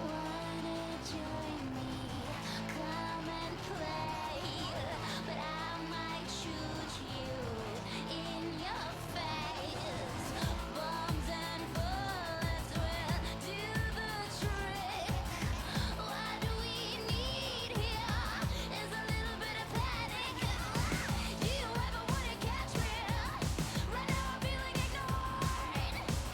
Wanna join me? Come and play, but I might shoot you in your face. Bombs and bullets will do the trick. What we need here is a little bit of panic. Do you ever wanna catch me? Right now I'm feeling ignored.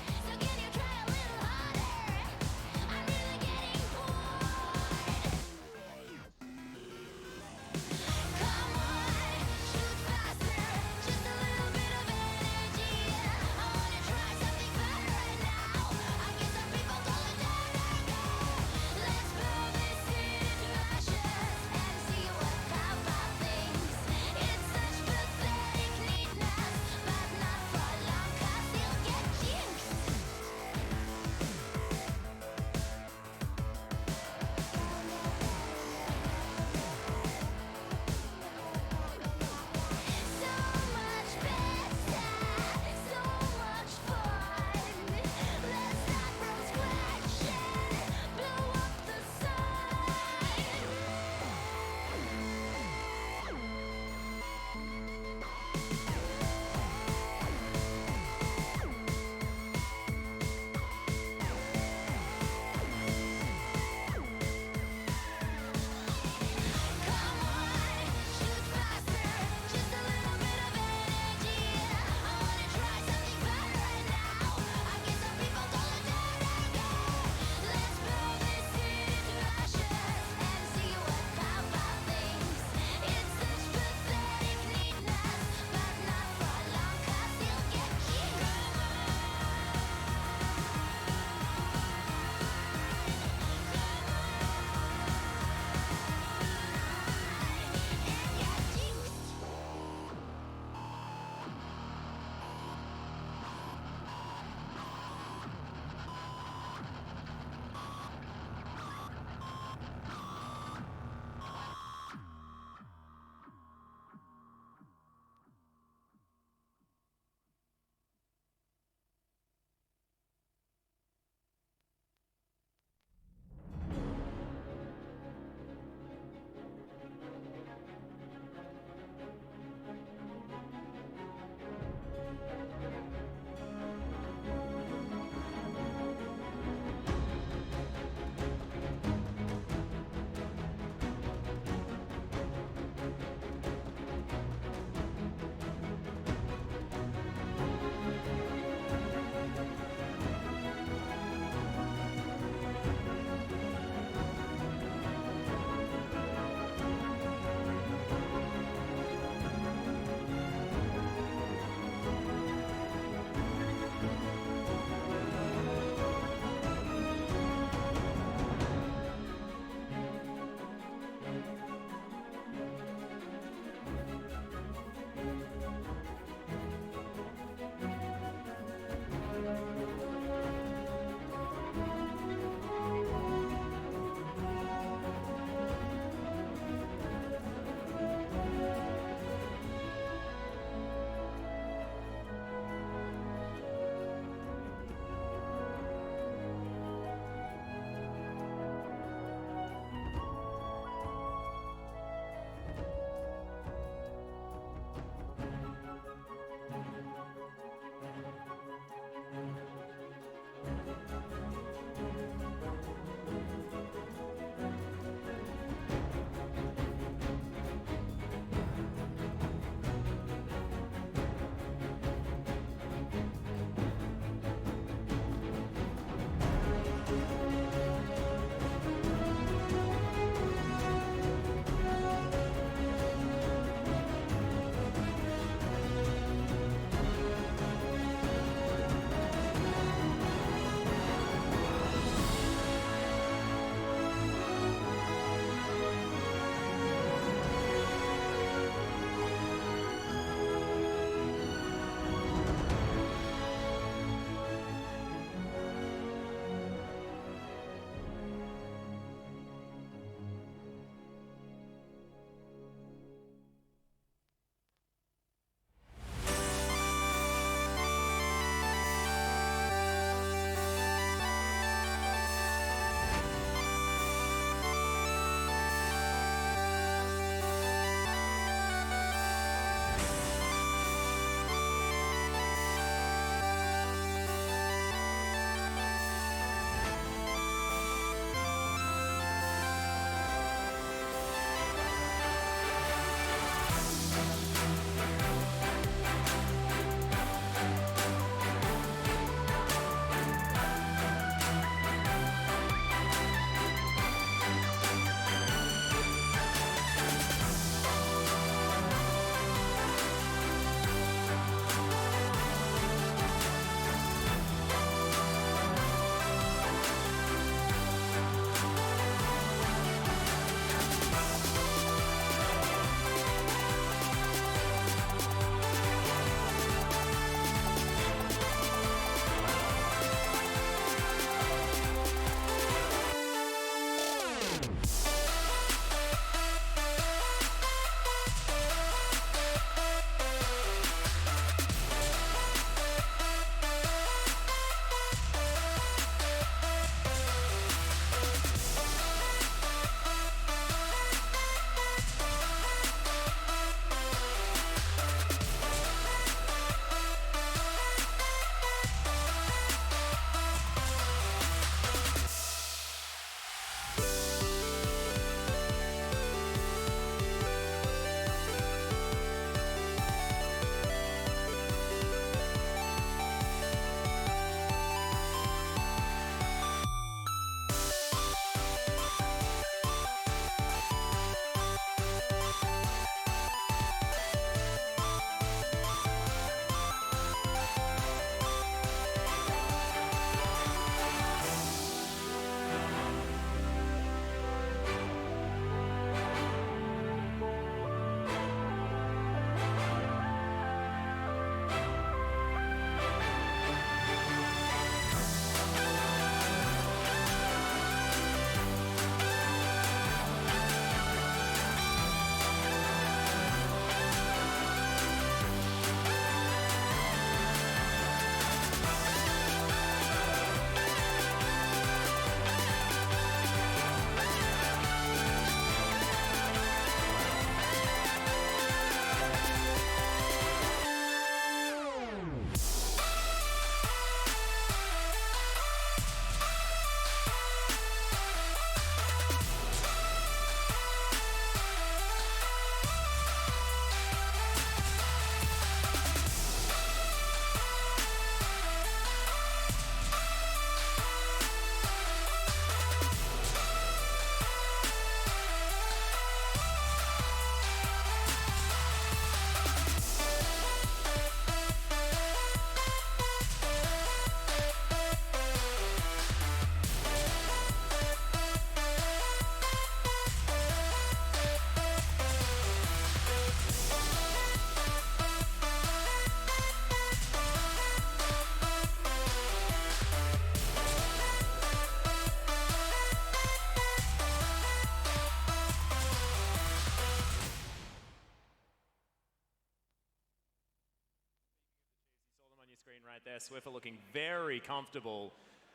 Right there, Swiffer looking very comfortable,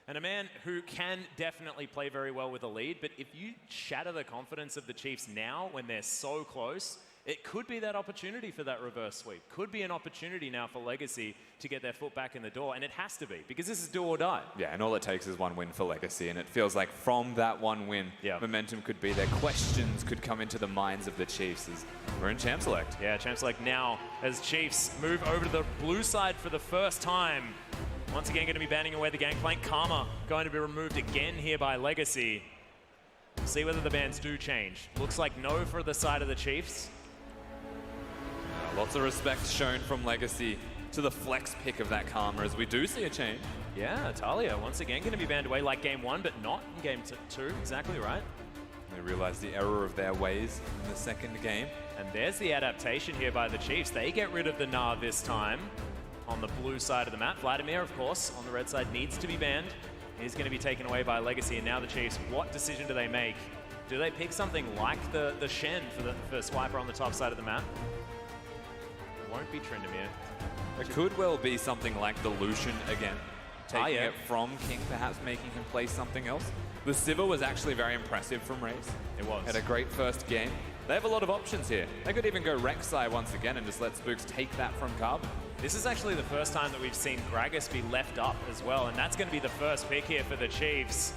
and a man who can definitely play very well with a lead, but if you shatter the confidence of the Chiefs now when they're so close, it could be that opportunity for that reverse sweep. Could be an opportunity now for Legacy to get their foot back in the door, and it has to be, because this is do or die. Yeah, and all it takes is one win for Legacy, and it feels like from that one win, momentum could be there. Questions could come into the minds of the Chiefs as we're in Champ Select. Yeah, Champ Select now as Chiefs move over to the blue side for the first time. Once again, going to be banding away the gangplank. Karma going to be removed again here by Legacy. We'll see whether the bans do change. Looks like no for the side of the Chiefs. Lots of respect shown from Legacy to the flex pick of that Karma as we do see a change. Yeah, Talia once again going to be banned away like game one, but not in game two. Exactly right. They realize the error of their ways in the second game. And there's the adaptation here by the Chiefs. They get rid of the Gnar this time on the blue side of the map. Vladimir, of course, on the red side needs to be banned. He's going to be taken away by Legacy. And now the Chiefs, what decision do they make? Do they pick something like the Shen for Swiper on the top side of the map? Won't be Tryndamere. It could well be something like the Lucian again. Taking it from King, perhaps making him play something else. The Sivir was actually very impressive from Raze. It was. Had a great first game. They have a lot of options here. They could even go Rek'Sai once again and just let Spooks take that from Carbon. This is actually the first time that we've seen Gragas be left up as well, and that's going to be the first pick here for the Chiefs.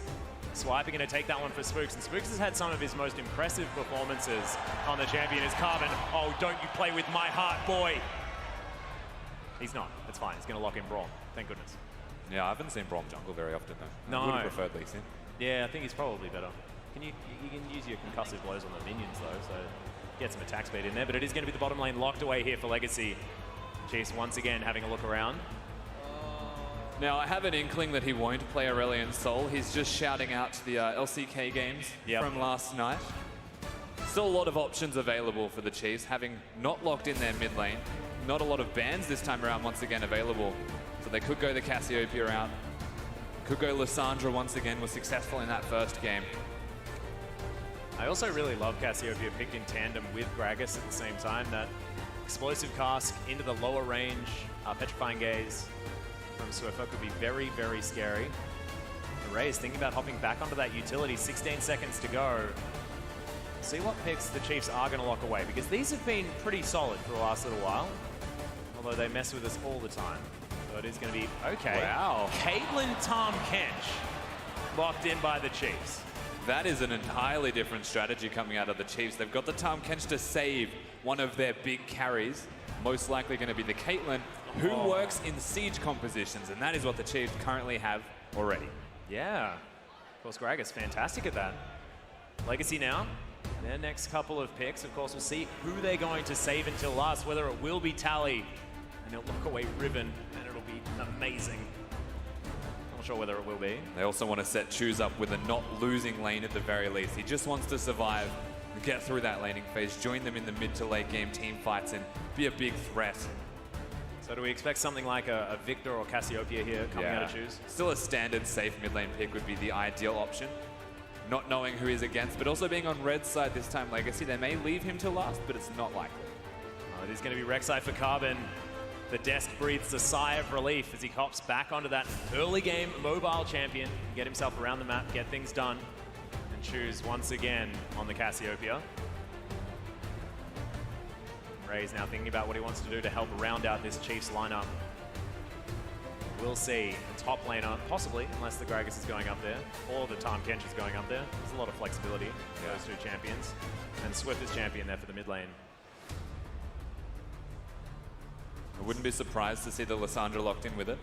Swiper going to take that one for Spooks, and Spooks has had some of his most impressive performances on the champion as Carbon. Oh, don't you play with my heart, boy. He's not. It's fine. He's going to lock in Braum. Thank goodness. Yeah, I haven't seen Braum jungle very often, though. No. I would have preferred Lee Sin. Yeah, I think he's probably better. You can use your concussive blows on the minions, though, so get some attack speed in there. But it is going to be the bottom lane locked away here for Legacy. Chiefs once again having a look around. Now, I have an inkling that he won't play Aurelion Sol. He's just shouting out to the LCK games from last night. Still a lot of options available for the Chiefs, having not locked in their mid lane. Not a lot of bans this time around once again available. So they could go the Cassiopeia route. Could go Lissandra once again, was successful in that first game. I also really love Cassiopeia picked in tandem with Gragas at the same time. That explosive cask into the lower range, petrifying gaze from Swiffer could be very, very scary. The Ray is thinking about hopping back onto that utility. 16 seconds to go. See what picks the Chiefs are going to lock away, because these have been pretty solid for the last little while, although they mess with us all the time. So it is going to be okay. Wow. Caitlin Tom Kench locked in by the Chiefs. That is an entirely different strategy coming out of the Chiefs. They've got the Tom Kench to save one of their big carries, most likely going to be the Caitlin, who works in siege compositions, and that is what the Chiefs currently have already. Yeah. Of course, Gragas, fantastic at that. Legacy now. Their next couple of picks, of course, we'll see who they're going to save until last, whether it will be Tally, and he'll lock away Riven, and it'll be amazing. Not sure whether it will be. They also want to set Choose up with a not losing lane at the very least. He just wants to survive, get through that laning phase, join them in the mid to late game team fights, and be a big threat. So do we expect something like a Victor or Cassiopeia here coming out of Choose? Still a standard safe mid lane pick would be the ideal option. Not knowing who he's against, but also being on red side this time Legacy. They may leave him till last, but it's not likely. It is going to be Rek'Sai for Carbon. The desk breathes a sigh of relief as he hops back onto that early game mobile champion, get himself around the map, get things done, and choose once again on the Cassiopeia. Ray's now thinking about what he wants to do to help round out this Chiefs lineup. We'll see. A top laner, possibly, unless the Gragas is going up there, or the Tom Kench is going up there. There's a lot of flexibility for those two champions. And Swift is champion there for the mid lane. I wouldn't be surprised to see the Lissandra locked in with it.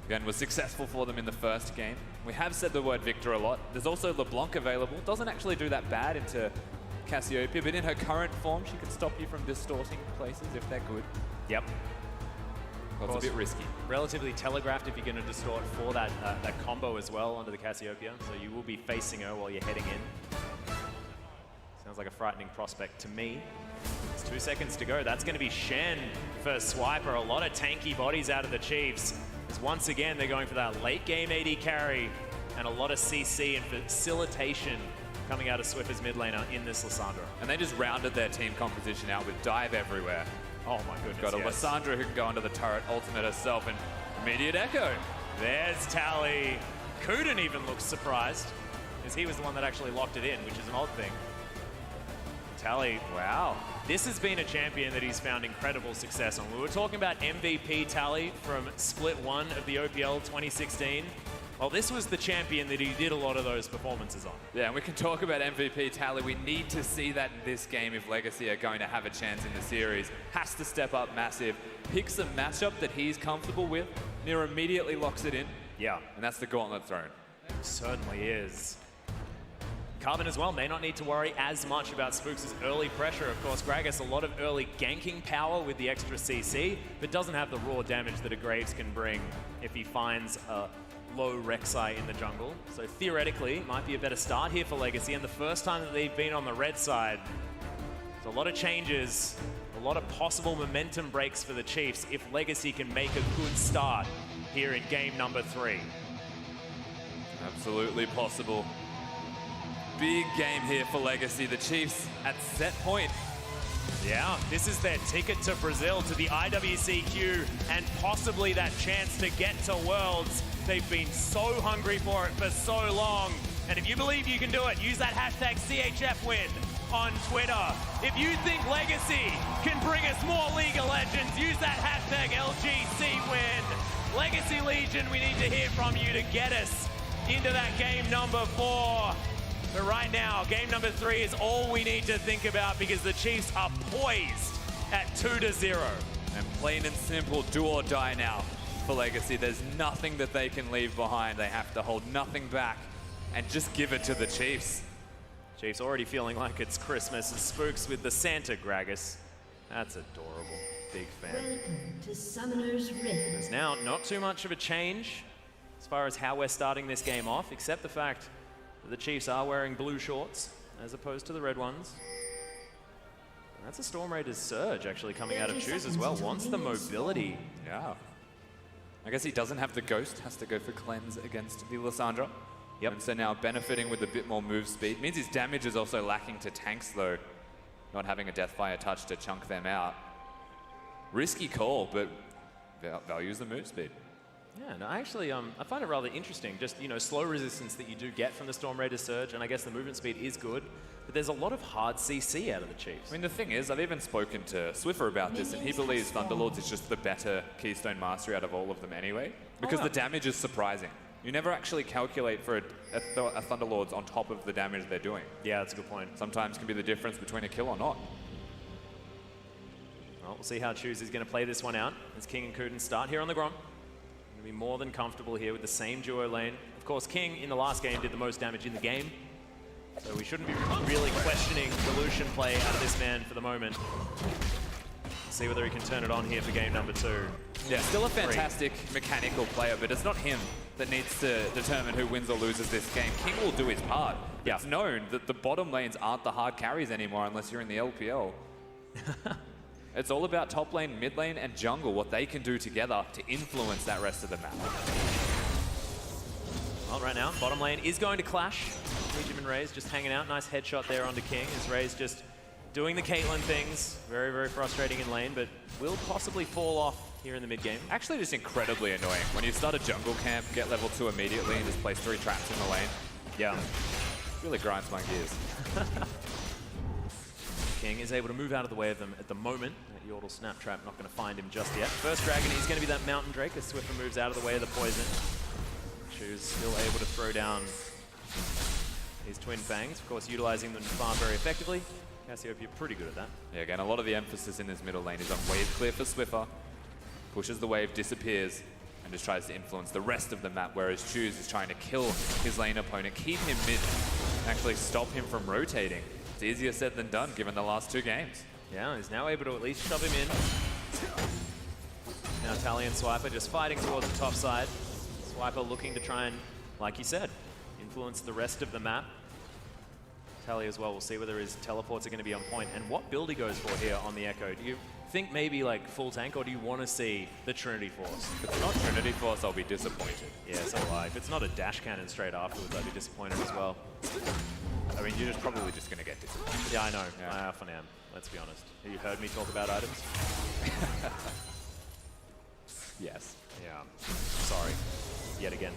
Again, was successful for them in the first game. We have said the word Victor a lot. There's also LeBlanc available. Doesn't actually do that bad into Cassiopeia, but in her current form, she can stop you from distorting places if they're good. Yep. Well, it's a bit risky. Relatively telegraphed if you're going to distort for that combo as well onto the Cassiopeia. So you will be facing her while you're heading in. Sounds like a frightening prospect to me. It's 2 seconds to go. That's going to be Shen for Swiper. A lot of tanky bodies out of the Chiefs. As once again, they're going for that late game AD carry and a lot of CC and facilitation coming out of Swiffer's mid laner in this Lissandra. And they just rounded their team composition out with dive everywhere. Oh my goodness, Got a Lissandra who can go under the turret, ultimate herself, and immediate echo. There's Tally. Kuden even looks surprised, as he was the one that actually locked it in, which is an odd thing. Tally, wow. This has been a champion that he's found incredible success on. We were talking about MVP Tally from Split 1 of the OPL 2016. Well, this was the champion that he did a lot of those performances on. Yeah, and we can talk about MVP Tally. We need to see that in this game if Legacy are going to have a chance in the series. Has to step up massive. Picks a matchup that he's comfortable with. Nir immediately locks it in. Yeah. And that's the gauntlet thrown. Certainly is. Carbon as well may not need to worry as much about Spooks' early pressure. Of course, Gragas, a lot of early ganking power with the extra CC, but doesn't have the raw damage that a Graves can bring if he finds a low Rek'Sai in the jungle. So theoretically, it might be a better start here for Legacy, and the first time that they've been on the red side. There's a lot of changes, a lot of possible momentum breaks for the Chiefs if Legacy can make a good start here in game number 3. Absolutely possible. Big game here for Legacy. The Chiefs at set point. Yeah, this is their ticket to Brazil, to the IWCQ, and possibly that chance to get to Worlds. They've been so hungry for it for so long. And if you believe you can do it, use that hashtag CHFWin on Twitter. If you think Legacy can bring us more League of Legends, use that hashtag LGCWin. Legacy Legion, we need to hear from you to get us into that game number 4. But right now, game number 3 is all we need to think about because the Chiefs are poised at 2-0. And plain and simple, do or die now for Legacy. There's nothing that they can leave behind. They have to hold nothing back and just give it to the Chiefs. Chiefs already feeling like it's Christmas. And Spooks with the Santa Gragas. That's adorable. Big fan. Welcome to Summoner's Rift. There's now not too much of a change as far as how we're starting this game off, except the fact the Chiefs are wearing blue shorts as opposed to the red ones. And that's a Storm Raiders surge actually coming out of Choose as well. Wants the mobility. Yeah. I guess he doesn't have the Ghost. Has to go for Cleanse against the Lissandra. Yep. And so now benefiting with a bit more move speed. Means his damage is also lacking to tanks, though. Not having a Deathfire touch to chunk them out. Risky call, but values the move speed. Yeah, no, actually, I find it rather interesting. Just, slow resistance that you do get from the Storm Raider Surge, and I guess the movement speed is good, but there's a lot of hard CC out of the Chiefs. I mean, the thing is, I've even spoken to Swiffer about this, and he believes Thunderlords is just the better Keystone Mastery out of all of them anyway, because the damage is surprising. You never actually calculate for a Thunderlords on top of the damage they're doing. Yeah, that's a good point. Sometimes can be the difference between a kill or not. Well, we'll see how Choose is going to play this one out as King and Kuden start here on the Grom. Going to be more than comfortable here with the same duo lane. Of course, King in the last game did the most damage in the game, so we shouldn't be really questioning the Lucian play out of this man for the moment. See whether he can turn it on here for game number 2. Yeah, still a fantastic mechanical player, but it's not him that needs to determine who wins or loses this game. King will do his part. Yeah. It's known that the bottom lanes aren't the hard carries anymore unless you're in the LPL. It's all about top lane, mid lane, and jungle, what they can do together to influence that rest of the map. Well, right now, bottom lane is going to clash. Jim and Raze just hanging out. Nice headshot there onto King as Raze just doing the Caitlyn things. Very, very frustrating in lane, but will possibly fall off here in the mid game. Actually, just incredibly annoying. When you start a jungle camp, get level 2 immediately, and just place 3 traps in the lane. Yeah. Really grinds my gears. King is able to move out of the way of them at the moment. That Yordle Snap Trap not going to find him just yet. First Dragon is going to be that Mountain Drake as Swiffer moves out of the way of the poison. Choose still able to throw down his Twin Fangs, of course utilizing them to farm very effectively. Cassiopeia pretty good at that. Yeah, again, a lot of the emphasis in this middle lane is on wave clear for Swiffer. Pushes the wave, disappears, and just tries to influence the rest of the map, whereas Choose is trying to kill his lane opponent, keep him mid, and actually stop him from rotating. It's easier said than done, given the last 2 games. Yeah, he's now able to at least shove him in. Now Tally and Swiper just fighting towards the top side. Swiper looking to try and, like you said, influence the rest of the map. Tally as well, we'll see whether his teleports are going to be on point and what build he goes for here on the Echo. Do you think maybe like full tank, or do you want to see the Trinity Force? If it's not Trinity Force, I'll be disappointed. Yeah, so will I. If it's not a dash cannon straight afterwards, I'd be disappointed as well. I mean, you're probably just going to get disappointed. Yeah, I know. Yeah. I often am, let's be honest. Have you heard me talk about items? Yes. Yeah. Sorry. Yet again.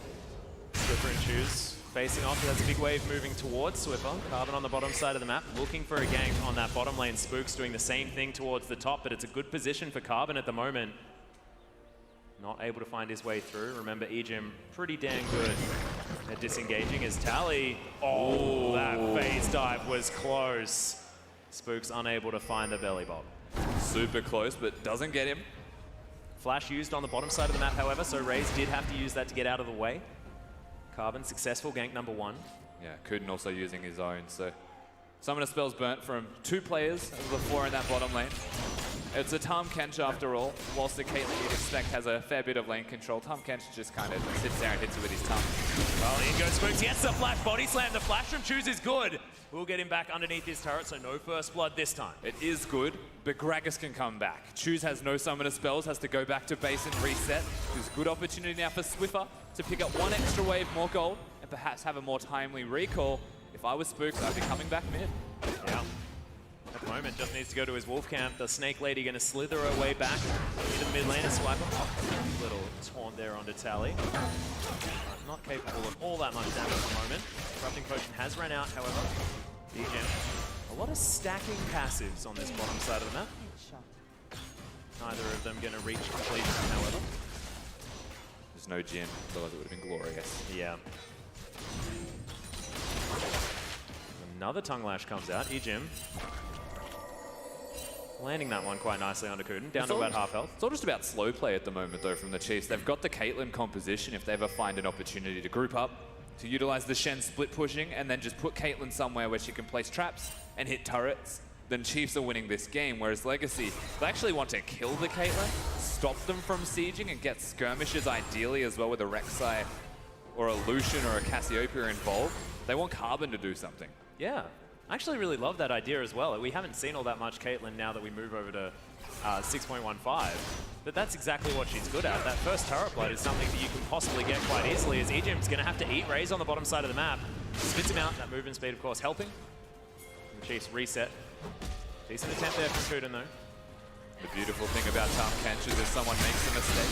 Swiffer and Choose facing off. That's a big wave moving towards Swiffer. Carbon on the bottom side of the map, looking for a gank on that bottom lane. Spook's doing the same thing towards the top, but it's a good position for Carbon at the moment. Not able to find his way through. Remember, Ejim pretty damn good at disengaging as Tally. Oh, that phase dive was close. Spook's unable to find the belly bob. Super close, but doesn't get him. Flash used on the bottom side of the map, however, so Raze did have to use that to get out of the way. Carbon, successful gank number 1. Yeah, Kuden also using his own, so Summoner spells burnt from 2 players of the 4 in that bottom lane. It's a Tahm Kench after all, whilst the Caitlyn you'd expect has a fair bit of lane control. Tahm Kench just kind of sits there and hits it with his tongue. Well, in goes Spooks, gets the flash, body slam. The flash from Choose is good. We'll get him back underneath his turret, so no first blood this time. It is good, but Gragas can come back. Choose has no Summoner spells, has to go back to base and reset. There's a good opportunity now for Swiffer to pick up 1 extra wave, more gold, and perhaps have a more timely recall. If I was Spooks, I'd be coming back mid. Yeah. At the moment, just needs to go to his wolf camp. The Snake Lady going to slither her way back into the mid lane and swipe him. Little taunt there onto Tally. Not capable of all that much damage at the moment. Corrupting Potion has run out, however. DGen. A lot of stacking passives on this bottom side of the map. Neither of them going to reach completion, however. There's no gem, otherwise it would have been glorious. Yeah. Another Tongue Lash comes out. Ejim landing that one quite nicely onto Kuden, down to about half health. It's all just about slow play at the moment, though, from the Chiefs. They've got the Caitlyn composition if they ever find an opportunity to group up, to utilize the Shen split pushing, and then just put Caitlyn somewhere where she can place traps and hit turrets. Then Chiefs are winning this game, whereas Legacy, they actually want to kill the Caitlyn, stop them from sieging, and get skirmishes ideally as well with a Rek'Sai or a Lucian or a Cassiopeia involved. They want Carbon to do something. Yeah. I actually really love that idea as well. We haven't seen all that much Caitlyn now that we move over to 6.15. But that's exactly what she's good at. That first turret blood is something that you can possibly get quite easily, as Ejim's going to have to eat Raze on the bottom side of the map. Spits him out. That movement speed, of course, helping. The Chiefs reset. Decent attempt there from Kuden, though. The beautiful thing about Tom Kench is if someone makes a mistake,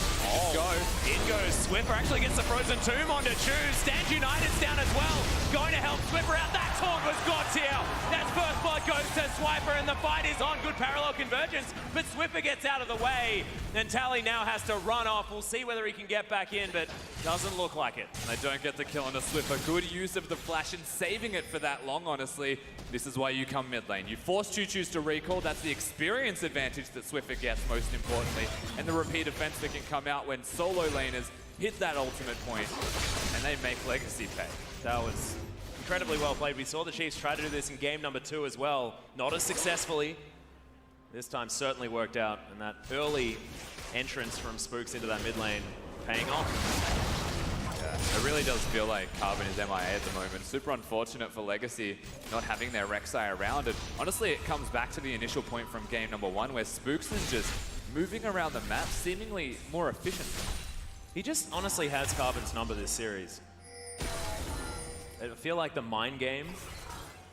In goes Swiffer, actually gets the Frozen Tomb onto Choose. Stand United's down as well. Going to help Swiffer out. That taunt was God's here. That's first blood goes to Swiper, and the fight is on. Good parallel convergence, but Swiffer gets out of the way. And Tally now has to run off. We'll see whether he can get back in, but doesn't look like it. They don't get the kill on a Swiffer. Good use of the flash and saving it for that long, honestly. This is why you come mid lane. You force Choo-Choos to recall. That's the experience advantage that Swiffer gets, most importantly. And the repeat offense that can come out when solo laners hit that ultimate point, and they make Legacy pay. That was incredibly well played. We saw the Chiefs try to do this in game number 2 as well. Not as successfully. This time certainly worked out, and that early entrance from Spooks into that mid lane paying off. Yeah, it really does feel like Carbon is MIA at the moment. Super unfortunate for Legacy not having their Rek'Sai around. And honestly, it comes back to the initial point from game number 1 where Spooks is just moving around the map, seemingly more efficient. He just honestly has Carbon's number this series. I feel like the mind game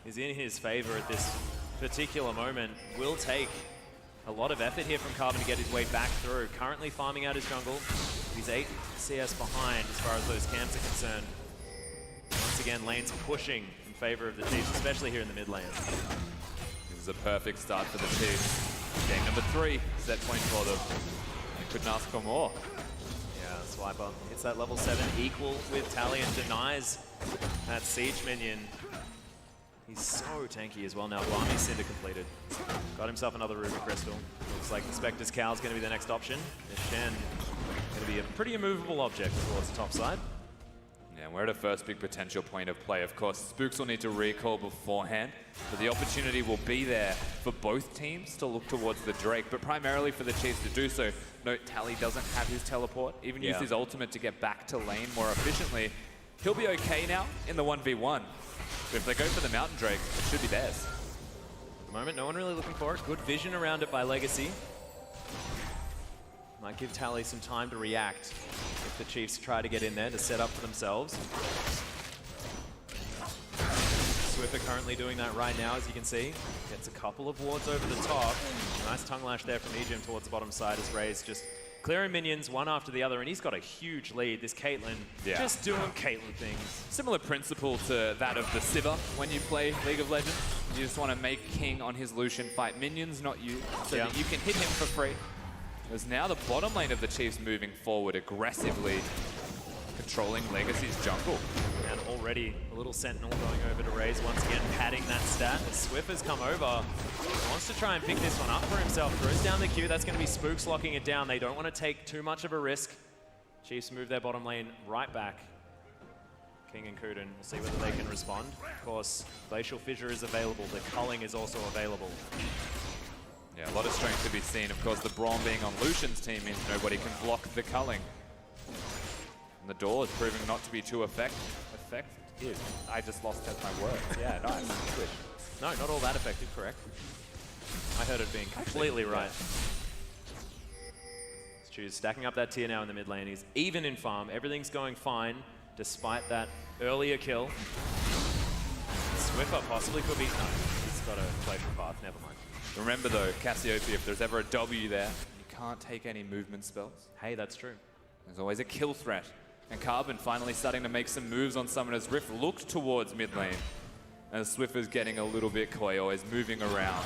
is in his favor at this particular moment. Will take a lot of effort here from Carbon to get his way back through. Currently farming out his jungle. He's 8 CS behind as far as those camps are concerned. Once again, lanes pushing in favor of the Chiefs, especially here in the mid lane. This is a perfect start for the Chiefs. Game number 3, set point for them. They couldn't ask for more. Yeah, Swiper hits that level 7 equal with Tally and denies that siege minion. He's so tanky as well now. Blarmy Cinder completed. Got himself another Ruby Crystal. Looks like the Spectre's Cow is going to be the next option. The Shen going to be a pretty immovable object towards the top side. Yeah, we're at a first big potential point of play. Of course, Spooks will need to recall beforehand, but the opportunity will be there for both teams to look towards the Drake, but primarily for the Chiefs to do so. Note, Tally doesn't have his teleport, even used his ultimate to get back to lane more efficiently. He'll be okay now in the 1v1. But if they go for the Mountain Drake, it should be theirs. At the moment, no one really looking for it. Good vision around it by Legacy. Might give Tally some time to react if the Chiefs try to get in there to set up for themselves. Swiffer currently doing that right now, as you can see. Gets a couple of wards over the top. Nice tongue lash there from Ejim towards the bottom side as Raze just clearing minions one after the other, and he's got a huge lead. This Caitlyn just doing Caitlyn things. Similar principle to that of the Sivir when you play League of Legends. You just want to make King on his Lucian fight minions, not you, so that you can hit him for free. As now the bottom lane of the Chiefs moving forward aggressively, controlling Legacy's jungle. And already a little Sentinel going over to Raze, once again padding that stat. As Swiffer's come over, wants to try and pick this one up for himself, throws down the Q. That's going to be Spooks locking it down. They don't want to take too much of a risk. Chiefs move their bottom lane right back. King and Kuden, we'll see whether they can respond. Of course, Glacial Fissure is available. The culling is also available. Yeah, a lot of strength to be seen. Of course, the Braum being on Lucian's team means nobody can block the culling. And the door is proving not to be too effective. I just lost my word. Yeah, nice. Good. No, not all that effective, correct. I heard it being completely right. Let's choose stacking up that tier now in the mid lane. He's even in farm. Everything's going fine despite that earlier kill. Swiffer possibly could be... No, he's got a glacial path. Never mind. Remember though, Cassiopeia, if there's ever a W there, you can't take any movement spells. Hey, that's true. There's always a kill threat. And Carbon finally starting to make some moves on Summoner's Rift. Looked towards mid lane. As Swiffer's getting a little bit coy, always moving around,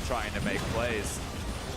trying to make plays.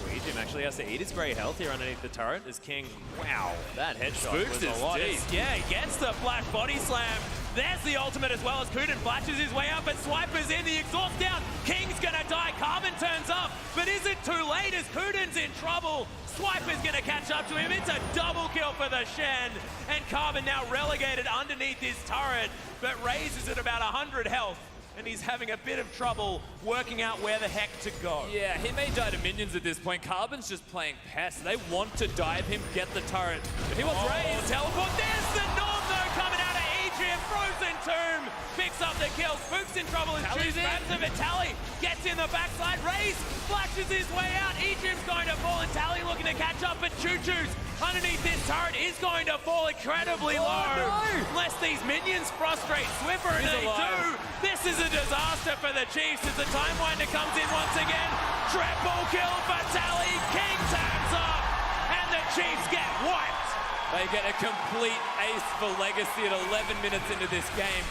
Ejim actually has to eat his grey health here underneath the turret. As King, wow, that headshot Spooks was a lot. deep. Yeah, he gets the flash body slam. There's the ultimate as well as Kuden flashes his way up, but Swiper's in, the exhaust down. King's gonna die, Carbon turns up, but is it too late as Kuden's in trouble? Swiper's gonna catch up to him. It's a double kill for the Shen, and Carbon now relegated underneath his turret, but Raze is at about 100 health. And he's having a bit of trouble working out where the heck to go. Yeah, he may die to minions at this point. Carbon's just playing pest. They want to dive him, get the turret. But he wants Raze. Teleport. There's the Norm though coming out of Ejim. Frozen Tomb picks picks up the kill. Spook's in trouble and Tally's chooses grabs him, and Tally gets in the backside. Raze flashes his way out. Egypt's going to fall, and Tally looking to catch up, but Choo Choo's underneath this turret is going to fall incredibly low. No. Unless these minions frustrate Swiffer, and they do. This is a disaster for the Chiefs as the Timewinder comes in once again. Triple kill for Tally. King turns up, and the Chiefs get wiped. They get a complete ace for Legacy at 11 minutes into this game.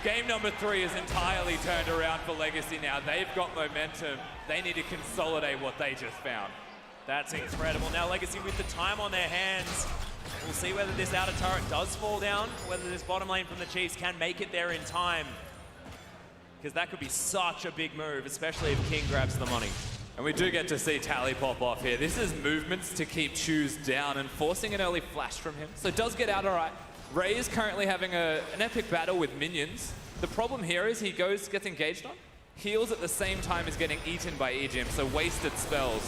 Game number 3 is entirely turned around for Legacy now. They've got momentum. They need to consolidate what they just found. That's incredible. Now Legacy with the time on their hands. We'll see whether this outer turret does fall down, whether this bottom lane from the Chiefs can make it there in time. Because that could be such a big move, especially if King grabs the money. And we do get to see Tally pop off here. This is movements to keep Choose down and forcing an early flash from him. So does get out all right. Ray is currently having an epic battle with minions. The problem here is he gets engaged on, heals at the same time as getting eaten by Egypt, so wasted spells.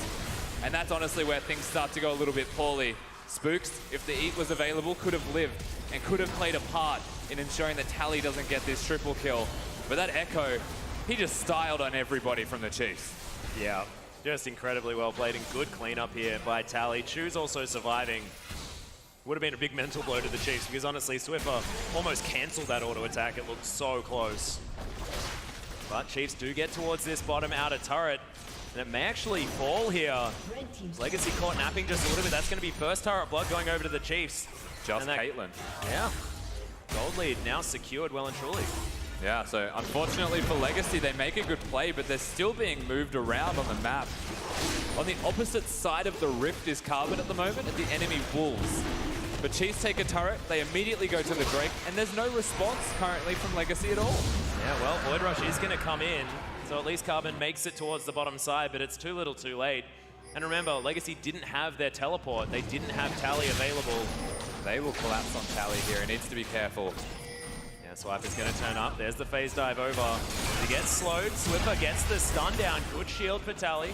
And that's honestly where things start to go a little bit poorly. Spooks, if the eat was available, could have lived and could have played a part in ensuring that Tally doesn't get this triple kill. But that Echo, he just styled on everybody from the Chiefs. Yeah, just incredibly well played and good cleanup here by Tally. Choose also surviving. Would have been a big mental blow to the Chiefs because honestly, Swiffer almost cancelled that auto attack. It looked so close. But Chiefs do get towards this bottom outer turret. And it may actually fall here. Legacy caught napping just a little bit. That's going to be first turret blood going over to the Chiefs. Just Caitlyn. Yeah. Gold lead now secured well and truly. Yeah, so unfortunately for Legacy, they make a good play, but they're still being moved around on the map. On the opposite side of the rift is Carbon at the moment, at the enemy Wolves. But Chiefs take a turret, they immediately go to the Drake, and there's no response currently from Legacy at all. Yeah, well, Void Rush is going to come in, so at least Carbon makes it towards the bottom side, but it's too little too late. And remember, Legacy didn't have their teleport. They didn't have Tally available. They will collapse on Tally here. He needs to be careful. Yeah, Swiper's going to turn up. There's the phase dive over. He gets slowed. Swiffer gets the stun down. Good shield for Tally.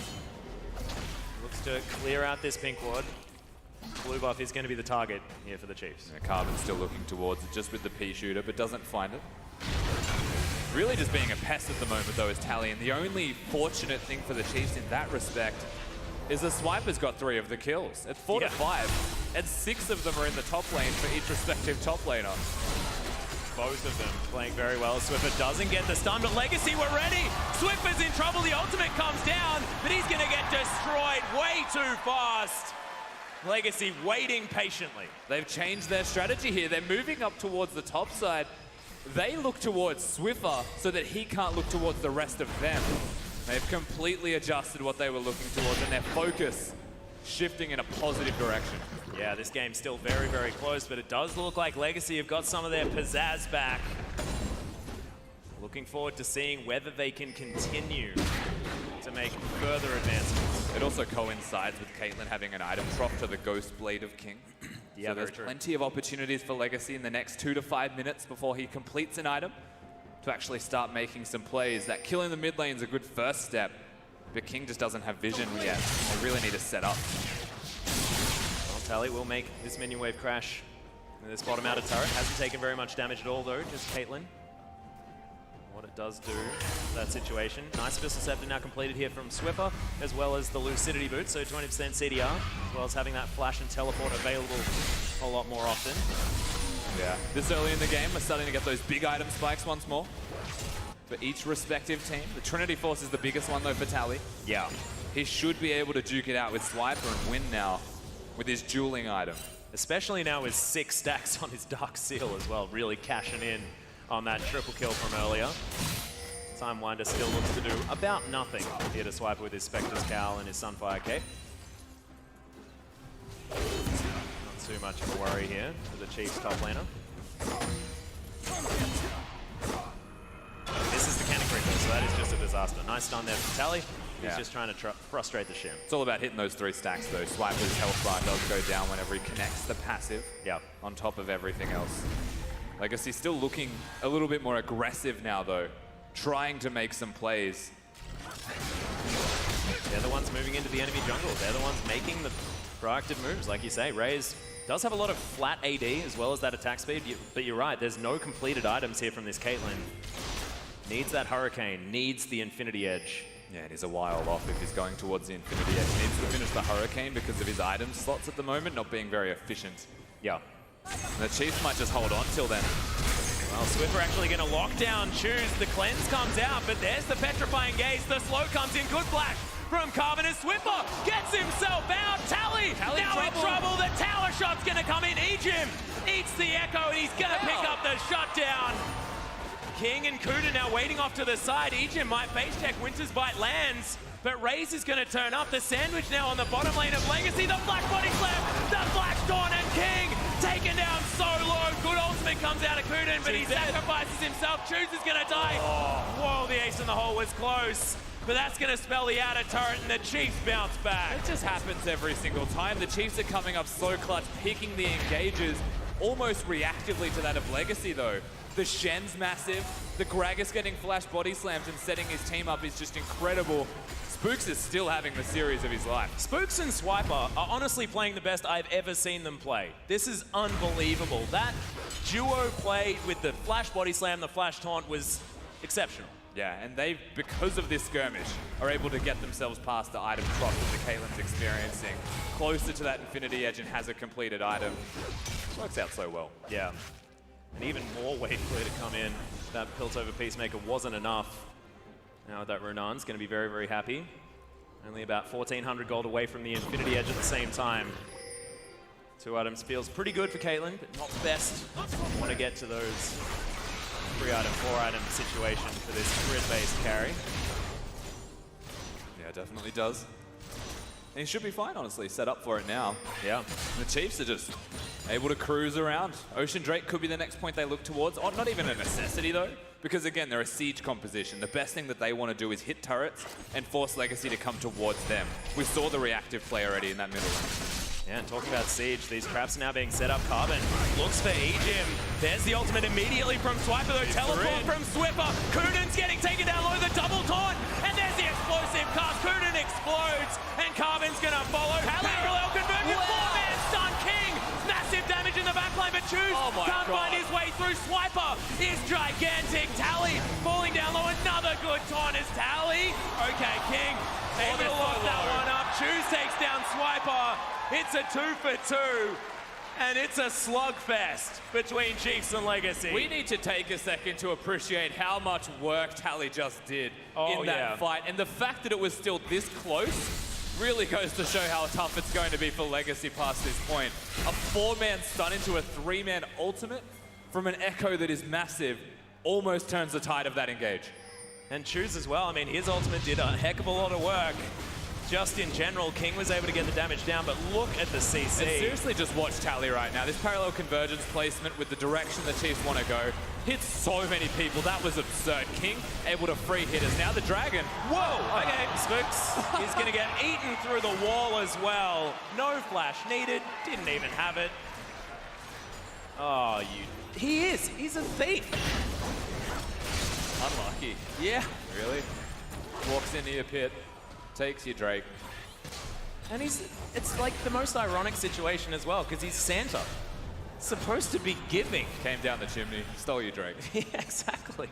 Looks to clear out this pink ward. Blue buff is going to be the target here for the Chiefs. Yeah, Carbon's still looking towards it just with the P shooter, but doesn't find it. Really just being a pest at the moment, though, is Tally. And the only fortunate thing for the Chiefs in that respect is the Swiper's got 3 of the kills. It's 4 to 5, and 6 of them are in the top lane for each respective top laner. Both of them playing very well. Swiffer doesn't get the stun, but Legacy were ready. Swiffer's in trouble. The ultimate comes down, but he's going to get destroyed way too fast. Legacy waiting patiently. They've changed their strategy here. They're moving up towards the top side. They look towards Swiffer so that he can't look towards the rest of them. They've completely adjusted what they were looking towards, and their focus shifting in a positive direction. Yeah, this game's still very, very close, but it does look like Legacy have got some of their pizzazz back. Looking forward to seeing whether they can continue to make further advancements. It also coincides with Caitlyn having an item drop to the Ghost Blade of King. Yeah, so there's plenty of opportunities for Legacy in the next 2 to 5 minutes before he completes an item to actually start making some plays. That kill in the mid lane is a good first step, but King just doesn't have vision yet. They really need to set up. Well, Tally will make this minion wave crash. And this bottom outer turret hasn't taken very much damage at all, though, just Caitlyn. What it does do, that situation. Nice Pistol Scepter now completed here from Swiffer, as well as the Lucidity Boot, so 20% CDR, as well as having that flash and teleport available a lot more often. Yeah, this early in the game, we're starting to get those big item spikes once more for each respective team. The Trinity Force is the biggest one, though, for Tally. Yeah. He should be able to duke it out with Swiper and win now with his dueling item. Especially now with 6 stacks on his Dark Seal as well, really cashing in on that triple kill from earlier. Timewinder still looks to do about nothing here to Swiper with his Spectre's Cowl and his Sunfire Cape. Not too much of a worry here for the Chiefs top laner. This is the Cannon Creeper, so that is just a disaster. Nice stun there from Tally. He's just trying to frustrate the Shim. It's all about hitting those 3 stacks, though. Swiper's health bar does go down whenever he connects the passive on top of everything else. Legacy still looking a little bit more aggressive now, though, trying to make some plays. They're the ones moving into the enemy jungle. They're the ones making the proactive moves, like you say. Raze Does have a lot of flat AD as well as that attack speed, but you're right, there's no completed items here from this Caitlyn. Needs that Hurricane, needs the Infinity Edge. Yeah, and he's a while off if he's going towards the Infinity Edge. He needs to finish the Hurricane because of his item slots at the moment not being very efficient. Yeah. And the Chiefs might just hold on till then. Well, Swiffer actually going to lock down Choose. The cleanse comes out, but there's the Petrifying Gaze. The slow comes in. Good flash from Carbon as Swiffer gets himself out. Tally now in trouble. The tower shot's going to come in. Ejim eats the Echo, and he's going to pick up the shutdown. King and Kuda now waiting off to the side. Ejim might face check. Winter's Bite lands, but Raze is going to turn up. The sandwich now on the bottom lane of Legacy. The flash body slam. The flash dawn, and King taken down so low. Good ultimate comes out of Kuden, but he sacrifices himself. Choose is going to die. Whoa, the ace in the hole was close. But that's going to spell the outer turret, and the Chiefs bounce back. It just happens every single time. The Chiefs are coming up so clutch, picking the engages almost reactively to that of Legacy, though. The Shen's massive. The Gragas getting flash body slams and setting his team up is just incredible. Spooks is still having the series of his life. Spooks and Swiper are honestly playing the best I've ever seen them play. This is unbelievable. That duo play with the flash body slam, the flash taunt was exceptional. Yeah, and they, because of this skirmish, are able to get themselves past the item drop that the Caitlyn's experiencing, closer to that Infinity Edge and has a completed item. Works out so well. Yeah. And even more wave clear to come in. That Piltover Peacemaker wasn't enough. Now that Runan's going to be very, very happy. Only about 1,400 gold away from the Infinity Edge at the same time. 2 items feels pretty good for Caitlyn, but not best. Want to get to those 3 item, 4 item situation for this grid-based carry. Yeah, definitely does. And he should be fine, honestly, set up for it now. Yeah. And the Chiefs are just able to cruise around. Ocean Drake could be the next point they look towards. Oh, not even a necessity, though, because, again, they're a siege composition. The best thing that they want to do is hit turrets and force Legacy to come towards them. We saw the reactive play already in that middle lane. Yeah, and talking about Siege, these traps are now being set up. Carbon looks for Ejim. There's the ultimate immediately from Swiper, though. Teleport from Swiffer. Kuden's getting taken down low, the double taunt. And there's the explosive cast. Kuden explodes, and Carbon's going to follow. Parallel conversion, 4-man stun. King, massive damage in the backline, but Choose can't find his way through. Swiper is gigantic. Tally falling down low. Another good taunt is Tally. Okay, King able to lock that one up. Choose takes down Swiper. It's a 2 for 2, and it's a slugfest between Chiefs and Legacy. We need to take a second to appreciate how much work Tally just did in that fight. And the fact that it was still this close really goes to show how tough it's going to be for Legacy past this point. A 4-man stun into a 3-man ultimate from an Echo that is massive almost turns the tide of that engage. And Choose as well. I mean, his ultimate did a heck of a lot of work. Just in general, King was able to get the damage down, but look at the CC. And seriously, just watch Tally right now. This parallel convergence placement with the direction the Chiefs want to go hits so many people. That was absurd. King able to free hitters. Now the Dragon. Whoa! Okay, Spooks is going to get eaten through the wall as well. No flash needed. Didn't even have it. Oh, he is. He's a thief. Unlucky. Yeah. Really? Walks into your pit. Takes you, Drake. And it's like the most ironic situation as well, because he's Santa. Supposed to be giving. Came down the chimney, stole you, Drake. Yeah, exactly.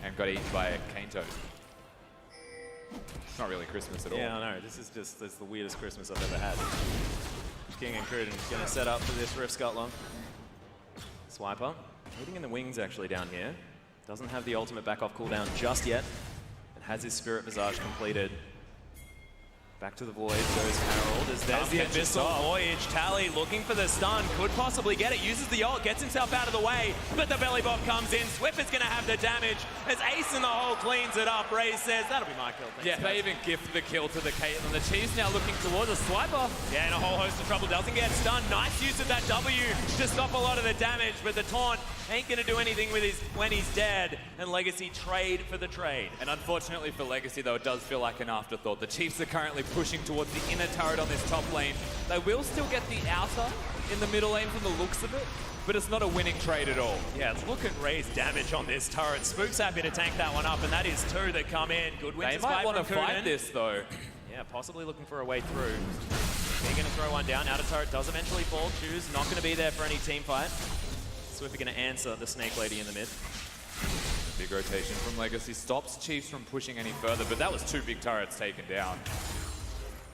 And got eaten by a cane toad. It's not really Christmas at all. Yeah, I know. This is the weirdest Christmas I've ever had. King and Cruden going to set up for this Rift Scutler. Swiper. Hitting in the wings actually down here. Doesn't have the ultimate back off cooldown just yet. It has his Spirit Visage completed. Back to the Void goes Harold. There's the Abyssal Voyage. Tally looking for the stun. Could possibly get it. Uses the ult. Gets himself out of the way. But the belly bop comes in. Swiffer's going to have the damage as Ace in the hole cleans it up. Raze says, that'll be my kill. Thanks, yeah, guys. they even gift the kill to the Caitlyn. The Chiefs now looking towards a Swiper. Yeah, and a whole host of trouble. Doesn't get stunned. Nice use of that W to stop a lot of the damage. But the taunt ain't going to do anything with when he's dead. And Legacy trade for the trade. And unfortunately for Legacy, though, it does feel like an afterthought. The Chiefs are currently pushing towards the inner turret on this top lane. They will still get the outer in the middle lane from the looks of it, but it's not a winning trade at all. Yeah, look at Ray's damage on this turret. Spook's happy to tank that one up, and that is 2 that come in. Good wins. They might want to fight this, though. Yeah, possibly looking for a way through. They're going to throw one down. Outer turret does eventually fall. Choose not going to be there for any team fight. Swiffer going to answer the Snake Lady in the mid. Big rotation from Legacy stops Chiefs from pushing any further, but that was 2 big turrets taken down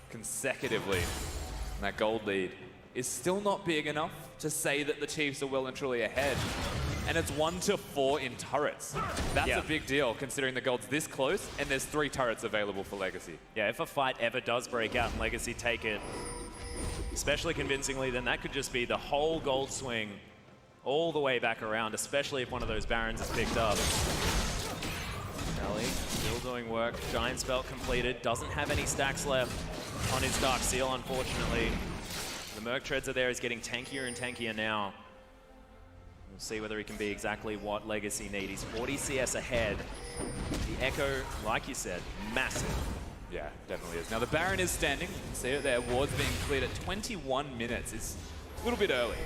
consecutively. And that gold lead is still not big enough to say that the Chiefs are well and truly ahead. And it's 1-4 in turrets. That's a big deal considering the gold's this close and there's 3 turrets available for Legacy. Yeah, if a fight ever does break out and Legacy take it, especially convincingly, then that could just be the whole gold swing all the way back around, especially if one of those Barons is picked up. Ellie still doing work. Giant's Belt completed. Doesn't have any stacks left on his Dark Seal, unfortunately. The Merc Treads are there. He's getting tankier and tankier now. We'll see whether he can be exactly what Legacy need. He's 40 CS ahead. The Echo, like you said, massive. Yeah, definitely is. Now the Baron is standing. You can see it there. Ward's being cleared at 21 minutes. It's a little bit early,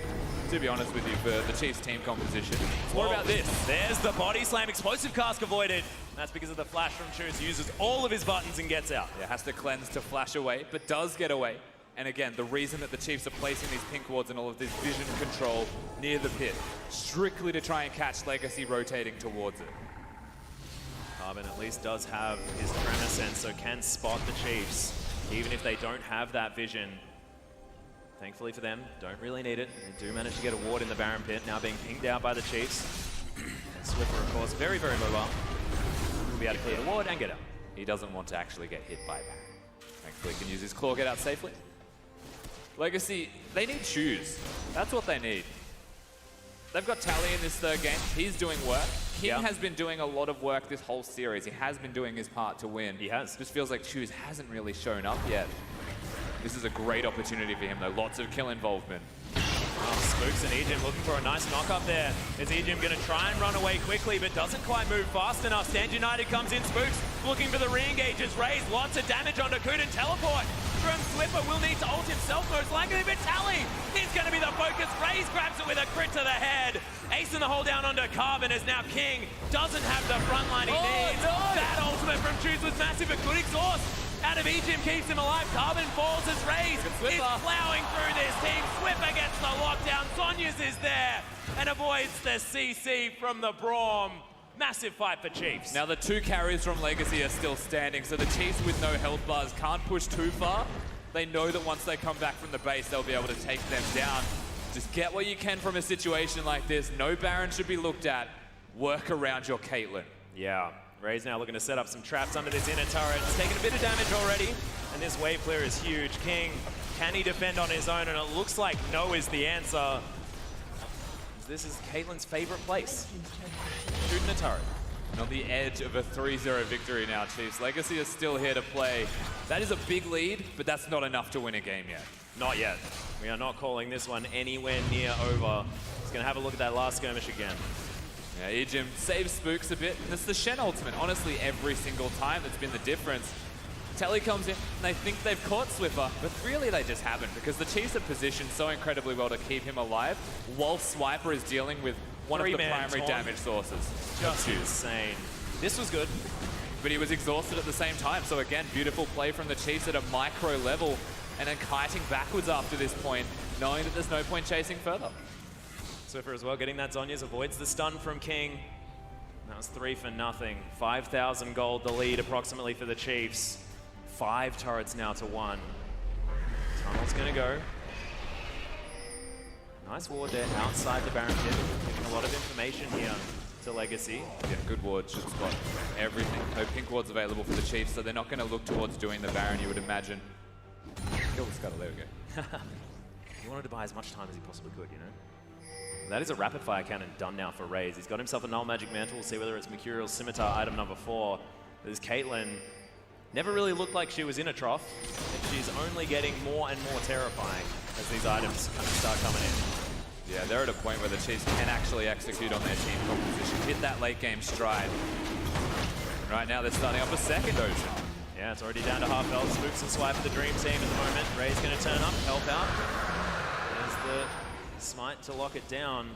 to be honest with you, for the Chiefs team composition. What about this? There's the body slam. Explosive cask avoided. That's because of the flash from Choose. Uses all of his buttons and gets out. Yeah, has to cleanse to flash away, but does get away. And again, the reason that the Chiefs are placing these pink wards and all of this vision control near the pit, strictly to try and catch Legacy rotating towards it. Carbon at least does have his tremor sense, so can spot the Chiefs, even if they don't have that vision. Thankfully for them, don't really need it. They do manage to get a ward in the Baron pit, now being pinged out by the Chiefs. And Swiffer, of course, very, very mobile. Will be able to clear the ward and get out. He doesn't want to actually get hit by Baron. Thankfully, he can use his claw, get out safely. Legacy, they need shoes. That's what they need. They've got Tally in this third game. He's doing work. King has been doing a lot of work this whole series. He has been doing his part to win. He has. Just feels like Choose hasn't really shown up yet. This is a great opportunity for him, though. Lots of kill involvement. Oh, Spooks and Ejim looking for a nice knock up there. Is Ejim going to try and run away quickly, but doesn't quite move fast enough. Stand United comes in. Spooks looking for the re-engages. Raise lots of damage onto Kuden. Teleport from Swiffer will need to ult himself most likely, but Tally is going to be the focus. Raise grabs it with a crit to the head. Ace in the hold down onto Carbon as now King doesn't have the front line he needs. No. That ultimate from Choose was massive, but good exhaust. Out of Ejim keeps him alive. Carbon falls as Raze is plowing through this team. Swiffer gets the lockdown. Sonyas is there and avoids the CC from the Braum. Massive fight for Chiefs. Now the 2 carries from Legacy are still standing, so the Chiefs with no health bars can't push too far. They know that once they come back from the base, they'll be able to take them down. Just get what you can from a situation like this. No Baron should be looked at. Work around your Caitlyn. Yeah. Raze now looking to set up some traps under this inner turret. It's taken a bit of damage already, and this wave clear is huge. King, can he defend on his own? And it looks like no is the answer. This is Caitlyn's favorite place. Shooting a turret. And on the edge of a 3-0 victory now, Chiefs. Legacy is still here to play. That is a big lead, but that's not enough to win a game yet. Not yet. We are not calling this one anywhere near over. He's going to have a look at that last skirmish again. Yeah, Ejim saves Spooks a bit, and it's the Shen ultimate. Honestly, every single time that's been the difference. Telly comes in, and they think they've caught Swiffer, but really they just haven't, because the Chiefs are positioned so incredibly well to keep him alive, while Swiper is dealing with one of the primary damage sources. Just insane. This was good. But he was exhausted at the same time, so again, beautiful play from the Chiefs at a micro level, and then kiting backwards after this point, knowing that there's no point chasing further. Swiffer as well, getting that Zhonya's, avoids the stun from King. That was 3 for nothing. 5,000 gold, the lead approximately for the Chiefs. 5 turrets now to 1. Tunnel's gonna go. Nice ward there outside the Baron pit. Giving a lot of information here to Legacy. Yeah, good ward, should spot everything. No pink wards available for the Chiefs, so they're not gonna look towards doing the Baron, you would imagine. Kill the Scuttle, there we go. He wanted to buy as much time as he possibly could, you know? That is a rapid fire cannon done now for Raze. He's got himself a Null Magic Mantle. We'll see whether it's Mercurial Scimitar item number 4. There's Caitlyn. Never really looked like she was in a trough. And she's only getting more and more terrifying as these items kind of start coming in. Yeah, they're at a point where the Chiefs can actually execute on their team composition, hit that late game stride. And right now they're starting up a second Ocean. Yeah, it's already down to half health. Spooks and Swipe for the Dream Team at the moment. Ray's going to turn up, help out. There's the smite to lock it down.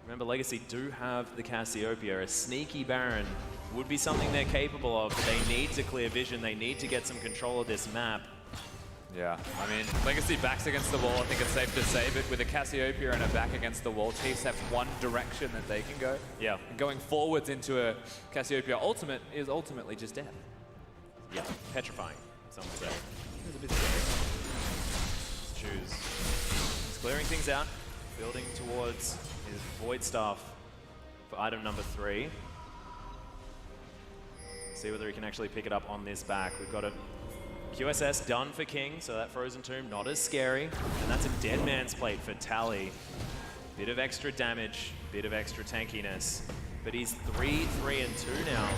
Remember, Legacy do have the Cassiopeia. A sneaky Baron would be something they're capable of, but they need to clear vision. They need to get some control of this map. Yeah, I mean, Legacy backs against the wall. I think it's safe to say, but with a Cassiopeia and a back against the wall, Chiefs have one direction that they can go. Yeah. And going forwards into a Cassiopeia ultimate is ultimately just death. Yeah, petrifying, some would say. It's a bit scary. Choose. He's clearing things out, building towards his Void Staff for item number 3. See whether he can actually pick it up on this back. We've got a QSS done for King, so that Frozen Tomb not as scary. And that's a Dead Man's Plate for Tally. Bit of extra damage, bit of extra tankiness. But he's 3-3-2 now.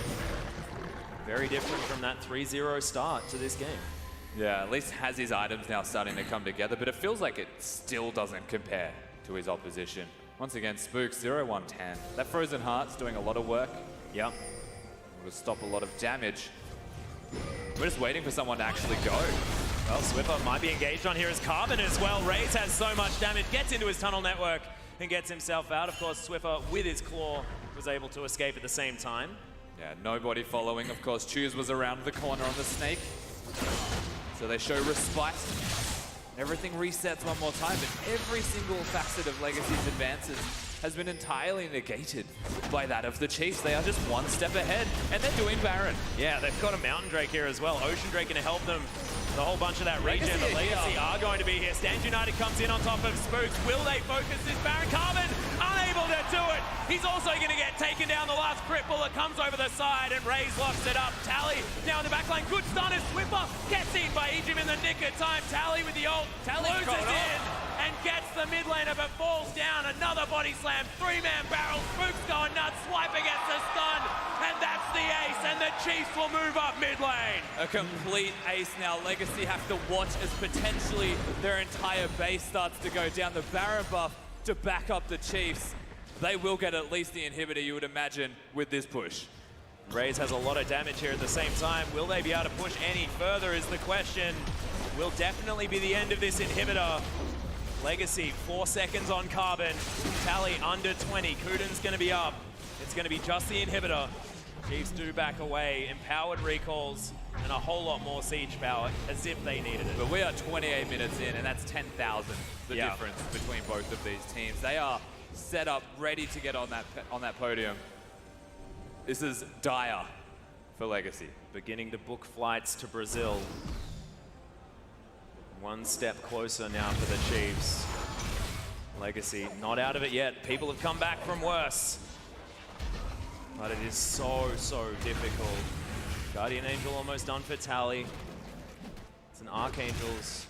Very different from that 3-0 start to this game. Yeah, at least has his items now starting to come together, but it feels like it still doesn't compare to his opposition. Once again, Spooks 0-1-10. That Frozen Heart's doing a lot of work. Yep. Will stop a lot of damage. We're just waiting for someone to actually go. Well, Swiffer might be engaged on here as Carbon as well. Raze has so much damage, gets into his tunnel network and gets himself out. Of course, Swiffer with his claw was able to escape at the same time. Yeah, nobody following. Of course, Choose was around the corner on the snake. So they show respite. Everything resets one more time, but every single facet of Legacy's advances has been entirely negated by that of the Chiefs. They are just one step ahead, and they're doing Baron. Yeah, they've got a Mountain Drake here as well. Ocean Drake going to help them the whole bunch of that region. But Legacy are going to be here. Stand United comes in on top of Spooks. Will they focus this Baron? Carbon unable to do it. He's also going to get taken down. The last crit bullet comes over the side, and Raze locks it up. Tally now in the back line. Good stun as Swiffer gets in by Egypt in the nick of time. Tally with the ult. Loses in and gets the mid laner, but falls down. Another body slam. 3-man barrel. Spooks going nuts. Swipe against the stun. And that's the ace. And the Chiefs will move up mid lane. A complete ace now. Legacy have to watch as potentially their entire base starts to go down. The Baron buff to back up the Chiefs. They will get at least the inhibitor, you would imagine, with this push. Raze has a lot of damage here at the same time. Will they be able to push any further is the question. Will definitely be the end of this inhibitor. Legacy, 4 seconds on Carbon. Tally under 20. Kuden's going to be up. It's going to be just the inhibitor. Chiefs do back away. Empowered recalls and a whole lot more siege power as if they needed it. But we are 28 minutes in, and that's 10,000, the difference between both of these teams. They are set up, ready to get on that podium. This is dire for Legacy. Beginning to book flights to Brazil. One step closer now for the Chiefs. Legacy not out of it yet. People have come back from worse. But it is so, so difficult. Guardian Angel almost done for Tally. It's an Archangel's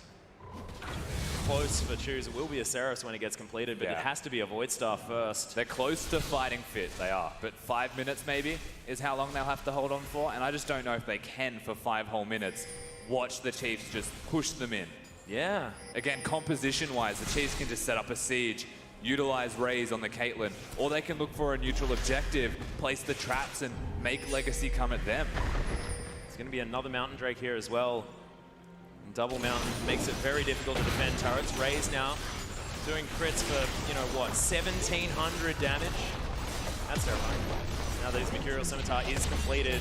close for Choose. It will be a Ceres when it gets completed, but it has to be a Void Star first. They're close to fighting fit, they are. But 5 minutes maybe is how long they'll have to hold on for. And I just don't know if they can for 5 whole minutes watch the Chiefs just push them in. Yeah. Again, composition-wise, the Chiefs can just set up a siege, utilize Raze on the Caitlyn, or they can look for a neutral objective, place the traps, and make Legacy come at them. It's going to be another Mountain Drake here as well. And double Mountain makes it very difficult to defend turrets. Raze now doing crits for, you know what, 1,700 damage. That's terrifying. Now that his Mercurial Scimitar is completed,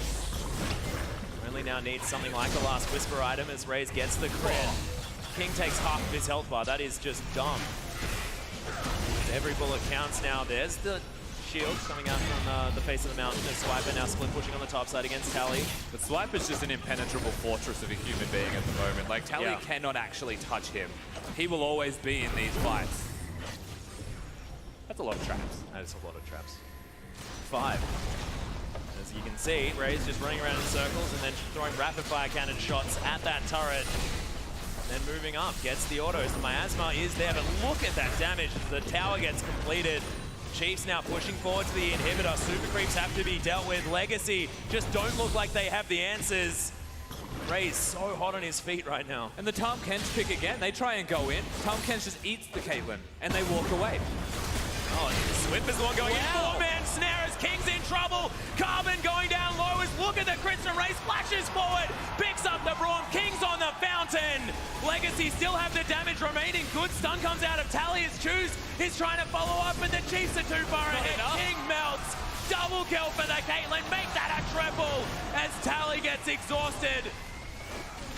only now needs something like the last Whisper item as Raze gets the crit. King takes half of his health bar. That is just dumb. Every bullet counts now. There's the shield coming out from the face of the mountain. There's Swiper now split pushing on the top side against Tally. But Swiper's just an impenetrable fortress of a human being at the moment. Like, Tally cannot actually touch him. He will always be in these fights. That's a lot of traps. That is a lot of traps. 5. As you can see, Raze just running around in circles and then throwing rapid fire cannon shots at that turret. Then moving up, gets the autos. The miasma is there, but look at that damage. The tower gets completed. Chiefs now pushing forward to the inhibitor. Super creeps have to be dealt with. Legacy just don't look like they have the answers. Ray's so hot on his feet right now. And the Tahm Kench pick again. They try and go in. Tahm Kench just eats the Caitlyn, and they walk away. Oh, Swift is the one going in. 4-man snare as King's in trouble. Carbon going down low as look at the crits from Ray. Splashes forward. Picks up the Braum. King's on the fountain. Legacy still have the damage remaining. Good stun comes out of Tally as Choose is trying to follow up, but the Chiefs are too far ahead. King melts. Double kill for the Caitlyn. Make that a triple as Tally gets exhausted.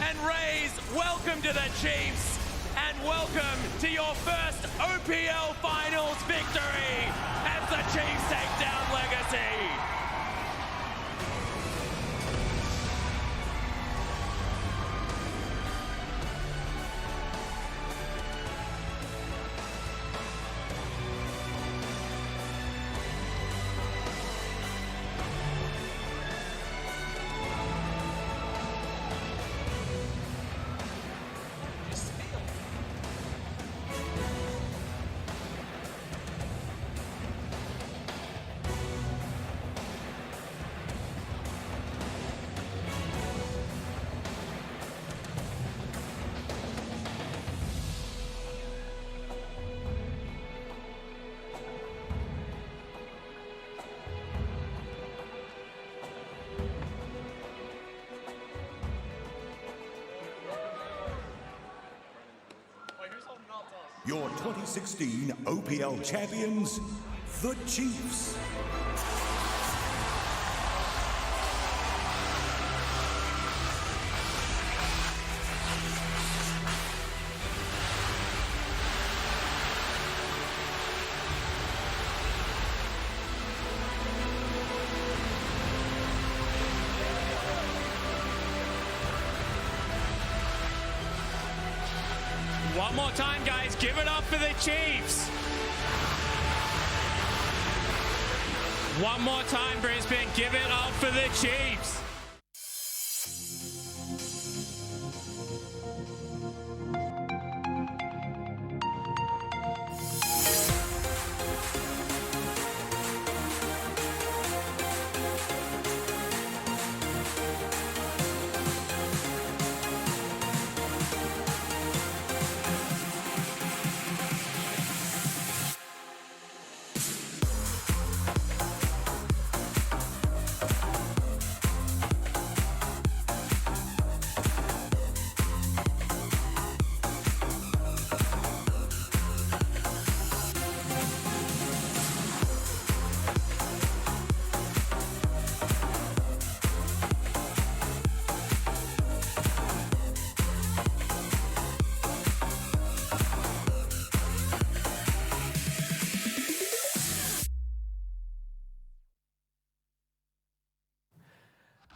and Rays, welcome to the Chiefs, and welcome to your first OPL Finals victory as the Chiefs take down Legacy. Your 2016 OPL champions, the Chiefs. One more time, guys. Give it up for the Chiefs. One more time, Brisbane. Give it up for the Chiefs.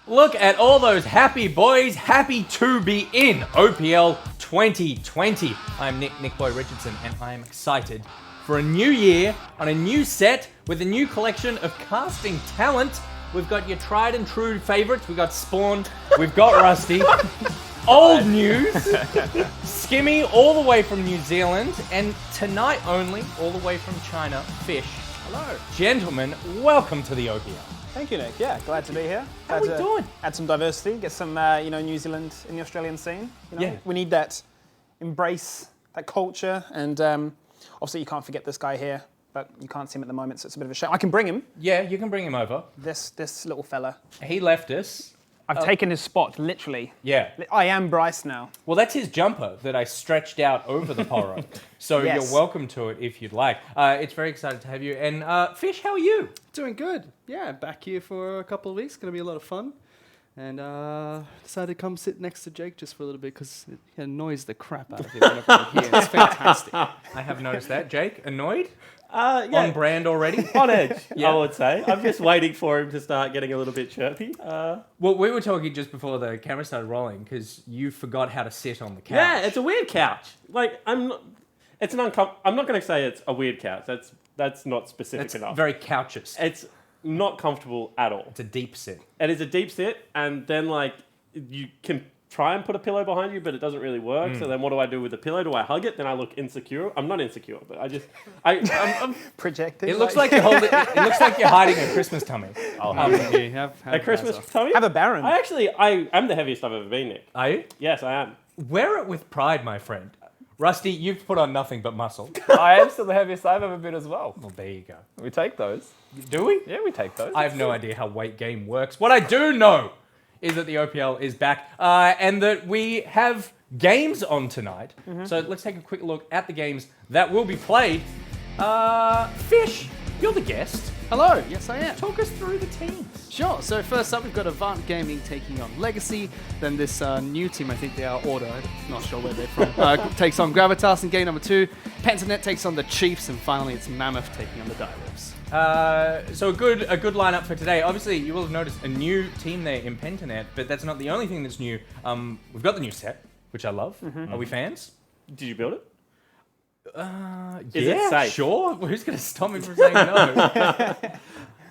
Look at all those happy boys, happy to be in OPL 2020. I'm Nick Boy Richardson, and I am excited for a new year on a new set with a new collection of casting talent. We've got your tried and true favorites. We've got Spawn, we've got Rusty, old news, Skimmy all the way from New Zealand, and tonight only, all the way from China, Fish. Hello. Gentlemen, welcome to the OPL. Thank you, Nick. Yeah, glad to be here. How Glad we to doing? Add some diversity, get some, New Zealand in the Australian scene. Yeah. We need that embrace, that culture, and obviously you can't forget this guy here, but you can't see him at the moment, so it's a bit of a shame. I can bring him. Yeah, you can bring him over. This little fella. He left us. I've taken his spot, literally. Yeah. I am Bryce now. Well, that's his jumper that I stretched out over the poro. So Yes. you're welcome to it if you'd like. It's very excited to have you. And Fish, how are you? Doing good. Yeah, back here for a couple of weeks. Going to be a lot of fun. And decided to come sit next to Jake just for a little bit because it annoys the crap out of him whenever I'm here. It's fantastic. I have noticed that. Jake, annoyed? Yeah, On brand already? on edge, Yeah. I would say. I'm just waiting for him to start getting a little bit chirpy. Well, we were talking just before the camera started rolling because you forgot how to sit on the couch. Yeah, it's a weird couch. Like, I'm not going to say it's a weird couch. That's not specific It's enough. very couchist. It's not comfortable at all. It's a deep sit. It is a deep sit, and then like you can try and put a pillow behind you, but it doesn't really work. So then what do I do with the pillow? Do I hug it? Then I look insecure. I'm not insecure, but I'm Projected. It looks like you're holding. It looks like you're hiding a Christmas tummy. I'll have it. Have a Christmas tummy. Have a Baron. I am the heaviest I've ever been, Nick. Are you? Yes, I am. Wear it with pride, my friend. Rusty, you've put on nothing but muscle. I am still the heaviest I've ever been as well. Well, there you go. We take those. Do we? Yeah, we take those. I have no idea how weight gain works. What I do know is that the OPL is back and that we have games on tonight. So let's take a quick look at the games that will be played. Fish, you're the guest. Hello, yes I am. Talk us through the teams. Sure, so first up we've got Avant Gaming taking on Legacy, then this new team, I think they are Order, I'm not sure where they're from, takes on Gravitas in game number 2, Pentanet takes on the Chiefs, and finally it's Mammoth taking on the Direwolves. So a good lineup for today. Obviously, you will have noticed a new team there in Pentanet, but that's not the only thing that's new. We've got the new set, which I love. Are we fans? Did you build it? Is it safe? Sure. Who's going to stop me from saying no?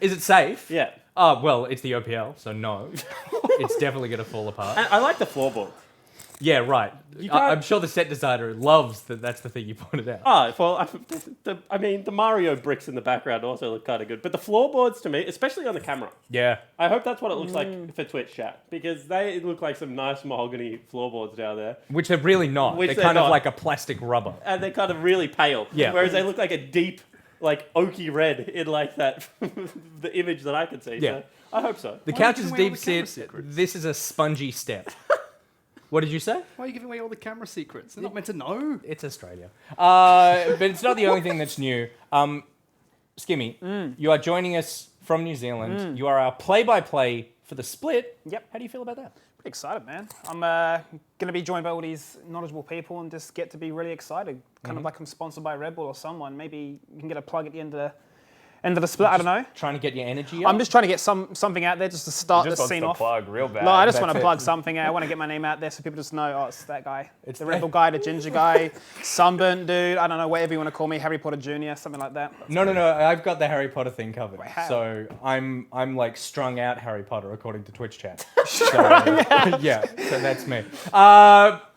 Is it safe? Yeah. Oh, well, it's the OPL, so no. It's definitely going to fall apart. I like the floorboard. Yeah, right. You can't- I'm sure the set designer loves that. That's the thing you pointed out. Oh, well, I mean, the Mario bricks in the background also look kind of good. But the floorboards to me, especially on the camera, Yeah. I hope that's what it looks like for Twitch chat. Because they look like some nice mahogany floorboards down there. Which they're really not. Which They're they're kind of not. like a plastic rubber. And they're kind of really pale. Yeah. Whereas they look like a deep, like, oaky red in, like, that, the image that I can see. Yeah. So I hope so. The Why couch are you is giving away all deep the camera sit. secrets? This is a spongy step. What did you say? Why are you giving away all the camera secrets? They're not meant to know. It's Australia. But it's not the only thing that's new. Skimmy, you are joining us from New Zealand. You are our play-by-play for the split. Yep. How do you feel about that? Pretty excited, man. I'm going to be joined by all these knowledgeable people and just get to be really excited. Kind of like I'm sponsored by Red Bull or someone. Maybe you can get a plug at the end of the split. I don't know. Trying to get your energy up? I'm just trying to get something out there just to start the Just wants scene to off. plug real bad. No, I just want That's to it. plug something out. I want to get my name out there so people just know, oh, it's that guy. It's the rebel guy, the ginger guy, sunburnt dude. I don't know, whatever you want to call me, Harry Potter Jr., something like that. No. I've got the Harry Potter thing covered. How? So I'm like strung out Harry Potter according to Twitch chat. So, yeah, so that's me.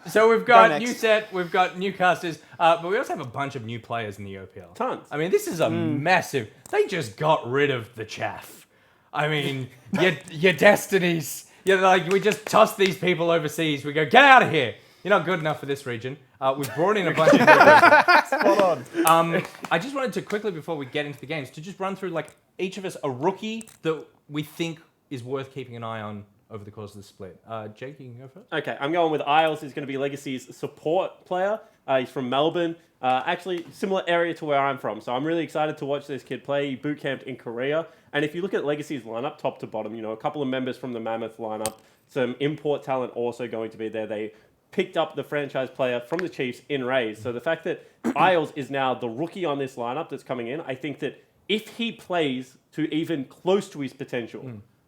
So we've got next. new set, we've got new casters, but we also have a bunch of new players in the OPL. Tons. I mean, this is a massive. They just got rid of the chaff. I mean, your destinies. You're like, we just toss these people overseas. We go, get out of here. You're not good enough for this region. We've brought in a bunch of new players. Spot on. I just wanted to quickly, before we get into the games, to just run through like each of us a rookie that we think is worth keeping an eye on over the course of the split. Jake, you can go first. Okay, I'm going with Isles. He's going to be Legacy's support player. He's from Melbourne. Actually, similar area to where I'm from. So I'm really excited to watch this kid play. He boot camped in Korea. And if you look at Legacy's lineup, top to bottom, you know, a couple of members from the Mammoth lineup, some import talent also going to be there. They picked up the franchise player from the Chiefs in Rays. So the fact that Isles is now the rookie on this lineup that's coming in, I think that if he plays to even close to his potential,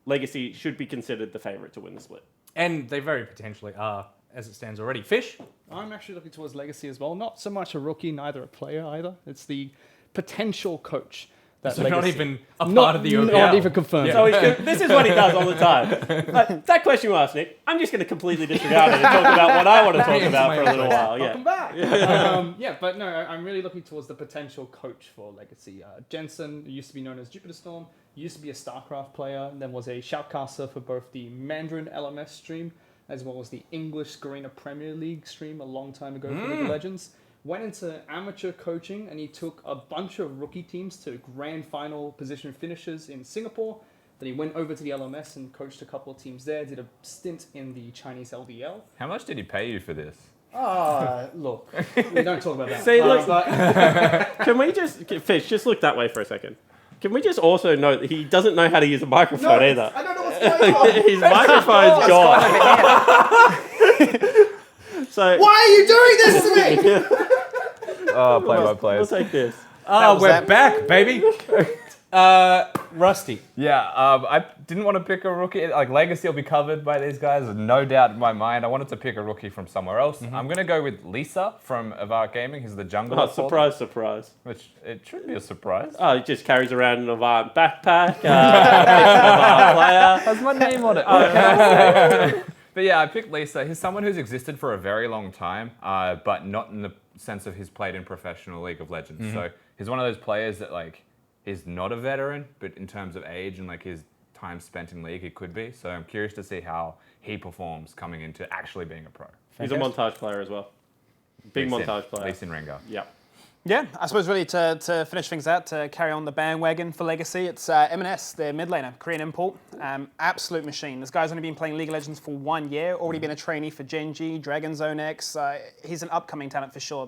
Legacy should be considered the favourite to win the split. And they very potentially are, as it stands already. Fish? I'm actually looking towards Legacy as well. Not so much a rookie, neither a player either. It's the potential coach. That So Legacy. not even a part of the OPL. Not even confirmed. Yeah. So this is what he does all the time. That question you asked, Nick, I'm just going to completely disregard it and talk about what I want to talk about for a little while. Yeah. Welcome back. Yeah, but no, I'm really looking towards the potential coach for Legacy. Jensen, who used to be known as Jupiter Storm, used to be a StarCraft player, and then was a shoutcaster for both the Mandarin LMS stream as well as the English Garena Premier League stream a long time ago for League of Legends. Went into amateur coaching, and he took a bunch of rookie teams to grand final position finishes in Singapore. Then he went over to the LMS and coached a couple of teams there, did a stint in the Chinese LDL. How much did he pay you for this? Look, we don't talk about that. See, look, but can we just, Fish, just look that way for a second. Can we just also note that he doesn't know how to use a microphone either? I don't know what's going on. His microphone's gone. So Why are you doing this to me? Oh, play by we'll players. take this. Oh, we're back, baby. Rusty. Yeah, I didn't want to pick a rookie. Like, Legacy will be covered by these guys, no doubt in my mind. I wanted to pick a rookie from somewhere else. I'm going to go with Lisa from Avant Gaming. He's the jungle. Oh, surprise. Which, it should be a surprise. Oh, he just carries around an Avant backpack. Avant player. Has my name on it. But yeah, I picked Lisa. He's someone who's existed for a very long time, but not in the sense of he's played in professional League of Legends. So he's one of those players that, like, is not a veteran, but in terms of age and like his time spent in League, he could be. So I'm curious to see how he performs coming into actually being a pro. He's a montage player as well. Big montage player. Lee Sin Rengar. Yep. Yeah, I suppose really to finish things out, to carry on the bandwagon for Legacy, it's M&S, their mid laner, Korean import. Absolute machine. This guy's only been playing League of Legends for 1 year, already been a trainee for Genji, Dragon Zone X. He's an upcoming talent for sure.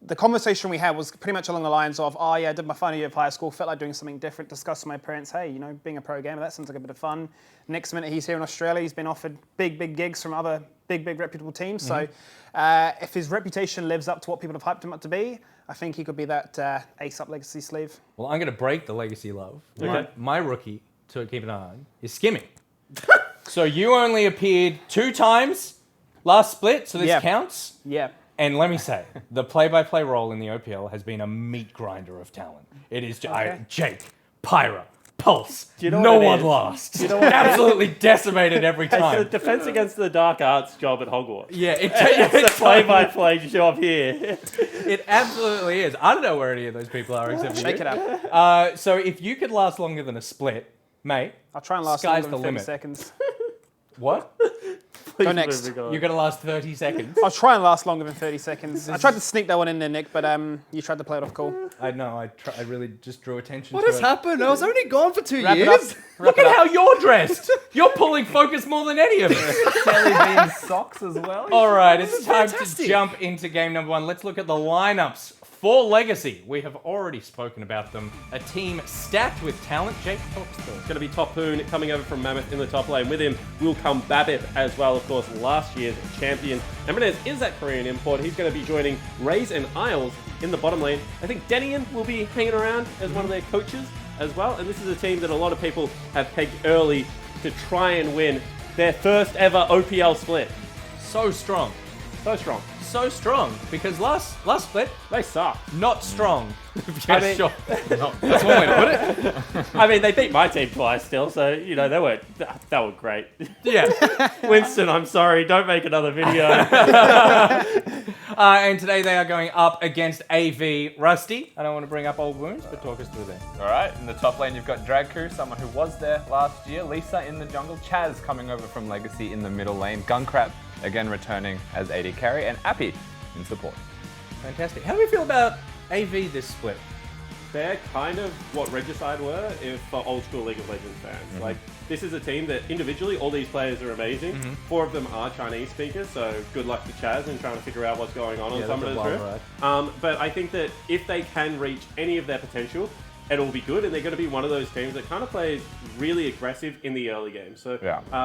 the conversation we had was pretty much along the lines of, oh yeah, I did my final year of high school, felt like doing something different, discussed with my parents, hey, you know, being a pro gamer, that sounds like a bit of fun. Next minute he's here in Australia, he's been offered big gigs from other big reputable teams. So if his reputation lives up to what people have hyped him up to be, I think he could be that ace up Legacy sleeve. Well, I'm going to break the Legacy love. Okay. My rookie to keep an eye on is Skimming. So you only appeared 2 times last split, so this counts. Yeah. And let me say, the play-by-play role in the OPL has been a meat grinder of talent. It is Jake, Pyra, Pulse. Do you know no what it one is? lost. Do you know what it is? Absolutely decimated every It's the time. defense against the dark arts job at Hogwarts. Yeah, it's a play-by-play job here. It absolutely is. I don't know where any of those people are except for Shake you. it up. So if you could last longer than a split, mate, I'll try and last sky's longer than the 30 limit. seconds. What? Go next. You're going to last 30 seconds. I'll try and last longer than 30 seconds. I tried to sneak that one in there, Nick, but you tried to play it off cool. I know, I really just drew attention What to has it. happened? I was only gone for 2 Wrap it up. years. Look at how you're dressed. You're pulling focus more than any of us. Jelly bean socks as well. All right, it's time fantastic. to jump into game number 1. Let's look at the lineups for Legacy. We have already spoken about them. A team stacked with talent. Jake, talk us through. It's going to be Topoon coming over from Mammoth in the top lane. With him will come Babip as well, of course, last year's champion. Eminez is that Korean import. He's going to be joining Raze and Isles in the bottom lane. I think Denian will be hanging around as one of their coaches as well. And this is a team that a lot of people have pegged early to try and win their first ever OPL split. So strong. So strong. So strong. Because last split, They suck. not strong. I mean- sure. That's one way to put it. I mean, they beat my team twice still, so, you know, they were great. Yeah. Winston, I'm sorry, don't make another video. And today they are going up against AV Rusty. I don't want to bring up old wounds, but talk us through that. All right, in the top lane, you've got Dragku, someone who was there last year. Lisa in the jungle. Chaz coming over from Legacy in the middle lane. Gunkrab, again, returning as AD carry. And Appy in support. Fantastic. How do we feel about AV this split? They're kind of what Regicide were if for old school League of Legends fans. Like, this is a team that individually, all these players are amazing. 4 of them are Chinese speakers, so good luck to Chaz in trying to figure out what's going on Summoner's Rift. But I think that if they can reach any of their potential, it'll be good, and they're going to be one of those teams that kind of plays really aggressive in the early game. So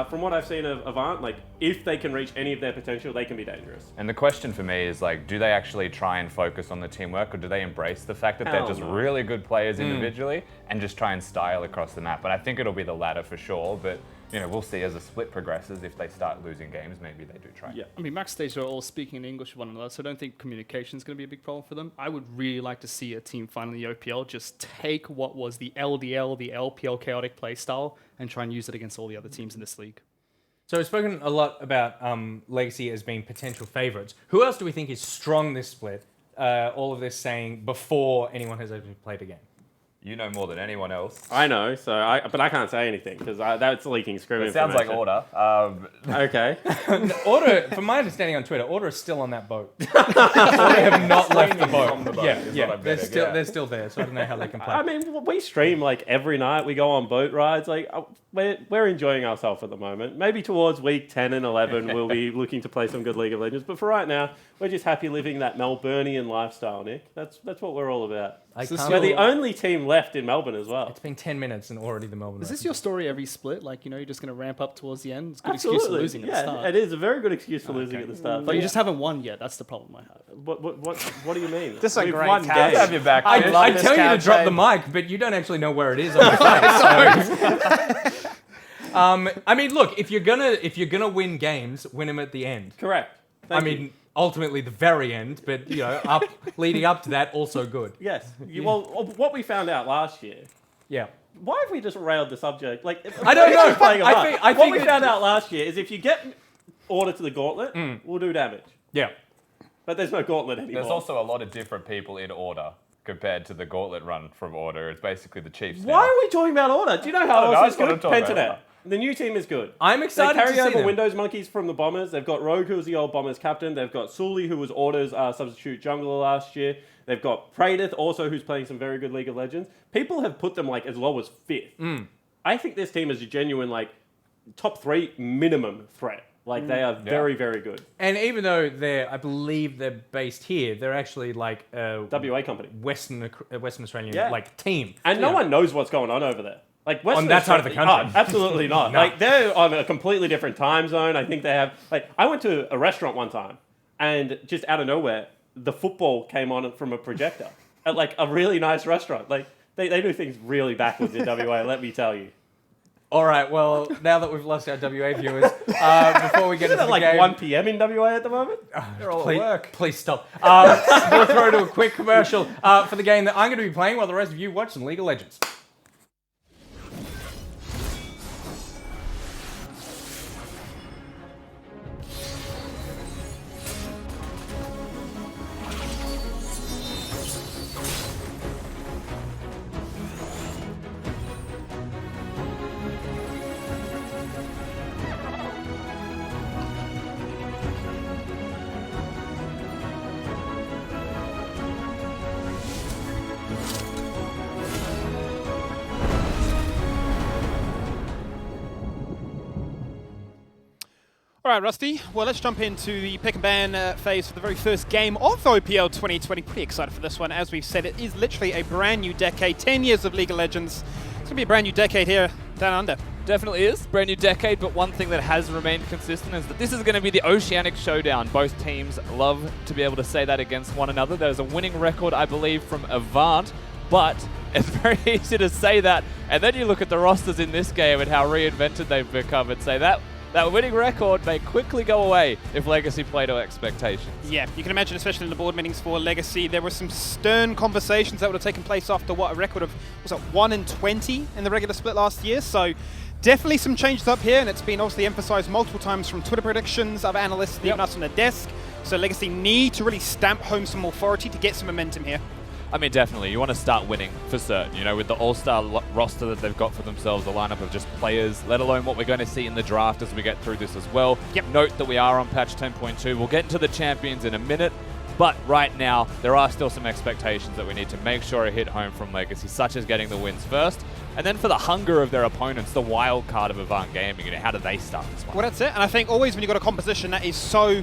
from what I've seen of Avant, like, if they can reach any of their potential, they can be dangerous. And the question for me is, like, do they actually try and focus on the teamwork, or do they embrace the fact that they're just really good players individually and just try and style across the map? And I think it'll be the latter for sure, but you know, we'll see as the split progresses. If they start losing games, maybe they do try. Yeah. I mean, max stage are all speaking in English with one another, so I don't think communication is going to be a big problem for them. I would really like to see a team finally OPL just take what was the LDL, the LPL chaotic play style, and try and use it against all the other teams in this league. So we've spoken a lot about Legacy as being potential favourites. Who else do we think is strong this split? All of this saying before anyone has actually played a game. You know more than anyone else. I know, but I can't say anything because that's leaking screaming. It sounds like Order. Okay. Order, from my understanding on Twitter, Order is still on that boat. Order have not left the boat. Yeah, they're still there, so I don't know how they can play. I mean, we stream like every night. We go on boat rides. Like we're enjoying ourselves at the moment. Maybe towards week 10 and 11, we'll be looking to play some good League of Legends. But for right now, we're just happy living that Melburnian lifestyle, Nick. That's what we're all about. We're the only team left in Melbourne as well. It's been 10 minutes and already the Melbourne. Is this your story every split? Like, you know, you're just going to ramp up towards the end? It's a good Absolutely. excuse for losing at the start. It is a very good excuse for losing at the start. But you just haven't won yet. That's the problem I have. What do you mean? This is a We've great won couch. games. Have your back. I this tell you to couch, drop the Shane. mic, but you don't actually know where it is on the face. I mean, look, if you're gonna win games, win them at the end. Correct. I mean, ultimately the very end, but you know, leading up to that, also good. Yes. Well, what we found out last year. Yeah. Why have we just railed the subject? Like, I don't know. I What think we that- found out last year is if you get Order to the Gauntlet, we'll do damage. Yeah. But there's no Gauntlet anymore. There's also a lot of different people in Order compared to the Gauntlet run from Order. It's basically the Chiefs. Why are we talking about Order? Do you know I how don't know, else I is just wanna good? talk about Pentanet. Order. The new team is good. I'm excited They carry to see over them. Windows Monkeys from the Bombers. They've got Rogue, who's the old Bombers captain. They've got Sully, who was Order's substitute jungler last year. They've got Pradith, also, who's playing some very good League of Legends. People have put them like as low as 5th. I think this team is a genuine like top 3 minimum threat Like, they are very, very good. And even though I believe they're based here, they're actually like a WA company. Western Australian like team. And no one knows what's going on over there. Like Western on that side of the country. Oh, absolutely not. No. Like, they're on a completely different time zone. I think they have, like, I went to a restaurant one time and just out of nowhere, the football came on from a projector at like a really nice restaurant. Like, they do things really backwards in WA, let me tell you. All right, well, now that we've lost our WA viewers, before we get into the like game... 1 p.m. in WA at the moment? They're all at work. Please stop. We'll throw to a quick commercial for the game that I'm going to be playing while the rest of you watch some League of Legends. All right, Rusty. Well, let's jump into the pick and ban phase for the very first game of OPL 2020. Pretty excited for this one. As we've said, it is literally a brand new decade. 10 years of League of Legends. It's going to be a brand new decade here down under. Definitely is. Brand new decade, but one thing that has remained consistent is that this is going to be the Oceanic Showdown. Both teams love to be able to say that against one another. There's a winning record, I believe, from Avant, but it's very easy to say that. And then you look at the rosters in this game and how reinvented they've become and say that winning record may quickly go away if Legacy play to expectations. Yeah, you can imagine, especially in the board meetings for Legacy, there were some stern conversations that would have taken place after a record of, was it 1-20 in the regular split last year? So definitely some changes up here, and it's been obviously emphasized multiple times from Twitter predictions, other analysts, even us on the desk. So Legacy need to really stamp home some authority to get some momentum here. I mean, definitely. You want to start winning for certain. You know, with the all-star roster that they've got for themselves, a lineup of just players, let alone what we're going to see in the draft as we get through this as well. Yep. Note that we are on patch 10.2. We'll get into the champions in a minute. But right now, there are still some expectations that we need to make sure are hit home from Legacy, such as getting the wins first. And then for the hunger of their opponents, the wild card of Avant Gaming, you know, how do they start this one? Well, that's it. And I think always when you've got a composition that is so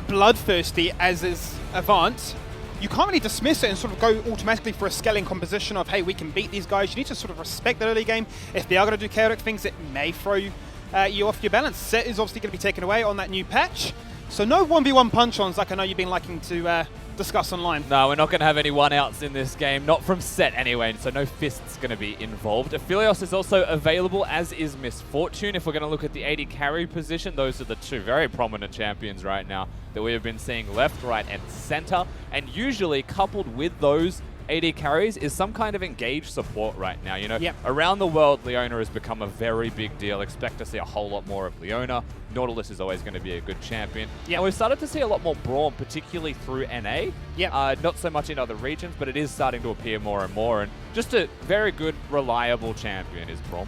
bloodthirsty as is Avant, you can't really dismiss it and sort of go automatically for a scaling composition of, hey, we can beat these guys. You need to sort of respect the early game. If they are going to do chaotic things, it may throw you off your balance. Set is obviously going to be taken away on that new patch. So no 1v1 punch-ons like I know you've been liking to discuss online. No, we're not going to have any one-outs in this game. Not from Set anyway, so no fists going to be involved. Aphelios is also available, as is Misfortune. If we're going to look at the AD carry position, those are the two very prominent champions right now that we have been seeing left, right, and center. And usually coupled with those AD carries is some kind of engaged support right now. You know, around the world, Leona has become a very big deal. Expect to see a whole lot more of Leona. Nautilus is always going to be a good champion. And we've started to see a lot more Braum, particularly through NA. Not so much in other regions, but it is starting to appear more and more. And just a very good, reliable champion is Braum.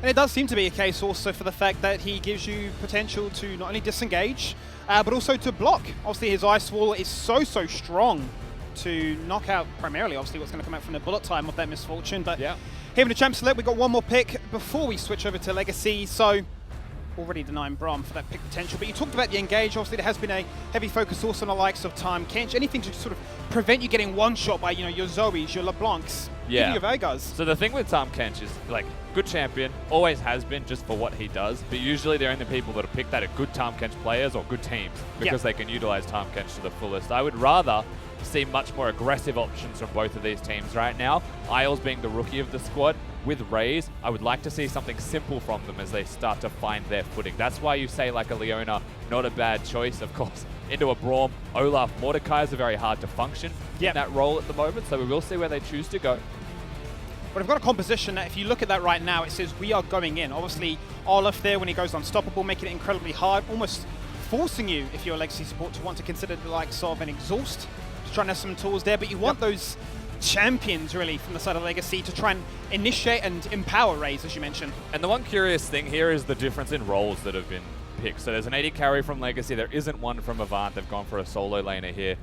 And it does seem to be a case also for the fact that he gives you potential to not only disengage, but also to block. Obviously, his Ice Wall is so strong to knock out primarily, obviously, what's going to come out from the bullet time of that Misfortune. But here in the Champ Select, we've got one more pick before we switch over to Legacy. So already denying Braum for that pick potential. But you talked about the engage. Obviously, there has been a heavy focus also on the likes of Tahm Kench. Anything to sort of prevent you getting one shot by, you know, your Zoes, your LeBlancs, even your Vegas. So the thing with Tahm Kench is, like, good champion, always has been just for what he does. But usually the only people that are picked that are good Tahm Kench players or good teams because they can utilize Tahm Kench to the fullest. I would rather see much more aggressive options from both of these teams right now. Isles being the rookie of the squad. With Raze, I would like to see something simple from them as they start to find their footing. That's why you say, like, a Leona, not a bad choice, of course. Into a Braum, Olaf, Mordecai are very hard to function in that role at the moment, so we will see where they choose to go. But I've got a composition that if you look at that right now, it says we are going in. Obviously, Olaf there when he goes unstoppable, making it incredibly hard, almost forcing you, if you're a Legacy support, to want to consider the likes of an Exhaust, to try and have some tools there. But you want those champions, really, from the side of Legacy to try and initiate and empower Raze, as you mentioned. And the one curious thing here is the difference in roles that have been picked. So there's an AD carry from Legacy. There isn't one from Avant. They've gone for a solo laner here.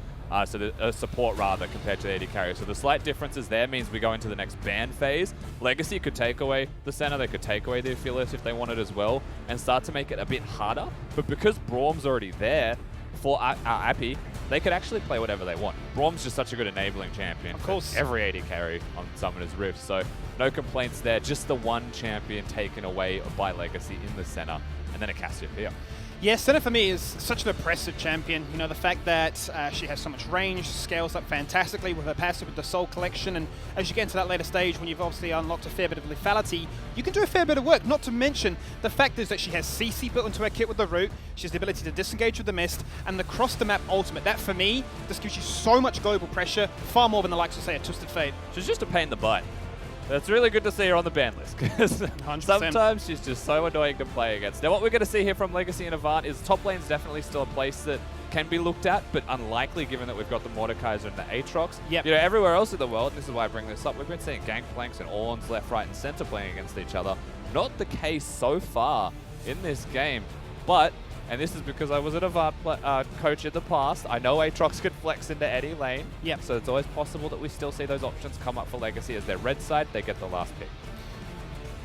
support rather, compared to the AD carry. So the slight differences there means we go into the next ban phase. Legacy could take away the center, they could take away the Aphelios if they wanted as well, and start to make it a bit harder. But because Braum's already there for Appy, they could actually play whatever they want. Braum's just such a good enabling champion. Of course. Every AD carry on Summoner's Rift, so no complaints there. Just the one champion taken away by Legacy in the center, and then a Cassiopeia. Yeah, Senna for me is such an oppressive champion. You know, the fact that she has so much range, scales up fantastically with her passive with the Soul Collection, and as you get into that later stage when you've obviously unlocked a fair bit of lethality, you can do a fair bit of work. Not to mention the fact is that she has CC built into her kit with the root, she has the ability to disengage with the mist, and the cross the map ultimate. That for me, just gives you so much global pressure, far more than the likes of, say, a Twisted Fate. She's just a pain in the butt. It's really good to see her on the ban list, because sometimes she's just so annoying to play against. Now what we're going to see here from Legacy and Avant is top lane's definitely still a place that can be looked at, but unlikely given that we've got the Mordekaiser and the Aatrox. Yep. You know, everywhere else in the world, and this is why I bring this up, we've been seeing Gangplanks and Orns left, right, and center playing against each other. Not the case so far in this game, but, and this is because I was an Avant coach in the past, I know Aatrox could flex into any lane. Yep. So it's always possible that we still see those options come up for Legacy. As their red side, they get the last pick.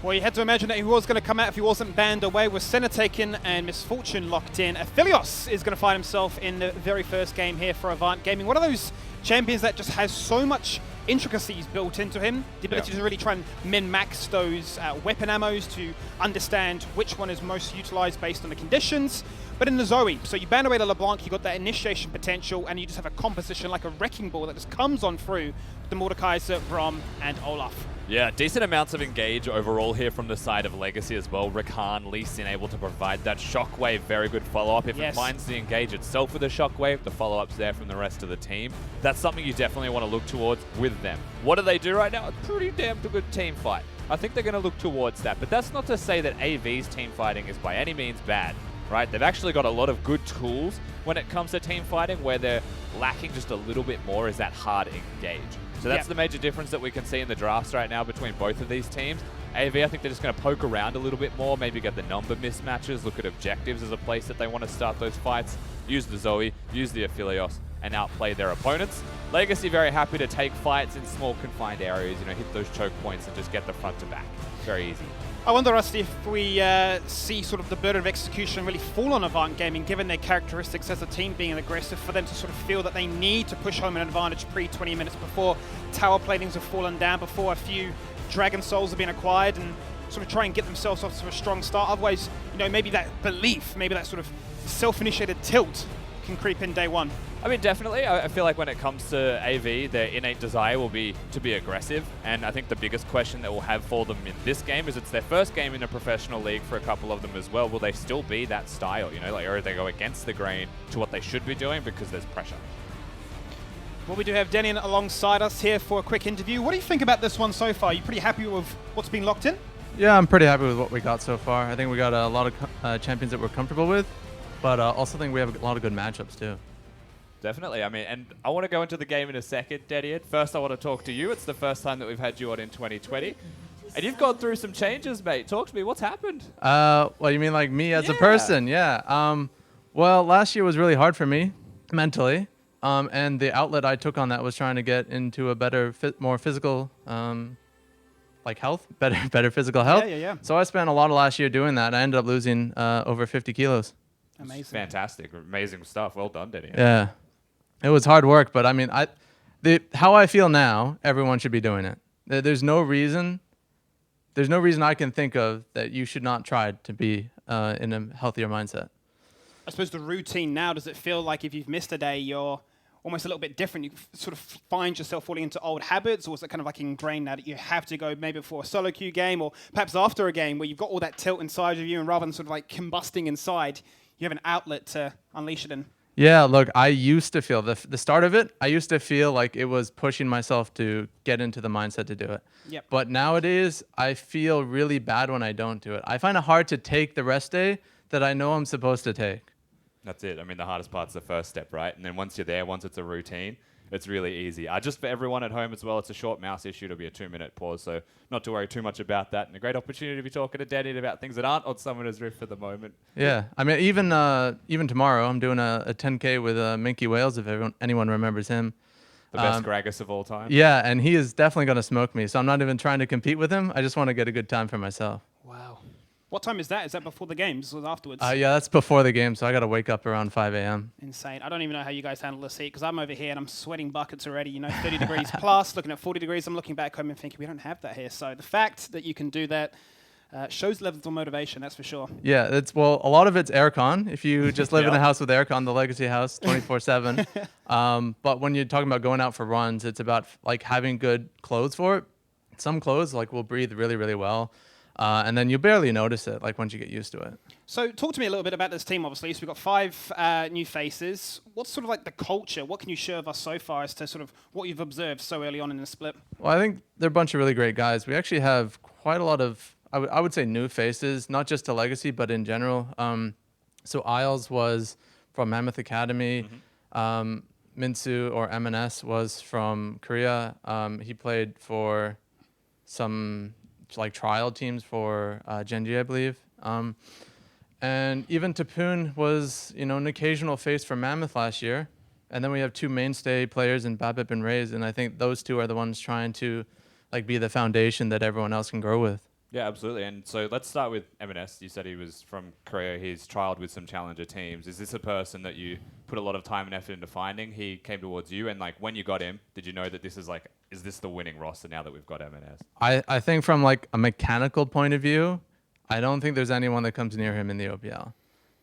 Well, you had to imagine that he was going to come out if he wasn't banned away with Senna taken and Misfortune locked in. Aphelios is going to find himself in the very first game here for Avant Gaming. One of those champions that just has so much intricacies built into him, the ability to really try and min-max those weapon ammos to understand which one is most utilized based on the conditions. But in the Zoe, so you ban away the LeBlanc, you got that initiation potential, and you just have a composition like a wrecking ball that just comes on through with the Mordekaiser, Braum, and Olaf. Yeah, decent amounts of engage overall here from the side of Legacy as well. Rakan, Lee Sin able to provide that shockwave, very good follow-up. If it finds the engage itself with a shockwave, the follow-up's there from the rest of the team. That's something you definitely want to look towards with them. What do they do right now? A pretty damn good team fight. I think they're going to look towards that, but that's not to say that AV's team fighting is by any means bad, right? They've actually got a lot of good tools when it comes to team fighting. Where they're lacking just a little bit more is that hard engage. So that's the major difference that we can see in the drafts right now between both of these teams. AV, I think they're just going to poke around a little bit more, maybe get the number mismatches, look at objectives as a place that they want to start those fights, use the Zoe, use the Aphelios, and outplay their opponents. Legacy very happy to take fights in small confined areas, you know, hit those choke points and just get the front to back. Very easy. I wonder, Rusty, if we see sort of the burden of execution really fall on Avant Gaming, given their characteristics as a team being aggressive, for them to sort of feel that they need to push home an advantage pre-20 minutes before tower platings have fallen down, before a few Dragon Souls have been acquired, and sort of try and get themselves off to a strong start. Otherwise, you know, maybe that belief, maybe that sort of self-initiated tilt can creep in day one. I mean, definitely. I feel like when it comes to AV, their innate desire will be to be aggressive. And I think the biggest question that we'll have for them in this game is it's their first game in a professional league for a couple of them as well. Will they still be that style, you know, like, or they go against the grain to what they should be doing because there's pressure? Well, we do have Denian alongside us here for a quick interview. What do you think about this one so far? Are you pretty happy with what's been locked in? Yeah, I'm pretty happy with what we got so far. I think we got a lot of champions that we're comfortable with, but also think we have a lot of good matchups too. Definitely. I mean, and I want to go into the game in a second, Denian. First, I want to talk to you. It's the first time that we've had you on in 2020. And you've gone through some changes, mate. Talk to me. What's happened? Well, you mean like me as a person? Yeah. Well, last year was really hard for me mentally. And the outlet I took on that was trying to get into a better, more physical, like health, better physical health. Yeah. So I spent a lot of last year doing that. I ended up losing over 50 kilos. Amazing. Fantastic. Amazing stuff. Well done, Denian. Yeah. It was hard work, but I mean, how I feel now, everyone should be doing it. There's no reason I can think of that you should not try to be in a healthier mindset. I suppose the routine now, does it feel like if you've missed a day, you're almost a little bit different? You sort of find yourself falling into old habits, or is it kind of like ingrained now that you have to go maybe before a solo queue game, or perhaps after a game where you've got all that tilt inside of you, and rather than sort of like combusting inside, you have an outlet to unleash it in? Yeah, look, I used to feel the start of it. I used to feel like it was pushing myself to get into the mindset to do it. Yep. But nowadays, I feel really bad when I don't do it. I find it hard to take the rest day that I know I'm supposed to take. That's it. I mean, the hardest part's the first step, right? And then once you're there, once it's a routine, it's really easy. Just for everyone at home as well, it's a short mouse issue. It'll be a 2-minute pause, so not to worry too much about that. And a great opportunity to be talking to Danny about things that aren't on Summoner's Rift for the moment. Yeah, I mean, even tomorrow, I'm doing a 10K with Minky Wales, if anyone remembers him. The best Gragas of all time. Yeah, and he is definitely going to smoke me, so I'm not even trying to compete with him. I just want to get a good time for myself. Wow. What time is that? Is that before the games or afterwards? Yeah, that's before the game, so I got to wake up around 5 a.m. Insane. I don't even know how you guys handle this heat, because I'm over here and I'm sweating buckets already, 30 degrees plus, looking at 40 degrees. I'm looking back home and thinking, we don't have that here. So the fact that you can do that shows levels of motivation, that's for sure. Yeah, a lot of it's aircon. If you just live in a house with aircon, the Legacy house, 24/7. But when you're talking about going out for runs, it's about like having good clothes for it. Some clothes will breathe really, really well. And then you barely notice it, once you get used to it. So talk to me a little bit about this team, obviously. So we've got 5 new faces. What's sort of the culture? What can you share with us so far as to sort of what you've observed so early on in the split? Well, I think they're a bunch of really great guys. We actually have quite a lot of, I would say, new faces, not just to Legacy, but in general. So Isles was from Mammoth Academy. Minsu, or MNS, was from Korea. He played for some trial teams for Genji, I believe. And even Tapoon was, an occasional face for Mammoth last year. And then we have 2 mainstay players in Babip and Raze, and I think those 2 are the ones trying to be the foundation that everyone else can grow with. Yeah, absolutely. And so let's start with M&S. You said he was from Korea. He's trialed with some challenger teams. Is this a person that you put a lot of time and effort into finding? He came towards you, and when you got him, did you know that this is this the winning roster now that we've got M&S? I think from a mechanical point of view, I don't think there's anyone that comes near him in the OPL.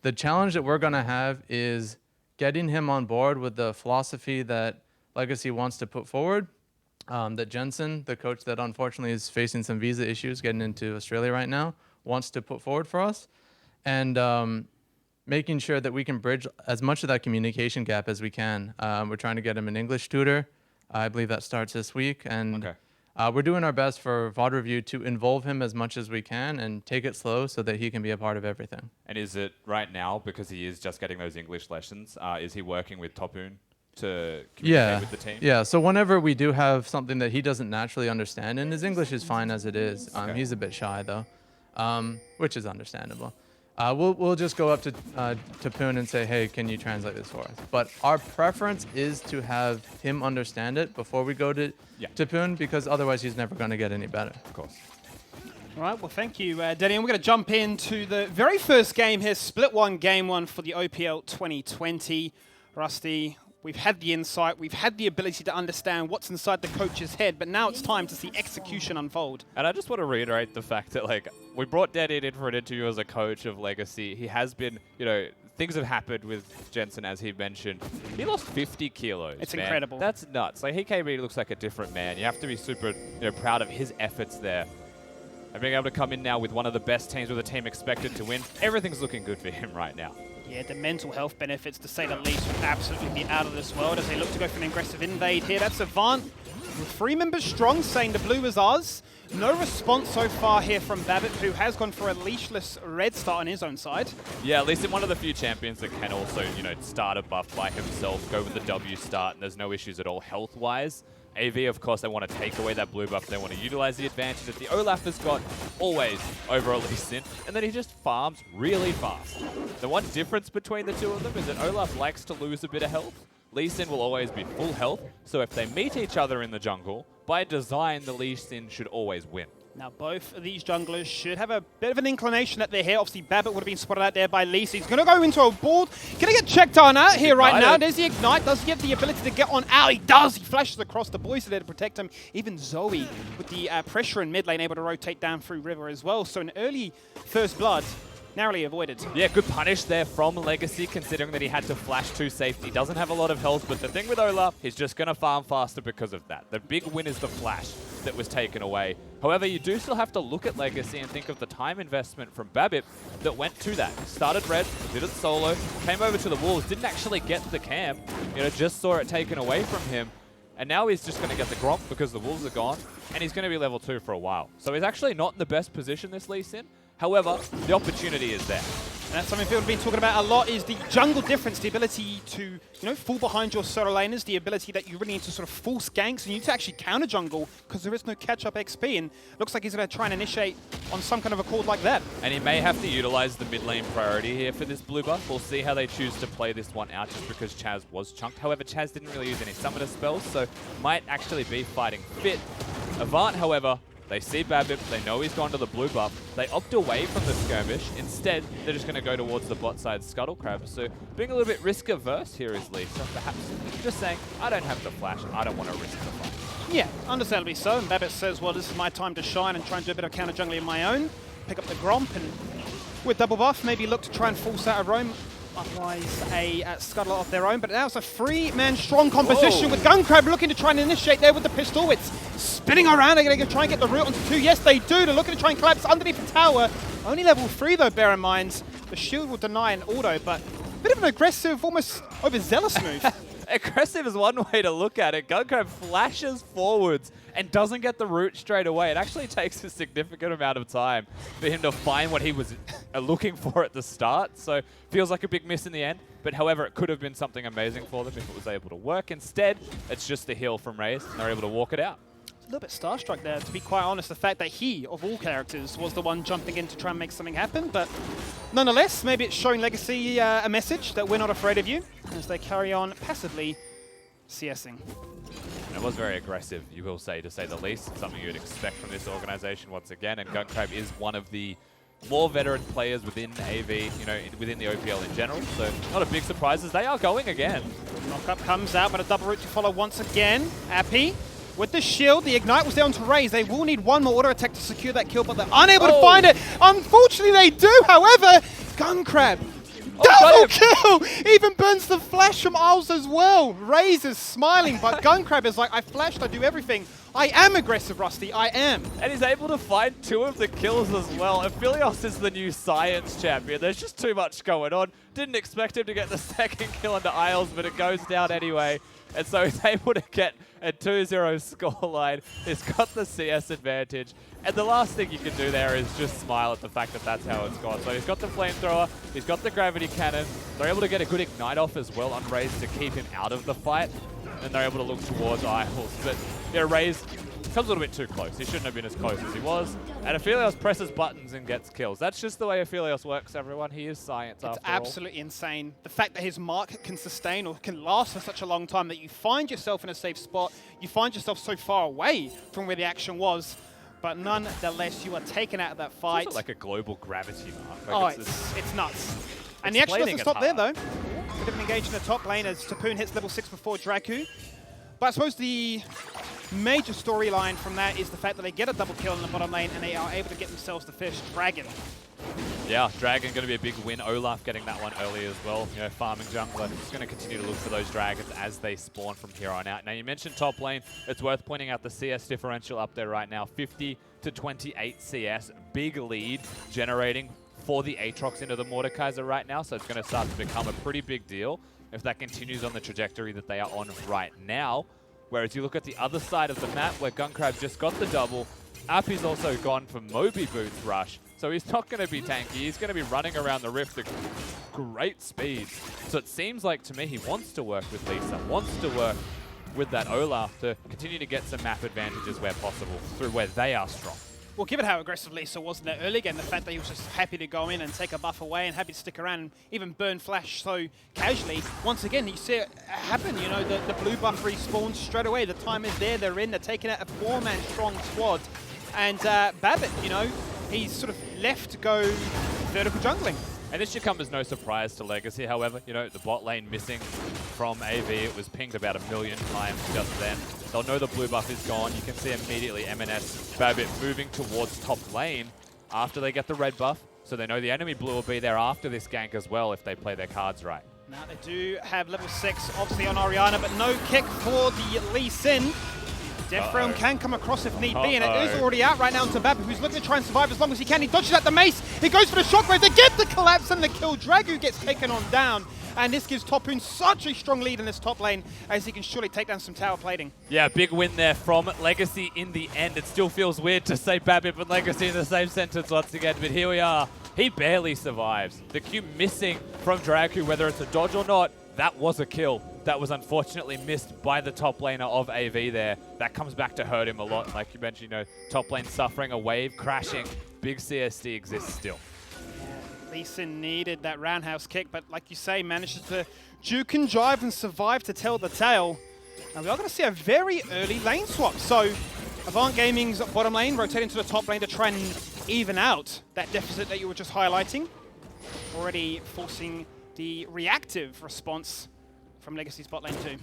The challenge that we're going to have is getting him on board with the philosophy that Legacy wants to put forward. That Jensen, the coach that unfortunately is facing some visa issues getting into Australia right now, wants to put forward for us. And making sure that we can bridge as much of that communication gap as we can. We're trying to get him an English tutor. I believe that starts this week. And we're doing our best for VOD Review to involve him as much as we can and take it slow so that he can be a part of everything. And is it right now, because he is just getting those English lessons, is he working with Tapoon to communicate with the team? Yeah, so whenever we do have something that he doesn't naturally understand, and his English is fine as it is, he's a bit shy though, which is understandable. We'll just go up to Tapoon and say, hey, can you translate this for us? But our preference is to have him understand it before we go to Tapoon, because otherwise he's never going to get any better. Of course. All right, well, thank you, Denny. And we're going to jump into the very first game here, Split 1, Game 1 for the OPL 2020. Rusty, we've had the insight, we've had the ability to understand what's inside the coach's head, but now it's time to see execution unfold. And I just want to reiterate the fact that, we brought Danny in for an interview as a coach of Legacy. He has been, things have happened with Jensen, as he mentioned. He lost 50 kilos. It's incredible. That's nuts. He came in, he looks like a different man. You have to be super, proud of his efforts there. And being able to come in now with one of the best teams, with a team expected to win, everything's looking good for him right now. Yeah, the mental health benefits, to say the least, will absolutely be out of this world as they look to go for an aggressive invade here. That's Avant with 3 members strong, saying the blue is ours. No response so far here from Babbitt, who has gone for a leashless red start on his own side. Yeah, at least in one of the few champions that can also, start a buff by himself, go with the W start, and there's no issues at all health-wise. AV, of course, they want to take away that blue buff. They want to utilize the advantage that the Olaf has got always over Lee Sin, and then he just farms really fast. The one difference between the two of them is that Olaf likes to lose a bit of health. Lee Sin will always be full health, so if they meet each other in the jungle, by design, the Lee Sin should always win. Now, both of these junglers should have a bit of an inclination at their hair. Obviously, Babbitt would have been spotted out there by Lisa. He's going to go into a board. Going to get checked on out here right now. There's the Ignite. Does he have the ability to get on out? He does. He flashes across. The boys are there to protect him. Even Zoe, with the pressure in mid lane, able to rotate down through River as well. So an early first blood, narrowly avoided. Yeah, good punish there from Legacy, considering that he had to flash to safety. He doesn't have a lot of health, but the thing with Olaf, he's just going to farm faster because of that. The big win is the flash that was taken away. However, you do still have to look at Legacy and think of the time investment from Babip that went to that. Started red, did it solo, came over to the Wolves, didn't actually get to the camp, just saw it taken away from him. And now he's just going to get the Gromp because the Wolves are gone, and he's going to be level 2 for a while. So he's actually not in the best position, this Lee Sin. However, the opportunity is there. And that's something people have been talking about a lot, is the jungle difference, the ability to, fall behind your solo laners, the ability that you really need to sort of force ganks, and you need to actually counter jungle because there is no catch-up XP, and looks like he's going to try and initiate on some kind of a call like that. And he may have to utilize the mid lane priority here for this blue buff. We'll see how they choose to play this one out just because Chaz was chunked. However, Chaz didn't really use any summoner spells, so might actually be fighting fit. Avant, however, they see Babip, they know he's gone to the blue buff. They opt away from the skirmish. Instead, they're just going to go towards the bot side Scuttle Crab. So being a little bit risk averse here is Lee. So perhaps just saying, I don't have the flash, I don't want to risk the fight. Yeah, understandably so. And Babip says, well, this is my time to shine and try and do a bit of counter jungling of my own. Pick up the Gromp and with double buff, maybe look to try and force out a roam. Otherwise, a scuttle of their own. But now it's a 3-man strong composition with Gunkrab looking to try and initiate there with the pistol. It's spinning around. They're going to try and get the root onto 2. Yes, they do. They're looking to try and collapse underneath the tower. Only level 3, though, bear in mind. The shield will deny an auto, but a bit of an aggressive, almost overzealous move. Aggressive is one way to look at it. Gunkrab flashes forwards and doesn't get the root straight away. It actually takes a significant amount of time for him to find what he was looking for at the start. So feels like a big miss in the end. But however, it could have been something amazing for them if it was able to work. Instead, it's just the heal from Raze, and they're able to walk it out. A little bit starstruck there, to be quite honest, the fact that he, of all characters, was the one jumping in to try and make something happen. But nonetheless, maybe it's showing Legacy a message that we're not afraid of you as they carry on passively CSing. And it was very aggressive, you will say, to say the least. Something you'd expect from this organization once again. And Gunkrab is one of the more veteran players within AV, within the OPL in general. So not a big surprise as they are going again. Knockup comes out, but a double root to follow once again. Appy with the shield, the Ignite was down to Raze. They will need one more auto attack to secure that kill, but they're unable to find it. Unfortunately, they do, however, Gunkrab, double kill! Even burns the flash from Isles as well. Raze is smiling, but Gunkrab is like, I flashed, I do everything. I am aggressive, Rusty, I am. And he's able to find 2 of the kills as well. Aphelios is the new science champion. There's just too much going on. Didn't expect him to get the 2nd kill into Isles, but it goes down anyway. And so he's able to get a 2-0 scoreline. He's got the CS advantage. And the last thing you can do there is just smile at the fact that that's how it's gone. So he's got the flamethrower, he's got the gravity cannon. They're able to get a good ignite off as well on Raze to keep him out of the fight. And they're able to look towards Isles. But yeah, Raze comes a little bit too close. He shouldn't have been as close as he was. And Aphelios presses buttons and gets kills. That's just the way Aphelios works, everyone. He is science after all. It's absolutely insane. The fact that his mark can sustain or can last for such a long time, that you find yourself in a safe spot, you find yourself so far away from where the action was, but nonetheless, you are taken out of that fight. It's also like a global gravity mark. Like it's nuts. And the action doesn't stop there, though. Bit of an engage in the top lane as Tapoon hits level 6 before Draku. But I suppose the major storyline from that is the fact that they get a double kill in the bottom lane and they are able to get themselves the first Dragon. Yeah, Dragon going to be a big win. Olaf getting that one early as well. Farming jungler. Just going to continue to look for those dragons as they spawn from here on out. Now, you mentioned top lane. It's worth pointing out the CS differential up there right now. 50 to 28 CS. Big lead generating for the Aatrox into the Mordekaiser right now. So it's going to start to become a pretty big deal if that continues on the trajectory that they are on right now. Whereas you look at the other side of the map where Gunkrab just got the double. Appy's also gone for Moby Boots Rush. So he's not going to be tanky. He's going to be running around the rift at great speeds. So it seems like to me he wants to work with Lisa, wants to work with that Olaf to continue to get some map advantages where possible through where they are strong. Well, given how aggressive Lisa was in that early game, the fact that he was just happy to go in and take a buff away and happy to stick around and even burn Flash so casually, once again, you see it happen. The blue buff respawns straight away. The time is there. They're in. They're taking out a 4-man strong squad. And Babbitt, he's sort of left to go vertical jungling. And this should come as no surprise to Legacy, however. The bot lane missing from AV. It was pinged about 1 million times just then. They'll know the blue buff is gone. You can see immediately M&S Babbitt moving towards top lane after they get the red buff. So they know the enemy blue will be there after this gank as well if they play their cards right. Now they do have level 6 obviously on Orianna, but no kick for the Lee Sin. Death Realm can come across if need be, and it is already out right now to Babbitt, who's looking to try and survive as long as he can. He dodges out the mace, he goes for the shockwave, they get the collapse and the kill. Dragu gets taken on down, and this gives Tapoon such a strong lead in this top lane as he can surely take down some tower plating. Yeah, big win there from Legacy in the end. It still feels weird to say Babbitt and Legacy in the same sentence once again, but here we are. He barely survives. The Q missing from Draku, whether it's a dodge or not, that was a kill. That was unfortunately missed by the top laner of AV there. That comes back to hurt him a lot. Like you mentioned, top lane suffering a wave, crashing. Big CSD exists still. Lee Sin needed that roundhouse kick, but like you say, manages to juke and drive and survive to tell the tale. And we are going to see a very early lane swap. So Avant Gaming's bottom lane rotating to the top lane to try and even out that deficit that you were just highlighting. Already forcing the reactive response from Legacy's bot lane too.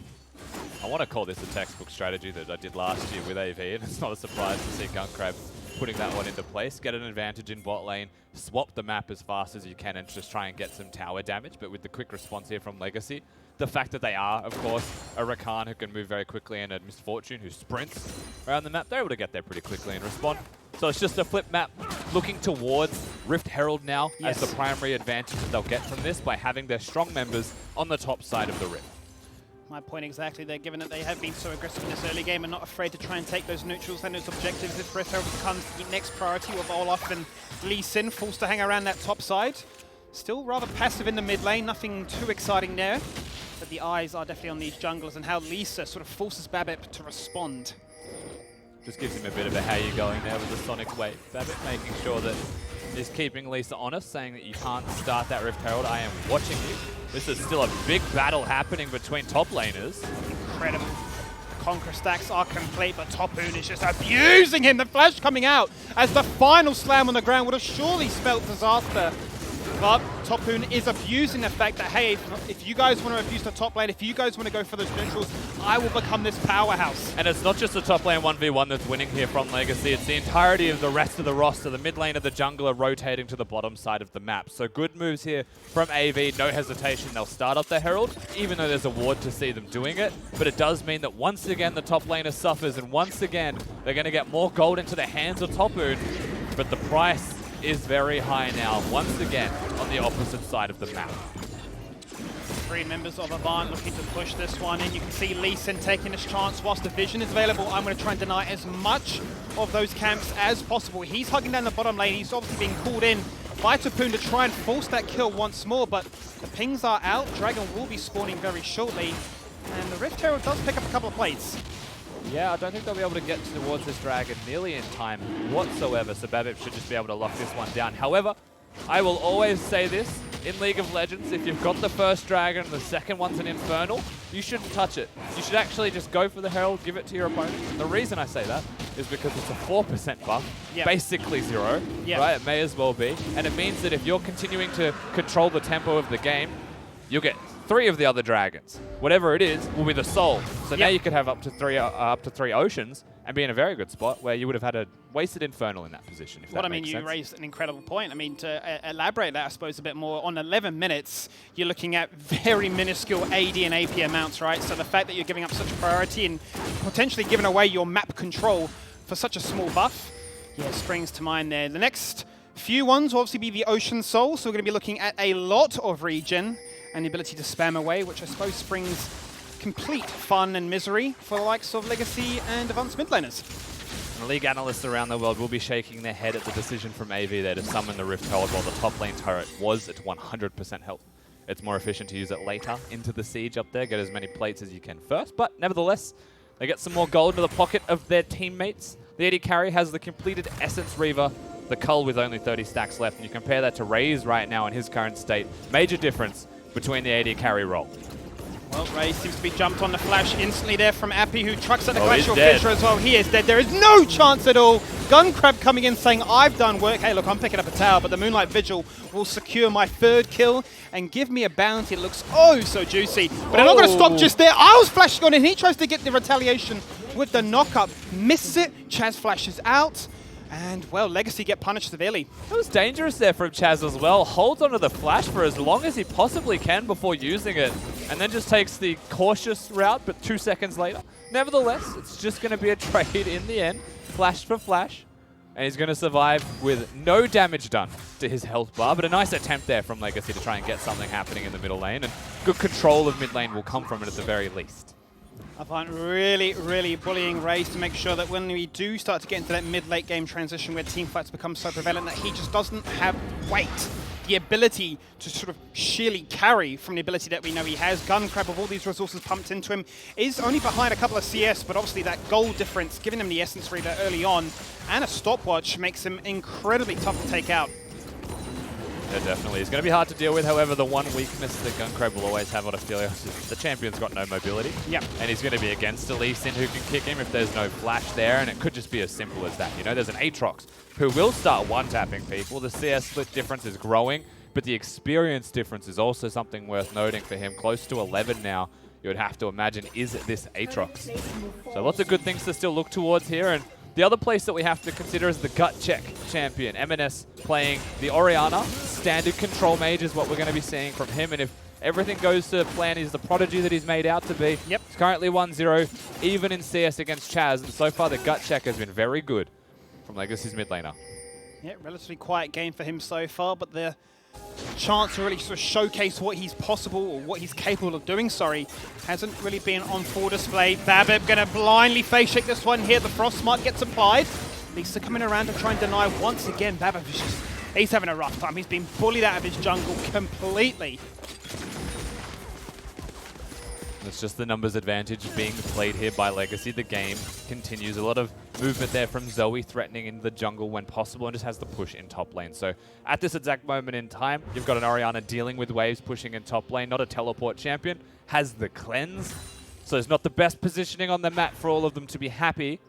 I want to call this a textbook strategy that I did last year with AV, and it's not a surprise to see Gunkrab putting that one into place, get an advantage in bot lane, swap the map as fast as you can and just try and get some tower damage. But with the quick response here from Legacy, the fact that they are, of course, a Rakan who can move very quickly and a Misfortune who sprints around the map, they're able to get there pretty quickly and respond. So it's just a flip map looking towards Rift Herald now as the primary advantage that they'll get from this by having their strong members on the top side of the Rift. My point exactly there, given that they have been so aggressive in this early game and not afraid to try and take those neutrals and those objectives. If Rift Herald becomes the next priority of Olaf and Lee Sin, forced to hang around that top side. Still rather passive in the mid lane, nothing too exciting there. But the eyes are definitely on these junglers and how Lisa sort of forces Babip to respond. Just gives him a bit of a how you going there with the Sonic Wave. Babip making sure that he's keeping Lisa honest, saying that you can't start that Rift Herald. I am watching you. This is still a big battle happening between top laners. Incredible. The Conquer stacks are complete, but Topoon is just abusing him. The flash coming out as the final slam on the ground would have surely spelt disaster. But Topoon is abusing the fact that, hey, if you guys want to abuse the top lane, if you guys want to go for those neutrals, I will become this powerhouse. And it's not just the top lane 1v1 that's winning here from Legacy, it's the entirety of the rest of the roster. The mid lane of the jungler rotating to the bottom side of the map. So good moves here from AV, no hesitation. They'll start up the Herald, even though there's a ward to see them doing it. But it does mean that once again the top laner suffers, and once again they're going to get more gold into the hands of Topoon. But the price is very high now, once again, on the opposite side of the map. Three members of Avant looking to push this one in. You can see Lee Sin taking his chance whilst the vision is available. I'm going to try and deny as much of those camps as possible. He's hugging down the bottom lane. He's obviously being called in by Topoon to try and force that kill once more, but the pings are out. Dragon will be spawning very shortly, and the Rift Herald does pick up a couple of plates. Yeah, I don't think they'll be able to get towards this dragon nearly in time whatsoever, so Babip should just be able to lock this one down. However, I will always say this, in League of Legends, if you've got the first dragon and the second one's an Infernal, you shouldn't touch it. You should actually just go for the Herald, give it to your opponent. And the reason I say that is because it's a 4% buff, basically 0, right? It may as well be. And it means that if you're continuing to control the tempo of the game, you'll get 3 of the other dragons. Whatever it is will be the soul. So now you could have up to three oceans and be in a very good spot where you would have had a wasted Infernal in that position, if that makes sense. You raised an incredible point. I mean, to elaborate that, I suppose, a bit more, on 11 minutes, you're looking at very minuscule AD and AP amounts, right? So the fact that you're giving up such priority and potentially giving away your map control for such a small buff, springs to mind there. The next few ones will obviously be the Ocean Soul, so we're going to be looking at a lot of regen and the ability to spam away, which I suppose springs complete fun and misery for the likes of Legacy and Avant's mid laners. And league analysts around the world will be shaking their head at the decision from AV there to summon the Rift Herald while the top lane turret was at 100% health. It's more efficient to use it later into the siege up there, get as many plates as you can first, but nevertheless, they get some more gold into the pocket of their teammates. The AD carry has the completed Essence Reaver, the Cull with only 30 stacks left, and you compare that to Raze right now in his current state. Major difference between the AD carry role. Well, Ray seems to be jumped on the flash instantly there from Appy, who trucks at the Glacial Fissure as well. He is dead. There is no chance at all. Gunkrab coming in saying, I've done work. Hey, look, I'm picking up a tower, but the Moonlight Vigil will secure my 3rd kill and give me a bounty. It looks oh so juicy. But I'm not going to stop just there. I was flashing on, and he tries to get the retaliation with the knock-up. Misses it. Chaz flashes out. And, well, Legacy get punished severely. It was dangerous there from Chaz as well. Holds onto the flash for as long as he possibly can before using it. And then just takes the cautious route, but 2 seconds later. Nevertheless, it's just going to be a trade in the end. Flash for flash. And he's going to survive with no damage done to his health bar. But a nice attempt there from Legacy to try and get something happening in the middle lane. And good control of mid lane will come from it at the very least. Avant really, really bullying Raze to make sure that when we do start to get into that mid-late game transition where team fights become so prevalent that he just doesn't have weight, the ability to sort of sheerly carry from the ability that we know he has. Gunkrab, with all these resources pumped into him, is only behind a couple of CS, but obviously that gold difference, giving him the Essence Reader early on, and a stopwatch makes him incredibly tough to take out. Yeah, definitely. It's going to be hard to deal with. However, the one weakness that Gunkrab will always have on Aphelios is the champion's got no mobility. Yep. And he's going to be against a Lee Sin who can kick him if there's no flash there, and it could just be as simple as that. You know, there's an Aatrox who will start one-tapping people. The CS split difference is growing, but the experience difference is also something worth noting for him. Close to 11 now, you would have to imagine, is this Aatrox. So lots of good things to still look towards here, and the other place that we have to consider is the gut check champion. MNS playing the Orianna. Standard control mage is what we're going to be seeing from him. And if everything goes to plan, he's the prodigy that he's made out to be. Yep. He's currently 1-0, even in CS against Chaz. And so far, the gut check has been very good from Legacy's mid laner. Yeah, relatively quiet game for him so far, but the chance to really sort of showcase what he's possible, or what he's capable of doing, hasn't really been on full display. Babip going to blindly face shake this one here. The Frost Smite gets applied. Lisa coming around to try and deny once again. Babip is just, he's having a rough time. He's been bullied out of his jungle completely. It's just the numbers advantage being played here by Legacy. The game continues. A lot of movement there from Zoe, threatening into the jungle when possible, and just has the push in top lane. So at this exact moment in time, you've got an Orianna dealing with waves, pushing in top lane, not a teleport champion, has the cleanse. So it's not the best positioning on the map for all of them to be happy,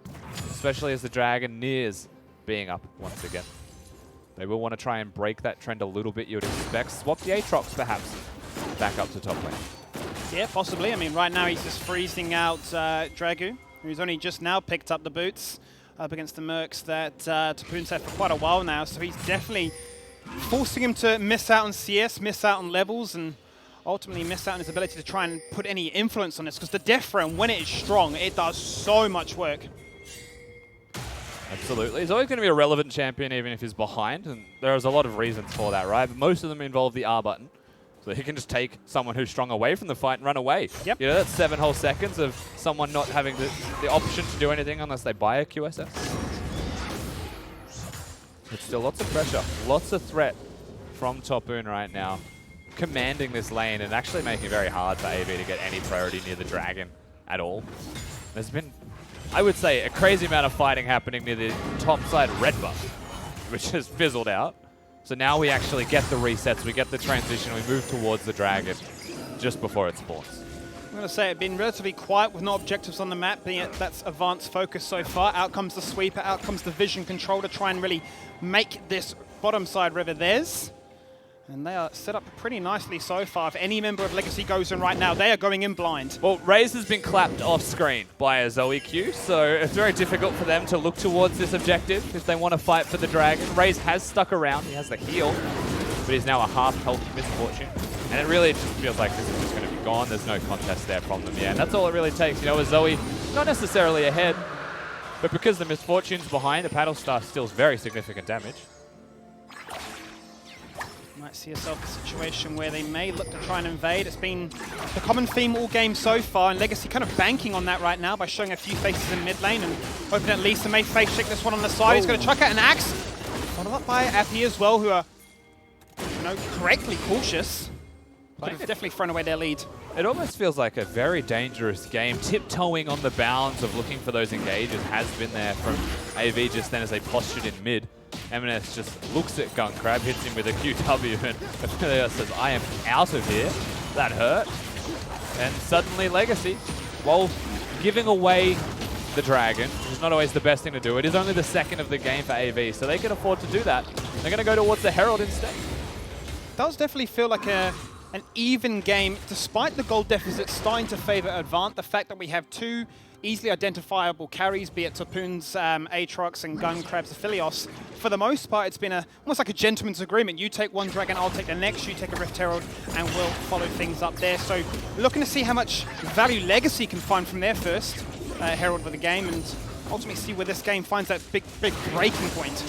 especially as the Dragon nears being up once again. They will want to try and break that trend a little bit, you would expect. Swap the Aatrox, perhaps, back up to top lane. Yeah, possibly. I mean, right now he's just freezing out Dragu, who's only just now picked up the boots up against the Mercs that Tapoon's had for quite a while now. So he's definitely forcing him to miss out on CS, miss out on levels, and ultimately miss out on his ability to try and put any influence on this. Because the Death Throne, when it is strong, it does so much work. Absolutely. He's always going to be a relevant champion even if he's behind, and there's a lot of reasons for that, right? But most of them involve the R button. So he can just take someone who's strong away from the fight and run away. Yep. You know, that's 7 whole seconds of someone not having the option to do anything unless they buy a QSS. But still lots of pressure, lots of threat from Tapoon right now. Commanding this lane and actually making it very hard for AV to get any priority near the Dragon at all. There's been, I would say, a crazy amount of fighting happening near the top side red buff, which has fizzled out. So now we actually get the resets, we get the transition, we move towards the Dragon just before it spawns. I'm going to say it's been relatively quiet with no objectives on the map, being it that's advanced focus so far. Out comes the sweeper, out comes the vision control to try and really make this bottom side river theirs. And they are set up pretty nicely so far. If any member of Legacy goes in right now, they are going in blind. Well, Raze has been clapped off screen by a Zoe Q, so it's very difficult for them to look towards this objective if they want to fight for the Dragon. Raze has stuck around, he has the heal, but he's now a half health Misfortune. And it really just feels like this is just going to be gone. There's no contest there from them yet. And that's all it really takes. You know, with Zoe not necessarily ahead, but because the Misfortune's behind, the Paddle Star steals very significant damage. Might see yourself a situation where they may look to try and invade. It's been the common theme all game so far, and Legacy kind of banking on that right now by showing a few faces in mid lane and hoping that Lisa may face shake this one on the side. He's going to chuck out an axe. Followed up by Appy as well, who are, you know, correctly cautious. Could have definitely thrown away their lead. It almost feels like a very dangerous game. Tiptoeing on the bounds of looking for those engages has been there from AV just then as they postured in mid. MNS just looks at Gunkrab, hits him with a QW, and Aphelios says, I am out of here. That hurt. And suddenly Legacy, while giving away the Dragon, which is not always the best thing to do, it is only the second of the game for AV, so they can afford to do that. They're going to go towards the Herald instead. It does definitely feel like an even game, despite the gold deficit starting to favor Advant. The fact that we have two easily identifiable carries, be it Tapoon's Aatrox and Gunkrab's Aphelios. For the most part, it's been almost like a gentleman's agreement. You take one Dragon, I'll take the next. You take a Rift Herald, and we'll follow things up there. So looking to see how much value Legacy can find from their first Herald of the game, and ultimately see where this game finds that big breaking point.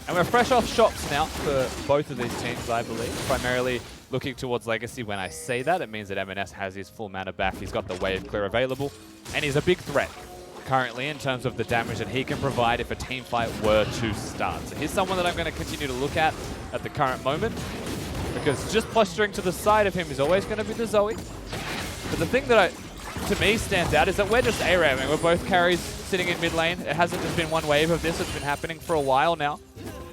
And we're fresh off shops now for both of these teams, I believe. Primarily looking towards Legacy. When I say that, it means that M&S has his full mana back. He's got the wave clear available, and he's a big threat currently in terms of the damage that he can provide if a team fight were to start. So here's someone that I'm going to continue to look at the current moment, because just posturing to the side of him is always going to be the Zoe. But the thing that to me stands out is that we're just ARAMing. We're both carries sitting in mid lane. It hasn't just been one wave of this. It's been happening for a while now.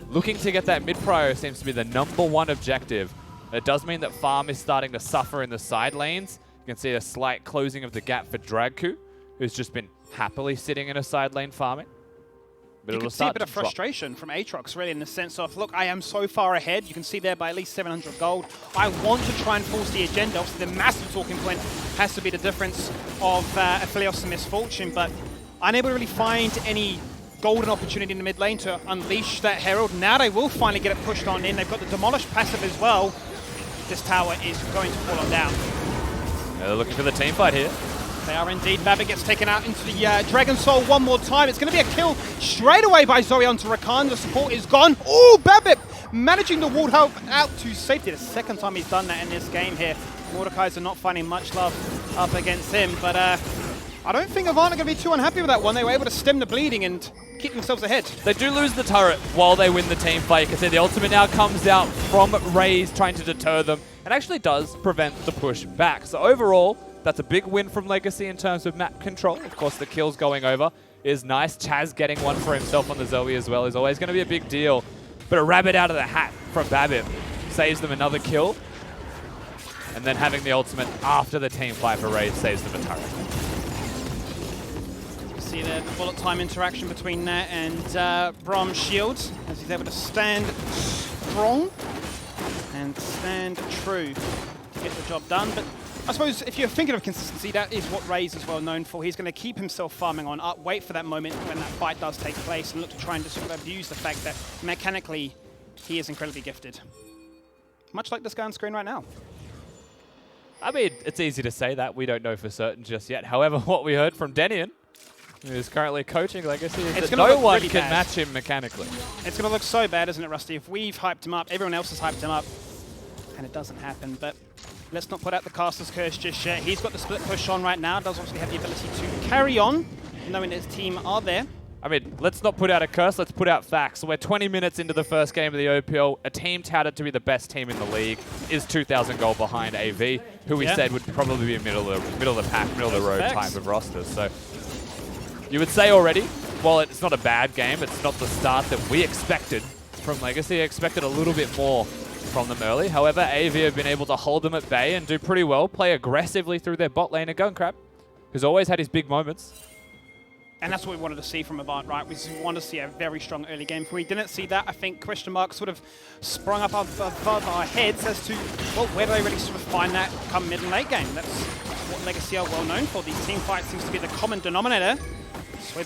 Looking to get that mid prio seems to be the #1 objective. It does mean that farm is starting to suffer in the side lanes. You can see a slight closing of the gap for Dragku, who's just been happily sitting in a side lane farming. But you can see a bit of frustration from Aatrox, really, in the sense of, look, I am so far ahead. You can see there by at least 700 gold. I want to try and force the agenda. Obviously, the massive talking point has to be the difference of Aphelios and Misfortune, but unable to really find any golden opportunity in the mid lane to unleash that Herald. Now they will finally get it pushed on in. They've got the Demolish passive as well. This tower is going to fall on down. They're looking for the team fight here. They are indeed. Babbitt gets taken out into the Dragon Soul one more time. It's going to be a kill straight away by Zoe onto Rakan. The support is gone. Oh, Babbitt managing to ward out to safety. The second time he's done that in this game here. Mordekaiser not finding much love up against him. But I don't think Avant are going to be too unhappy with that one. They were able to stem the bleeding and keep themselves ahead. They do lose the turret while they win the team fight. You can see the ultimate now comes out from Raze, trying to deter them, and actually does prevent the push back. So overall, that's a big win from Legacy in terms of map control. Of course, the kills going over is nice. Chaz getting one for himself on the Zoe as well is always going to be a big deal. But a rabbit out of the hat from Babbitt saves them another kill. And then having the ultimate after the team fight for Raze saves them a turret. You see the bullet time interaction between that and Brom's shield, as he's able to stand strong and stand true to get the job done. But I suppose if you're thinking of consistency, that is what Raze is well known for. He's going to keep himself farming on up, wait for that moment when that fight does take place, and look to try and just sort of abuse the fact that mechanically he is incredibly gifted. Much like this guy on screen right now. I mean, it's easy to say that. We don't know for certain just yet. However, what we heard from Denian, who is currently coaching Legacy, is that no one can match him mechanically. It's going to look so bad, isn't it, Rusty? If we've hyped him up, everyone else has hyped him up, and it doesn't happen. But let's not put out the Caster's Curse just yet. He's got the split push on right now. Does obviously have the ability to carry on, knowing that his team are there. I mean, let's not put out a curse, let's put out facts. So we're 20 minutes into the first game of the OPL. A team touted to be the best team in the league is 2,000 gold behind AV, who we said would probably be a middle of the pack, middle of the road type of rosters. So you would say already, while it's not a bad game, it's not the start that we expected from Legacy. I expected a little bit more from them early. However, AV have been able to hold them at bay and do pretty well, play aggressively through their bot lane. And Gunkrab, who's always had his big moments. And that's what we wanted to see from Avant, right? We wanted to see a very strong early game. If we didn't see that, I think question marks sort of sprung up above our heads as to, well, where do they really sort of find that come mid and late game? That's what Legacy are well known for. These team fights seems to be the common denominator.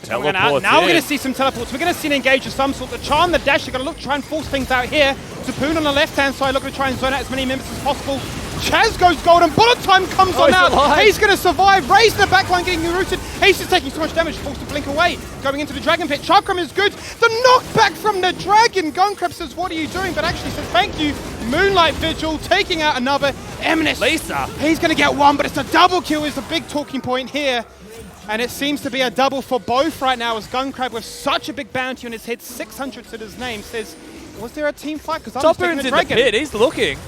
Now we're going to see some teleports. We're going to see an engage of some sort. The charm, the dash, they're going to look to try and force things out here. Tapoon on the left-hand side looking to try and zone out as many members as possible. Chaz goes golden. Bullet time comes on out. He's going to survive. Raze in the backline getting rooted. He's just taking so much damage, forced to blink away. Going into the Dragon Pit. Chakram is good. The knockback from the Dragon. Gunkrab says, what are you doing? But actually says, thank you. Moonlight Vigil taking out another. Eminence. Lisa. He's going to get one, but it's a double kill is the big talking point here. And it seems to be a double for both right now as Gunkrab with such a big bounty on his head, 600 to his name, says, was there a team fight? Because I'm taking the Dragon. In the pit, he's looking.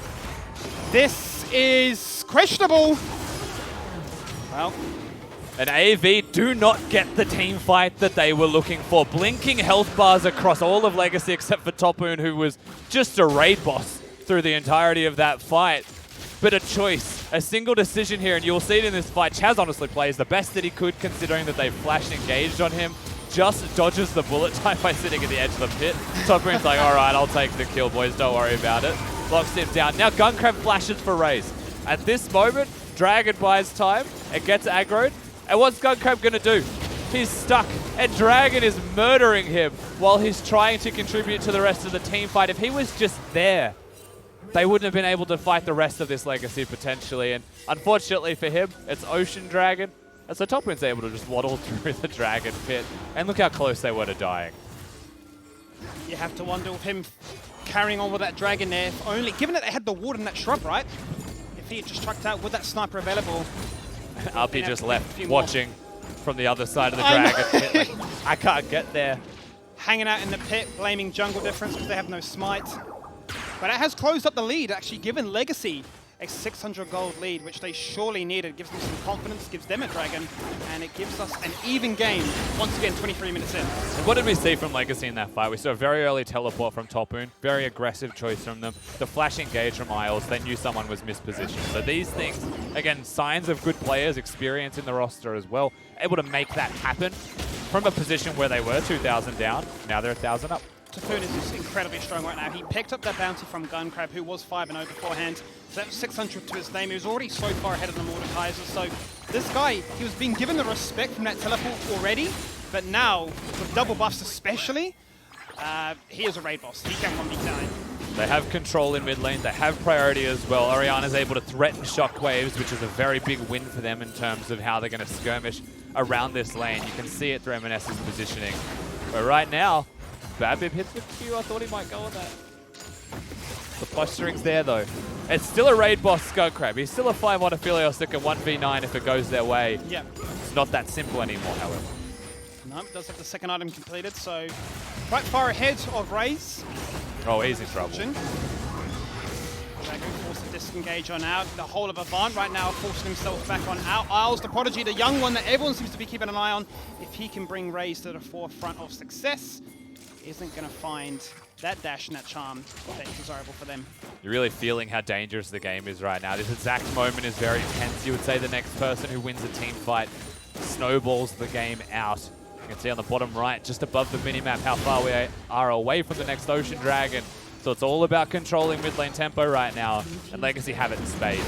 This is questionable. Well. And AV do not get the team fight that they were looking for. Blinking health bars across all of Legacy except for Topoon, who was just a raid boss through the entirety of that fight. But a choice, a single decision here, and you'll see it in this fight. Chaz honestly plays the best that he could, considering that they flashed engaged on him. Just dodges the bullet time by sitting at the edge of the pit. Topoon's like, all right, I'll take the kill, boys. Don't worry about it. Locks him down. Now Gunkrab flashes for Raze. At this moment, Dragon buys time and gets aggroed. And what's Gunkrab going to do? He's stuck, and Dragon is murdering him while he's trying to contribute to the rest of the team fight. If he was just there, they wouldn't have been able to fight the rest of this Legacy potentially. And unfortunately for him, it's Ocean Dragon. And so Topoon's able to just waddle through the Dragon pit. And look how close they were to dying. You have to wonder with him carrying on with that dragon there. If only, given that they had the ward in that shrub, right? If he had just trucked out with that sniper available. Uppy just left watching from the other side of the dragon. Like, I can't get there. Hanging out in the pit, blaming jungle difference because they have no smite. But it has closed up the lead, actually given Legacy a 600 gold lead, which they surely needed. Gives them some confidence, gives them a dragon, and it gives us an even game. Once again, 23 minutes in. And what did we see from Legacy in that fight? We saw a very early teleport from Topoon, very aggressive choice from them. The flash engage from Isles, they knew someone was mispositioned. So these things, again, signs of good players, experience in the roster as well, able to make that happen from a position where they were 2,000 down. Now they're 1,000 up. Topoon is just incredibly strong right now. He picked up that bounty from Guncrab, who was 5-0 beforehand. So that was 600 to his name. He was already so far ahead of the Mordekaiser. So this guy, he was being given the respect from that teleport already, but now, with double buffs especially, he is a raid boss. He can 1v9. They have control in mid lane. They have priority as well. Orianna's able to threaten shockwaves, which is a very big win for them in terms of how they're going to skirmish around this lane. You can see it through M&S's positioning. But right now, Babib hits with Q. I thought he might go on that. The posturing's there, though. It's still a raid boss Skullcrab. He's still a 5-1 Aphelios that can 1v9 if it goes their way. Yeah. It's not that simple anymore, however. No, does have the second item completed, so quite far ahead of Raze. Oh, he's in trouble. Dragon forced to disengage on out. The whole of Avant right now forcing himself back on out. Isles, the Prodigy, the young one that everyone seems to be keeping an eye on. If he can bring Raze to the forefront of success, isn't going to find that dash and that charm that is desirable for them. You're really feeling how dangerous the game is right now. This exact moment is very tense. You would say the next person who wins a team fight snowballs the game out. You can see on the bottom right, just above the minimap, how far we are away from the next Ocean Dragon. So it's all about controlling mid lane tempo right now, and Legacy have it in spades.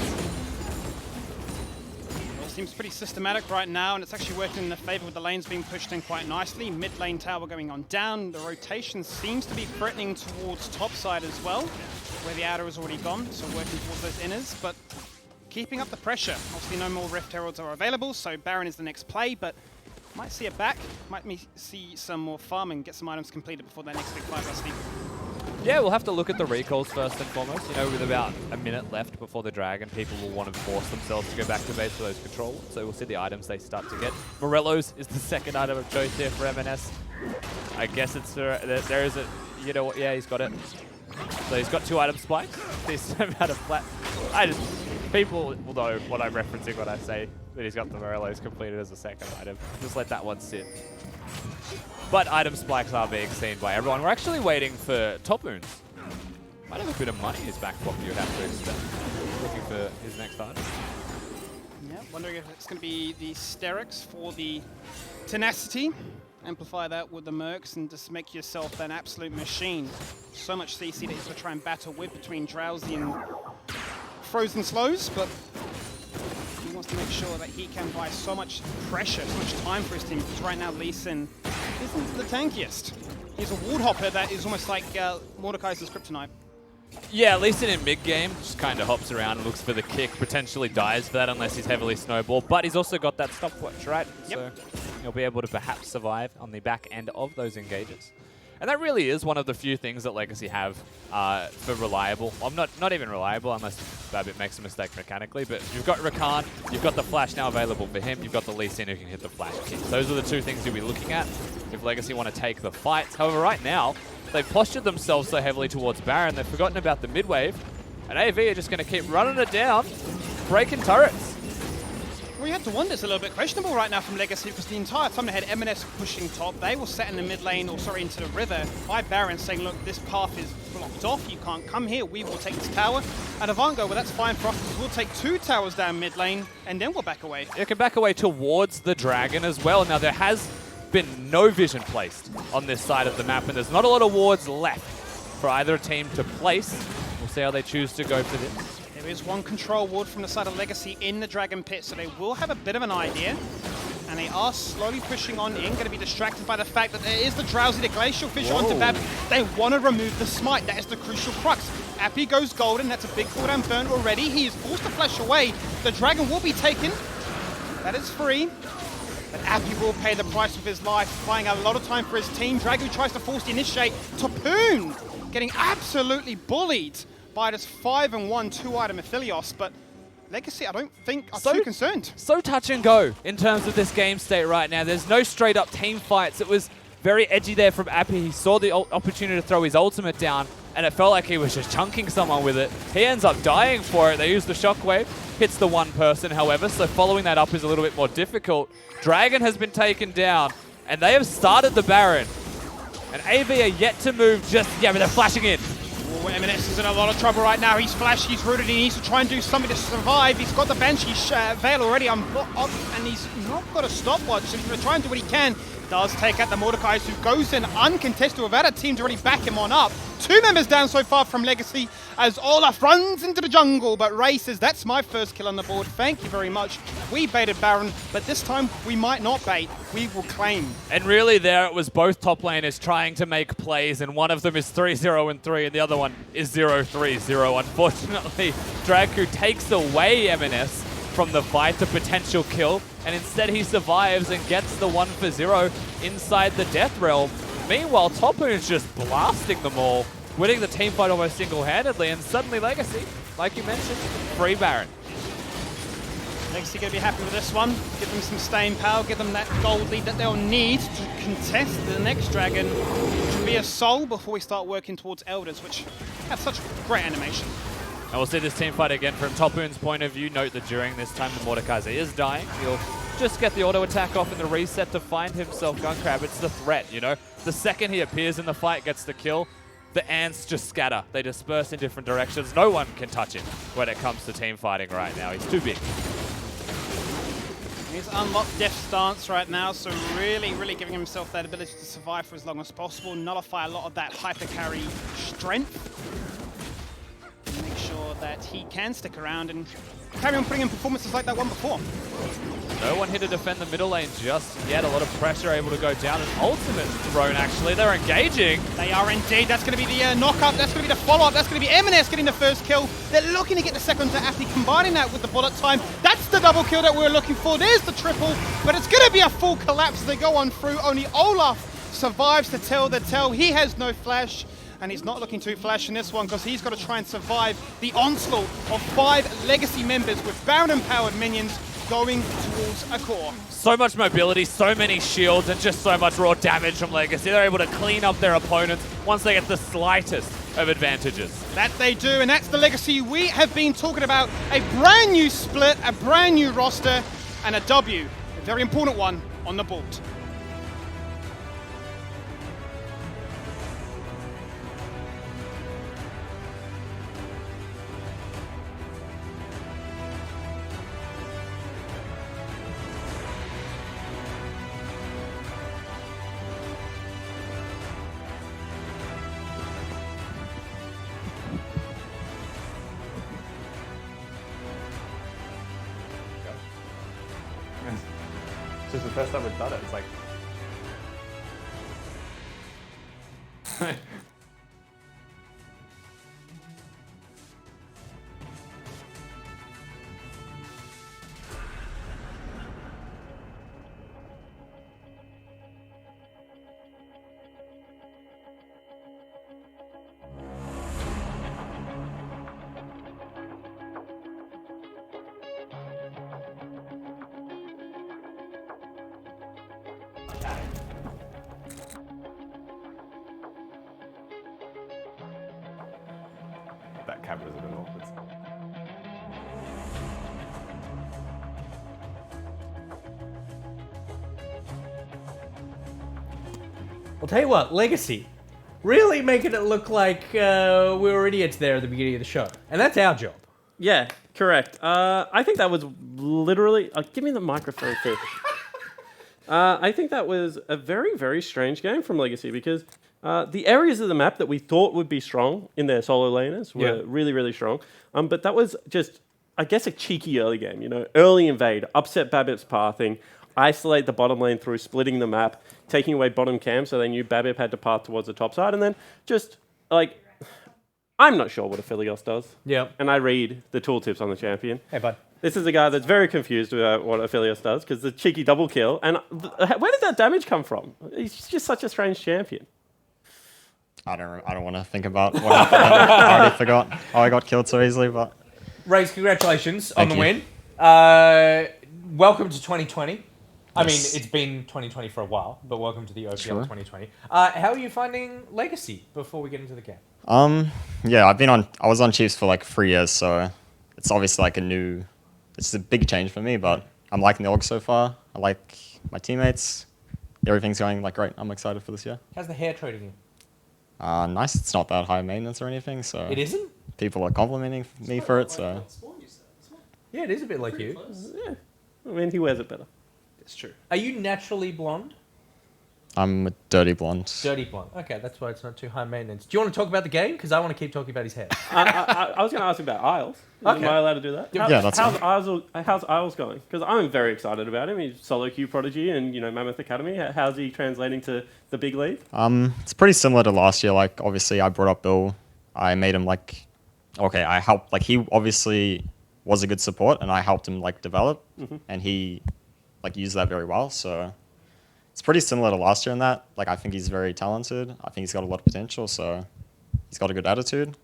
Well, it seems pretty systematic right now, and it's actually working in their favor with the lanes being pushed in quite nicely. Mid lane tower going on down. The rotation seems to be threatening towards top side as well, where the outer is already gone, so working towards those inners, but keeping up the pressure. Obviously no more Rift Heralds are available, so Baron is the next play, but might see it back, might see some more farm and get some items completed before that next big fight, Rusty. Yeah, we'll have to look at the recalls first and foremost. You know, with about a minute left before the Dragon, people will want to force themselves to go back to base for those control. So we'll see the items they start to get. Morello's is the second item of choice here for M&S. I guess it's there is a, you know what? Yeah, he's got it. So he's got 2 item spikes. This amount of flat. People will know what I'm referencing when I say that he's got the Morello's completed as a second item. Just let that one sit. But item spikes are being seen by everyone. We're actually waiting for Topoons. Might have a bit of money in his back pocket, you'd have to expect. Looking for his next item. Yeah, wondering if it's going to be the Sterix for the Tenacity. Amplify that with the Mercs and just make yourself an absolute machine. So much CC that he's going to try and battle with between Drowsy and Frozen Slows, but he wants to make sure that he can buy so much pressure, so much time for his team, because right now Lee Sin isn't the tankiest. He's a ward hopper that is almost like Mordekaiser's kryptonite. Yeah, Lee Sin in mid-game just kind of hops around and looks for the kick, potentially dies for that unless he's heavily snowballed, but he's also got that stopwatch, right? Yep. So he'll be able to perhaps survive on the back end of those engages. And that really is one of the few things that Legacy have for reliable. Well, not even reliable unless Babbitt makes a mistake mechanically, but you've got Rakan, you've got the flash now available for him, you've got the Lee Sin who can hit the flash kick. Those are the 2 things you'll be looking at if Legacy want to take the fights. However, right now, they've postured themselves so heavily towards Baron, they've forgotten about the mid-wave, and AV are just going to keep running it down, breaking turrets. We had to wonder, it's a little bit questionable right now from Legacy, because the entire time they had M&S pushing top, they were set in the mid lane, or sorry, into the river, by Baron saying, look, this path is blocked off, you can't come here, we will take this tower. And Avant go, well, that's fine for us, because we'll take 2 towers down mid lane, and then we'll back away. You can back away towards the Dragon as well. Now, there has been no vision placed on this side of the map, and there's not a lot of wards left for either team to place. We'll see how they choose to go for this. There is 1 control ward from the side of Legacy in the Dragon Pit, so they will have a bit of an idea. And they are slowly pushing on in, going to be distracted by the fact that there is the Drowsy, the Glacial Fissure onto Bab. They want to remove the smite. That is the crucial crux. Appy goes golden. That's a big cooldown burn already. He is forced to flash away. The Dragon will be taken. That is free. But Appy will pay the price with his life, buying a lot of time for his team. Dragon tries to force the initiate. Topoon getting absolutely bullied by this 5-1 2-item Aphelios, but Legacy, I don't think, are too concerned. So touch and go in terms of this game state right now. There's no straight up team fights. It was very edgy there from Appy. He saw the opportunity to throw his ultimate down, and it felt like he was just chunking someone with it. He ends up dying for it. They use the shockwave, hits the one person, however, so following that up is a little bit more difficult. Dragon has been taken down, and they have started the Baron. And AV are yet to move just, but they're flashing in. M&S is in a lot of trouble right now. He's flashed, he's rooted, he needs to try and do something to survive. He's got the Banshee Veil already and he's not got a stopwatch, so he's going to try and do what he can. Does take out the Mordecai, who goes in uncontested without a team to really back him on up. 2 members down so far from Legacy as Olaf runs into the jungle, but Ray says, that's my first kill on the board. Thank you very much. We baited Baron, but this time we might not bait. We will claim. And really there it was both top laners trying to make plays, and one of them is 3-0-3 and the other one is 0-3-0. Unfortunately, Draku takes away M&S from the fight, the potential kill, and instead he survives and gets the 1-for-0 inside the Death Realm. Meanwhile, Topu is just blasting them all, winning the team fight almost single-handedly, and suddenly Legacy, like you mentioned, free Baron. Legacy going to be happy with this one. Give them some staying power, give them that gold lead that they'll need to contest the next dragon, which will be a soul before we start working towards Elders, which have such great animation. And we'll see this team fight again from Topoon's point of view. Note that during this time the Mordekaiser is dying. He'll just get the auto attack off in the reset to find himself Gunkrab. It's the threat, you know. The second he appears in the fight, gets the kill, the ants just scatter. They disperse in different directions. No one can touch him when it comes to team fighting right now. He's too big. He's unlocked Death Stance right now, so really giving himself that ability to survive for as long as possible, nullify a lot of that hyper carry strength. Make sure that he can stick around and carry on putting in performances like that one before. No one here to defend the middle lane just yet. A lot of pressure able to go down. An ultimate thrown, actually. They're engaging. They are indeed. That's going to be the knock-up. That's going to be the follow-up. That's going to be M&S getting the first kill. They're looking to get the second to Aptly, combining that with the bullet time. That's the double kill that we're looking for. There's the triple, but it's going to be a full collapse as they go on through. Only Olaf survives to tell the tale. He has no flash. And he's not looking too flash in this one because he's got to try and survive the onslaught of 5 Legacy members with Baron-empowered minions going towards a core. So much mobility, so many shields, and just so much raw damage from Legacy. They're able to clean up their opponents once they get the slightest of advantages. That they do, and that's the Legacy we have been talking about. A brand new split, a brand new roster, and a W, a very important one, on the board. This is the first time we've done it. It's like... That camera's a bit awkward. I'll tell you what, Legacy, really making it look like we were idiots there at the beginning of the show. And that's our job. Yeah, correct. I think that was literally... give me the microphone, too. I think that was a very strange game from Legacy because the areas of the map that we thought would be strong in their solo laners were really strong. But that was just, I guess, a cheeky early game. You know, early invade, upset Babip's pathing, isolate the bottom lane through splitting the map, taking away bottom cam so they knew Babip had to path towards the top side, and then just, like, I'm not sure what Aphelios does. Yeah. And I read the tooltips on the champion. Hey, bud. This is a guy that's very confused about what Aphelios does, because the cheeky double kill, and where did that damage come from? He's just such a strange champion. I don't want to think about what happened. I already forgot how I got killed so easily. But Raze, congratulations on Thank the you. win. Welcome to 2020. I mean, Yes. it's been 2020 for a while, but welcome to the OPL Sure. 2020. How are you finding Legacy before we get into the game? Yeah, I was on Chiefs for like 3 years, so it's obviously like it's a big change for me, but I'm liking the org so far. I like my teammates. Everything's going like great. I'm excited for this year. How's the hair treating you? Nice. It's not that high maintenance or anything, so It isn't? people are complimenting me for it, so Yeah, it is a bit like you. Yeah. I mean, he wears it better. It's true. Are you naturally blonde? I'm a dirty blonde. Dirty blonde. Okay, that's why it's not too high maintenance. Do you want to talk about the game? Because I want to keep talking about his hair. I was going to ask about Isles. Okay. Am I allowed to do that? Yeah, that's how's Isles going? Because I'm very excited about him. He's solo queue prodigy and, Mammoth Academy. How's he translating to the big league? It's pretty similar to last year. Like, obviously, I brought up Bill. I made him I helped. Like, he obviously was a good support, and I helped him develop, and he used that very well. So it's pretty similar to last year in that. I think he's very talented. I think he's got a lot of potential. So he's got a good attitude.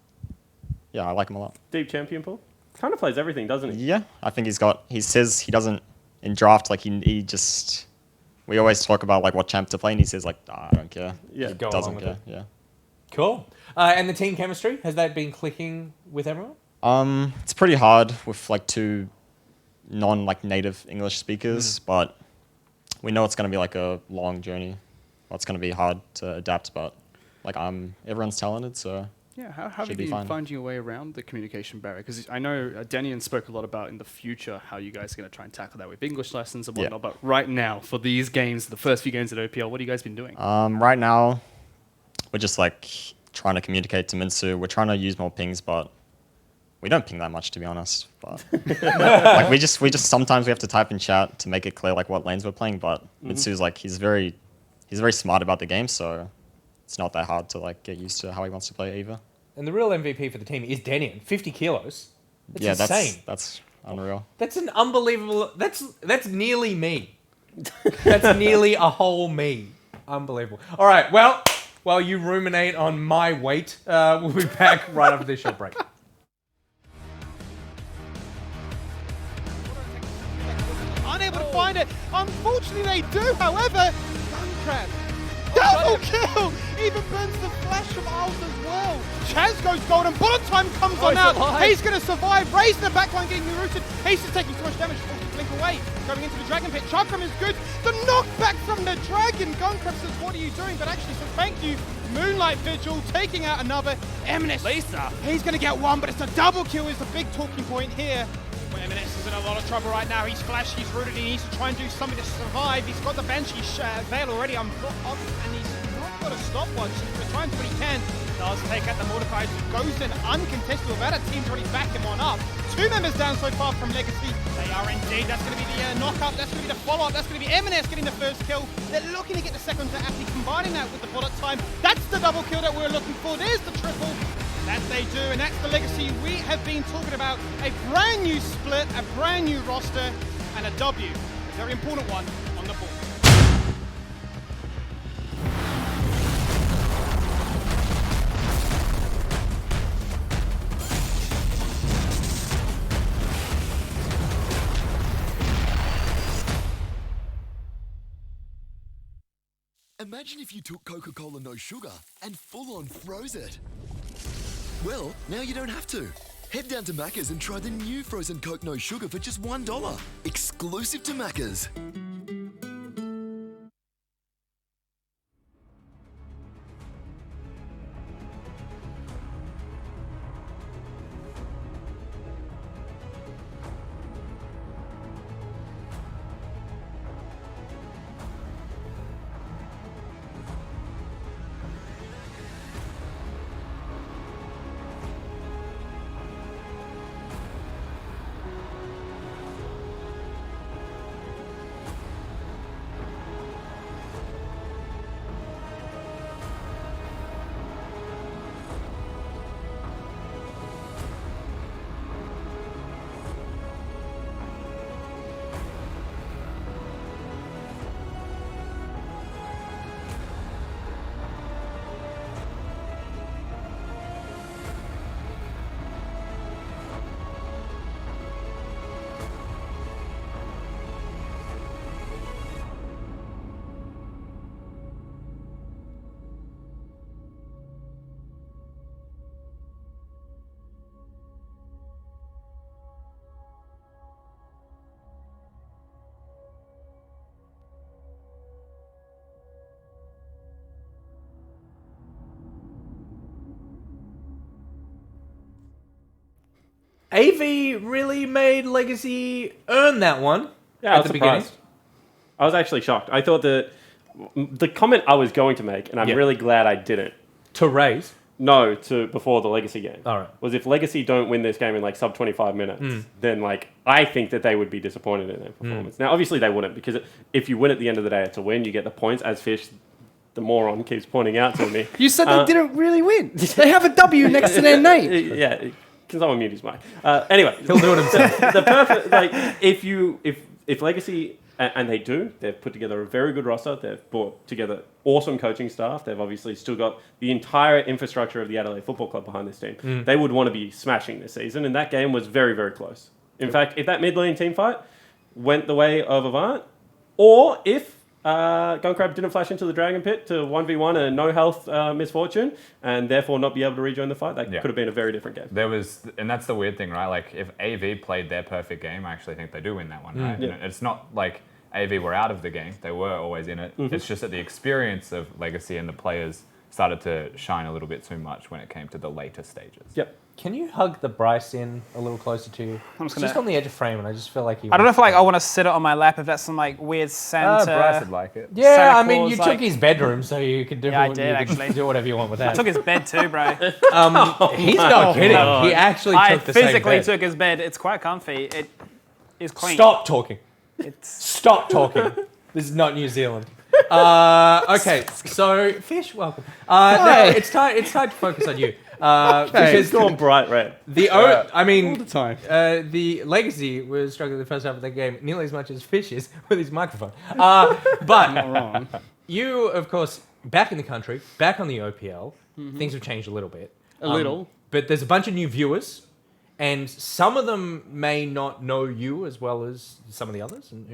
Yeah, I like him a lot. Deep champion pool? Kind of plays everything, doesn't he? Yeah, I think he says he doesn't, in draft, we always talk about what champ to play, and he says I don't care. Yeah, he go doesn't along with care. it. Yeah. Cool. And the team chemistry, has that been clicking with everyone? It's pretty hard with two non-native English speakers, but we know it's going to be a long journey. Well, it's going to be hard to adapt, but everyone's talented, so Yeah, how have you should be been fine. finding your way around the communication barrier? Because I know Denian spoke a lot about in the future how you guys are going to try and tackle that with English lessons and Yeah. whatnot. But right now, for these games, the first few games at OPL, what have you guys been doing? Right now, we're just trying to communicate to Minsu. We're trying to use more pings, but we don't ping that much, to be honest. But we just sometimes we have to type in chat to make it clear what lanes we're playing. But Minsu's he's very smart about the game, so it's not that hard to get used to how he wants to play either. And the real MVP for the team is Denian, 50 kilos. That's Yeah, insane. that's unreal. That's an unbelievable. That's nearly me. That's nearly a whole me. Unbelievable. All right. Well, while you ruminate on my weight, we'll be back right after this short break. Unable to find it. Unfortunately, they do. However, Gunkrab. Double kill! Even burns the flash from Isles as well. Chaz goes golden. Bullet time comes on out. He's going to survive. Raze in the backline getting rooted. He's just taking so much damage. Forced to blink away. Going into the Dragon Pit. Chakram is good. The knockback from the Dragon. Gunkrab says, what are you doing? But actually says, thank you. Moonlight Vigil taking out another. Eminence. Lisa. He's going to get one, but it's a double kill is the big talking point here. Well, Eminence is in a lot of trouble right now. He's flashed, he's rooted, he needs to try and do something to survive. He's got the Banshee Veil already and he's not got a stopwatch. He's trying to do what he can. Does take out the Mordecai, who goes in uncontested without a team to already back him on up. 2 members down so far from Legacy. They are indeed. That's going to be the knock-up. That's going to be the follow-up. That's going to be Eminence getting the first kill. They're looking to get the second to actually combining that with the bullet time. That's the double kill that we're looking for. There's the triple. That they do, and that's the Legacy we have been talking about. A brand new split, a brand new roster, and a W. A very important one on the board. Imagine if you took Coca-Cola No Sugar and full-on froze it. Well, now you don't have to. Head down to Macca's and try the new frozen Coke No Sugar for just $1. Exclusive to Macca's. AV really made Legacy earn that one. Yeah, I at was the beginning. surprised. I was actually shocked. I thought that the comment I was going to make, and I'm really glad I didn't. To raise? No, to before the Legacy game. All right. Was if Legacy don't win this game in like sub 25 minutes, then like I think that they would be disappointed in their performance. Now, obviously they wouldn't, because if you win at the end of the day, it's a win. You get the points, as Fish, the moron, keeps pointing out to me. You said they didn't really win. They have a W next to their name. Yeah, can someone mute his mic? Anyway, he'll do it himself. The perfect, like, if Legacy, and they do, they've put together a very good roster. They've brought together awesome coaching staff. They've obviously still got the entire infrastructure of the Adelaide Football Club behind this team. They would want to be smashing this season, and that game was very, very close. In fact, if that mid-lane team fight went the way of Avant, or if Gunkrab didn't flash into the Dragon Pit to 1v1 and no health misfortune, and therefore not be able to rejoin the fight, that could have been a very different game. There was, and that's the weird thing, right? Like, if AV played their perfect game, I actually think they do win that one, right? Yeah. And it's not like AV were out of the game. They were always in it. It's just that the experience of Legacy and the players started to shine a little bit too much when it came to the later stages. Yep. Can you hug the Bryce in a little closer to you? I'm Just on the edge of frame, and I just feel like he. I don't know if like I want to sit it on my lap if that's some like weird Santa. Bryce would like it. Yeah, Santa I mean, Claus, you like- took his bedroom, so you could do. Yeah, I you did, could actually. do whatever you want with that. I took his bed too, bro. He's not kidding. He actually I took the same physically bed. took his bed. It's quite comfy. It is clean. Stop talking. It's Stop talking. This is not New Zealand. Okay, so Fish, welcome. No, it's time. It's time to focus on you. Because It's gone bright red. I mean, all the time. The Legacy was struggling the first half of the game nearly as much as Fish is with his microphone. But Not wrong. You, of course, back in the country, back on the OPL. Things have changed a little bit. A little. But there's a bunch of new viewers, and some of them may not know you as well as some of the others, and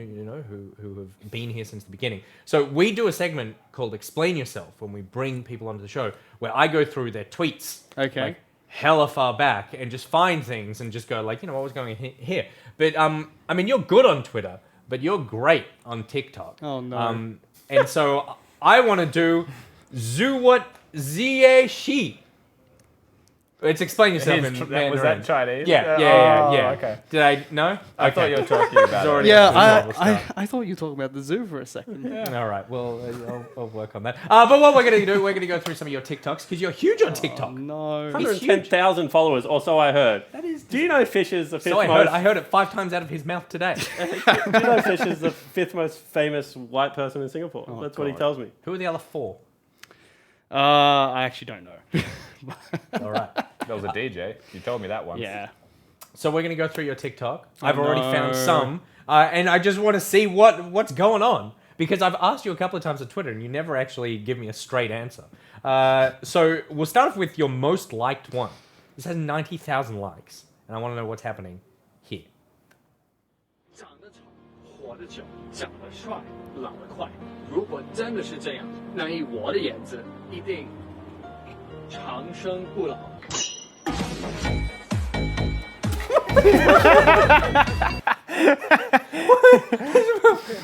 who have been here since the beginning. So we do a segment called "Explain Yourself" when we bring people onto the show, where I go through their tweets, like hella far back, and just find things and just go like, what was going on here? But I mean, you're good on Twitter, but you're great on TikTok. Oh no. And so I want to do Zuwat Zie Shi. It's explain yourself in Mandarin. Was that Chinese? Yeah. Okay. Did I? No? I thought you were talking about it. Yeah, I thought you were talking about the zoo for a second. All right. Well, I'll work on that. But what we're going to do, we're going to go through some of your TikToks because you're huge on TikTok. No. 110,000 followers, or so I heard. That is. Do you know Fish is the fifth So most... I heard it 5 times out of his mouth today. Do you know Fish is the 5th most famous white person in Singapore? That's what he tells me. Who are the other 4? I actually don't know. All right. There was a DJ. You told me that once. Yeah. So we're going to go through your TikTok. I've already found some, and I just want to see what's going on because I've asked you a couple of times on Twitter, and you never actually give me a straight answer. So we'll start off with your most liked one. This has 90,000 likes, and I want to know what's happening here. 长得丑，活得久，长得帅，老得快。如果真的是这样，那以我的眼子，一定长生不老。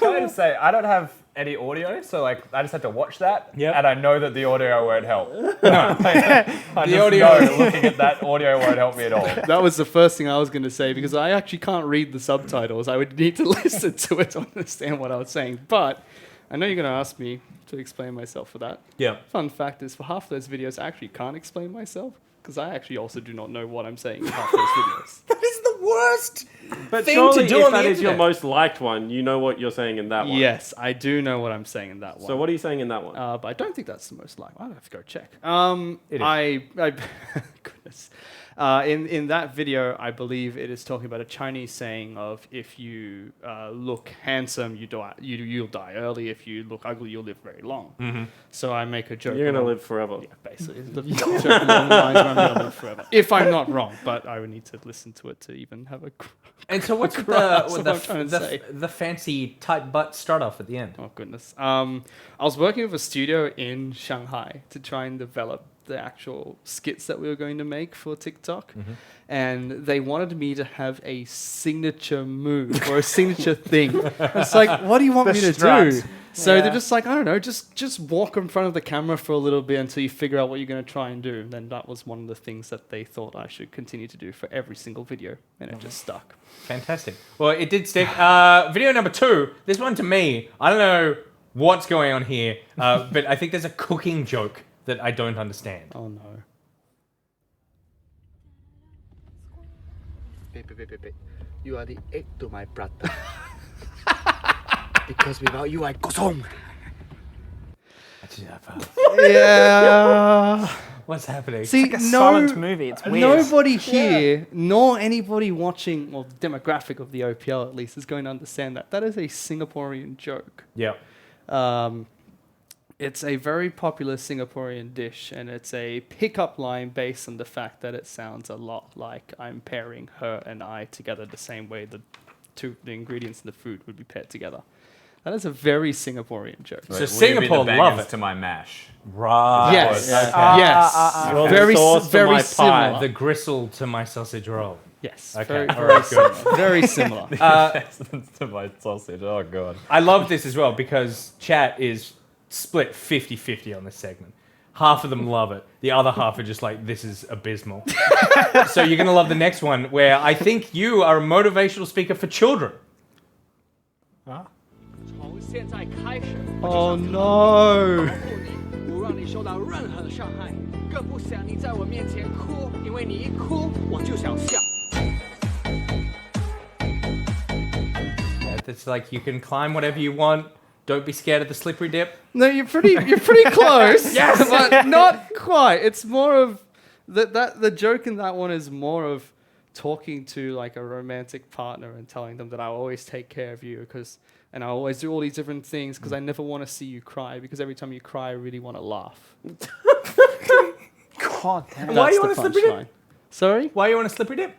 Can I just say, I don't have any audio, so like I just had to watch that, Yep. and I know that the audio won't help. The audio- looking at that audio won't help me at all. That was the first thing I was going to say because I actually can't read the subtitles. I would need to listen to it to understand what I was saying. But I know you're going to ask me to explain myself for that. Yeah. Fun fact is, for half those videos, I actually can't explain myself because I actually also do not know what I'm saying in half those videos. That is the worst But thing surely to do if on the that is your internet. most liked one, you know what you're saying in that one. Yes, I do know what I'm saying in that one. So what are you sayed in that one? But I don't think that's the most liked. I'll have to go check. It is. I goodness. In that video, I believe it is talking about a Chinese saying of if you look handsome, you'll die early. If you look ugly, you'll live very long. Mm-hmm. So I make a joke. You're going to along- live forever. Yeah, basically. The joke along the lines of I'm going to live forever. If I'm not wrong, but I would need to listen to it to even have a. And so what's with grasp of what I'm trying to the say. the fancy tight butt start off at the end? Oh goodness. I was working with a studio in Shanghai to try and develop the actual skits that we were going to make for TikTok. And they wanted me to have a signature move or a signature thing. It's like, what do you want The me to struts. do? So Yeah. they're just like, I don't know, just walk in front of the camera for a little bit until you figure out what you're going to try and do. And then that was one of the things that they thought I should continue to do for every single video, and it just stuck. Fantastic. Well, it did stick. Video number 2. This one to me, I don't know what's going on here, but I think there's a cooking joke that I don't understand. Oh no. Babe. You are the egg to my brother. Because without you, I go home. Yeah. What's happening? See, It's like a silent movie. It's weird. Nobody here, nor anybody watching, or the demographic of the OPL at least, is going to understand that. That is a Singaporean joke. Yeah. It's a very popular Singaporean dish, and it's a pickup line based on the fact that it sounds a lot like I'm pairing her and I together the same way the ingredients in the food would be paired together. That is a very Singaporean joke. So Singapore love it to my mash. Right. Yes. Okay. Yes. You're Very, the sauce to very my similar. pie. The gristle to my sausage roll. Yes. Okay. Very, All very right, good. similar. Very similar. To my sausage. Oh god. I love this as well because chat is split 50-50 on this segment. Half of them love it. The other half are just like, this is abysmal. So you're going to love the next one where I think you are a motivational speaker for children. Huh? 从现在开始， Oh no. 不让你受到任何的伤害，更不想你在我面前哭，因为你一哭我就想笑。 It's like you can climb whatever you want. Don't be scared of the slippery dip. No, you're pretty close. Yes. But not quite. It's more of the joke in that one is more of talking to like a romantic partner and telling them that I'll always take care of you and I'll always do all these different things because I never want to see you cry because every time you cry I really want to laugh. God damn. Why you want a slippery dip? Sorry? Why you want a slippery dip?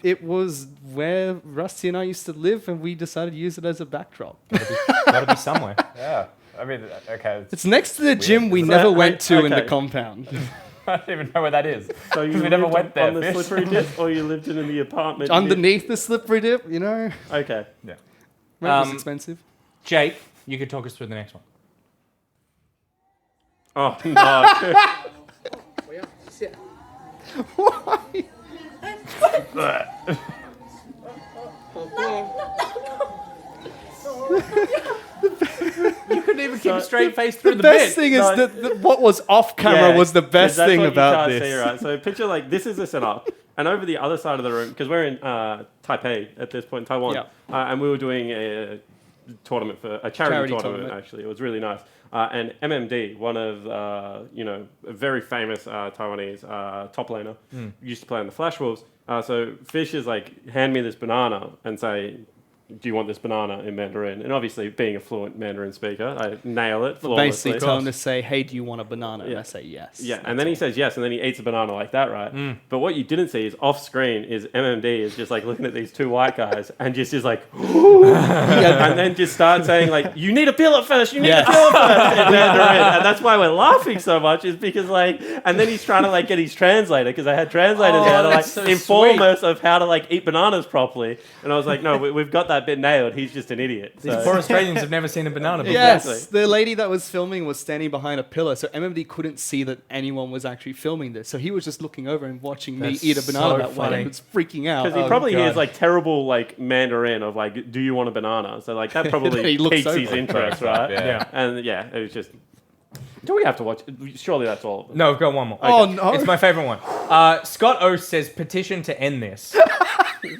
It was where Rusty and I used to live and we decided to use it as a backdrop. Gotta be somewhere. Yeah. I mean, okay. It's next to the gym we never went to in the compound. I don't even know where that is. So you we never lived went there. on the slippery dip, or you lived in the apartment Underneath the slippery dip, you know? Okay. Yeah. Rent was expensive. Jake, you could talk us through the next one. Oh no. 我要谢。 Why? You couldn't even keep a straight face through the best bit. thing is that what was off camera was the best that's thing what about you can't this. See, right? So picture like this is the setup, and over the other side of the room, because we're in Taipei at this point, Taiwan, Yeah. and we were doing a tournament for a charity tournament. Actually, it was really nice. And MMD, one of a very famous Taiwanese top laner, used to play on the Flash Wolves. So Fish is like, hand me this banana and say, do you want this banana in Mandarin? And obviously, being a fluent Mandarin speaker, I nail it flawlessly. Basically, tell him to say, "Hey, do you want a banana?" And I say yes. Yeah, and then he says yes, and then he eats a banana like that, right? But what you didn't see is off screen is MMD is just like looking at these two white guys and just is like, and then just start saying like, "You need to peel it first. You need to peel it first." In Mandarin, and that's why we're laughing so much is because like, and then he's trying to like get his translator because I had translators there to like so inform sweet. us of how to like eat bananas properly, and I was like, "No, we've got that bit nailed. He's just an idiot." These So- poor Australians have never seen a banana before. Yes, the lady that was filming was standing behind a pillar, so MMD couldn't see that anyone was actually filming this. So he was just looking over and watching me That's eat a banana so that way. funny. And was freaking out. Because he probably hears like terrible like Mandarin of like, "Do you want a banana?" So like that Then probably he looks piques his over. interest, right? Yeah. And yeah, it was just. Do we have to watch? Surely that's all of them. No, we've got one more. Oh, no. It's my favourite one. Scott O says, petition to end this.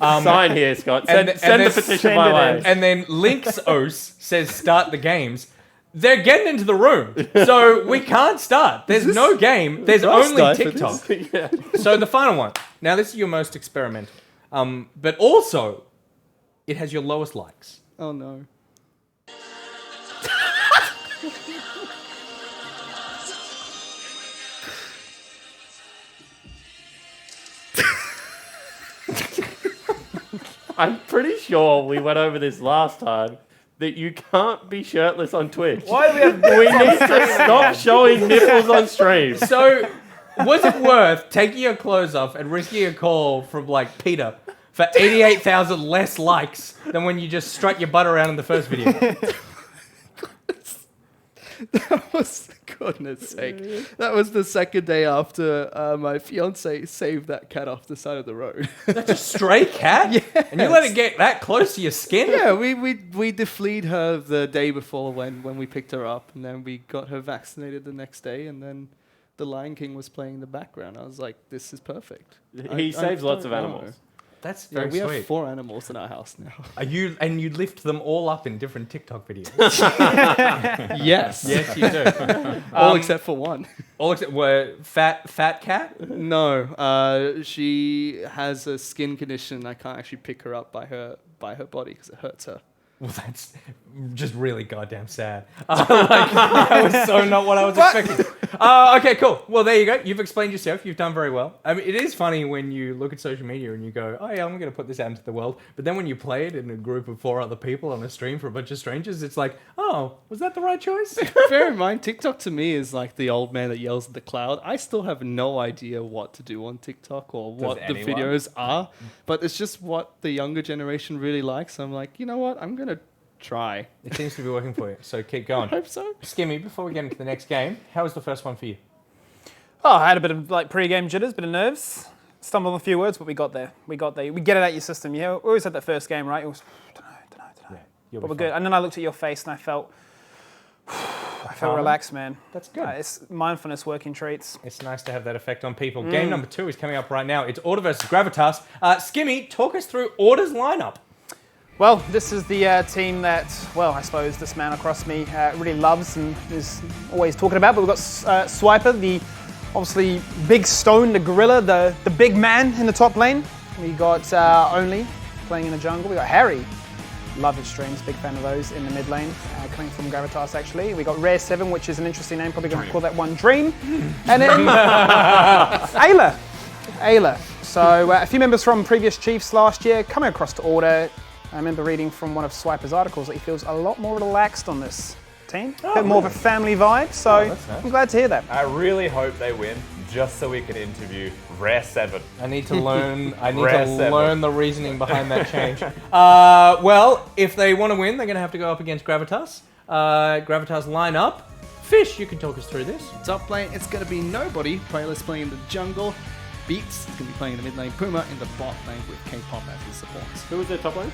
Sign here, Scott. Send the petition my way. And then Lynx Os says, start the games. They're getting into the room, so we can't start. There's no game. There's Did I only start for TikTok. this? Yeah. So the final one. Now, this is your most experimental. But also, it has your lowest likes. Oh no. I'm pretty sure we went over this last time. That you can't be shirtless on Twitch. Why do we have We need to stop showing nipples on stream. So, was it worth taking your clothes off and risking a call from, like, Peter for 88,000 less likes than when you just strut your butt around in the first video? That was, goodness sake, that was the second day after my fiance saved that cat off the side of the road. That's a stray cat? Yeah. And you let it get that close to your skin? Yeah, we defleed her the day before when we picked her up, and then we got her vaccinated the next day, and then the Lion King was playing in the background. I was like, this is perfect. He saves lots of animals. That's Yeah, very we sweet. have 4 animals in our house now. And you lift them all up in different TikTok videos. Yes. Yes, you do. All except for one. All except fat cat? No, she has a skin condition. I can't actually pick her up by her body because it hurts her. Well, that's just really goddamn sad. That was so not what I was expecting. Okay, cool. Well, there you go. You've explained yourself. You've done very well. I mean, it is funny when you look at social media and you go, oh yeah, I'm going to put this out into the world. But then when you play it in a group of 4 other people on a stream for a bunch of strangers, it's like, oh, was that the right choice? Bear in mind, TikTok to me is like the old man that yells at the cloud. I still have no idea what to do on TikTok or what the videos are. But it's just what the younger generation really likes. I'm like, you know what? I'm going to try. It seems to be working for you, so keep going. I hope so. Skimmy, before we get into the next game, how was the first one for you? Oh, I had a bit of like pre-game jitters, bit of nerves. Stumbled on a few words, but we got there. We get it out your system. Yeah, we always had that first game, right? It was, don't know. Yeah, but we're good. And then I looked at your face and I felt relaxed, man. That's good. It's mindfulness working treats. It's nice to have that effect on people. Game number 2 is coming up right now. It's Order versus Gravitas. Skimmy, talk us through Order's lineup. Well, this is the team that, well, I suppose this man across me really loves and is always talking about. But we've got Swiper, the obviously big stone, the gorilla, the big man in the top lane. We got Only playing in the jungle. We got Harry, love his streams, big fan of those in the mid lane, coming from Gravitas actually. We got Rare 7, which is an interesting name, probably going to call that one Dream. And then Ayla. So a few members from previous Chiefs last year coming across to Order. I remember reading from one of Swiper's articles that he feels a lot more relaxed on this team. A bit more of a family vibe, so nice. I'm glad to hear that. I really hope they win, just so we can interview Rare 7. I need to learn. I need Rare to 7. learn the reasoning behind that change. Well, if they want to win, they're going to have to go up against Gravitas. Gravitas lineup. Fish, you can talk us through this. Top lane, it's going to be Nobody. Playlist playing in the jungle. Beats is going to be playing in the mid lane. Puma in the bot lane with K-pop as his supports. Who was their top lane?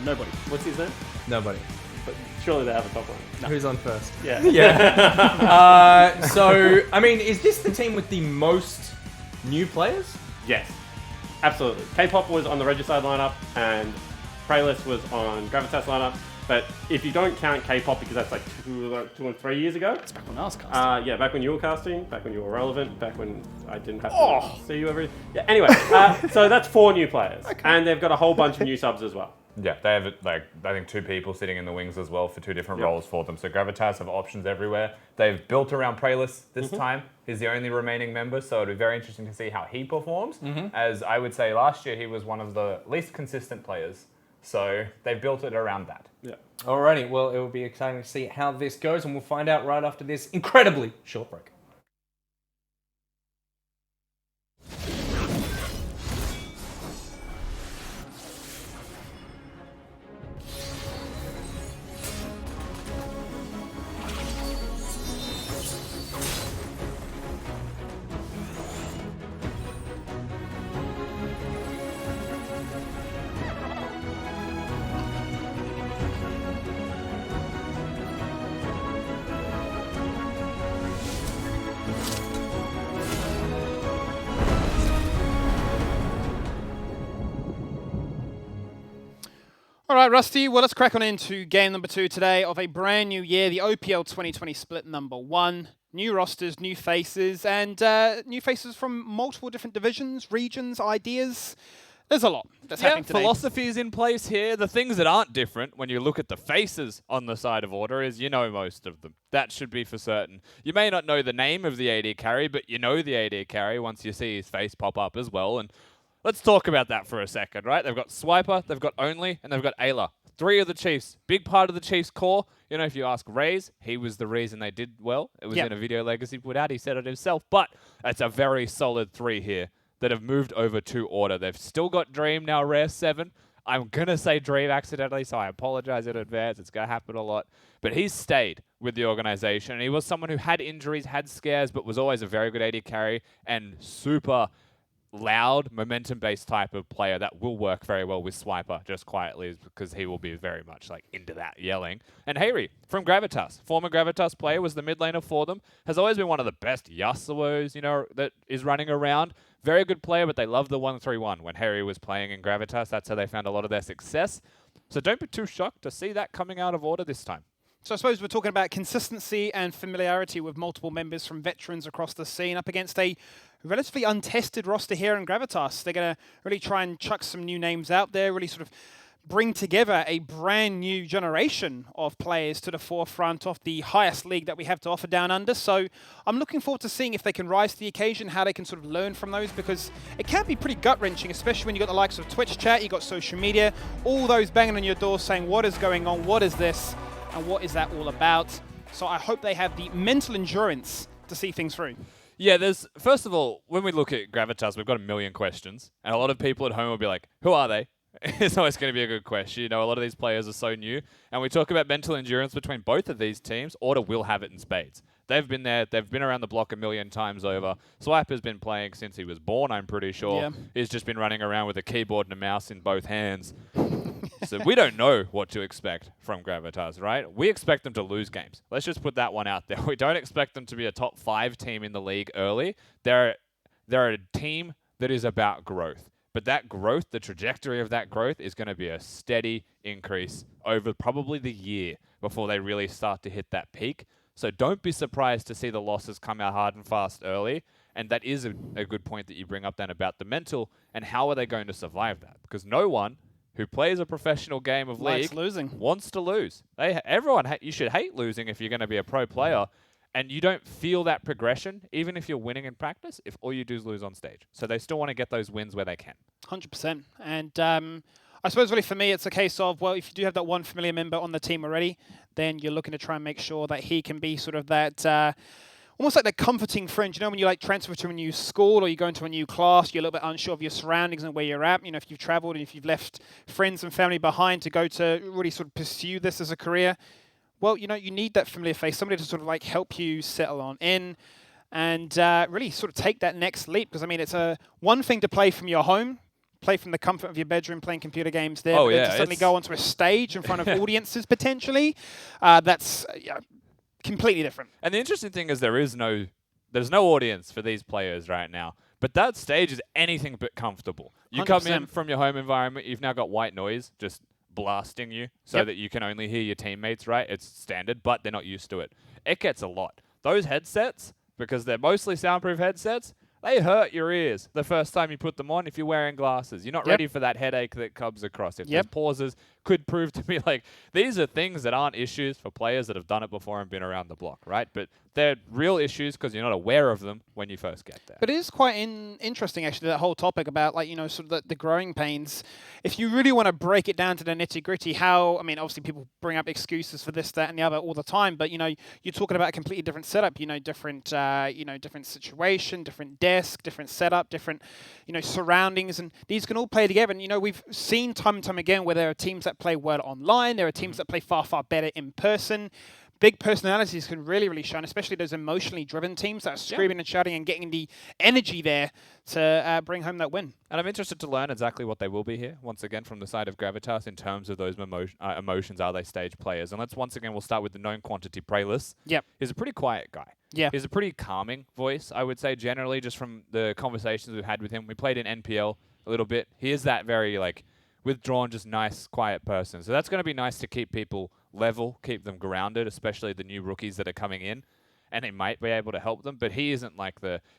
Nobody. What's his name? Nobody. But surely they have a top lane. No. Who's on first? Yeah. Yeah. So, I mean, is this the team with the most new players? Yes, absolutely. K-pop was on the Regicide lineup and Playlist was on Gravitas lineup. But if you don't count K-pop, because that's like 2 or 3 years ago. It's back when I was casting. Yeah, back when you were casting, back when you were relevant, back when I didn't have to see you every... Yeah, anyway, so that's 4 new players. Okay. And they've got a whole bunch of new subs as well. Yeah, they have like I think 2 people sitting in the wings as well for 2 different roles for them. So Gravitas have options everywhere. They've built around Playlist this time. He's the only remaining member, so it'll be very interesting to see how he performs. As I would say last year, he was one of the least consistent players. So they've built it around that. Yeah. Alrighty, well, it will be exciting to see how this goes, and we'll find out right after this incredibly short break. All right, Rusty, well, let's crack on into game number 2 today of a brand new year, the OPL 2020 split number 1. New rosters, new faces, and new faces from multiple different divisions, regions, ideas. There's a lot that's happening today. Philosophy is in place here. The things that aren't different when you look at the faces on the side of Order is you know most of them. That should be for certain. You may not know the name of the AD carry, but you know the AD carry once you see his face pop up as well. And let's talk about that for a second, right? They've got Swiper, they've got Only, and they've got Ayla. 3 of the Chiefs. Big part of the Chiefs' core. You know, if you ask Raze, he was the reason they did well. It was in a video Legacy put out. He said it himself. But it's a very solid 3 here that have moved over to Order. They've still got Dream, now Rare 7. I'm going to say Dream accidentally, so I apologize in advance. It's going to happen a lot. But he's stayed with the organization, and he was someone who had injuries, had scares, but was always a very good AD carry and super loud, momentum-based type of player that will work very well with Swiper, just quietly, because he will be very much like into that yelling. And Hayri from Gravitas, former Gravitas player, was the mid laner for them, has always been one of the best Yasuos, you know, that is running around. Very good player, but they love the 1-3-1 when Hayri was playing in Gravitas. That's how they found a lot of their success. So don't be too shocked to see that coming out of order this time. So I suppose we're talking about consistency and familiarity with multiple members from veterans across the scene up against a relatively untested roster here in Gravitas. They're going to really try and chuck some new names out there, really sort of bring together a brand new generation of players to the forefront of the highest league that we have to offer down under. So I'm looking forward to seeing if they can rise to the occasion, how they can sort of learn from those, because it can be pretty gut-wrenching, especially when you've got the likes of Twitch chat, you've got social media, all those banging on your door saying, what is going on, what is this, and what is that all about? So I hope they have the mental endurance to see things through. Yeah, first of all, when we look at Gravitas, we've got a million questions, and a lot of people at home will be like, who are they? It's always going to be a good question. You know, a lot of these players are so new, and we talk about mental endurance between both of these teams. Order will have it in spades. They've been there. They've been around the block a million times over. Swiper's been playing since he was born, I'm pretty sure. Yeah. He's just been running around with a keyboard and a mouse in both hands. So we don't know what to expect from Gravitas, right? We expect them to lose games. Let's just put that one out there. We don't expect them to be a top 5 team in the league early. They're a team that is about growth. But that growth, the trajectory of that growth is going to be a steady increase over probably the year before they really start to hit that peak. So don't be surprised to see the losses come out hard and fast early. And that is a good point that you bring up then about the mental and how are they going to survive that? Because no one who plays a professional game of Likes league losing. wants to lose. You should hate losing if you're going to be a pro player. And you don't feel that progression, even if you're winning in practice, if all you do is lose on stage. So they still want to get those wins where they can. 100%. And I suppose really for me, it's a case of, well, if you do have that one familiar member on the team already, then you're looking to try and make sure that he can be sort of that, almost like that comforting friend. You know, when you like transfer to a new school or you go into a new class, you're a little bit unsure of your surroundings and where you're at. You know, if you've traveled and if you've left friends and family behind to go to really sort of pursue this as a career, well, you know, you need that familiar face, somebody to sort of like help you settle on in and really sort of take that next leap. Because, I mean, it's one thing to play from your home, play from the comfort of your bedroom, playing computer games there. Oh, but yeah, to suddenly go onto a stage in front of audiences potentially, that's completely different. And the interesting thing is there's no audience for these players right now. But that stage is anything but comfortable. You 100%. come in from your home environment, you've now got white noise, just blasting you so that you can only hear your teammates, right? It's standard, but they're not used to it. It gets a lot. Those headsets, because they're mostly soundproof headsets, they hurt your ears the first time you put them on if you're wearing glasses. You're not ready for that headache that comes across. If there's pauses, could prove to be like, these are things that aren't issues for players that have done it before and been around the block, right? But they're real issues because you're not aware of them when you first get there. But it is quite interesting, actually, that whole topic about, like, you know, sort of the growing pains. If you really want to break it down to the nitty-gritty, I mean, obviously people bring up excuses for this, that, and the other all the time, but, you know, you're talking about a completely different setup, you know, different situation, different desk, different setup, different, you know, surroundings, and these can all play together. And, you know, we've seen time and time again where there are teams that play well online, there are teams that play far, far better in person. Big personalities can really, really shine, especially those emotionally driven teams that are screaming and shouting and getting the energy there to bring home that win. And I'm interested to learn exactly what they will be here, once again, from the side of Gravitas in terms of those emotions. Are they stage players? And we'll start with the known quantity, Prayless. Yep. He's a pretty quiet guy. Yeah. He's a pretty calming voice, I would say, generally, just from the conversations we've had with him. We played in NPL a little bit. He is that very, like, withdrawn, just nice, quiet person. So that's going to be nice to keep people level, keep them grounded, especially the new rookies that are coming in. And he might be able to help them, but he isn't like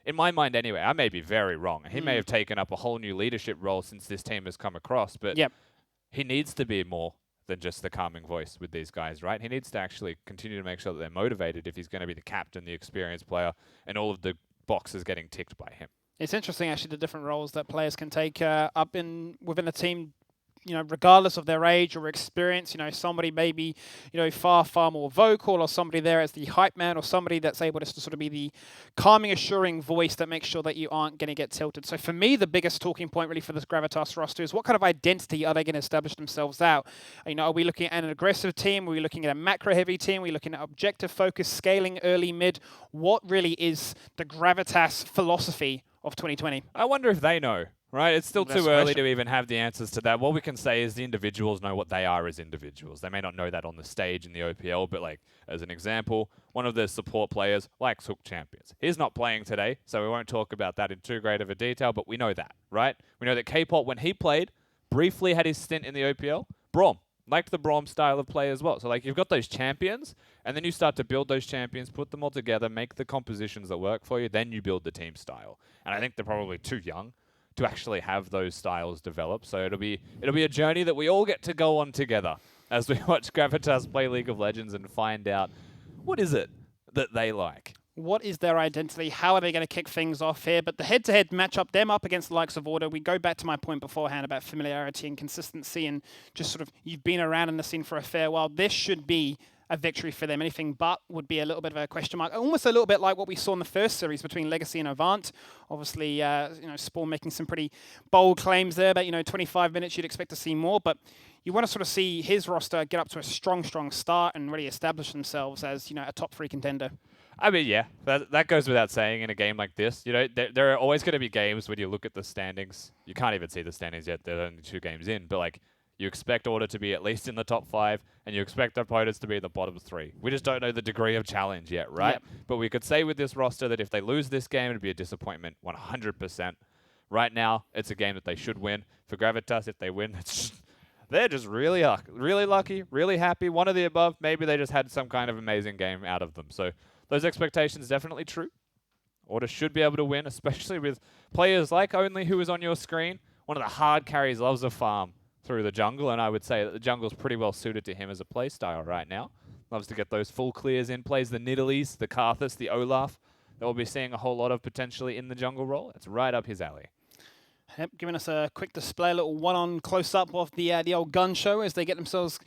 in my mind anyway, I may be very wrong. He may have taken up a whole new leadership role since this team has come across, but he needs to be more than just the calming voice with these guys, right? He needs to actually continue to make sure that they're motivated if he's going to be the captain, the experienced player, and all of the boxes getting ticked by him. It's interesting, actually, the different roles that players can take up within a team, regardless of their age or experience, somebody maybe, far, far more vocal, or somebody there as the hype man, or somebody that's able to sort of be the calming, assuring voice that makes sure that you aren't going to get tilted. So for me, the biggest talking point really for this Gravitas roster is what kind of identity are they going to establish themselves out? Are we looking at an aggressive team? Are we looking at a macro-heavy team? Are we looking at objective focus, scaling early, mid? What really is the Gravitas philosophy of 2020? I wonder if they know. Right, it's still That's too the early question. to even have the answers to that. What we can say is the individuals know what they are as individuals. They may not know that on the stage in the OPL, but like as an example, one of their support players likes Hook Champions. He's not playing today, so we won't talk about that in too great of a detail, but we know that, right? We know that K-Pop, when he played, briefly had his stint in the OPL. Braum liked the Braum style of play as well. So like you've got those champions, and then you start to build those champions, put them all together, make the compositions that work for you, then you build the team style. And I think they're probably too young to actually have those styles develop. So it'll be a journey that we all get to go on together as we watch Gravitas play League of Legends and find out what is it that they like. What is their identity? How are they going to kick things off here? But the head-to-head matchup, them up against the likes of Order, we go back to my point beforehand about familiarity and consistency and just sort of you've been around in the scene for a fair while. This should be a victory for them. Anything but would be a little bit of a question mark. Almost a little bit like what we saw in the first series between Legacy and Avant. Obviously, Spawn making some pretty bold claims there, but 25 minutes you'd expect to see more. But you want to sort of see his roster get up to a strong start and really establish themselves as a top 3 contender. I mean, yeah, that goes without saying in a game like this. There are always going to be games when you look at the standings. You can't even see the standings yet. They're only 2 games in, but like, you expect Order to be at least in the top 5, and you expect opponents to be in the bottom 3. We just don't know the degree of challenge yet, right? Yep. But we could say with this roster that if they lose this game, it'd be a disappointment, 100%. Right now, it's a game that they should win. For Gravitas, if they win, they're just really lucky, really happy. One of the above. Maybe they just had some kind of amazing game out of them. So those expectations definitely true. Order should be able to win, especially with players like Only, who is on your screen. One of the hard carries loves a farm through the jungle, and I would say that the jungle's pretty well suited to him as a play style right now. Loves to get those full clears in, plays the Nidalees, the Karthus, the Olaf. That we'll be seeing a whole lot of potentially in the jungle role. It's right up his alley. Yep, giving us a quick display, a little one-on close-up of the old gun show as they get themselves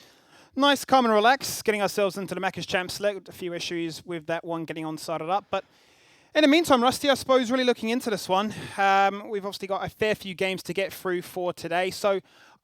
nice, calm and relaxed, getting ourselves into the Macca's Champ Select. A few issues with that one getting on started up, but in the meantime, Rusty, I suppose really looking into this one, we've obviously got a fair few games to get through for today. So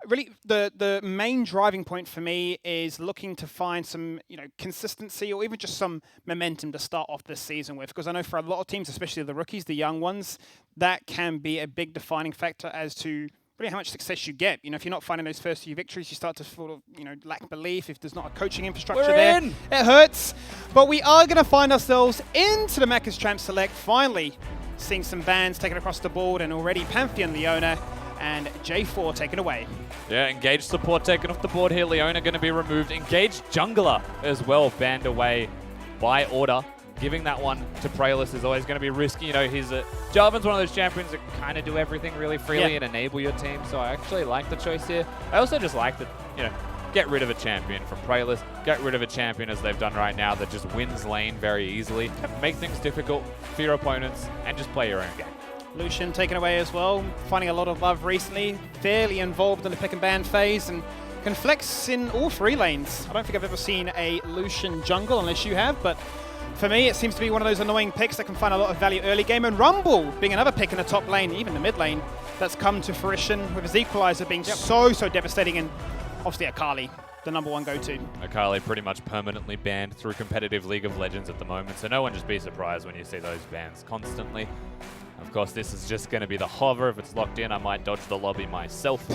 really, the main driving point for me is looking to find some, consistency or even just some momentum to start off this season with. Because I know for a lot of teams, especially the rookies, the young ones, that can be a big defining factor as to really how much success you get. If you're not finding those first few victories, you start to sort of, lack belief. If there's not a coaching infrastructure there, it hurts. But we are going to find ourselves into the Macca's Champ Select, finally seeing some bans taken across the board, and already Pantheon Leona and J4 taken away. Yeah, Engaged support taken off the board here. Leona going to be removed. Engaged Jungler as well, banned away by Order. Giving that one to Praelis is always going to be risky. Jarvan's one of those champions that can kind of do everything really freely and enable your team. So I actually like the choice here. I also just like that, get rid of a champion from Praelis. Get rid of a champion, as they've done right now, that just wins lane very easily. Make things difficult for your opponents and just play your own game. Lucian taken away as well, finding a lot of love recently. Fairly involved in the pick and ban phase and can flex in all 3 lanes. I don't think I've ever seen a Lucian jungle, unless you have, but for me, it seems to be one of those annoying picks that can find a lot of value early game. And Rumble being another pick in the top lane, even the mid lane, that's come to fruition with his equalizer being so devastating. And obviously Akali, the #1 go-to. Akali pretty much permanently banned through competitive League of Legends at the moment, so no one just be surprised when you see those bans constantly. Of course, this is just going to be the hover. If it's locked in, I might dodge the lobby myself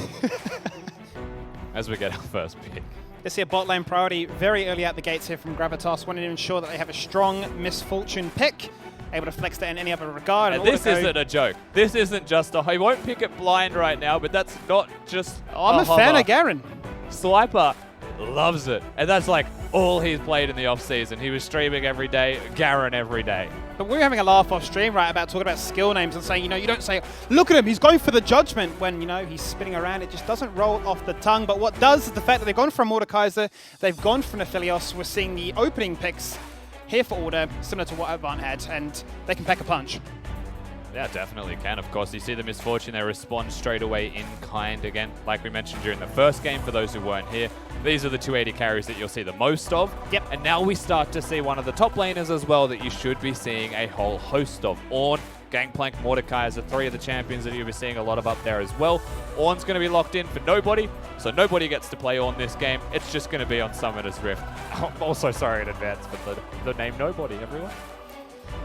as we get our first pick. This here bot lane priority very early out the gates here from Gravitas, wanting to ensure that they have a strong Misfortune pick, able to flex that in any other regard. And this isn't a joke. This isn't just a... He won't pick it blind right now, but that's not just I'm a fan of Garen. Swiper loves it. And that's like all he's played in the off-season. He was streaming every day, Garen every day. But we're having a laugh off stream, right, about talking about skill names and saying, you don't say, look at him, he's going for the judgment, when, he's spinning around. It just doesn't roll off the tongue. But what does is the fact that they've gone from Mordekaiser, they've gone from Aphelios. We're seeing the opening picks here for Order, similar to what Avant had, and they can pack a punch. Yeah, definitely can. Of course, you see the Misfortune, they respond straight away in kind again. Like we mentioned during the first game, for those who weren't here, these are the 280 carries that you'll see the most of. Yep. And now we start to see one of the top laners as well that you should be seeing a whole host of. Ornn, Gangplank, Mordekaiser, 3 of the champions that you'll be seeing a lot of up there as well. Ornn's going to be locked in for nobody, so nobody gets to play Ornn this game. It's just going to be on Summoner's Rift. I'm also sorry in advance for the name Nobody, everyone.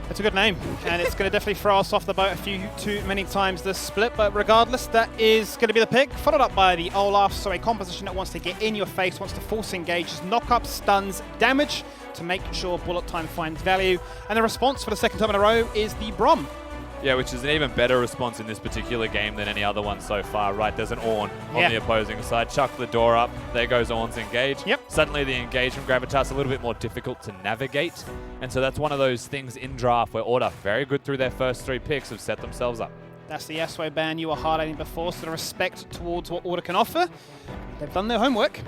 It's a good name, and it's going to definitely throw us off the boat too many times this split, but regardless, that is going to be the pick, followed up by the Olaf, so a composition that wants to get in your face, wants to force engage, knock up, stuns, damage, to make sure bullet time finds value, and the response for the second time in a row is the Brom. Yeah, which is an even better response in this particular game than any other one so far, right? There's an Ornn on the opposing side. Chuck the door up. There goes Ornn's engage. Yep. Suddenly the engage from Gravitas a little bit more difficult to navigate. And so that's one of those things in draft where Order, very good through their first 3 picks, have set themselves up. That's the Yasuo ban you were highlighting before, so the respect towards what Order can offer. They've done their homework.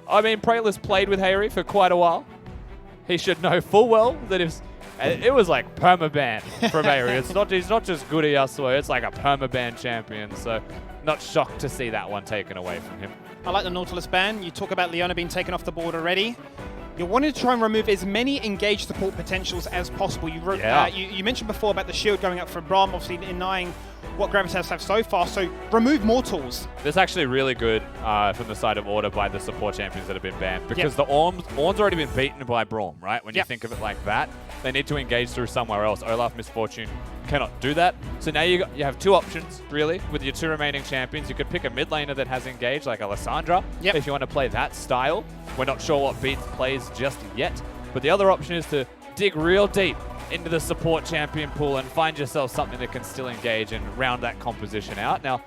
I mean, Preylis played with Hayri for quite a while. He should know full well that if... It was like permaban from Hayri. He's not just good at Yasuo, it's like a permaban champion, so not shocked to see that one taken away from him. I like the Nautilus ban. You talk about Leona being taken off the board already. You wanted to try and remove as many engaged support potentials as possible. You mentioned before about the shield going up for Brom, obviously denying what Gravitas have so far, so remove more tools. That's actually really good from the side of Order by the support champions that have been banned, because the Ornn's already been beaten by Braum, right? When you think of it like that, they need to engage through somewhere else. Olaf, Misfortune cannot do that. So now you have 2 options, really, with your 2 remaining champions. You could pick a mid laner that has engaged, like Alessandra, if you want to play that style. We're not sure what Beats plays just yet, but the other option is to dig real deep into the support champion pool and find yourself something that can still engage and round that composition out. Now,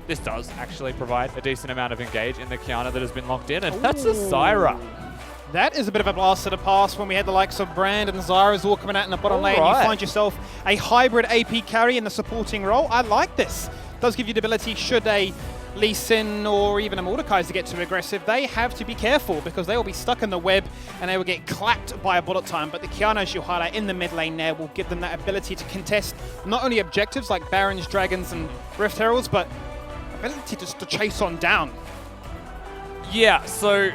this does actually provide a decent amount of engage in the Kiana that has been locked in, and that's a Zyra. That is a bit of a blast to the past when we had the likes of Brand and Zyra's all coming out in the bottom lane. You find yourself a hybrid AP carry in the supporting role. I like this. Does give you the ability, should a Lee Sin or even a Mordekaiser get too aggressive, they have to be careful because they will be stuck in the web and they will get clapped by a bullet time. But the Kiana, as you highlight in the mid lane there, will give them that ability to contest not only objectives like Barons, Dragons and Rift Heralds, but ability just to chase on down. Yeah, so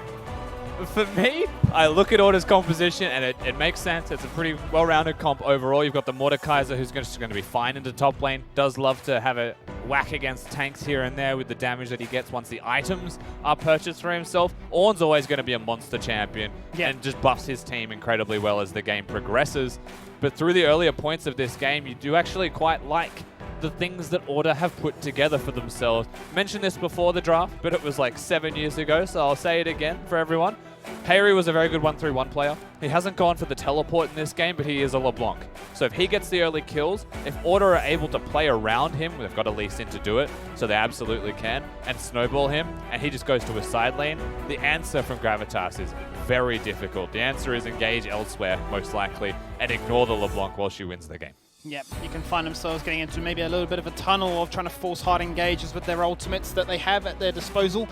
for me, I look at Order's composition and it makes sense. It's a pretty well-rounded comp overall. You've got the Mordekaiser, who's just going to be fine into top lane. Does love to have a whack against tanks here and there with the damage that he gets once the items are purchased for himself. Ornn's always going to be a monster champion and just buffs his team incredibly well as the game progresses. But through the earlier points of this game, you do actually quite like the things that Order have put together for themselves. Mentioned this before the draft, but it was like 7 years ago, so I'll say it again for everyone. Hayri was a very good 1-3-1 player. He hasn't gone for the teleport in this game, but he is a LeBlanc. So if he gets the early kills, if Order are able to play around him, they've got a Lee Sin to do it, so they absolutely can, and snowball him, and he just goes to his side lane, the answer from Gravitas is very difficult. The answer is engage elsewhere, most likely, and ignore the LeBlanc while she wins the game. Yep, you can find themselves getting into maybe a little bit of a tunnel of trying to force hard engages with their ultimates that they have at their disposal.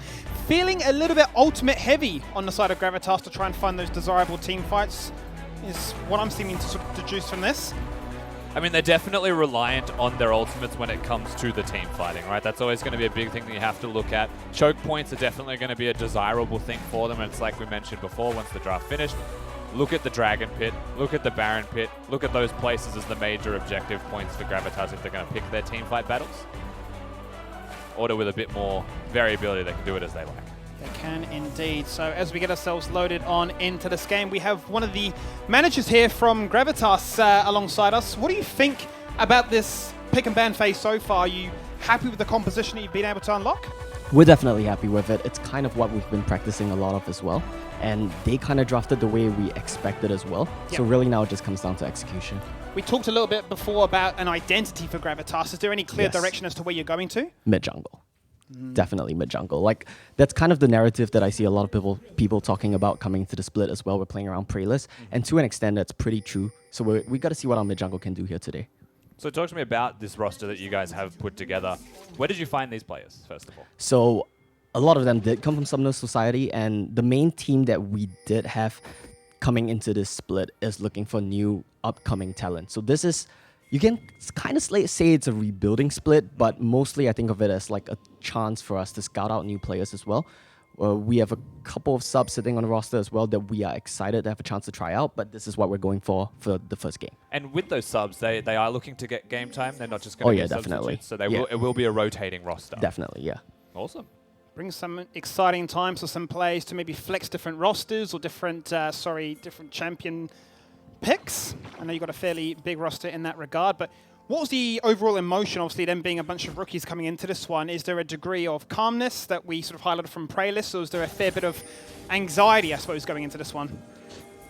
Feeling a little bit ultimate heavy on the side of Gravitas to try and find those desirable team fights is what I'm seeming to sort of deduce from this. I mean, they're definitely reliant on their ultimates when it comes to the team fighting, right? That's always going to be a big thing that you have to look at. Choke points are definitely going to be a desirable thing for them, and it's like we mentioned before, once the draft finished, look at the Dragon Pit, look at the Baron Pit, look at those places as the major objective points for Gravitas if they're going to pick their team fight battles. Order with a bit more variability, they can do it as they like. They can indeed. So as we get ourselves loaded on into this game, we have one of the managers here from Gravitas alongside us. What do you think about this pick and ban phase so far? Are you happy with the composition that you've been able to unlock? We're definitely happy with it. It's kind of what we've been practicing a lot of as well. And they kind of drafted the way we expected as well. Yep. So really now it just comes down to execution. We talked a little bit before about an identity for Gravitas. Is there any clear direction as to where you're going to? Mid-jungle. Definitely mid-jungle. Like, that's kind of the narrative that I see a lot of people talking about coming to the split as well. We're playing around Preylis. And to an extent, that's pretty true. So we got to see what our mid-jungle can do here today. So talk to me about this roster that you guys have put together. Where did you find these players, first of all? So a lot of them did come from Summoner Society, and the main team that we did have coming into this split is looking for new upcoming talent. So this is you can kind of say it's a rebuilding split, but mostly I think of it as like a chance for us to scout out new players as well. We have a couple of subs sitting on the roster as well that we are excited to have a chance to try out, but this is what we're going for the first game. And with those subs, they are looking to get game time. They're not just going to be definitely. substitutes, so it will be a rotating roster. Definitely, yeah. Awesome. Brings some exciting times for some players to maybe flex different rosters or different champion picks. I know you've got a fairly big roster in that regard, but what was the overall emotion, obviously, them being a bunch of rookies coming into this one? Is there a degree of calmness that we sort of highlighted from Praylist, or is there a fair bit of anxiety, I suppose, going into this one?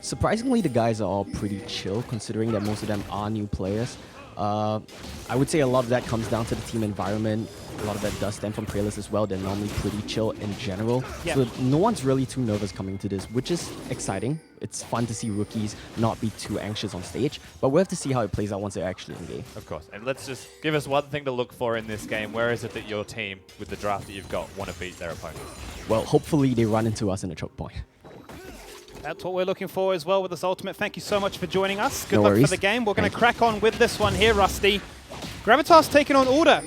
Surprisingly, the guys are all pretty chill, considering that most of them are new players. I would say a lot of that comes down to the team environment. A lot of that does stem from Praylist as well. They're normally pretty chill in general. Yeah. So no one's really too nervous coming to this, which is exciting. It's fun to see rookies not be too anxious on stage, but we'll have to see how it plays out once they're actually in game. Of course. And let's just give us one thing to look for in this game. Where is it that your team, with the draft that you've got, want to beat their opponents? Well, hopefully they run into us in a choke point. That's what we're looking for as well with this Ultimate. Thank you so much for joining us. Good No luck worries. for the game. We're going to crack on with this one here, Rusty. Gravitas taking on Order.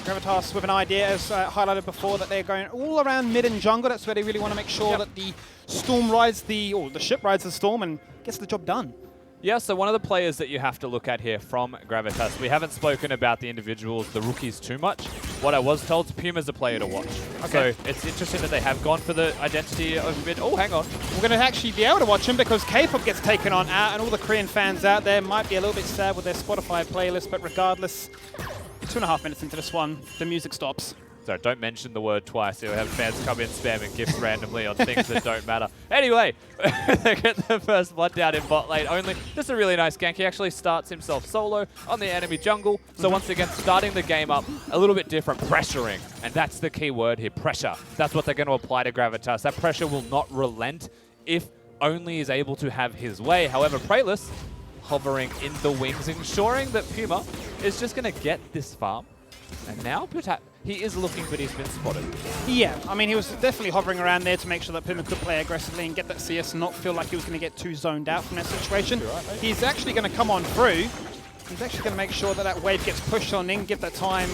Gravitas with an idea, as highlighted before, that they're going all around mid and jungle. That's where they really want to make sure that the storm rides or the ship rides the storm and gets the job done. Yeah, so one of the players that you have to look at here from Gravitas, we haven't spoken about the individuals, the rookies, too much. What I was told, Puma's a player to watch. Okay. So it's interesting that they have gone for the identity of mid. Oh, hang on. We're going to actually be able to watch him because K-pop gets taken on out, and all the Korean fans out there might be a little bit sad with their Spotify playlist, but regardless, 2.5 minutes into this one, the music stops. Sorry, don't mention the word twice. You'll have fans come in spamming gifts randomly on things that don't matter. Anyway, they get the first blood down in bot lane only. Just a really nice gank. He actually starts himself solo on the enemy jungle. So once again, starting the game up a little bit different, pressuring. And that's the key word here, pressure. That's what they're going to apply to Gravitas. That pressure will not relent if only is able to have his way. However, Praylist hovering in the wings, ensuring that Puma is just going to get this farm. And now, he is looking, but he's been spotted. Yeah, I mean, he was definitely hovering around there to make sure that Puma could play aggressively and get that CS and not feel like he was going to get too zoned out from that situation. He's actually going to come on through. He's actually going to make sure that that wave gets pushed on in, give that time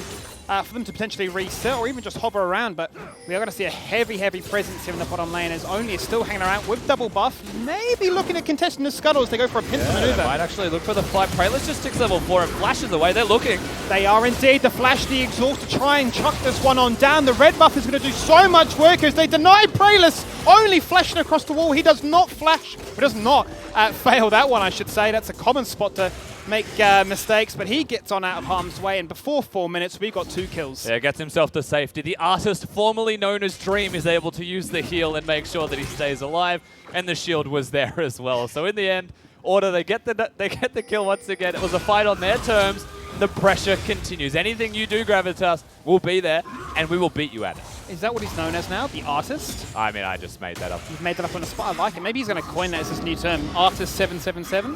for them to potentially reset or even just hover around. But we are going to see a heavy, heavy presence here in the bottom lane as Only is still hanging around with double buff. Maybe looking at contesting the scuttle as they go for a pincer maneuver. They might actually look for the flight. Praylist just sticks level 4 and flashes away. They're looking. They are indeed. The flash, the exhaust to try and chuck this one on down. The red buff is going to do so much work as they deny Praylist. Only flashing across the wall. He does not flash. He does not fail that one, I should say. That's a common spot to make mistakes, but he gets on out of harm's way, and before 4 minutes, we've got 2 kills. Yeah, gets himself to safety. The artist formerly known as Dream is able to use the heal and make sure that he stays alive, and the shield was there as well. So in the end, Order, they get the kill once again. It was a fight on their terms. The pressure continues. Anything you do, Gravitas, will be there, and we will beat you at it. Is that what he's known as now? The artist? I mean, I just made that up. You've made that up on the spot. I like it. Maybe he's going to coin that as his new term. Artist 777?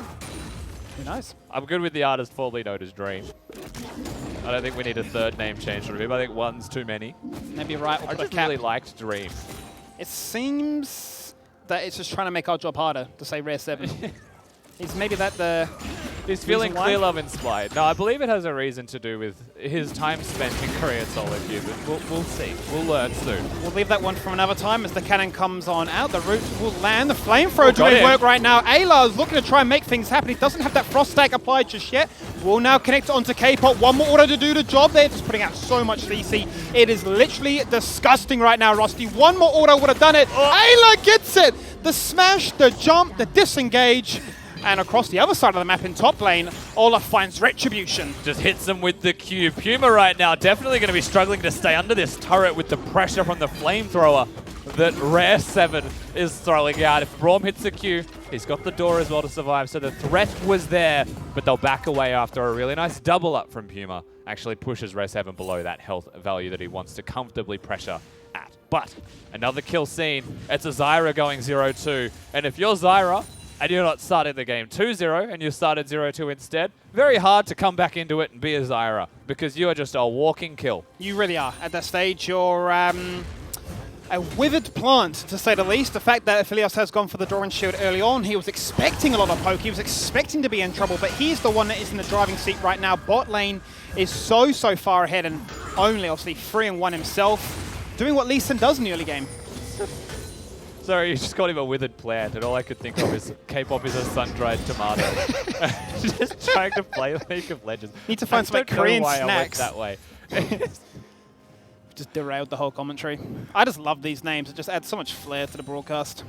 Who knows? I'm good with the artist formerly known as Dream. I don't think we need a third name change for him. I think one's too many. Maybe right. We'll I put a just cap. really liked Dream. It seems that it's just trying to make our job harder to say Rare 7. Is maybe that the... He's feeling reason why? Clear Love inspired. No, I believe it has a reason to do with his time spent in Korean solo queue, but we'll see. We'll learn soon. We'll leave that one from another time as the cannon comes on out. The root will land. The flamethrower got doing him. work right now. Ayla is looking to try and make things happen. He doesn't have that frost stack applied just yet. Will now connect onto K-pop. One more auto to do the job there. Just putting out so much CC. It is literally disgusting right now, Rusty. One more auto would have done it. Ayla gets it. The smash, the jump, the disengage. And across the other side of the map in top lane, Olaf finds Retribution. Just hits him with the Q. Puma right now definitely going to be struggling to stay under this turret with the pressure from the flamethrower that Rare 7 is throwing out. If Braum hits the Q, he's got the door as well to survive. So the threat was there, but they'll back away after a really nice double up from Puma. Actually pushes Rare 7 below that health value that he wants to comfortably pressure at. But another kill scene. It's a Zyra going 0-2. And if you're Zyra, and you're not starting the game 2-0, and you started 0-2 instead, very hard to come back into it and be a Zyra, because you are just a walking kill. You really are. At that stage, you're a withered plant, to say the least. The fact that Aphelios has gone for the Doran Shield early on, he was expecting a lot of poke, he was expecting to be in trouble, but he's the one that is in the driving seat right now. Bot lane is so far ahead, and only obviously 3-1 himself, doing what Lee Sin does in the early game. Sorry, you just called him a withered plant, and all I could think of is K-pop is a sun-dried tomato. Just trying to play League of Legends. Need to find some like, Korean snacks. I went that way. Just derailed the whole commentary. I just love these names. It just adds so much flair to the broadcast.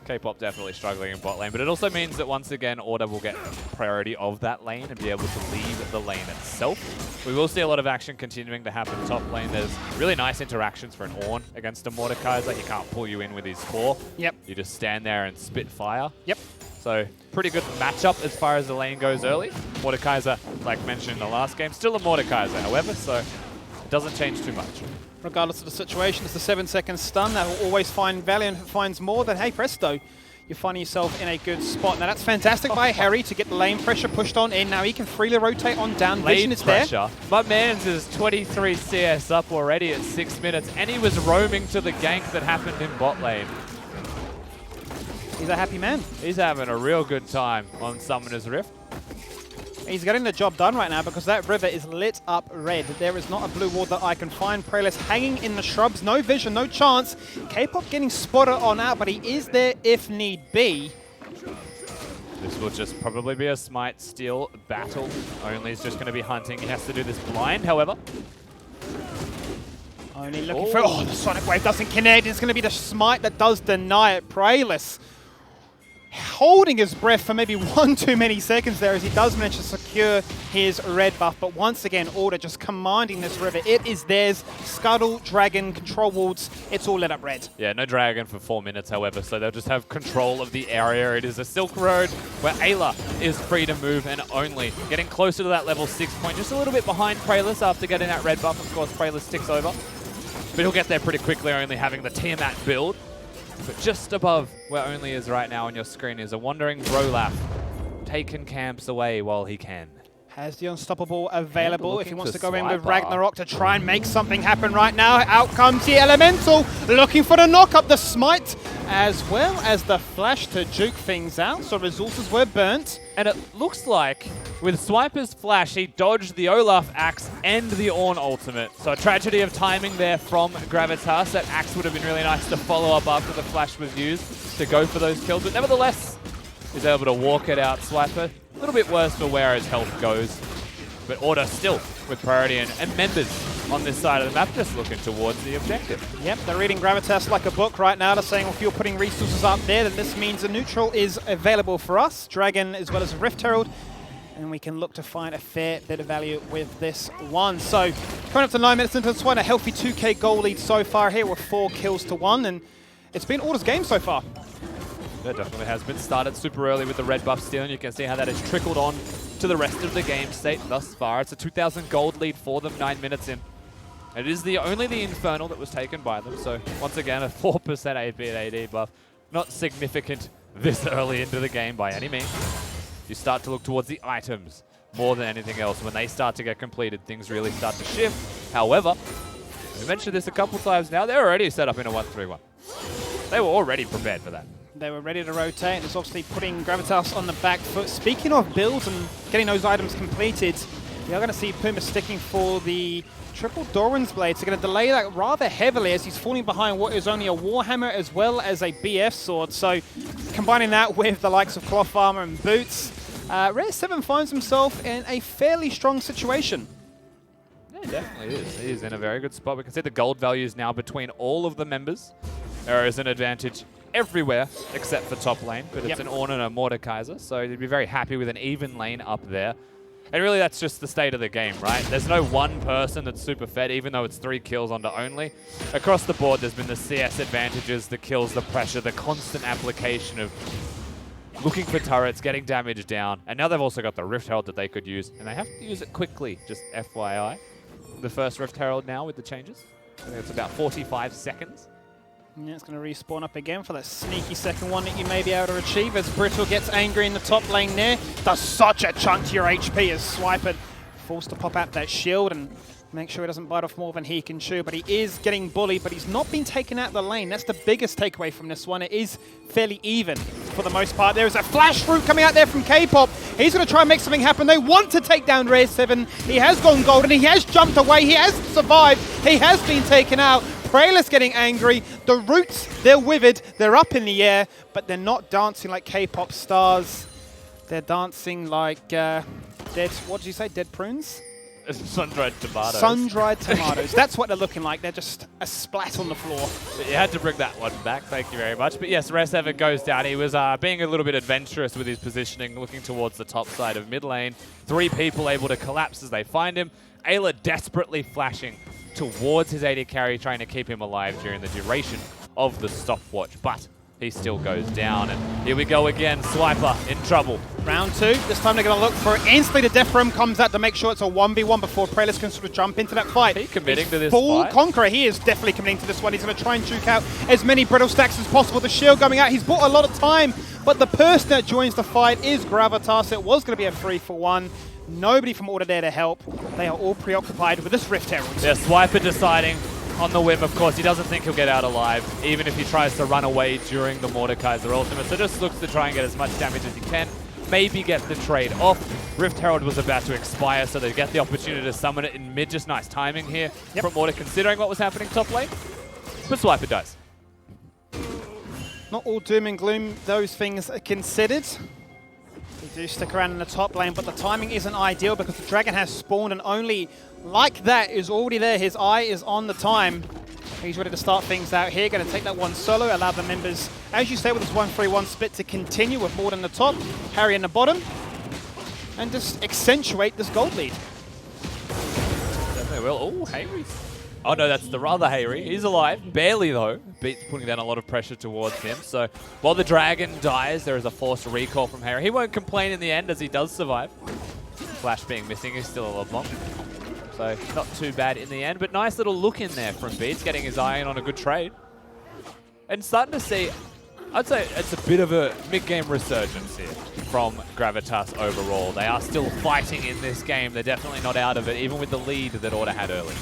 K-pop definitely struggling in bot lane, but it also means that once again, Order will get priority of that lane and be able to leave the lane itself. We will see a lot of action continuing to happen top lane. There's really nice interactions for an Ornn against a Mordekaiser. He can't pull you in with his core. Yep. You just stand there and spit fire. Yep. So pretty good matchup as far as the lane goes early. Mordekaiser, like mentioned in the last game, still a Mordekaiser, however, so it doesn't change too much. Regardless of the situation, it's a 7-second stun. That will always find value, and if it finds more, then hey, presto. You're finding yourself in a good spot. Now that's fantastic by Harry to get the lane pressure pushed on in. Now he can freely rotate on down. Vision is there. My man's is 23 CS up already at 6 minutes, and he was roaming to the gank that happened in bot lane. He's a happy man. He's having a real good time on Summoner's Rift. He's getting the job done right now because that river is lit up red. There is not a blue ward that I can find. Preless hanging in the shrubs. No vision, no chance. K-pop getting spotted on out, but he is there if need be. This will just probably be a smite steal battle. Only is just going to be hunting. He has to do this blind, however. Only looking for... Oh, the Sonic Wave doesn't connect. It's going to be the smite that does deny it. Preless holding his breath for maybe one too many seconds there as he does manage to secure his red buff. But once again, Order just commanding this river. It is theirs. Scuttle, Dragon, Control Wards. It's all lit up red. Yeah, no Dragon for 4 minutes, however, so they'll just have control of the area. It is a Silk Road where Ayla is free to move and only getting closer to that level 6 point. Just a little bit behind Preless after getting that red buff. Of course, Preless ticks over. But he'll get there pretty quickly, only having the Tiamat build. But just above where Only is right now on your screen is a wandering Brolaf, taking camps away while he can. Has the Unstoppable available if he wants to go in with Swiper. Ragnarok to try and make something happen right now. Out comes the Elemental, looking for the knock up, the smite, as well as the flash to juke things out. So resources were burnt. And it looks like with Swiper's flash, he dodged the Olaf axe and the Ornn ultimate. So a tragedy of timing there from Gravitas. That axe would have been really nice to follow up after the flash was used to go for those kills. But nevertheless, he's able to walk it out. Swiper, a little bit worse for where his health goes. But Order still with priority and members on this side of the map just looking towards the objective. Yep, they're reading Gravitas like a book right now. They're saying, well, if you're putting resources up there, then this means a neutral is available for us. Dragon as well as a Rift Herald. And we can look to find a fair bit of value with this one. So, coming up to 9 minutes into this one, a healthy 2k goal lead so far here with 4 kills to 1. And it's been Order's game so far. It definitely has been started super early with the red buff steal, and you can see how that has trickled on to the rest of the game state thus far. It's a 2,000 gold lead for them 9 minutes in. It is only the Infernal that was taken by them, so once again a 4% AP and AD buff. Not significant this early into the game by any means. You start to look towards the items more than anything else. When they start to get completed, things really start to shift. However, we mentioned this a couple times now, they're already set up in a 1-3-1. They were already prepared for that. They were ready to rotate. It's obviously putting Gravitas on the back foot. Speaking of builds and getting those items completed, we are going to see Puma sticking for the triple Doran's Blades. They're going to delay that rather heavily as he's falling behind what is only a Warhammer as well as a BF sword. So combining that with the likes of cloth armor and boots, Rare 7 finds himself in a fairly strong situation. Yeah, he definitely is. He is in a very good spot. We can see the gold values now between all of the members. There is an advantage everywhere except for top lane, but it's an Ornn and a Mordekaiser, so you'd be very happy with an even lane up there. And really that's just the state of the game, right? There's no one person that's super fed, even though it's 3 kills onto Only. Across the board, there's been the CS advantages, the kills, the pressure, the constant application of looking for turrets, getting damage down, and now they've also got the Rift Herald that they could use, and they have to use it quickly, just FYI. The first Rift Herald now with the changes. I think it's about 45 seconds. Yeah, it's going to respawn up again for that sneaky second one that you may be able to achieve as Brittle gets angry in the top lane there. Does such a chunk to your HP as Swiper forced to pop out that shield, and Make sure he doesn't bite off more than he can chew, but he is getting bullied, but he's not been taken out of the lane. That's the biggest takeaway from this one. It is fairly even for the most part. There is a flash route coming out there from K-Pop. He's going to try and make something happen. They want to take down Rare 7. He has gone golden. He has jumped away. He has survived. He has been taken out. Prayless getting angry. The roots, they're withered. They're up in the air, but they're not dancing like K-Pop stars. They're dancing like dead, what did you say, dead prunes? Sun-dried tomatoes. Sun-dried tomatoes. That's what they're looking like. They're just a splat on the floor. You had to bring that one back. Thank you very much. But yes, Rare 7 goes down. He was being a little bit adventurous with his positioning, looking towards the top side of mid lane. 3 people able to collapse as they find him. Ayla desperately flashing towards his AD carry, trying to keep him alive during the duration of the stopwatch. But he still goes down, and here we go again. Swiper in trouble. Round 2. This time they're going to look for it. Instantly the Death Rim comes out to make sure it's a 1v1 before Prayless can sort of jump into that fight. He committing to this full fight? Conqueror. He is definitely committing to this one. He's going to try and juke out as many brittle stacks as possible. The shield going out. He's bought a lot of time, but the person that joins the fight is Gravitas. It was going to be a 3-for-1. Nobody from Order there to help. They are all preoccupied with this Rift Herald. Yeah, Swiper deciding on the whim, of course. He doesn't think he'll get out alive, even if he tries to run away during the Mordekaiser ultimate. So just looks to try and get as much damage as he can. Maybe get the trade off. Rift Herald was about to expire, so they get the opportunity to summon it in mid. Just nice timing here from Order, considering what was happening top lane. But Swiper does. Not all doom and gloom, those things are considered. They do stick around in the top lane, but the timing isn't ideal because the dragon has spawned, and only like that is already there. His eye is on the time. He's ready to start things out here. Going to take that one solo, allow the members, as you say, with this 1-3-1 split to continue with Mord in the top, Harry in the bottom, and just accentuate this gold lead. Definitely will. Oh, Hayri. Oh no, that's the other Hayri. He's alive, barely though. Beats putting down a lot of pressure towards him. So while the dragon dies, there is a forced recall from Hayri. He won't complain in the end as he does survive. Flash being missing, he's still a love bomb. So not too bad in the end, but nice little look in there from Beats, getting his eye in on a good trade. And starting to see, I'd say it's a bit of a mid-game resurgence here from Gravitas overall. They are still fighting in this game. They're definitely not out of it, even with the lead that Order had early.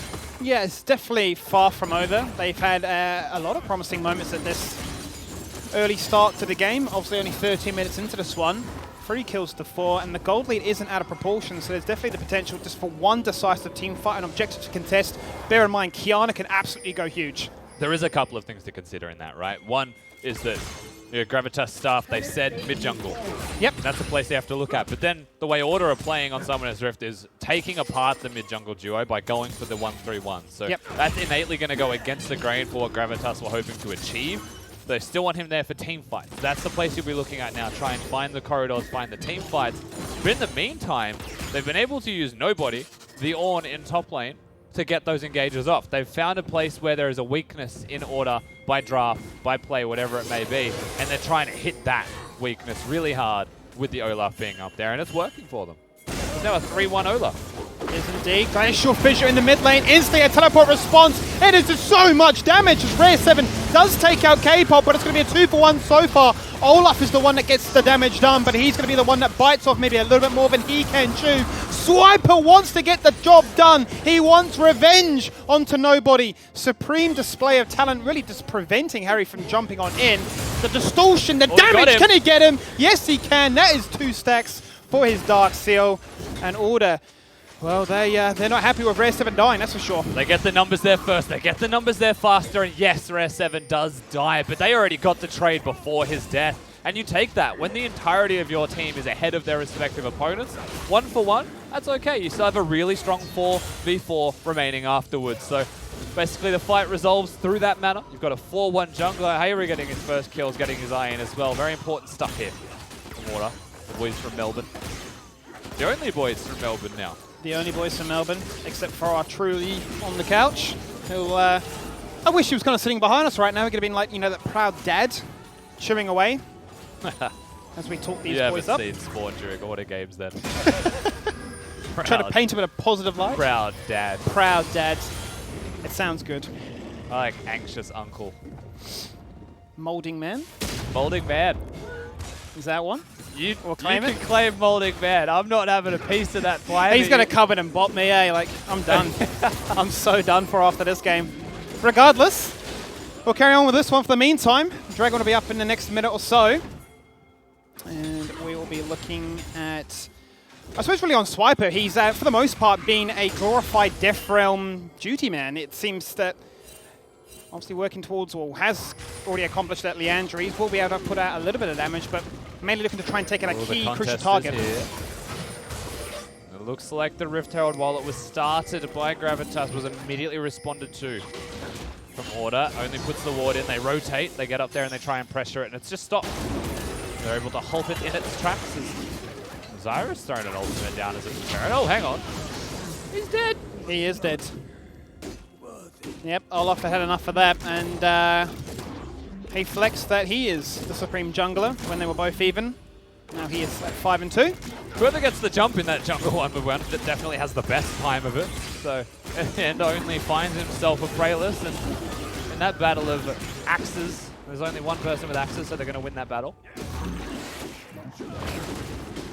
Yeah, it's definitely far from over. They've had a lot of promising moments at this early start to the game. Obviously only 13 minutes into this one. 3 kills to 4, and the gold lead isn't out of proportion, so there's definitely the potential just for one decisive team fight, an objective to contest. Bear in mind, Kiana can absolutely go huge. There is a couple of things to consider in that, right? One is that Gravitas staff, they said mid-jungle. Yep. That's the place they have to look at. But then the way Order are playing on Summoner's Rift is taking apart the mid-jungle duo by going for the 1-3-1. So that's innately going to go against the grain for what Gravitas were hoping to achieve. They still want him there for team fights. That's the place you'll be looking at now. Try and find the corridors, find the team fights. But in the meantime, they've been able to use nobody, the Ornn in top lane, to get those engages off. They've found a place where there is a weakness in Order by draft, by play, whatever it may be, and they're trying to hit that weakness really hard with the Olaf being up there, and it's working for them. It's now a 3-1 Olaf. Is indeed. Glacial Fissure in the mid lane. Instantly a teleport response. It is just so much damage as Rare 7 does take out K-Pop, but it's going to be a 2-for-1 so far. Olaf is the one that gets the damage done, but he's going to be the one that bites off maybe a little bit more than he can chew. Swiper wants to get the job done. He wants revenge onto nobody. Supreme display of talent, really just preventing Harry from jumping on in. The distortion, the damage, can he get him? Yes, he can. That is 2 stacks for his Dark Seal. And Order, well, they're not happy with Rare 7 dying, that's for sure. They get the numbers there first, they get the numbers there faster, and yes, Rare 7 does die, but they already got the trade before his death. And you take that. When the entirety of your team is ahead of their respective opponents, 1-for-1, that's okay. You still have a really strong 4v4 remaining afterwards. So basically the fight resolves through that manner. You've got a 4-1 jungler. Hayri getting his first kills, getting his eye in as well. Very important stuff here from Order, the boys from Melbourne. The only boys from Melbourne now. The only boys from Melbourne, except for our truly on the couch, who I wish he was kind of sitting behind us right now. He could have been like, you know, that proud dad chewing away as we talk these boys up. You haven't seen Spawn during Order games then. Trying to paint him in a positive light. Proud dad. Proud dad. It sounds good. I like anxious uncle. Molding man. Molding man. Is that one? You claim can claim Molding man. I'm not having a piece of that play. He's going to come in and bop me, eh? Like, I'm done. I'm so done for after this game. Regardless, we'll carry on with this one for the meantime. Dragon will be up in the next minute or so. And we will be looking at, I suppose, really on Swiper. He's, for the most part, been a glorified Death Realm duty man. It seems that obviously working towards, or has already accomplished that Leandries, will be able to put out a little bit of damage, but mainly looking to try and take out a key crucial target. It looks like the Rift Herald, while it was started by Gravitas, was immediately responded to from Order. Only puts the ward in, they rotate, they get up there and they try and pressure it, and it's just stopped. They're able to halt it in its tracks as Zyra's throwing an ultimate down as it's prepared. Oh, hang on. He's dead. He is dead. Yep, Olaf had enough of that, and he flexed that he is the Supreme Jungler when they were both even. Now he is at 5 and 2. Whoever gets the jump in that jungle 1v1 that definitely has the best time of it. So, and only finds himself a Prayless, and in that battle of axes, there's only one person with axes, so they're going to win that battle.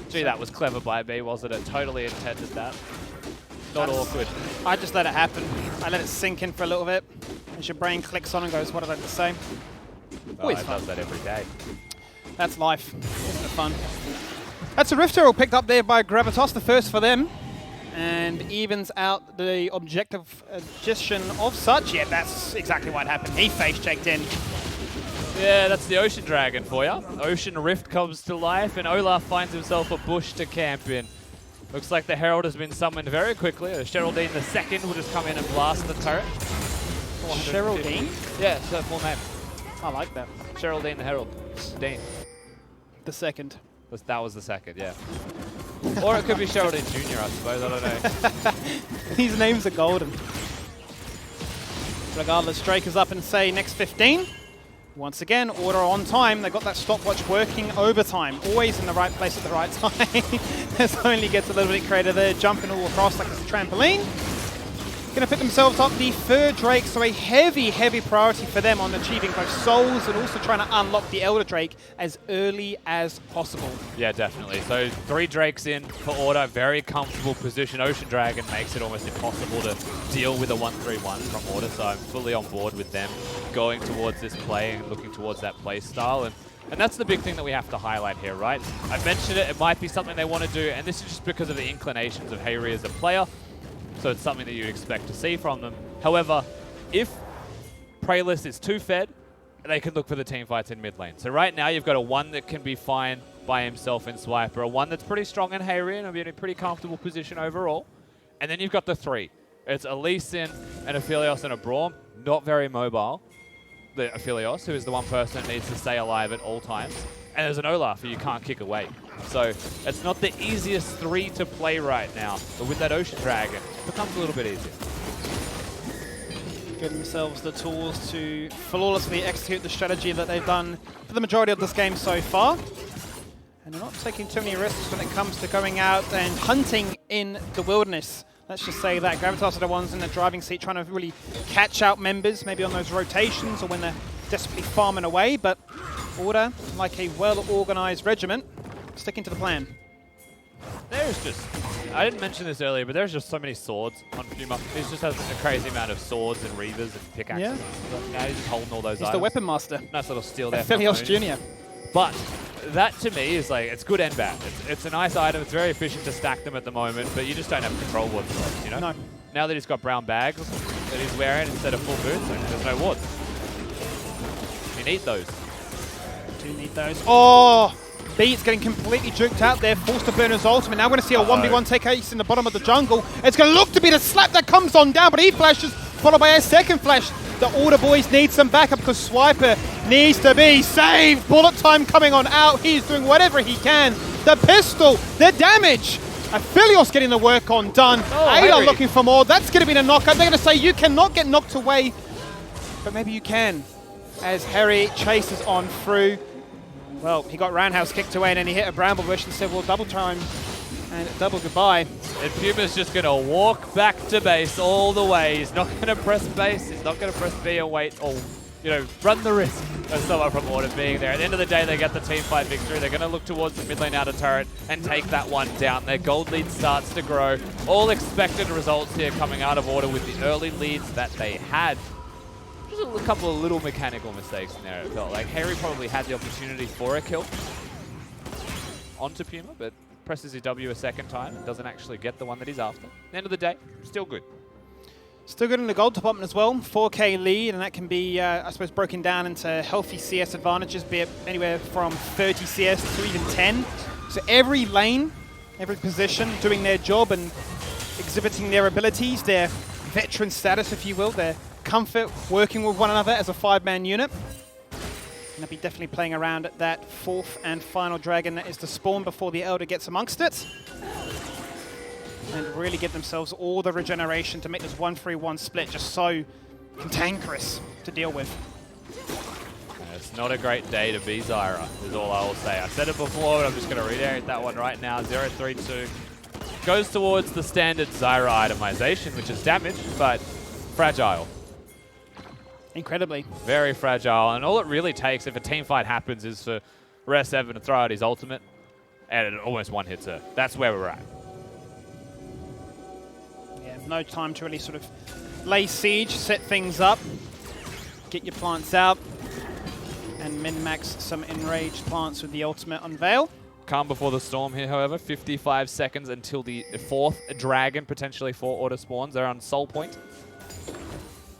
Gee, that was clever by B, wasn't it? Totally intended that. Not awkward. I just let it happen. I let it sink in for a little bit. As your brain clicks on and goes, what did I just say? Always it fun. does that every day. That's life. Isn't it fun? That's a Rift Herald picked up there by Gravitas, the first for them. And evens out the objective addition of such. Yeah, that's exactly what happened. He face checked in. Yeah, that's the Ocean Dragon for you. Ocean Rift comes to life, and Olaf finds himself a bush to camp in. Looks like the Herald has been summoned very quickly. Geraldine the second will just come in and blast the turret. Geraldine? Yeah, it's her full name. I like that. Geraldine the Herald. Dean. The second. That was the second, yeah. Or it could be Geraldine Jr., I suppose, I don't know. These names are golden. Regardless, Drake is up and say next 15. Once again, Order on time. They got that stopwatch working overtime. Always in the right place at the right time. This only gets a little bit creative there, jumping all across like it's a trampoline. Going to pick themselves up the third Drake, so a heavy, heavy priority for them on achieving both souls and also trying to unlock the Elder Drake as early as possible. Yeah, definitely. So 3 Drakes in for Order, very comfortable position. Ocean Dragon makes it almost impossible to deal with a 1-3-1 from Order, so I'm fully on board with them going towards this play and looking towards that play style. And that's the big thing that we have to highlight here, right? I mentioned it might be something they want to do, and this is just because of the inclinations of Hayri as a player. So it's something that you'd expect to see from them. However, if Prayless is too fed, they can look for the team fights in mid lane. So right now you've got a 1 that can be fine by himself in Swiper, a 1 that's pretty strong in Hayri and will be in a pretty comfortable position overall. And then you've got the 3. It's a Lee Sin, an Aphelios, and a Braum. Not very mobile. The Aphelios, who is the one person that needs to stay alive at all times. And there's an Olaf who you can't kick away. So it's not the easiest 3 to play right now, but with that Ocean Dragon, it becomes a little bit easier. Give themselves the tools to flawlessly execute the strategy that they've done for the majority of this game so far. And they're not taking too many risks when it comes to going out and hunting in the wilderness. Let's just say that Gravitas are the ones in the driving seat trying to really catch out members, maybe on those rotations or when they're desperately farming away, but Order, like a well-organized regiment, sticking to the plan. There's just, I didn't mention this earlier, but there's just so many swords on Puma. He just has a crazy amount of swords and reavers and pickaxes. Yeah. And now he's just holding all those He's items. the weapon master. Nice little steal there. Aphelios Jr. But that to me is like, it's good and bad. It's a nice item. It's very efficient to stack them at the moment, but you just don't have control wards for it, you know? No. Now that he's got brown bags that he's wearing instead of full boots, like, there's no wards. You need those. Do need those. Oh! Beat's getting completely juked out there, forced to burn his ultimate. Now we're going to see a 1v1 take place in the bottom of the jungle. It's going to look to be the slap that comes on down, but he flashes, followed by a second flash. The Order boys need some backup because Swiper needs to be saved. Bullet time coming on out. He's doing whatever he can. The pistol, the damage. Aphelios getting the work on done. Ayla looking for more. That's going to be the knockout. They're going to say you cannot get knocked away, but maybe you can. As Harry chases on through. Well, he got roundhouse kicked away and then he hit a bramble bush and said, well, double time and double goodbye. And Puma's just going to walk back to base all the way. He's not going to press base. He's not going to press B and wait. Oh, run the risk of someone from Order being there. At the end of the day, they get the team fight victory. They're going to look towards the mid lane outer turret and take that one down. Their gold lead starts to grow. All expected results here coming out of Order with the early leads that they had. Just a couple of little mechanical mistakes in there, it felt like. Harry probably had the opportunity for a kill onto Puma, but presses his W a second time and doesn't actually get the one that he's after. At the end of the day, still good. Still good in the gold department as well. 4K lead, and that can be, I suppose, broken down into healthy CS advantages, be it anywhere from 30 CS to even 10. So every lane, every position doing their job and exhibiting their abilities, their veteran status, if you will, their comfort working with one another as a 5-man unit. And they'll be definitely playing around at that 4th and final dragon that is to spawn before the Elder gets amongst it. And really give themselves all the regeneration to make this 1-3-1 split just so cantankerous to deal with. It's not a great day to be Zyra, is all I will say. I said it before, but I'm just going to reiterate that one right now. 0-3-2 goes towards the standard Zyra itemization, which is damage, but fragile. Incredibly. Very fragile, and all it really takes if a team fight happens is for Rare 7 to throw out his ultimate, and it almost one-hits her. That's where we're at. No time to really sort of lay siege, set things up, get your plants out, and min-max some enraged plants with the ultimate unveil. Calm before the storm here, however. 55 seconds until the 4th dragon, potentially 4 Order spawns. They're on Soul Point.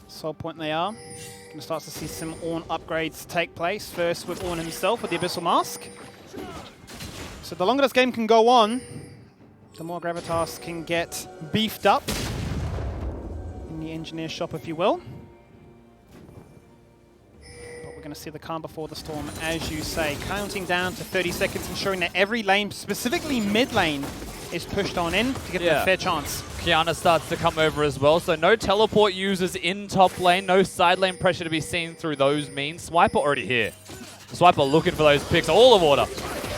Soul Point they are. Going to start to see some Ornn upgrades take place. First with Ornn himself with the Abyssal Mask. So the longer this game can go on, the more Gravitas can get beefed up in the engineer shop, if you will. But we're going to see the calm before the storm, as you say, counting down to 30 seconds, ensuring that every lane, specifically mid lane, is pushed on in to give them a fair chance. Kiana starts to come over as well, so no teleport users in top lane, no side lane pressure to be seen through those means. Swiper already here. Swiper looking for those picks, all of Order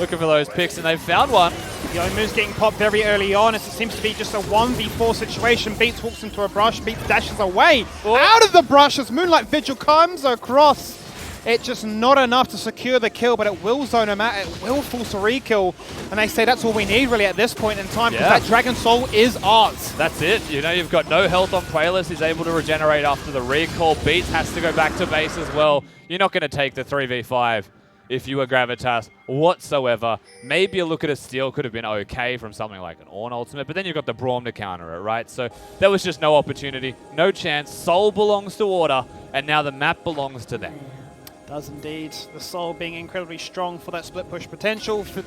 looking for those picks, and they've found one. The Omu's getting popped very early on, as it seems to be just a 1v4 situation. Beats walks into a brush, Beats dashes away out of the brush as Moonlight Vigil comes across. It's just not enough to secure the kill, but it will zone him out. It will force a re-kill, and they say that's all we need really at this point in time, because that Dragon Soul is ours. That's it. You know, you've got no health on Playlist. He's able to regenerate after the recall. Beats has to go back to base as well. You're not going to take the 3v5 if you were Gravitas whatsoever. Maybe a look at a steal could have been okay from something like an Ornn ultimate, but then you've got the Braum to counter it, right? So there was just no opportunity, no chance. Soul belongs to Order, and now the map belongs to them. Does indeed. The Soul being incredibly strong for that split push potential for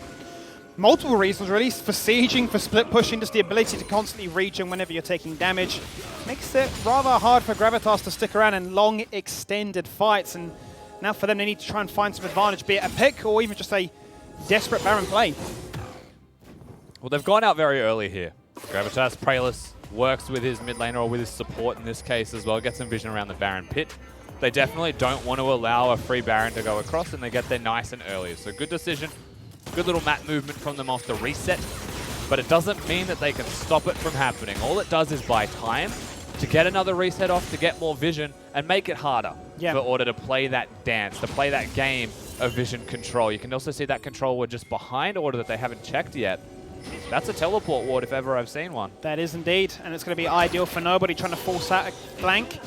multiple reasons, really. For sieging, for split pushing, just the ability to constantly regen whenever you're taking damage. Makes it rather hard for Gravitas to stick around in long, extended fights. And now for them, they need to try and find some advantage, be it a pick or even just a desperate Baron play. Well, they've gone out very early here. Gravitas, Praelus works with his mid laner, or with his support in this case as well, gets some vision around the Baron pit. They definitely don't want to allow a free Baron to go across, and they get there nice and early. So good decision, good little map movement from them off the reset, but it doesn't mean that they can stop it from happening. All it does is buy time to get another reset off, to get more vision, and make it harder for Order to play that dance, to play that game of vision control. You can also see that control ward just behind Order that they haven't checked yet. That's a teleport ward if ever I've seen one. That is indeed, and it's going to be ideal for nobody trying to force out a flank.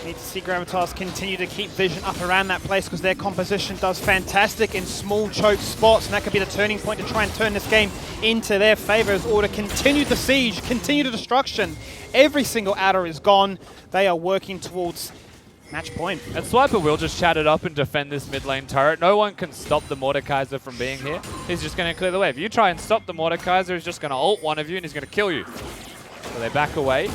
Need to see Gravitas continue to keep vision up around that place, because their composition does fantastic in small choke spots, and that could be the turning point to try and turn this game into their favor as Order continue the siege, continue the destruction. Every single outer is gone. They are working towards match point. And Swiper will just chat it up and defend this mid lane turret. No one can stop the Mordekaiser from being here. He's just going to clear the way. If you try and stop the Mordekaiser, he's just going to ult one of you and he's going to kill you. So they back away.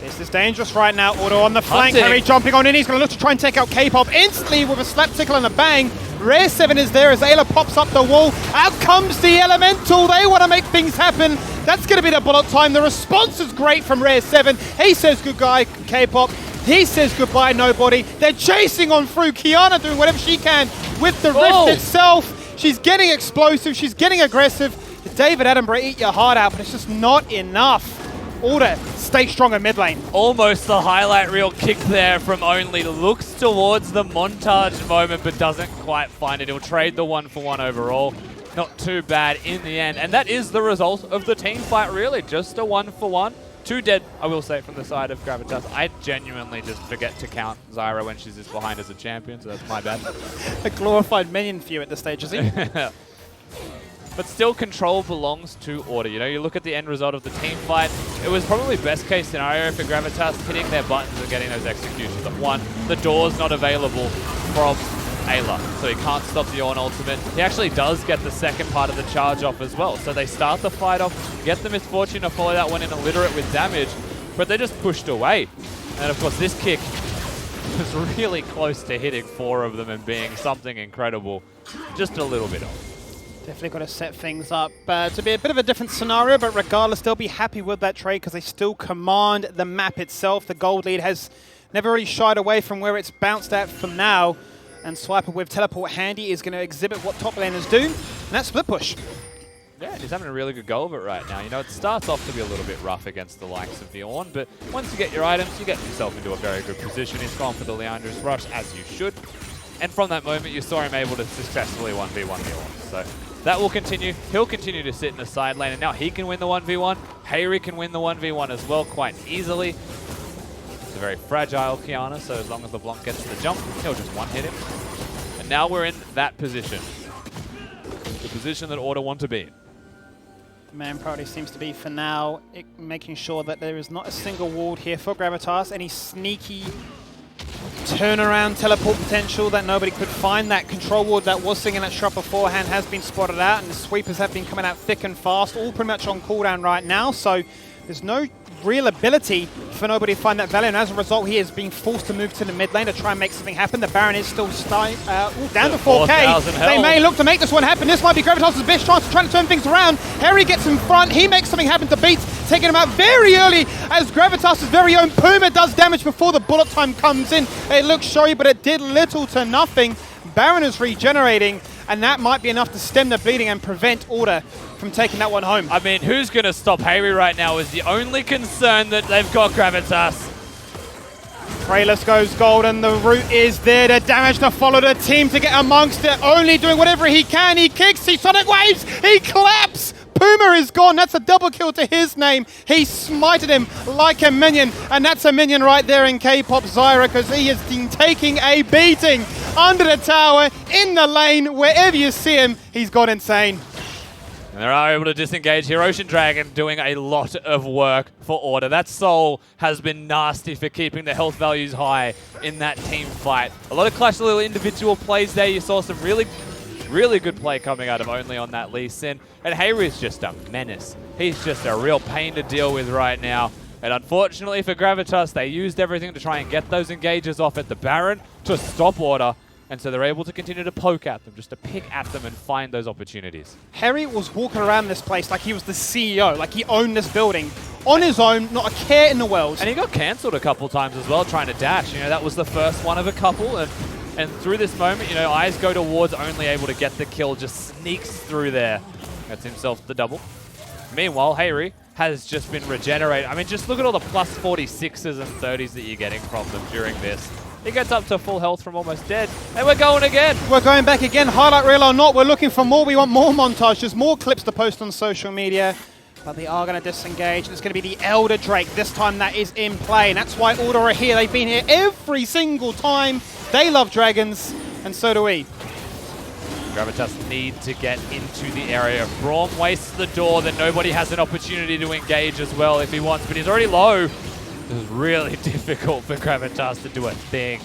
This is dangerous right now. Order on the flank. Harry jumping on in. He's going to look to try and take out K-pop instantly with a slap tickle and a bang. Rare 7 is there as Ayla pops up the wall. Out comes the Elemental. They want to make things happen. That's going to be the bullet time. The response is great from Rare 7. He says goodbye, K-pop. He says goodbye, nobody. They're chasing on through. Kiana doing whatever she can with the Rift itself. She's getting explosive. She's getting aggressive. David Attenborough, eat your heart out, but it's just not enough. Order, stay strong in mid lane. Almost the highlight reel kick there from Only. Looks towards the montage moment, but doesn't quite find it. He'll trade the 1-for-1 overall. Not too bad in the end. And that is the result of the team fight, really. Just a 1-for-1. 2 dead, I will say, from the side of Gravitas. I genuinely just forget to count Zyra when she's this behind as a champion, so that's my bad. A glorified minion for you at this stage, is he? But still, control belongs to Order. You know, you look at the end result of the team fight, it was probably best case scenario for Gravitas hitting their buttons and getting those executions. But one, the door's not available from Ayla, so he can't stop the Ornn ultimate. He actually does get the second part of the charge off as well. So they start the fight off, get the misfortune to follow that one in illiterate with damage, but they're just pushed away. And of course, this kick was really close to hitting 4 of them and being something incredible. Just a little bit off. Definitely got to set things up to be a bit of a different scenario, but regardless, they'll be happy with that trade because they still command the map itself. The gold lead has never really shied away from where it's bounced at for now. And Swiper with teleport handy is going to exhibit what top laners do, and that's split push. Yeah, he's having a really good go of it right now. You know, it starts off to be a little bit rough against the likes of the Ornn, but once you get your items, you get yourself into a very good position. He's gone for the Leandra's Rush, as you should. And from that moment, you saw him able to successfully 1v1 the Ornn. So that will continue. He'll continue to sit in the side lane, and now he can win the 1v1. Hayri can win the 1v1 as well quite easily. It's a very fragile Kiana, so as long as LeBlanc gets the jump, he'll just one-hit him. And now we're in that position. The position that Order want to be in. The main priority seems to be, for now, making sure that there is not a single ward here for Gravitas. Any sneaky turnaround teleport potential that nobody could find. That control ward that was sitting in that shot beforehand has been spotted out, and the sweepers have been coming out thick and fast, all pretty much on cooldown right now, so there's no real ability for nobody to find that value, and as a result he is being forced to move to the mid lane to try and make something happen. The Baron is still down to 4k. They may look to make this one happen. This might be Gravitas' best chance to try to turn things around. Harry gets in front, he makes something happen to Beats, taking him out very early as Gravitas' very own Puma does damage before the bullet time comes in. It looks showy, but it did little to nothing. Baron is regenerating, and that might be enough to stem the bleeding and prevent Order from taking that one home. I mean, who's going to stop Hayri right now is the only concern that they've got Gravitas. Prayless goes gold, and the root is there to damage to follow the team to get amongst it. Only doing whatever he can. He kicks, he sonic waves, he claps. Puma is gone. That's a double kill to his name. He smited him like a minion, and that's a minion right there in K-pop Zyra, because he has been taking a beating under the tower, in the lane, wherever you see him, he's gone insane. And they are able to disengage here. Ocean Dragon doing a lot of work for Order. That Soul has been nasty for keeping the health values high in that team fight. A lot of Clash of the individual plays there. You saw some really good play coming out of Only on that Lee Sin. And Hayri is just a menace. He's just a real pain to deal with right now. And unfortunately for Gravitas, they used everything to try and get those engages off at the Baron to stop Order. And so they're able to continue to poke at them, just to pick at them and find those opportunities. Harry was walking around this place like he was the CEO, like he owned this building. On his own, not a care in the world. And he got cancelled a couple times as well, trying to dash. You know, that was the first one of a couple. And through this moment, you know, eyes go towards Only able to get the kill, just sneaks through there. Gets himself the double. Meanwhile, Hayri has just been regenerated. I mean, just look at all the plus 46s and 30s that you're getting from them during this. He gets up to full health from almost dead. And we're going again. We're going back again. Highlight reel or not, we're looking for more. We want more montages, more clips to post on social media. But they are going to disengage. It's going to be the Elder Drake. This time that is in play. And that's why Order are here. They've been here every single time. They love dragons, and so do we. Gravitas need to get into the area. Braum wastes the door, then nobody has an opportunity to engage as well if he wants, but he's already low. This is really difficult for Gravitas to do a thing.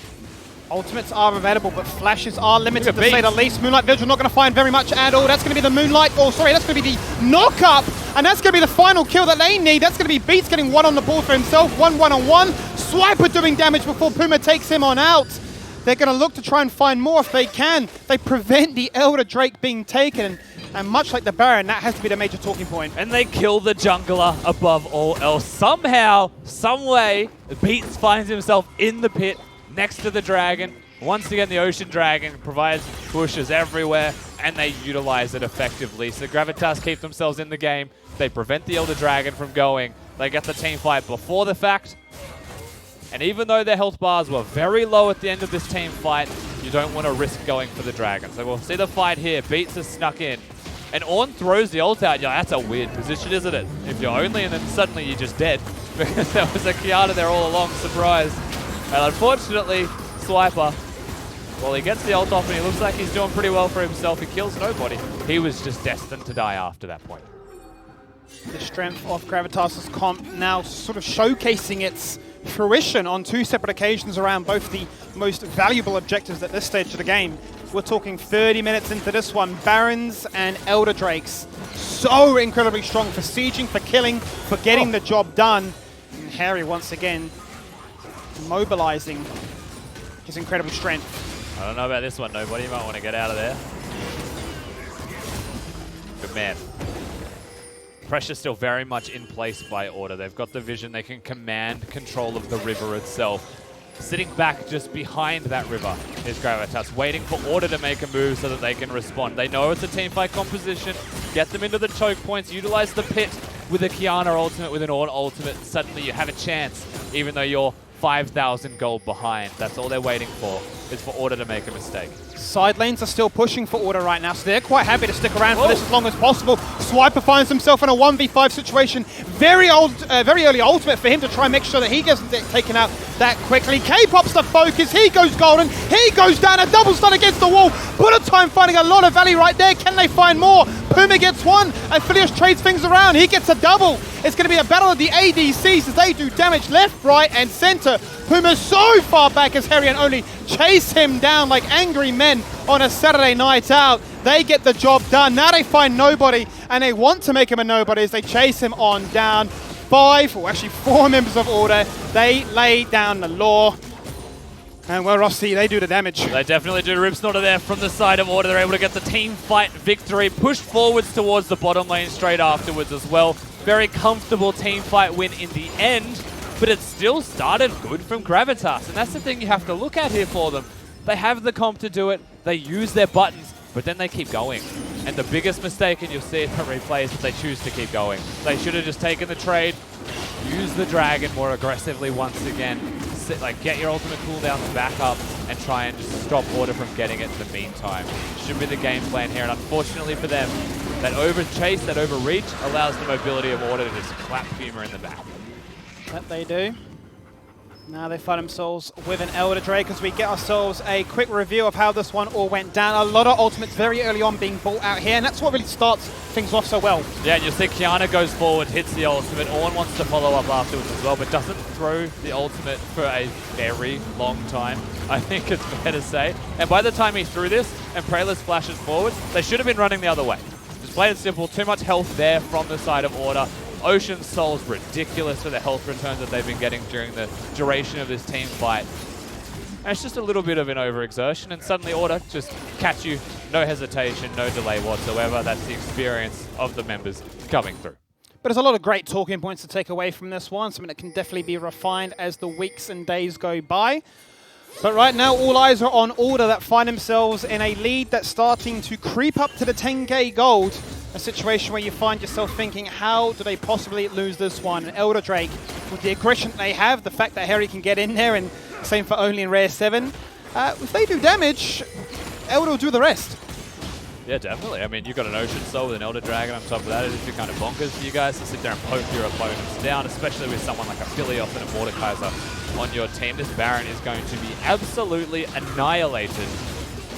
Ultimates are available, but flashes are limited to say the least. Moonlight Vigil not going to find very much at all. That's going to be the Moonlight, that's going to be the knock-up, and that's going to be the final kill that they need. That's going to be Beats getting one on the board for himself, one-on-one. Swiper doing damage before Puma takes him on out. They're going to look to try and find more if they can. They prevent the Elder Drake being taken, and much like the Baron, that has to be the major talking point. And they kill the jungler above all else. Somehow, some way, Beats finds himself in the pit next to the dragon. Once again, the Ocean Dragon provides pushes everywhere, and they utilize it effectively. So Gravitas keep themselves in the game. They prevent the Elder Dragon from going, They get the team fight before the fact. And even though their health bars were very low at the end of this team fight, you don't want to risk going for the dragon. So we'll see the fight here. Beats has snuck in. And Ornn throws the ult out. You're like, that's a weird position, isn't it? If you're only, and then suddenly you're just dead. Because there was a Kiana there all along, surprise. And unfortunately, Swiper, well, he gets the ult off and he looks like he's doing pretty well for himself. He kills nobody. He was just destined to die after that point. The strength of Gravitas' comp now sort of showcasing its fruition on two separate occasions around both the most valuable objectives at this stage of the game. We're talking 30 minutes into this one. Barons and Elder Drakes. So incredibly strong for sieging, for killing, for getting the job done. And Harry once again mobilizing his incredible strength. I don't know about this one, nobody. You might want to get out of there. Good man. Pressure's still very much in place by Order. They've got the vision. They can command control of the river itself. Sitting back just behind that river is Gravitas, waiting for Order to make a move so that they can respond. They know it's a teamfight composition. Get them into the choke points. Utilize the pit with a Kiana ultimate, with an Ornn ultimate. Suddenly you have a chance, even though you're 5,000 gold behind. That's all they're waiting for, is for Order to make a mistake. Side lanes are still pushing for Order right now, so they're quite happy to stick around for this as long as possible. Swiper finds himself in a 1v5 situation. Very early ultimate for him to try and make sure that he doesn't get taken out that quickly. K-Pop's the focus. He goes golden. He goes down. A double stun against the wall. Bullet Time finding a lot of value right there. Can they find more? Puma gets one, and Philios trades things around. He gets a double. It's going to be a battle of the ADCs as they do damage left, right, and center. Puma's so far back as Harry and only chase him down like angry men on a Saturday night out. They get the job done. Now they find nobody, and they want to make him a nobody as they chase him on down. 4 members of Order. They lay down the law. And well, Rossi, they do the damage. They definitely do. Ripsnort are there from the side of Order. They're able to get the team fight victory. Pushed forwards towards the bottom lane straight afterwards as well. Very comfortable team fight win in the end, but it still started good from Gravitas. And that's the thing you have to look at here for them. They have the comp to do it. They use their buttons, but then they keep going. And the biggest mistake, and you'll see it from replay, is that they choose to keep going. They should have just taken the trade, use the dragon more aggressively once again. Get your ultimate cooldowns back up and try and just stop Order from getting it in the meantime. Should be the game plan here, and unfortunately for them, that overchase, that overreach, allows the mobility of Order to just clap Puma in the back. That they do. Now they find themselves with an Elder Drake as we get ourselves a quick review of how this one all went down. A lot of ultimates very early on being bought out here, and that's what really starts things off so well. Yeah, and you'll see Kiana goes forward, hits the ultimate. Ornn wants to follow up afterwards as well, but doesn't throw the ultimate for a very long time, I think it's fair to say. And by the time he threw this and Praelis flashes forward, they should have been running the other way. Just plain and simple, too much health there from the side of Order. Ocean Soul's ridiculous for the health returns that they've been getting during the duration of this team fight. And it's just a little bit of an overexertion, and suddenly Order just catch you, no hesitation, no delay whatsoever. That's the experience of the members coming through. But there's a lot of great talking points to take away from this one, something that can definitely be refined as the weeks and days go by. But right now, all eyes are on Order that find themselves in a lead that's starting to creep up to the 10k gold. A situation where you find yourself thinking, how do they possibly lose this one? And Elder Drake, with the aggression they have, the fact that Harry can get in there, and same for Only and Rare 7. If they do damage, Elder will do the rest. Yeah, definitely. I mean, you've got an Ocean Soul with an Elder Dragon on top of that. It'd be kind of bonkers for you guys to sit there and poke your opponents down, especially with someone like a Philios and a Mordekaiser on your team. This Baron is going to be absolutely annihilated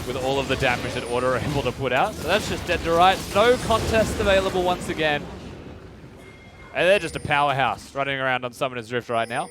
with all of the damage that Order are able to put out. So that's just dead to rights. No contest available once again. And they're just a powerhouse running around on Summoner's Rift right now.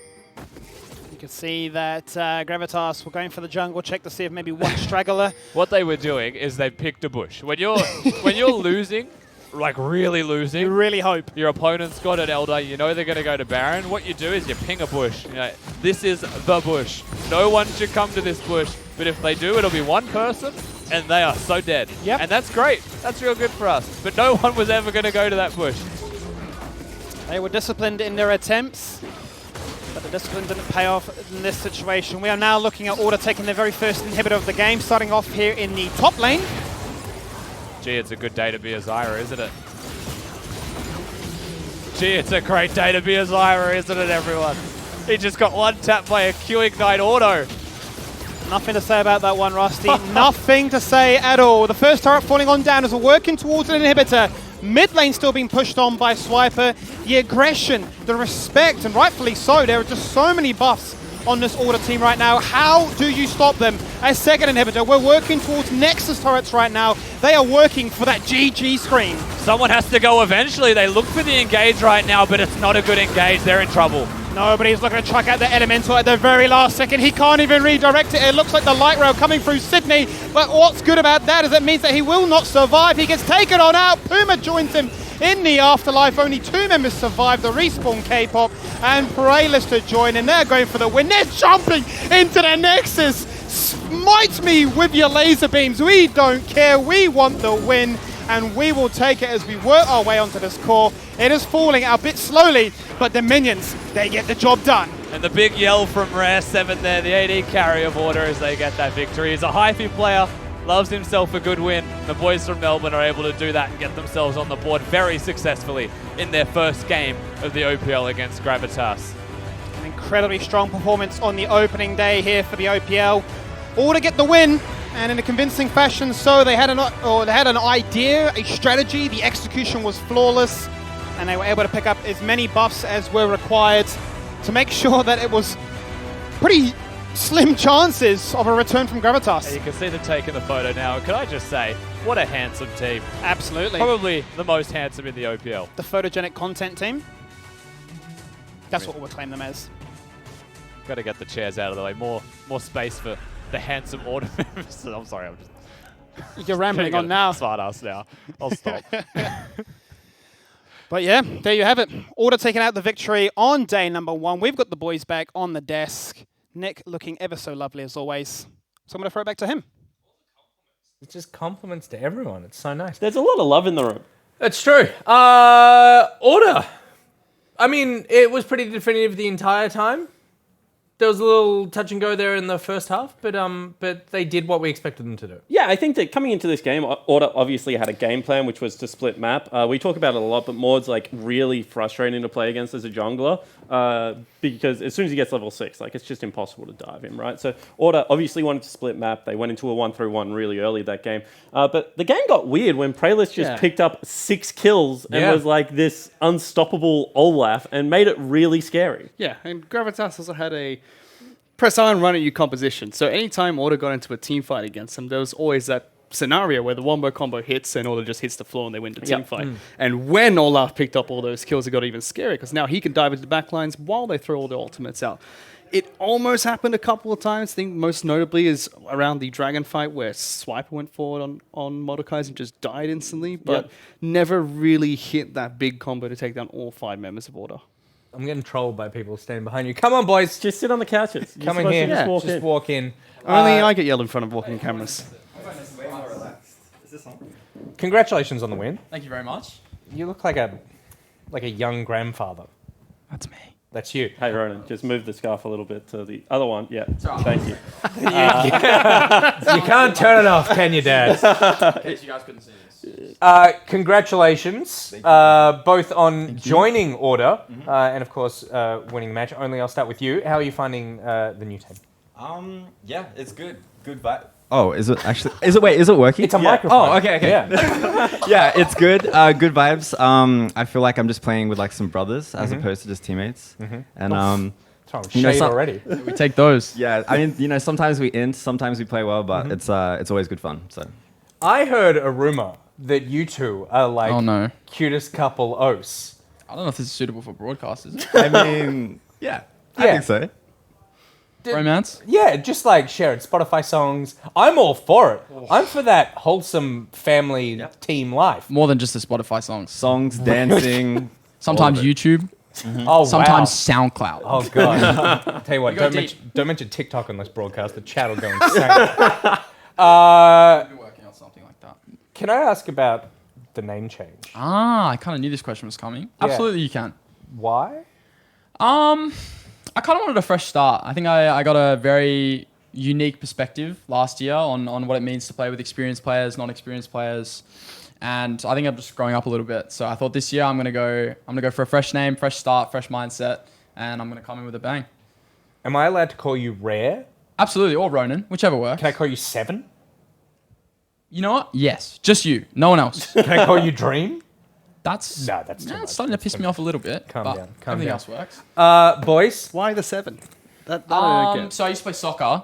You can see that Gravitas were going for the jungle check to see if maybe one straggler. What they were doing is they picked a bush. When you're losing, like really losing, you really hope your opponent's got an Elder, you know they're going to go to Baron. What you do is you ping a bush. You know, this is the bush. No one should come to this bush. But if they do, it'll be one person, and they are so dead. Yep. And that's great. That's real good for us. But no one was ever going to go to that bush. They were disciplined in their attempts, but the discipline didn't pay off in this situation. We are now looking at Order taking their very first inhibitor of the game, starting off here in the top lane. Gee, it's a good day to be a Zyra, isn't it? Gee, it's a great day to be a Zyra, isn't it, everyone? He just got one tap by a Q-Ignite auto. Nothing to say about that one, Rusty. Nothing to say at all. The first turret falling on down as we're working towards an inhibitor. Mid lane still being pushed on by Swiper. The aggression, the respect, and rightfully so. There are just so many buffs on this Order team right now. How do you stop them? A second inhibitor. We're working towards Nexus turrets right now. They are working for that GG screen. Someone has to go eventually. They look for the engage right now, but it's not a good engage. They're in trouble. Nobody's looking to chuck out the elemental at the very last second. He can't even redirect it. It looks like the light rail coming through Sydney. But what's good about that is it means that he will not survive. He gets taken on out. Puma joins him in the afterlife. Only 2 members survive the respawn K-pop and Prayless to join, and they're going for the win. They're jumping into the Nexus. Smite me with your laser beams. We don't care. We want the win, and we will take it as we work our way onto this core. It is falling a bit slowly, but the minions, they get the job done. And the big yell from Rare 7 there, the AD carry of Order as they get that victory. He's a hyphy player, loves himself a good win. The boys from Melbourne are able to do that and get themselves on the board very successfully in their first game of the OPL against Gravitas. An incredibly strong performance on the opening day here for the OPL. All to get the win, and in a convincing fashion. So they had an idea, a strategy. The execution was flawless, and they were able to pick up as many buffs as were required to make sure that it was pretty slim chances of a return from Gravitas. Yeah, you can see them taking the photo now. Can I just say, what a handsome team. Absolutely. Probably the most handsome in the OPL. The photogenic content team. That's what we'll claim them as. Got to get the chairs out of the way. More space for the handsome Order members. I'm sorry, I'm just... You're rambling on now. Smart ass now. I'll stop. But yeah, there you have it. Order taking out the victory on day number 1. We've got the boys back on the desk. Nick looking ever so lovely as always. So I'm going to throw it back to him. It's just compliments to everyone. It's so nice. There's a lot of love in the room. That's true. Order. I mean, it was pretty definitive the entire time. There was a little touch and go there in the first half, but they did what we expected them to do. Yeah, I think that coming into this game, Order obviously had a game plan, which was to split map. We talk about it a lot, but Maud's like really frustrating to play against as a jungler because as soon as he gets level 6, like it's just impossible to dive him, right? So Order obviously wanted to split map. They went into a 1-3-1 really early that game. But the game got weird when Prayless just picked up 6 kills and was like this unstoppable Olaf and made it really scary. Yeah, and Gravitas also had a press iron run at you composition. So anytime Order got into a team fight against them, there was always that scenario where the wombo combo hits and Order just hits the floor and they win the team fight. And when Olaf picked up all those kills, it got even scarier because now he can dive into the backlines while they throw all their ultimates out. It almost happened a couple of times. I think most notably is around the dragon fight where Swiper went forward on Mordekaiser and just died instantly, but never really hit that big combo to take down all 5 members of Order. I'm getting trolled by people standing behind you. Come on, boys. Just sit on the couches. Come in here. Just walk in. Only I get yelled in front of walking cameras. Congratulations on the win. Thank you very much. You look like a young grandfather. That's me. That's you. Hey, Ronan, just move the scarf a little bit to the other one. Yeah, thank you. You can't turn it off, can you, Dad? In case you guys couldn't see this. Congratulations, both on joining Order and, of course, winning the match. Only I'll start with you. How are you finding the new team? Yeah, it's good. Good vibe. Oh, is it actually? Is it working? It's a microphone. Oh, okay. Yeah, yeah, it's good. Good vibes. I feel like I'm just playing with like some brothers as opposed to just teammates. And shade already. We take those. Yeah, I mean, sometimes we int, sometimes we play well, but it's always good fun. So I heard a rumor that you two are like cutest couple os. I don't know if this is suitable for broadcasters. I mean, I think so. Romance? Yeah, just like sharing Spotify songs. I'm all for it. I'm for that wholesome family team life. More than just the Spotify songs. Songs, dancing. Sometimes YouTube. Oh, sometimes SoundCloud. Oh, God. Tell you what, don't mention TikTok on this broadcast. The chat will go insane. I've been working on something like that. Can I ask about the name change? I kind of knew this question was coming. Yeah. Absolutely, you can. Why? I kind of wanted a fresh start. I think I got a very unique perspective last year on what it means to play with experienced players, non-experienced players. and I think I'm just growing up a little bit. So I thought this year I'm gonna go for a fresh name, fresh start, fresh mindset, and I'm gonna come in with a bang. Am I allowed to call you Rare? Absolutely, or Ronan, whichever works. Can I call you Seven? You know what? Yes, just you, no one else. Can I call you Dream? That's that's too much. it's starting to piss me off a little bit. Calm but down. Calm everything down. else works. Boys, why the 7? That I don't get. So I used to play soccer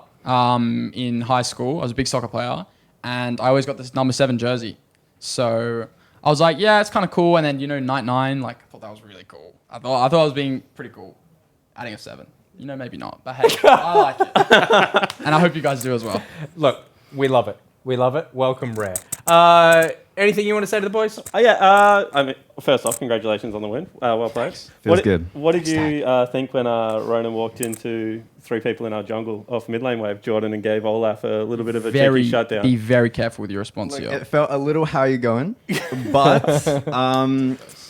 in high school. I was a big soccer player, and I always got this number 7 jersey. So I was like, yeah, it's kind of cool. And then night 9, like I thought that was really cool. I thought I was being pretty cool, adding a 7. Maybe not, but hey, I like it, and I hope you guys do as well. Look, we love it. We love it. Welcome, Rare. Anything you want to say to the boys? I mean, first off, congratulations on the win. Well played. Feels good. What did you think when Ronan walked into 3 people in our jungle off mid lane wave, Jordan, and gave Olaf a little bit of a cheeky shutdown? Be very careful with your response Look, here. it felt a little how you going, but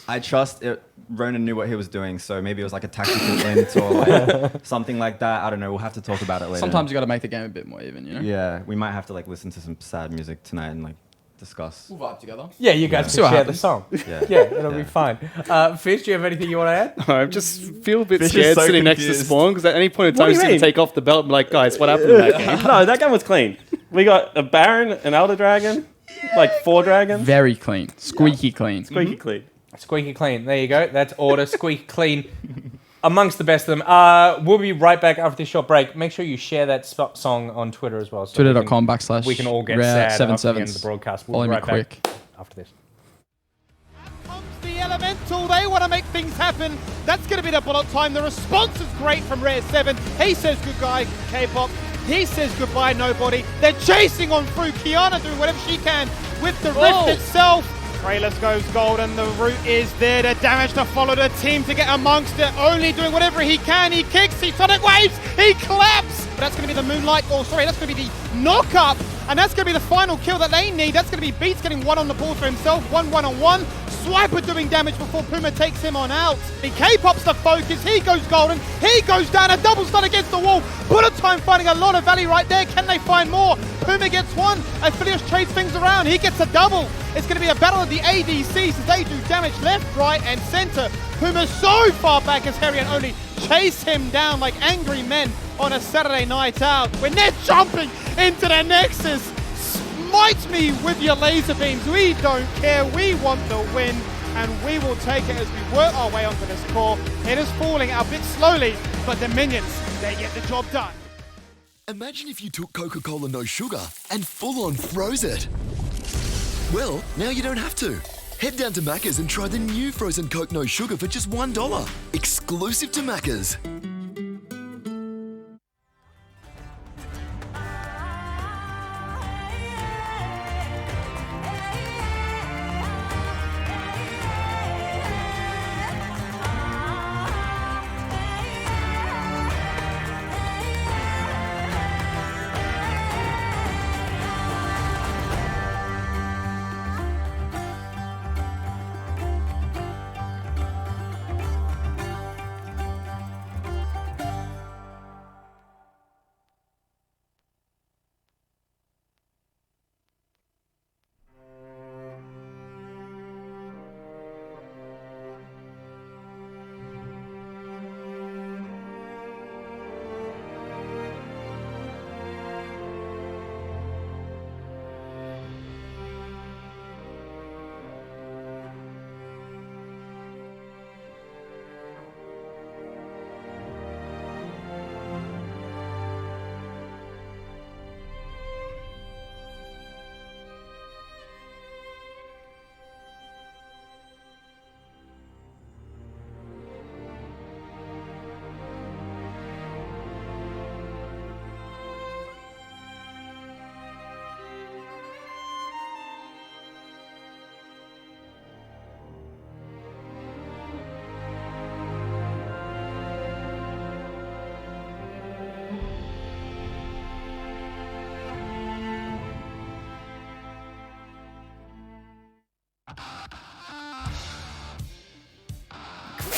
I trust it. Ronan knew what he was doing, so maybe it was like a tactical int or like something like that. I don't know. We'll have to talk about it later. Sometimes you got to make the game a bit more even, Yeah, we might have to like listen to some sad music tonight and like discuss. We'll vibe together. Yeah, you guys See can what share the happens. song. Yeah. It'll be fine. Fish, do you have anything you want to add? I just feel a bit Fish is scared so sitting next to confused. Spawn because at any point in What time do you he's going mean? to take off the belt and be like, guys, what happened in that game? No, that game was clean. We got a Baron, an Elder Dragon, like 4 dragons. Very clean, squeaky clean. Squeaky clean. Squeaky clean. There you go. That's order. Squeaky clean. Amongst the best of them. We'll be right back after this short break. Make sure you share that song on Twitter as well. So Twitter.com/ we can all get Rare sad after the 77s. end of the broadcast. We'll Follow be me right quick. back after this. The Elemental, they want to make things happen. That's going to be the bullet time. The response is great from Rare 7. He says good guy, K-pop. He says goodbye, nobody. They're chasing on through. Kiana doing whatever she can with the Rift itself. Kralos goes golden. The root is there. The damage to follow the team to get amongst it. Only doing whatever he can. He kicks, he sonic waves, he claps. But that's going to be the Moonlight, that's going to be the knock-up. And that's going to be the final kill that they need. That's going to be Beats getting 1 on the board for himself, 1 1-on-1. Swiper doing damage before Puma takes him on out. The K-pop's the focus. He goes golden. He goes down. A double stun against the wall. Bullet time finding a lot of value right there. Can they find more? Puma gets 1. Aphelios trades things around. He gets a double. It's going to be a battle of the ADCs as they do damage left, right, and center. Puma's so far back as Harry and only chase him down like angry men on a Saturday night out. When they're jumping into the Nexus, smite me with your laser beams. We don't care. We want the win, and we will take it as we work our way onto this core. It is falling a bit slowly, but the minions, they get the job done. Imagine if you took Coca-Cola No Sugar and full-on froze it. Well, now you don't have to. Head down to Macca's and try the new frozen Coke No Sugar for just $1. Exclusive to Macca's.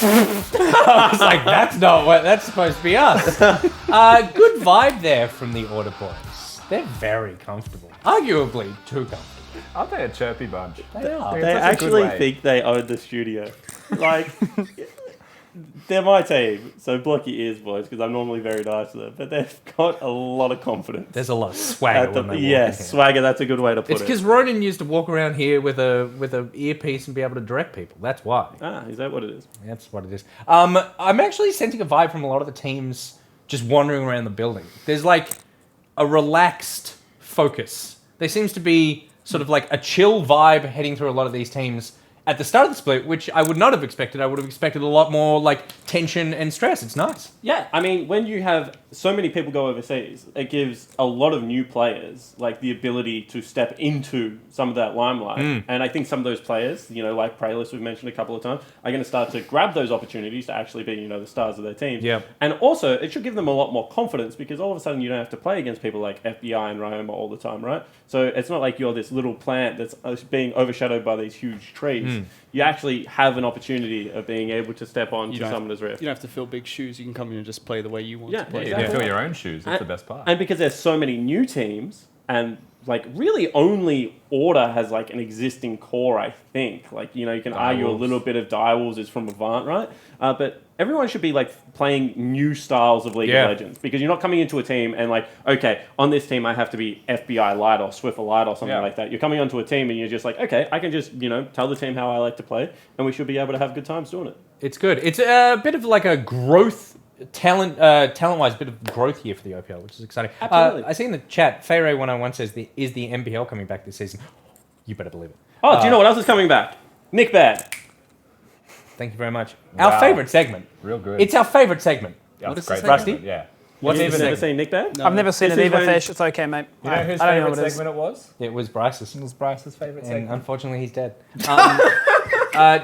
I was like, that's not what, that's supposed to be us. Good vibe there from the Order boys. They're very comfortable. Arguably too comfortable. Aren't they a chirpy bunch? They are. They actually think they own the studio. Like, they're my team, so block your ears, boys, because I'm normally very nice to them. But they've got a lot of confidence. There's a lot of swagger when they walk Yeah, in here. swagger, that's a good way to put It's it. because Ronan used to walk around here with a earpiece and be able to direct people. That's why. Ah, is that what it is? That's what it is. I'm actually sensing a vibe from a lot of the teams just wandering around the building. There's like a relaxed focus. There seems to be sort of like a chill vibe heading through a lot of these teams at the start of the split, which I would not have expected. I would have expected a lot more like tension and stress. It's nice. Yeah, I mean, when you have so many people go overseas, it gives a lot of new players like the ability to step into some of that limelight. Mm. And I think some of those players, you know, like Praylist we've mentioned a couple of times, are going to start to grab those opportunities to actually be, you know, the stars of their teams. Yeah. And also, it should give them a lot more confidence because all of a sudden you don't have to play against people like FBI and Roma all the time, right? So it's not like you're this little plant that's being overshadowed by these huge trees. Mm. You actually have an opportunity of being able to step on to Summoner's Rift. You don't have to fill big shoes. You can come in and just play the way you want Yeah, to play. exactly. You fill your own shoes. That's the best part. And because there's so many new teams, and like really only Order has like an existing core, I think. Like, you know, you can argue a little bit of Direwolves is from Avant, right? But everyone should be like playing new styles of League of Legends because you're not coming into a team and like, okay, on this team I have to be FBI light or Swiffer light or something like that. You're coming onto a team and you're just like, okay, I can just, you know, tell the team how I like to play and we should be able to have good times doing it. It's good. It's a bit of like a growth talent-wise, bit of growth here for the OPL, which is exciting. Absolutely. I see in the chat, Fayray101 says, is the MPL coming back this season? You better believe it. Oh, do you know what else is coming back? Nick Bad. Thank you very much. Wow. Our favourite segment. Real good. It's our favourite segment. Yeah, What it's is great this, Rusty? segment, yeah. What's You've the never segment? seen Nick Bad? I've never seen This it is either, when- Fish. It's okay, mate. You know whose I don't know favourite what it is. segment it was? It was Bryce's. It was Bryce's favourite And segment. unfortunately, he's dead.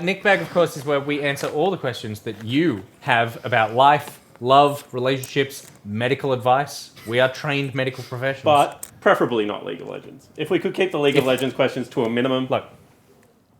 Nick Bag, of course, is where we answer all the questions that you have about life, love, relationships, medical advice. We are trained medical professionals. But preferably not League of Legends. If we could keep the League of Legends questions to a minimum. Look,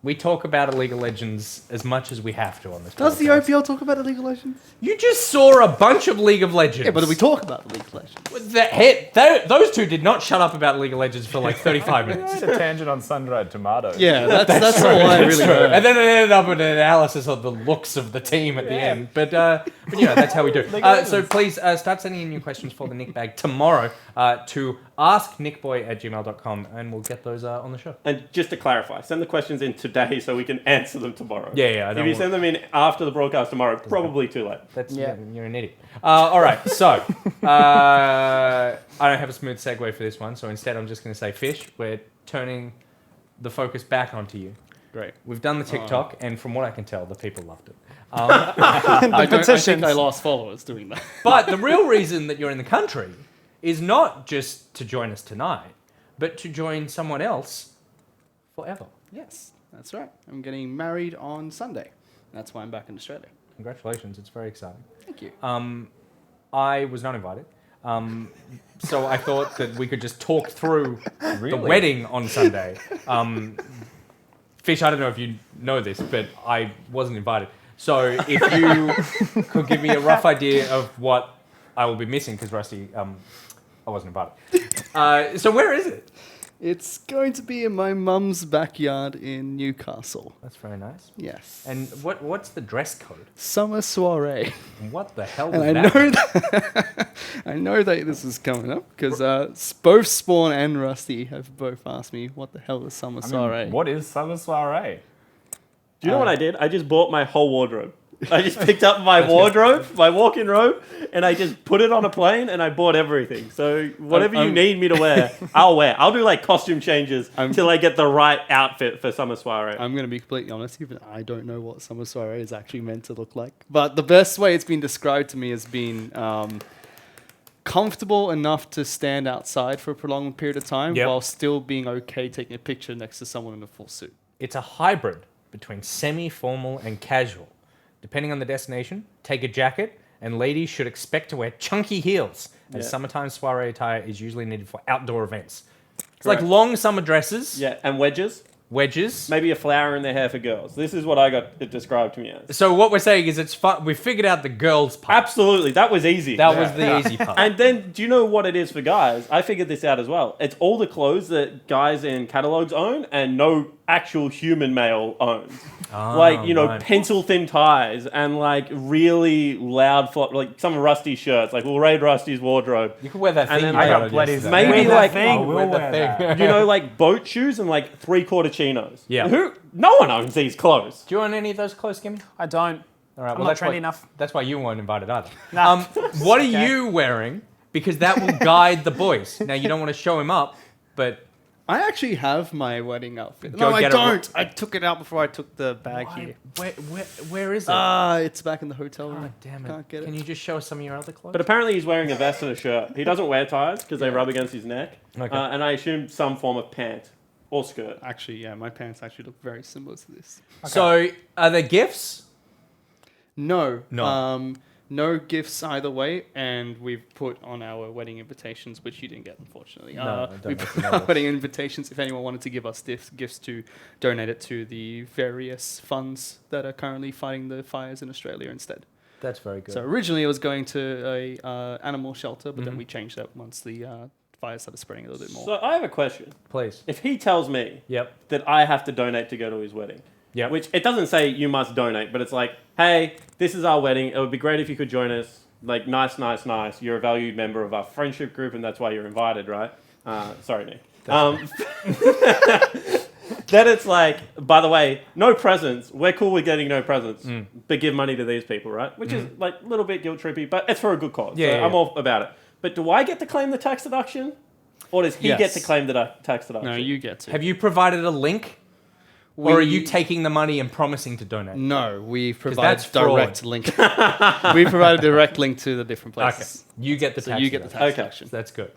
we talk about a League of Legends as much as we have to on this Does the podcast. OPL talk about the League of Legends? You just saw a bunch of League of Legends. Yeah, but do we talk about the League of Legends? Those two did not shut up about League of Legends for like 35 minutes. It's a tangent on sun-dried tomatoes. Yeah, that's true, all I that's really true. heard. And then it ended up with an analysis of the looks of the team at the end. But you know, that's how we do. So please start sending in your questions for the Nick Bag tomorrow to asknickboy@gmail.com and we'll get those on the show. And just to clarify, send the questions in today so we can answer them tomorrow. Yeah, I If don't you want- send them in after the broadcast tomorrow, probably too late. That's you're an idiot. All right, so I don't have a smooth segue for this one, so instead I'm just going to say, Fish, we're turning the focus back onto you. Great. We've done the TikTok, and from what I can tell, the people loved it. I think I lost followers doing that. But the real reason that you're in the country is not just to join us tonight, but to join someone else forever. Yes, that's right. I'm getting married on Sunday. That's why I'm back in Australia. Congratulations, it's very exciting. Thank you. I was not invited. So I thought that we could just talk through the Really? wedding on Sunday. Fish, I don't know if you know this, but I wasn't invited. So if you could give me a rough idea of what I will be missing, because Rusty, I wasn't invited. So where is it? It's going to be in my mum's backyard in Newcastle. That's very nice. Yes. And what's the dress code? Summer soiree. What the hell And does I that know mean? that I know that this is coming up because both Spawn and Rusty have both asked me what the hell is summer soiree. What is summer soiree? Do you know what I did? I just bought my whole wardrobe. I just picked up my wardrobe, my walk-in robe, and I just put it on a plane and I bought everything. So whatever you need me to wear, I'll wear. I'll do like costume changes till I get the right outfit for summer soiree. I'm going to be completely honest, even I don't know what summer soiree is actually meant to look like. But the best way it's been described to me has been comfortable enough to stand outside for a prolonged period of time while still being okay taking a picture next to someone in a full suit. It's a hybrid between semi-formal and casual. Depending on the destination, take a jacket, and ladies should expect to wear chunky heels, as summertime soiree attire is usually needed for outdoor events. It's like long summer dresses. Yeah, and wedges. wedges. Maybe a flower in their hair for girls. This is what I got it described to me as. So what we're saying is it's fun. We figured out the girls part. Absolutely, that was easy. That was the easy part. And then, do you know what it is for guys? I figured this out as well. It's all the clothes that guys in catalogs own and no actual human male owns. Right. Pencil-thin ties and like really loud, like some Rusty shirts. Like we'll raid Rusty's wardrobe. You could wear that And thing. then I got maybe like thing. like boat shoes and like 3/4 chinos. Yeah. No one owns these clothes. Do you own any of those clothes, Kimmy? I don't. All right, I'm not trendy enough. That's why you weren't invited either. Nah. What are Okay. you wearing? Because that will guide the boys. Now you don't want to show him up, but I actually have my wedding outfit. Go No, I get it. don't. I took it out before I took the bag here. where is it? It's back in the hotel room. Damn it. Can't get it. Can you just show us some of your other clothes? But apparently he's wearing a vest and a shirt. He doesn't wear ties because they rub against his neck. Okay. And I assume some form of pant or skirt. Actually, yeah, my pants actually look very similar to this. So are there gifts? No. No. No gifts either way, and we've put on our wedding invitations, which you didn't get, unfortunately. No, I don't we get put to know our this. wedding invitations if anyone wanted to give us gifts to donate it to the various funds that are currently fighting the fires in Australia instead. That's very good. So originally it was going to a animal shelter, but then Mhm. we changed that once the fire started spreading a little bit more. So I have a question. Please. If he tells me that I have to donate to go to his wedding, which it doesn't say you must donate, but it's like, hey, this is our wedding. It would be great if you could join us. Like, nice. You're a valued member of our friendship group, and that's why you're invited, right? Sorry, Nick. Then it's like, by the way, no presents. We're cool with getting no presents, but give money to these people, right? Which is like a little bit guilt trippy, but it's for a good cause. Yeah, so yeah, I'm yeah. all about it. But do I get to claim the tax deduction? Or does he get to claim the tax deduction? No, you get to. Have you provided a link? Or are you taking the money and promising to donate? No, we 'Cause provide that's fraud. direct link. We provide a direct link to the different places. Okay. You get the So tax you get the deduction. tax deduction. That's good.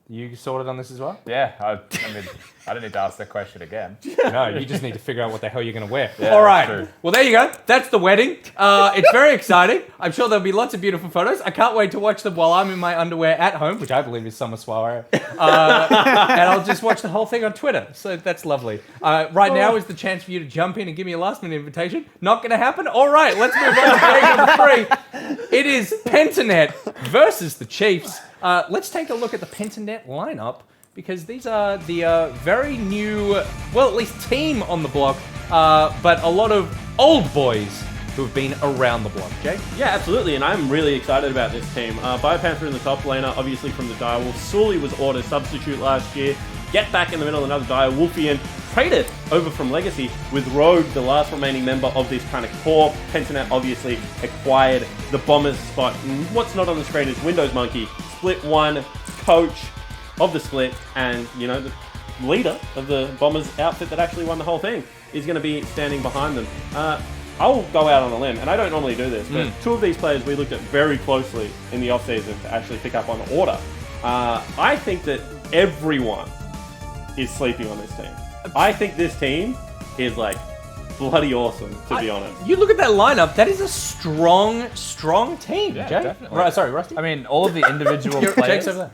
You sorted on this as well? Yeah, I mean, I don't need to ask that question again. No, you just need to figure out what the hell you're going to wear. Yeah, All right. true. Well, there you go. That's the wedding. It's very exciting. I'm sure there'll be lots of beautiful photos. I can't wait to watch them while I'm in my underwear at home, which I believe is summer soiree. And I'll just watch the whole thing on Twitter. So that's lovely. Right now is the chance for you to jump in and give me a last minute invitation. Not going to happen? All right, let's move on to game number 3. It is Pentanet versus the Chiefs. Let's take a look at the Pentanet lineup, because these are the very new, well, at least team on the block, but a lot of old boys who have been around the block. Jake? Yeah, absolutely, and I'm really excited about this team. Biopanther in the top laner, obviously from the Direwolf. Sully was ordered substitute last year. Get back in the middle, another Direwolfian. Traded over from Legacy with Rogue, the last remaining member of this kind of core. Pentanet obviously acquired the Bombers spot. And what's not on the screen is Windows Monkey, Split 1, coach of the Split, and, you know, the leader of the Bombers outfit that actually won the whole thing is going to be standing behind them. I'll go out on a limb, and I don't normally do this, but two of these players we looked at very closely in the offseason to actually pick up on the order. I think that everyone is sleeping on this team. I think this team is like bloody awesome, to be honest. You look at that lineup, that is a strong team, Yeah, Jay. definitely. Right, sorry, Rusty. I mean, all of the individual Jake's players. over there.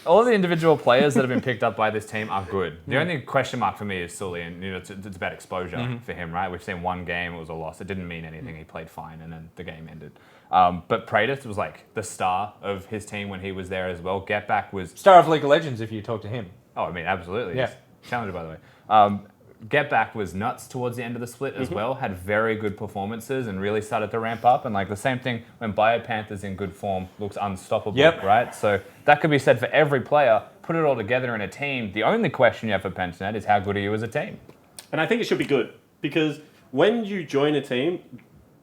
All of the individual players that have been picked up by this team are good. The only question mark for me is Sully, and you know, it's about exposure for him, right? We've seen one game, it was a loss. It didn't mean anything. He played fine, and then the game ended. But Praetus was like the star of his team when he was there as well. Get Back was Star of League of Legends if you talk to him. Oh, I mean, absolutely. Yeah. He's challenger, by the way. Get Back was nuts towards the end of the split as well. Had very good performances and really started to ramp up. And like the same thing when Biopanther's in good form, looks unstoppable, right? So that could be said for every player. Put it all together in a team. The only question you have for Pentanet is how good are you as a team? And I think it should be good, because when you join a team,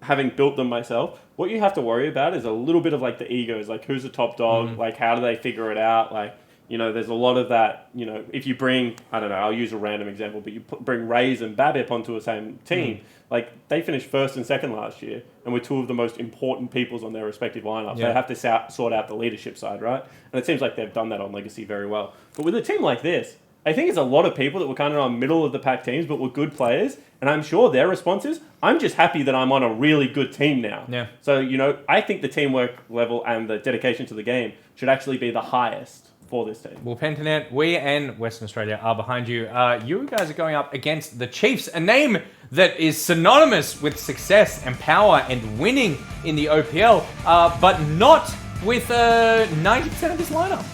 having built them myself, what you have to worry about is a little bit of like the egos, like who's the top dog, like how do they figure it out, like, you know, there's a lot of that, you know, if you bring, I don't know, I'll use a random example, but you bring Raze and Babip onto the same team, like they finished first and second last year and were two of the most important peoples on their respective lineups. Yeah. They have to sort out the leadership side, right? And it seems like they've done that on Legacy very well. But with a team like this, I think it's a lot of people that were kind of on middle of the pack teams but were good players, and I'm sure their response is, I'm just happy that I'm on a really good team now. Yeah. So, you know, I think the teamwork level and the dedication to the game should actually be the highest for this team. Well, Pentanet, we and Western Australia are behind you. You guys are going up against the Chiefs, a name that is synonymous with success and power and winning in the OPL, but not with 90% of this lineup.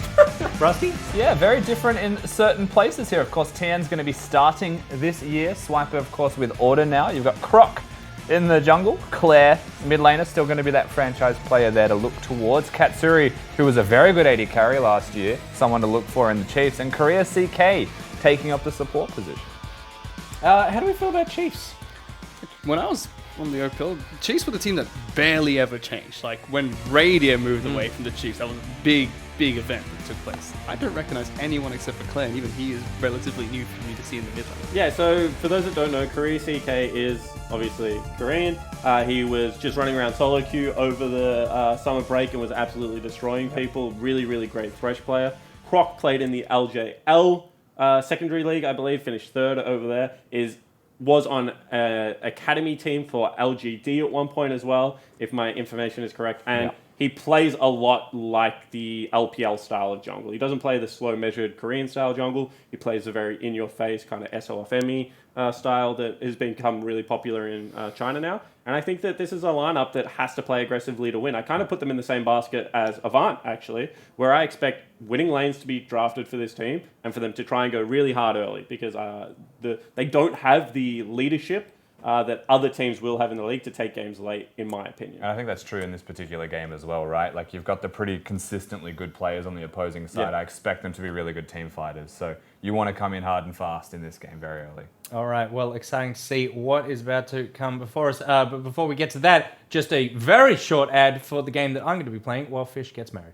Rusty? Yeah, very different in certain places here. Of course, Tian's going to be starting this year. Swiper, of course, with Order now. You've got Croc in the jungle. Claire, mid laner, still going to be that franchise player there to look towards. Katsuri, who was a very good AD carry last year, someone to look for in the Chiefs. And Korea CK taking up the support position. How do we feel about Chiefs? When I was on the OPL, Chiefs were the team that barely ever changed. Like when Radier moved away from the Chiefs, that was a big event that took place. I don't recognize anyone except for Claire, and even he is relatively new for me to see in the mid lane. Yeah, so for those that don't know, Korea CK is obviously Korean. He was just running around solo queue over the summer break and was absolutely destroying people. Really, really great Thresh player. Croc played in the LJL secondary league, I believe, finished third over there. Was on an academy team for LGD at one point as well, if my information is correct. And he plays a lot like the LPL style of jungle. He doesn't play the slow, measured Korean style jungle. He plays a very in-your-face kind of SOFME style that has become really popular in China now. And I think that this is a lineup that has to play aggressively to win. I kind of put them in the same basket as Avant, actually, where I expect winning lanes to be drafted for this team and for them to try and go really hard early because they don't have the leadership that other teams will have in the league to take games late, in my opinion. And I think that's true in this particular game as well, right? Like, you've got the pretty consistently good players on the opposing side. I expect them to be really good team fighters. So you want to come in hard and fast in this game very early. All right, well, exciting to see what is about to come before us. But before we get to that, just a very short ad for the game that I'm going to be playing while Fish gets married.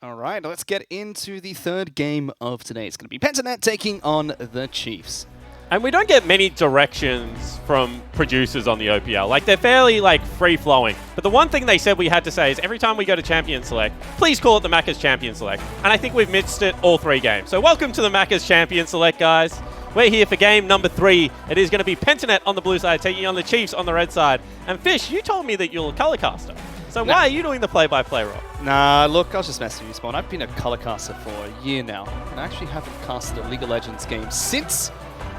All right, let's get into the third game of today. It's going to be Pentanet taking on the Chiefs. And we don't get many directions from producers on the OPL. Like, they're fairly, free-flowing. But the one thing they said we had to say is every time we go to Champion Select, please call it the Macca's Champion Select. And I think we've missed it all 3 games. So welcome to the Macca's Champion Select, guys. We're here for game number 3. It is going to be Pentanet on the blue side, taking on the Chiefs on the red side. And Fish, you told me that you're a color caster. So why are you doing the play-by-play role? Nah, look, I was just messing with you, Spawn. I've been a color caster for a year now, and I actually haven't casted a League of Legends game since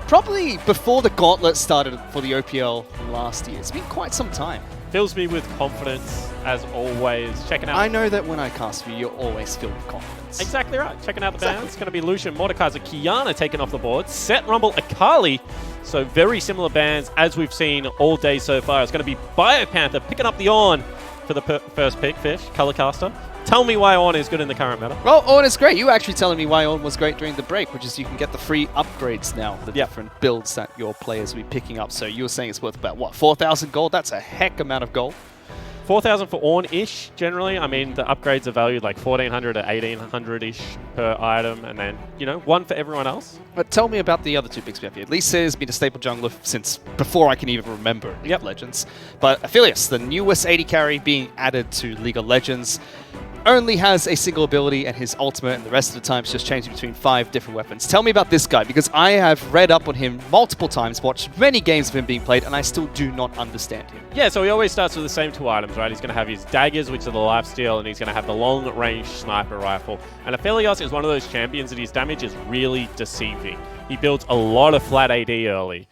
probably before the Gauntlet started for the OPL last year. It's been quite some time. Fills me with confidence, as always. Checking out. I know that when I cast for you, you're always filled with confidence. Exactly right. Checking out the bands. It's going to be Lucian, Mordekaiser, Kiana taken off the board. Set, Rumble, Akali. So very similar bands as we've seen all day so far. It's going to be Biopanther picking up the Ornn for the first pick, Fish, color caster. Tell me why Ornn is good in the current meta. Well, Ornn is great. You were actually telling me why Ornn was great during the break, which is you can get the free upgrades now, the different builds that your players will be picking up. So you were saying it's worth about, what, 4,000 gold? That's a heck amount of gold. 4,000 for Ornn-ish, generally. I mean, the upgrades are valued like 1,400 to 1,800-ish per item, and then, one for everyone else. But tell me about the other 2 picks we have here. Lisa has been a staple jungler since before I can even remember League of Legends. But Aphelios, the newest AD carry being added to League of Legends, only has a single ability and his ultimate, and the rest of the time is just changing between 5 different weapons. Tell me about this guy, because I have read up on him multiple times, watched many games of him being played, and I still do not understand him. Yeah, so he always starts with the same 2 items, right? He's going to have his daggers, which are the lifesteal, and he's going to have the long-range sniper rifle. And Aphelios is one of those champions that his damage is really deceiving. He builds a lot of flat AD early.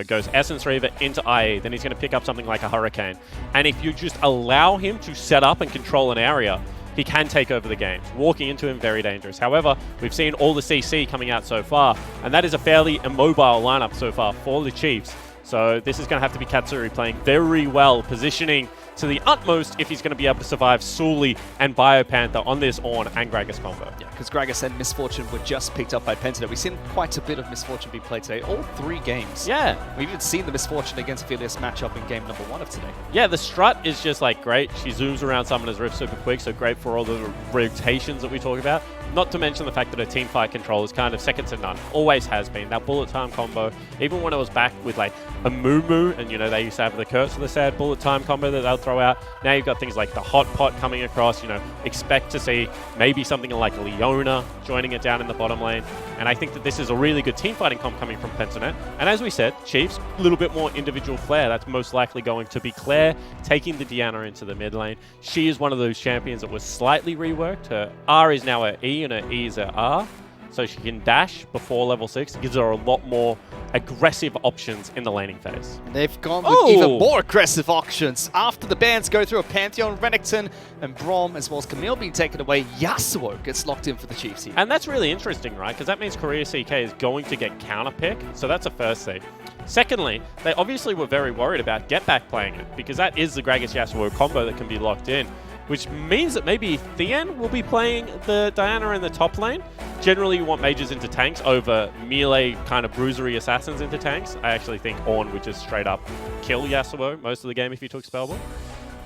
Goes Essence Reaver into IE, then he's going to pick up something like a Hurricane. And if you just allow him to set up and control an area, he can take over the game. Walking into him, very dangerous. However, we've seen all the CC coming out so far, and that is a fairly immobile lineup so far for the Chiefs. So this is going to have to be Katsuri playing very well, positioning to the utmost if he's going to be able to survive Sully and Biopanther on this Ornn and Gragas combo. Yeah, because Gragas and Misfortune were just picked up by Pentanet. We've seen quite a bit of Misfortune being played today, all 3 games. Yeah. We've even seen the Misfortune against Filius matchup in game number 1 of today. Yeah, the strut is just like great. She zooms around Summoner's Rift super quick, so great for all the rotations that we talk about. Not to mention the fact that her team fight control is kind of second to none. Always has been. That bullet time combo, even when it was back with like a Moo and they used to have the Curse of the Sad bullet time combo that they'll throw out. Now you've got things like the Hot Pot coming across, expect to see maybe something like Leona joining it down in the bottom lane. And I think that this is a really good team fighting comp coming from Pentanet. And as we said, Chiefs, a little bit more individual flair. That's most likely going to be Claire taking the Diana into the mid lane. She is one of those champions that was slightly reworked. Her R is now her E and her E is her R. So she can dash before level 6. It gives her a lot more aggressive options in the laning phase. And they've gone with even more aggressive options. After the bans go through a Pantheon, Renekton, and Braum, as well as Camille being taken away, Yasuo gets locked in for the Chiefs here. And that's really interesting, right? Because that means Korea CK is going to get counter pick. So that's a first thing. Secondly, they obviously were very worried about Get Back playing it, because that is the Gragas Yasuo combo that can be locked in, which means that maybe Thien will be playing the Diana in the top lane. Generally, you want mages into tanks over melee kind of bruisery assassins into tanks. I actually think Ornn would just straight up kill Yasuo most of the game if he took Spellbook.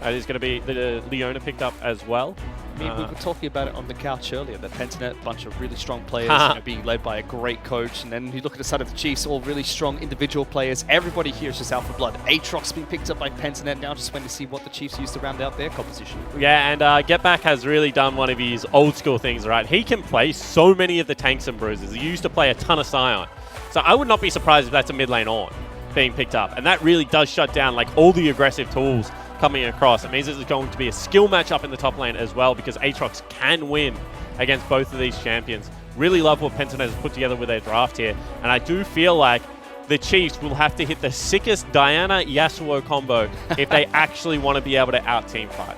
That is going to be the Leona picked up as well. I mean, we were talking about it on the couch earlier, that Pentanet, a bunch of really strong players being led by a great coach. And then you look at the side of the Chiefs, all really strong individual players. Everybody here is just Alpha Blood. Aatrox being picked up by Pentanet now, just waiting to see what the Chiefs use to round out their composition. Yeah, and Get Back has really done one of his old school things, right? He can play so many of the tanks and bruisers. He used to play a ton of Scion. So I would not be surprised if that's a mid lane Ornn being picked up. And that really does shut down like all the aggressive tools coming across. It means it's going to be a skill matchup in the top lane as well, because Aatrox can win against both of these champions. Really love what Pentanet has put together with their draft here, and I do feel like the Chiefs will have to hit the sickest Diana-Yasuo combo if they actually want to be able to out-team fight.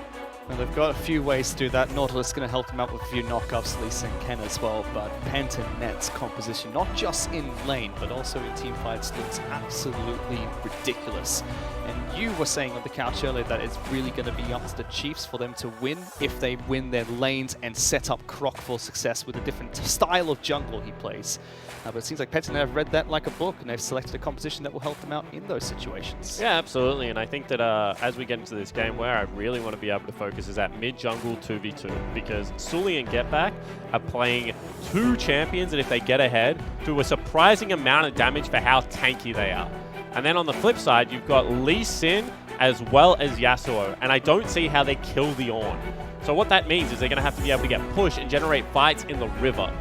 Well, they've got a few ways to do that. Nautilus is going to help them out with a few knockups, Lisa and Ken as well, but Pentanet's composition, not just in lane, but also in team fights, looks absolutely ridiculous. And you were saying on the couch earlier that it's really going to be up to the Chiefs for them to win if they win their lanes and set up Croc for success with a different style of jungle he plays. But it seems like Pentanet have read that like a book, and they've selected a composition that will help them out in those situations. Yeah, absolutely. And I think that as we get into this game, where I really want to be able to focus is at mid-jungle 2v2, because Sully and Get Back are playing 2 champions that if they get ahead, do a surprising amount of damage for how tanky they are. And then on the flip side, you've got Lee Sin as well as Yasuo, and I don't see how they kill the Ornn. So what that means is they're going to have to be able to get pushed and generate fights in the river.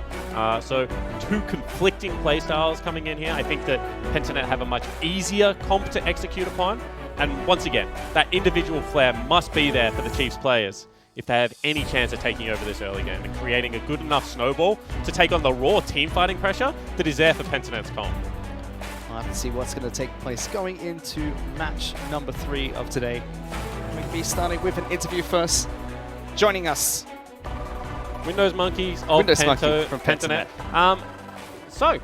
So 2 conflicting playstyles coming in here. I think that Pentanet have a much easier comp to execute upon. And once again, that individual flair must be there for the Chiefs players if they have any chance of taking over this early game and creating a good enough snowball to take on the raw team fighting pressure that is there for Pentanet's comp. We'll have to see what's going to take place going into match number 3 of today. We're going to be starting with an interview first. Joining us, Windows Monkeys of Monkey from Pentanet. So,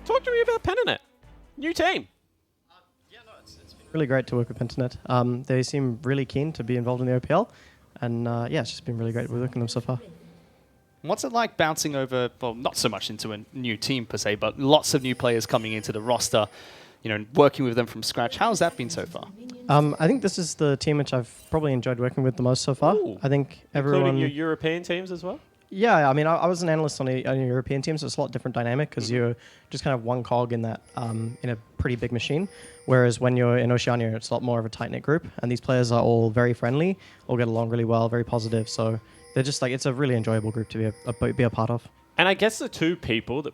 talk to me about Pentanet. New team. Really great to work with Pentanet. They seem really keen to be involved in the OPL, and yeah, it's just been really great working with them so far. What's it like bouncing over, well, not so much into a new team per se, but lots of new players coming into the roster, working with them from scratch? How's that been so far? I think this is the team which I've probably enjoyed working with the most so far. Ooh. I think everyone... Including your European teams as well? Yeah, I mean, I was an analyst on a European team, so it's a lot different dynamic because you're just kind of one cog in that in a pretty big machine. Whereas when you're in Oceania, it's a lot more of a tight-knit group, and these players are all very friendly, all get along really well, very positive. So they're just like, it's a really enjoyable group to be a part of. And I guess the 2 people that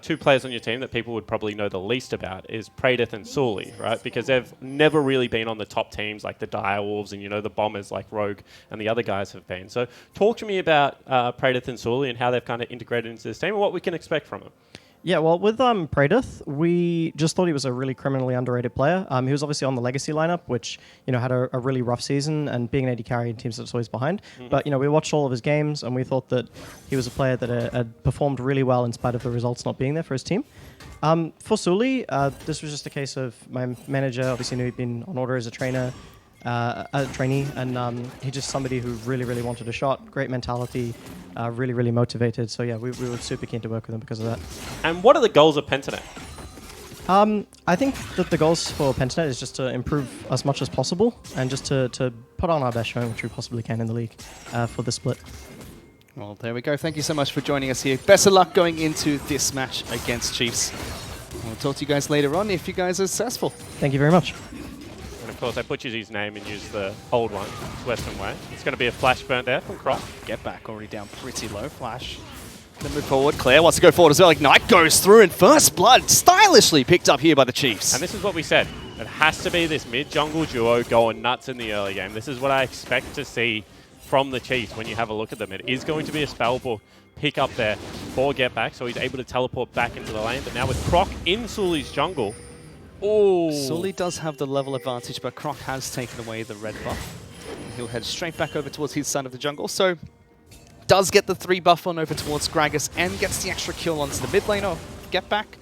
2 players on your team that people would probably know the least about is Praedyth and Sully, right? Because they've never really been on the top teams like the Direwolves and, the Bombers like Rogue and the other guys have been. So talk to me about Praedyth and Sully and how they've kind of integrated into this team and what we can expect from them. Yeah, well, with Praedyth, we just thought he was a really criminally underrated player. He was obviously on the Legacy lineup, which had a really rough season, and being an AD carry in teams that's always behind. But we watched all of his games, and we thought that he was a player that had performed really well in spite of the results not being there for his team. For Sully, this was just a case of my manager obviously knew he'd been on order as a trainer. A trainee, and he's just somebody who really, really wanted a shot, great mentality, really, really motivated. So yeah, we were super keen to work with him because of that. And what are the goals of Pentanet? I think that the goals for Pentanet is just to improve as much as possible and just to put on our best showing which we possibly can in the league for the split. Well, there we go. Thank you so much for joining us here. Best of luck going into this match against Chiefs. We'll talk to you guys later on if you guys are successful. Thank you very much. And of course, I butchered his name and used the old one, Western Way. It's going to be a flash burnt there from Croc. Get back already down pretty low. Flash. Gonna move forward. Claire wants to go forward as well. Ignite goes through, and First Blood stylishly picked up here by the Chiefs. And this is what we said. It has to be this mid-jungle duo going nuts in the early game. This is what I expect to see from the Chiefs when you have a look at them. It is going to be a spellbook pick up there for Get Back, so he's able to teleport back into the lane. But now with Croc in Sully's jungle, Sully does have the level advantage, but Croc has taken away the red buff. He'll head straight back over towards his side of the jungle, so does get the 3 buff on over towards Gragas and gets the extra kill onto the mid lane of Get Back,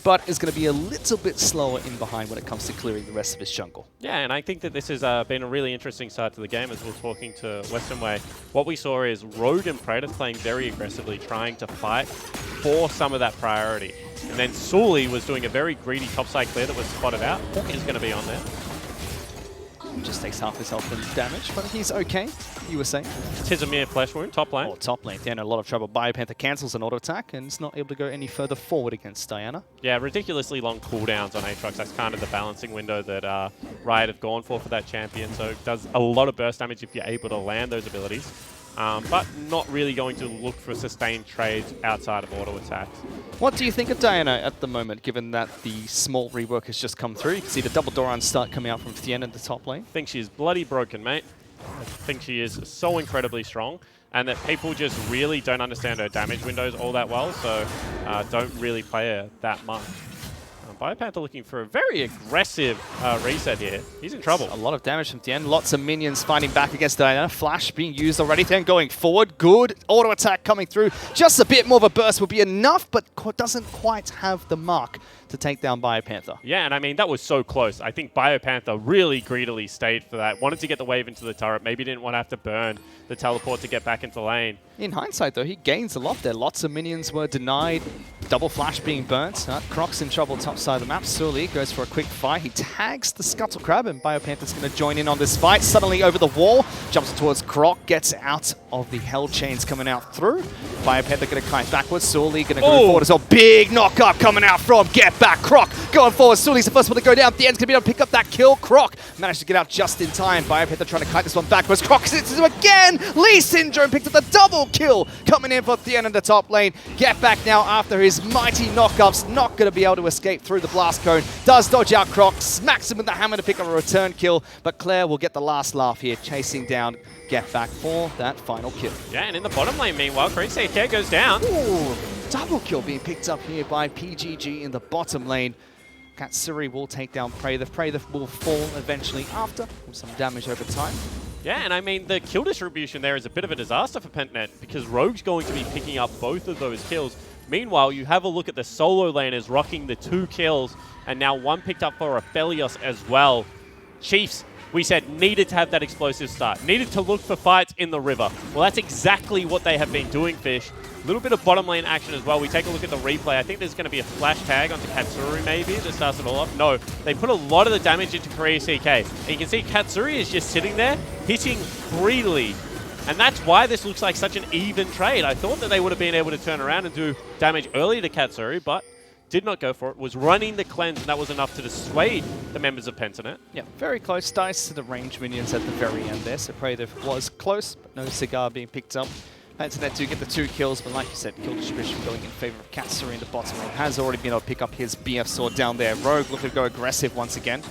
but is going to be a little bit slower in behind when it comes to clearing the rest of his jungle. Yeah, and I think that this has been a really interesting side to the game as we're talking to Western Way. What we saw is Rogue and Praedyth playing very aggressively, trying to fight for some of that priority. And then Sully was doing a very greedy topside clear that was spotted out. Hook is going to be on there. Just takes half his health and damage, but he's okay, you were saying. Tis a mere flesh wound, top lane. Oh, top lane. They're in a lot of trouble. Biopanther cancels an auto attack and is not able to go any further forward against Diana. Yeah, ridiculously long cooldowns on Aatrox. That's kind of the balancing window that Riot have gone for that champion. So it does a lot of burst damage if you're able to land those abilities. But not really going to look for sustained trades outside of auto attacks. What do you think of Diana at the moment, given that the small rework has just come through? You can see the double Doran start coming out from Thien in the top lane. I think she's bloody broken, mate. I think she is so incredibly strong, and that people just really don't understand her damage windows all that well, so don't really play her that much. Biopanther looking for a very aggressive reset here. He's in trouble. A lot of damage from Thien. Lots of minions fighting back against Diana. Flash being used already. Thien going forward. Good. Auto attack coming through. Just a bit more of a burst would be enough, but doesn't quite have the mark to take down Biopanther. Yeah, and I mean, that was so close. I think Biopanther really greedily stayed for that. Wanted to get the wave into the turret. Maybe didn't want to have to burn the teleport to get back into lane. In hindsight, though, he gains a lot there. Lots of minions were denied. Double Flash being burnt. Croc's in trouble top side of the map. Sully goes for a quick fight. He tags the Scuttle Crab, and Biopanther's going to join in on this fight. Suddenly over the wall. Jumps towards Croc. Gets out of the Hell Chains coming out through. Biopanther going to kite backwards. Sully going to go forward as well. Big knock up coming out from Get Back. Croc going forward. Sully's the first one to go down. The end's going to be able to pick up that kill. Croc managed to get out just in time. Biopanther trying to kite this one backwards. Croc hits him again. Lee Syndrome picked up the double kill coming in for Thien in the top lane. Get Back now after his mighty knockups. Not going to be able to escape through the blast cone. Does dodge out Croc. Smacks him with the hammer to pick up a return kill. But Claire will get the last laugh here, chasing down Get Back for that final kill. Yeah, and in the bottom lane, meanwhile, Crazy Care goes down. Ooh, double kill being picked up here by PGG in the bottom lane. Katsuri will take down Praedyth. Praedyth will fall eventually after, with some damage over time. Yeah, and I mean, the kill distribution there is a bit of a disaster for Pentanet because Rogue's going to be picking up both of those kills. Meanwhile, you have a look at the solo laners rocking the 2 kills, and now 1 picked up for Aphelios as well. Chiefs, we said, needed to have that explosive start. Needed to look for fights in the river. Well, that's exactly what they have been doing, Fish. A little bit of bottom lane action as well. We take a look at the replay. I think there's going to be a flash tag onto Katsuri maybe that starts it all off. No, they put a lot of the damage into Korea CK. And you can see Katsuri is just sitting there, hitting greedily. And that's why this looks like such an even trade. I thought that they would have been able to turn around and do damage early to Katsuri, but did not go for it. Was running the cleanse, and that was enough to dissuade the members of Pentanet. Yeah, very close. Dice to the range minions at the very end there. So Praedyth was close, but no cigar being picked up. Pentanet do get the 2 kills, but like you said, kill distribution going in favor of Katsuri in the bottom lane. Has already been able to pick up his BF sword down there. Rogue looking to go aggressive once again.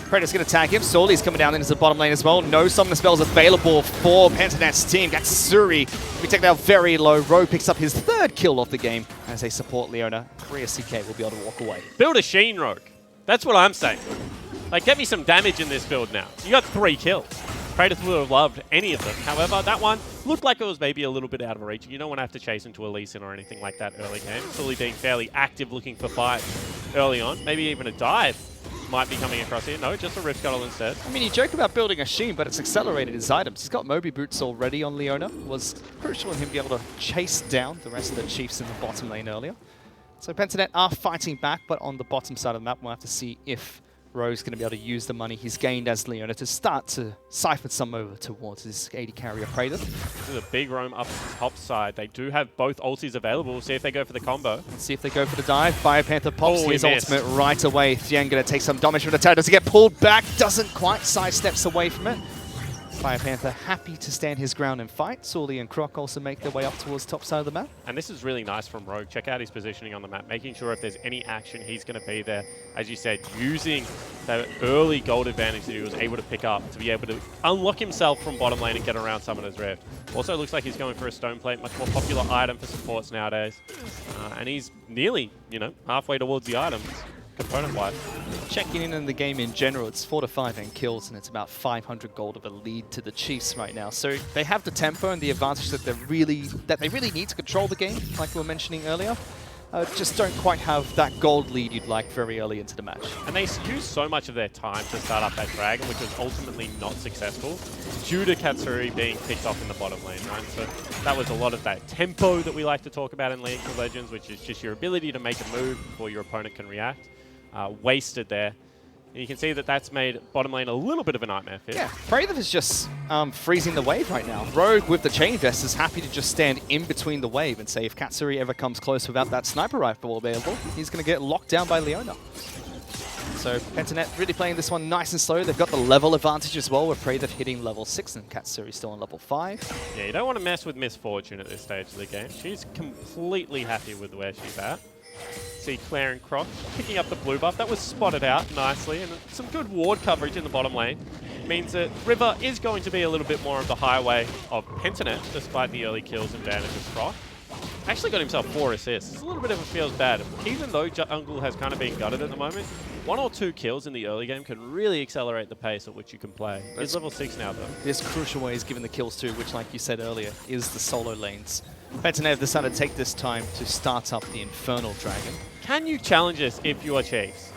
Predator's going to tag him. Sully's coming down into the bottom lane as well. No summon spells available for Pentanet's team. Gatsuri will be taken out very low. Rogue picks up his 3rd kill of the game as they support Leona. Korea CK will be able to walk away. Build a Sheen, Rogue. That's what I'm saying. Like, get me some damage in this build now. You got 3 kills. Predator would have loved any of them. However, that one looked like it was maybe a little bit out of reach. You don't want to have to chase into a Lee Sin or anything like that early game. Sully being fairly active, looking for fights early on. Maybe even a dive might be coming across here. No, just a Rift Scuttle instead. I mean, you joke about building a Sheen, but it's accelerated his items. He's got Moby Boots already on Leona. Was crucial in him being able to chase down the rest of the Chiefs in the bottom lane earlier. So Pentanet are fighting back, but on the bottom side of the map, we'll have to see if Rogue's going to be able to use the money he's gained as Leona to start to siphon some over towards his AD carrier Praetor. This is a big roam up top side. They do have both ultis available. We'll see if they go for the combo. Let's see if they go for the dive. Biopanther pops his missed. ultimate right away. Thien going to take some damage from the tower. Does he get pulled back? Doesn't quite. Sidesteps away from it. Biopanther happy to stand his ground and fight. Sully and Croc also make their way up towards top side of the map. And this is really nice from Rogue. Check out his positioning on the map, making sure if there's any action, he's going to be there. As you said, using that early gold advantage that he was able to pick up to be able to unlock himself from bottom lane and get around Summoner's Rift. Also looks like he's going for a Stone Plate, much more popular item for supports nowadays. And he's nearly, you know, halfway towards the items. Component-wise. Checking in the game in general, it's 4 to 5 and kills, and it's about 500 gold of a lead to the Chiefs right now. So they have the tempo and the advantage that they really need to control the game, like we were mentioning earlier. Just don't quite have that gold lead you'd like very early into the match. And they used so much of their time to start up that Dragon, which was ultimately not successful, due to Katsuri being picked off in the bottom lane, right? So that was a lot of that tempo that we like to talk about in League of Legends, which is just your ability to make a move before your opponent can react. Wasted there. And you can see that that's made bottom lane a little bit of a nightmare fit. Yeah, Praetor is just freezing the wave right now. Rogue with the Chain Vest is happy to just stand in between the wave and say if Katsuri ever comes close without that sniper rifle available, he's going to get locked down by Leona. So Pentanet really playing this one nice and slow. They've got the level advantage as well, with Praetor hitting level 6 and Katsuri still on level 5. Yeah, you don't want to mess with Miss Fortune at this stage of the game. She's completely happy with where she's at. See Claire and Croc picking up the blue buff. That was spotted out nicely, and some good ward coverage in the bottom lane means that River is going to be a little bit more of the highway of Pentanet, despite the early kills and damage of Croc. Actually got himself 4 assists. It's a little bit of a feels bad. Even though Jungle has kind of been gutted at the moment, 1 or 2 kills in the early game can really accelerate the pace at which you can play. He's level 6 now, though. This crucial way is given the kills too, which, like you said earlier, is the solo lanes. Pentanet have decided to take this time to start up the Infernal Dragon. Can you challenge this if you are Chiefs?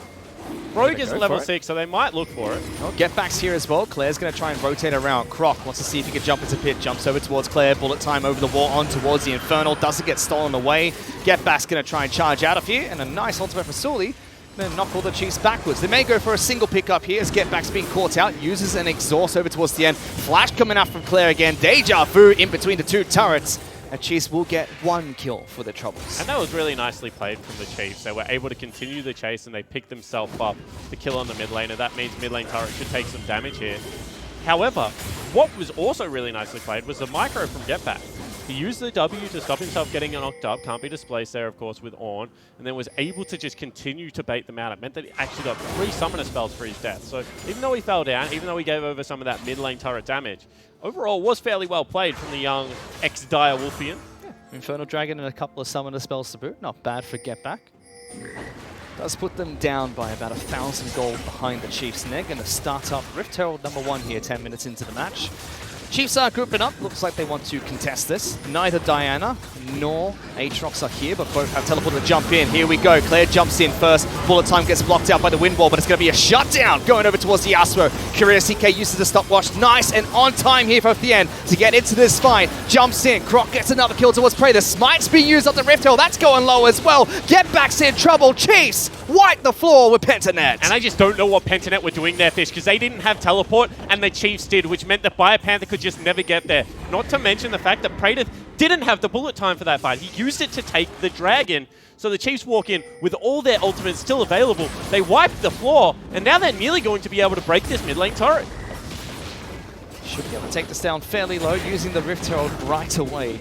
Rogue is level 6, so they might look for it. Oh, get backs here as well. Claire's going to try and rotate around. Croc wants to see if he can jump into pit. Jumps over towards Claire. Bullet time over the wall on towards the Infernal. Doesn't get stolen away. Get back's going to try and charge out of here. And a nice ultimate for Sully. Going to knock all the Chiefs backwards. They may go for a single pickup here as Get Back's being caught out. Uses an exhaust over towards the end. Flash coming out from Claire again. Deja Vu in between the 2 turrets. And Chiefs will get 1 kill for their troubles. And that was really nicely played from the Chiefs. They were able to continue the chase and they picked themselves up the kill on the mid laner. That means mid lane turret should take some damage here. However, what was also really nicely played was the micro from Get Back. He used the W to stop himself getting knocked up. Can't be displaced there, of course, with Ornn. And then was able to just continue to bait them out. It meant that he actually got 3 summoner spells for his death. So even though he fell down, even though he gave over some of that mid lane turret damage, overall was fairly well played from the young ex-Dire Wolfian. Yeah. Infernal Dragon and a couple of summoner spells to boot. Not bad for Get Back. Does put them down by about 1,000 gold behind the Chiefs. And they're going to start up Rift Herald number 1 here 10 minutes into the match. Chiefs are grouping up. Looks like they want to contest this. Neither Diana nor Aatrox are here, but both have teleported to jump in. Here we go. Claire jumps in first. Bullet time gets blocked out by the wind wall, but it's going to be a shutdown going over towards the Yasuo. Korea CK uses the stopwatch. Nice and on time here for Thien to get into this fight. Jumps in. Croc gets another kill towards Prey. The smite's being used up the Rift Hill. That's going low as well. Get Back's in trouble. Chiefs wipe the floor with Pentanet. And I just don't know what Pentanet were doing there, Fish, because they didn't have teleport and the Chiefs did, which meant that Biopanther could just never get there. Not to mention the fact that Praetor didn't have the bullet time for that fight. He used it to take the dragon. So the Chiefs walk in with all their ultimates still available. They wipe the floor, and now they're nearly going to be able to break this mid lane turret. Should be able to take this down fairly low using the Rift Herald right away.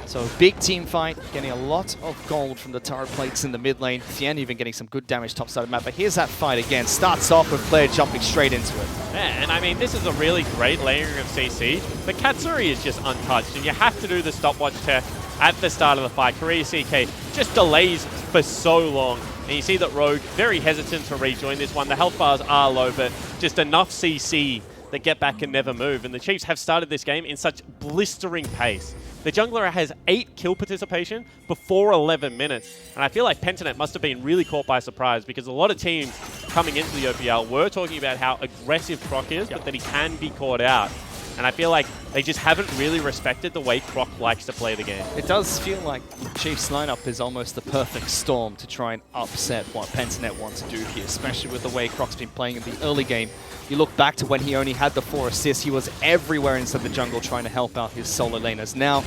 So big team fight, getting a lot of gold from the turret plates in the mid lane. Thien even getting some good damage topside of the map. But here's that fight again. Starts off with Claire jumping straight into it. Yeah, and I mean, this is a really great layering of CC, but Katsuri is just untouched, and you have to do the stopwatch tech at the start of the fight. Korea CK just delays for so long, and you see that Rogue very hesitant to rejoin this one. The health bars are low, but just enough CC that Get Back can never move, and the Chiefs have started this game in such blistering pace. The jungler has 8 kill participation before 11 minutes, and I feel like Pentanet must have been really caught by surprise because a lot of teams coming into the OPL were talking about how aggressive Croc is, but that he can be caught out. And I feel like they just haven't really respected the way Croc likes to play the game. It does feel like Chiefs lineup is almost the perfect storm to try and upset what Pentanet wants to do here, especially with the way Croc's been playing in the early game. You look back to when he only had the 4 assists, he was everywhere inside the jungle trying to help out his solo laners. Now,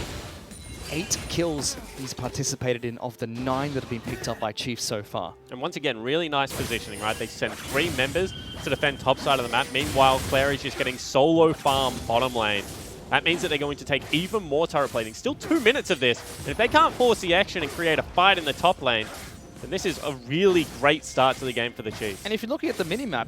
8 kills he's participated in of the 9 that have been picked up by Chiefs so far. And once again, really nice positioning, right? They send 3 members to defend top side of the map. Meanwhile, Claire is just getting solo farm bottom lane. That means that they're going to take even more turret plating. Still 2 minutes of this. And if they can't force the action and create a fight in the top lane, then this is a really great start to the game for the Chiefs. And if you're looking at the minimap,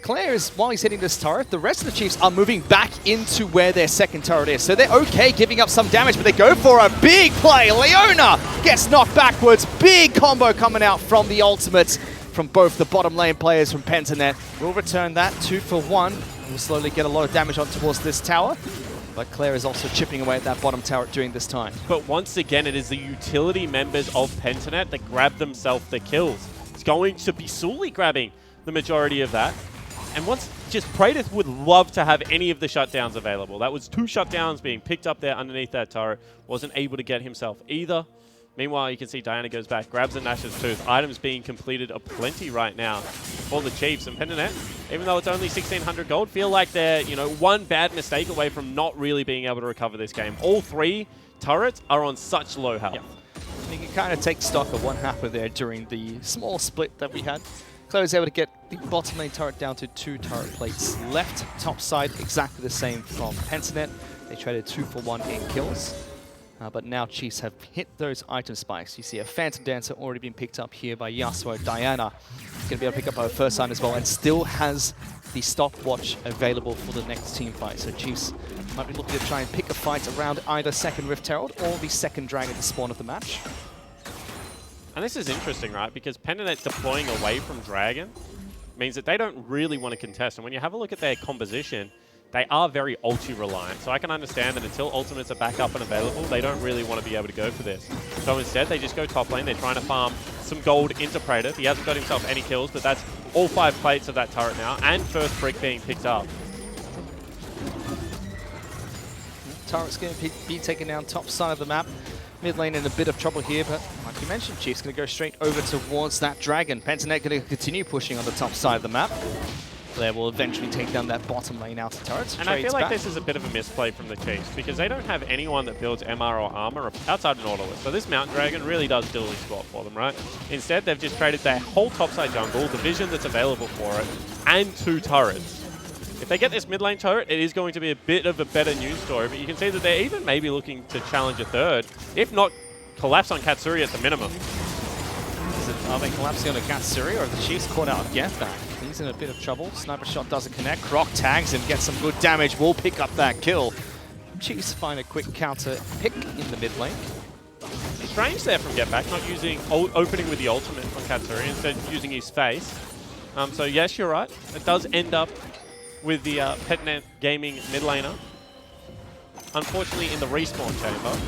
Claire is, while he's hitting this turret, the rest of the Chiefs are moving back into where their second turret is. So they're okay giving up some damage, but they go for a big play. Leona gets knocked backwards. Big combo coming out from the ultimates from both the bottom lane players from Pentanet. We'll return that 2 for 1. We'll slowly get a lot of damage on towards this tower. But Claire is also chipping away at that bottom turret during this time. But once again, it is the utility members of Pentanet that grab themselves the kills. It's going to be Sully grabbing the majority of that. And once, just Praetor would love to have any of the shutdowns available. That was 2 shutdowns being picked up there underneath that turret. Wasn't able to get himself either. Meanwhile, you can see Diana goes back, grabs a Nash's Tooth. Items being completed aplenty right now for the Chiefs. And Pentanet, even though it's only 1,600 gold, feel like they're, you know, one bad mistake away from not really being able to recover this game. All 3 turrets are on such low health. Yep. And you can kind of take stock of what happened there during the small split that we had. Claire was able to get the bottom lane turret down to 2 turret plates left. Top side, exactly the same from Pentanet. They traded 2 for 1 in kills. But now Chiefs have hit those item spikes. You see a Phantom Dancer already been picked up here by Yasuo. Diana going to be able to pick up her first time as well, and still has the stopwatch available for the next team fight. So Chiefs might be looking to try and pick a fight around either second Rift Herald or the second Dragon to spawn of the match. And this is interesting, right? Because Pentanet deploying away from Dragon means that they don't really want to contest. And when you have a look at their composition, they are very ulti reliant. So I can understand that until ultimates are back up and available, they don't really want to be able to go for this. So instead, they just go top lane. They're trying to farm some gold into Praetor. He hasn't got himself any kills, but that's all 5 plates of that turret now, and first brick being picked up. Turret's going to be taken down top side of the map. Mid lane in a bit of trouble here, but like you mentioned, Chief's going to go straight over towards that Dragon. Pentanet going to continue pushing on the top side of the map. Claire will eventually take down that bottom lane outer turrets. And I feel like this is a bit of a misplay from the Chiefs because they don't have anyone that builds MR or armor outside of Nautilus. So this Mountain Dragon really does dueling squat for them, right? Instead, they've just traded their whole topside jungle, the vision that's available for it, and 2 turrets. If they get this mid lane turret, it is going to be a bit of a better news story, but you can see that they're even maybe looking to challenge a third, if not collapse on Katsuri at the minimum. Are they collapsing on the Katsuri, or are the Chiefs caught out of Get Back? He's in a bit of trouble. Sniper shot doesn't connect. Croc tags him, gets some good damage. Will pick up that kill. Chiefs find a quick counter pick in the mid lane. Strange there from Get Back, not using opening with the ultimate on Katsuri, instead using his face. So yes, you're right. It does end up with the Pentanet Gaming mid laner. Unfortunately, in the respawn chamber.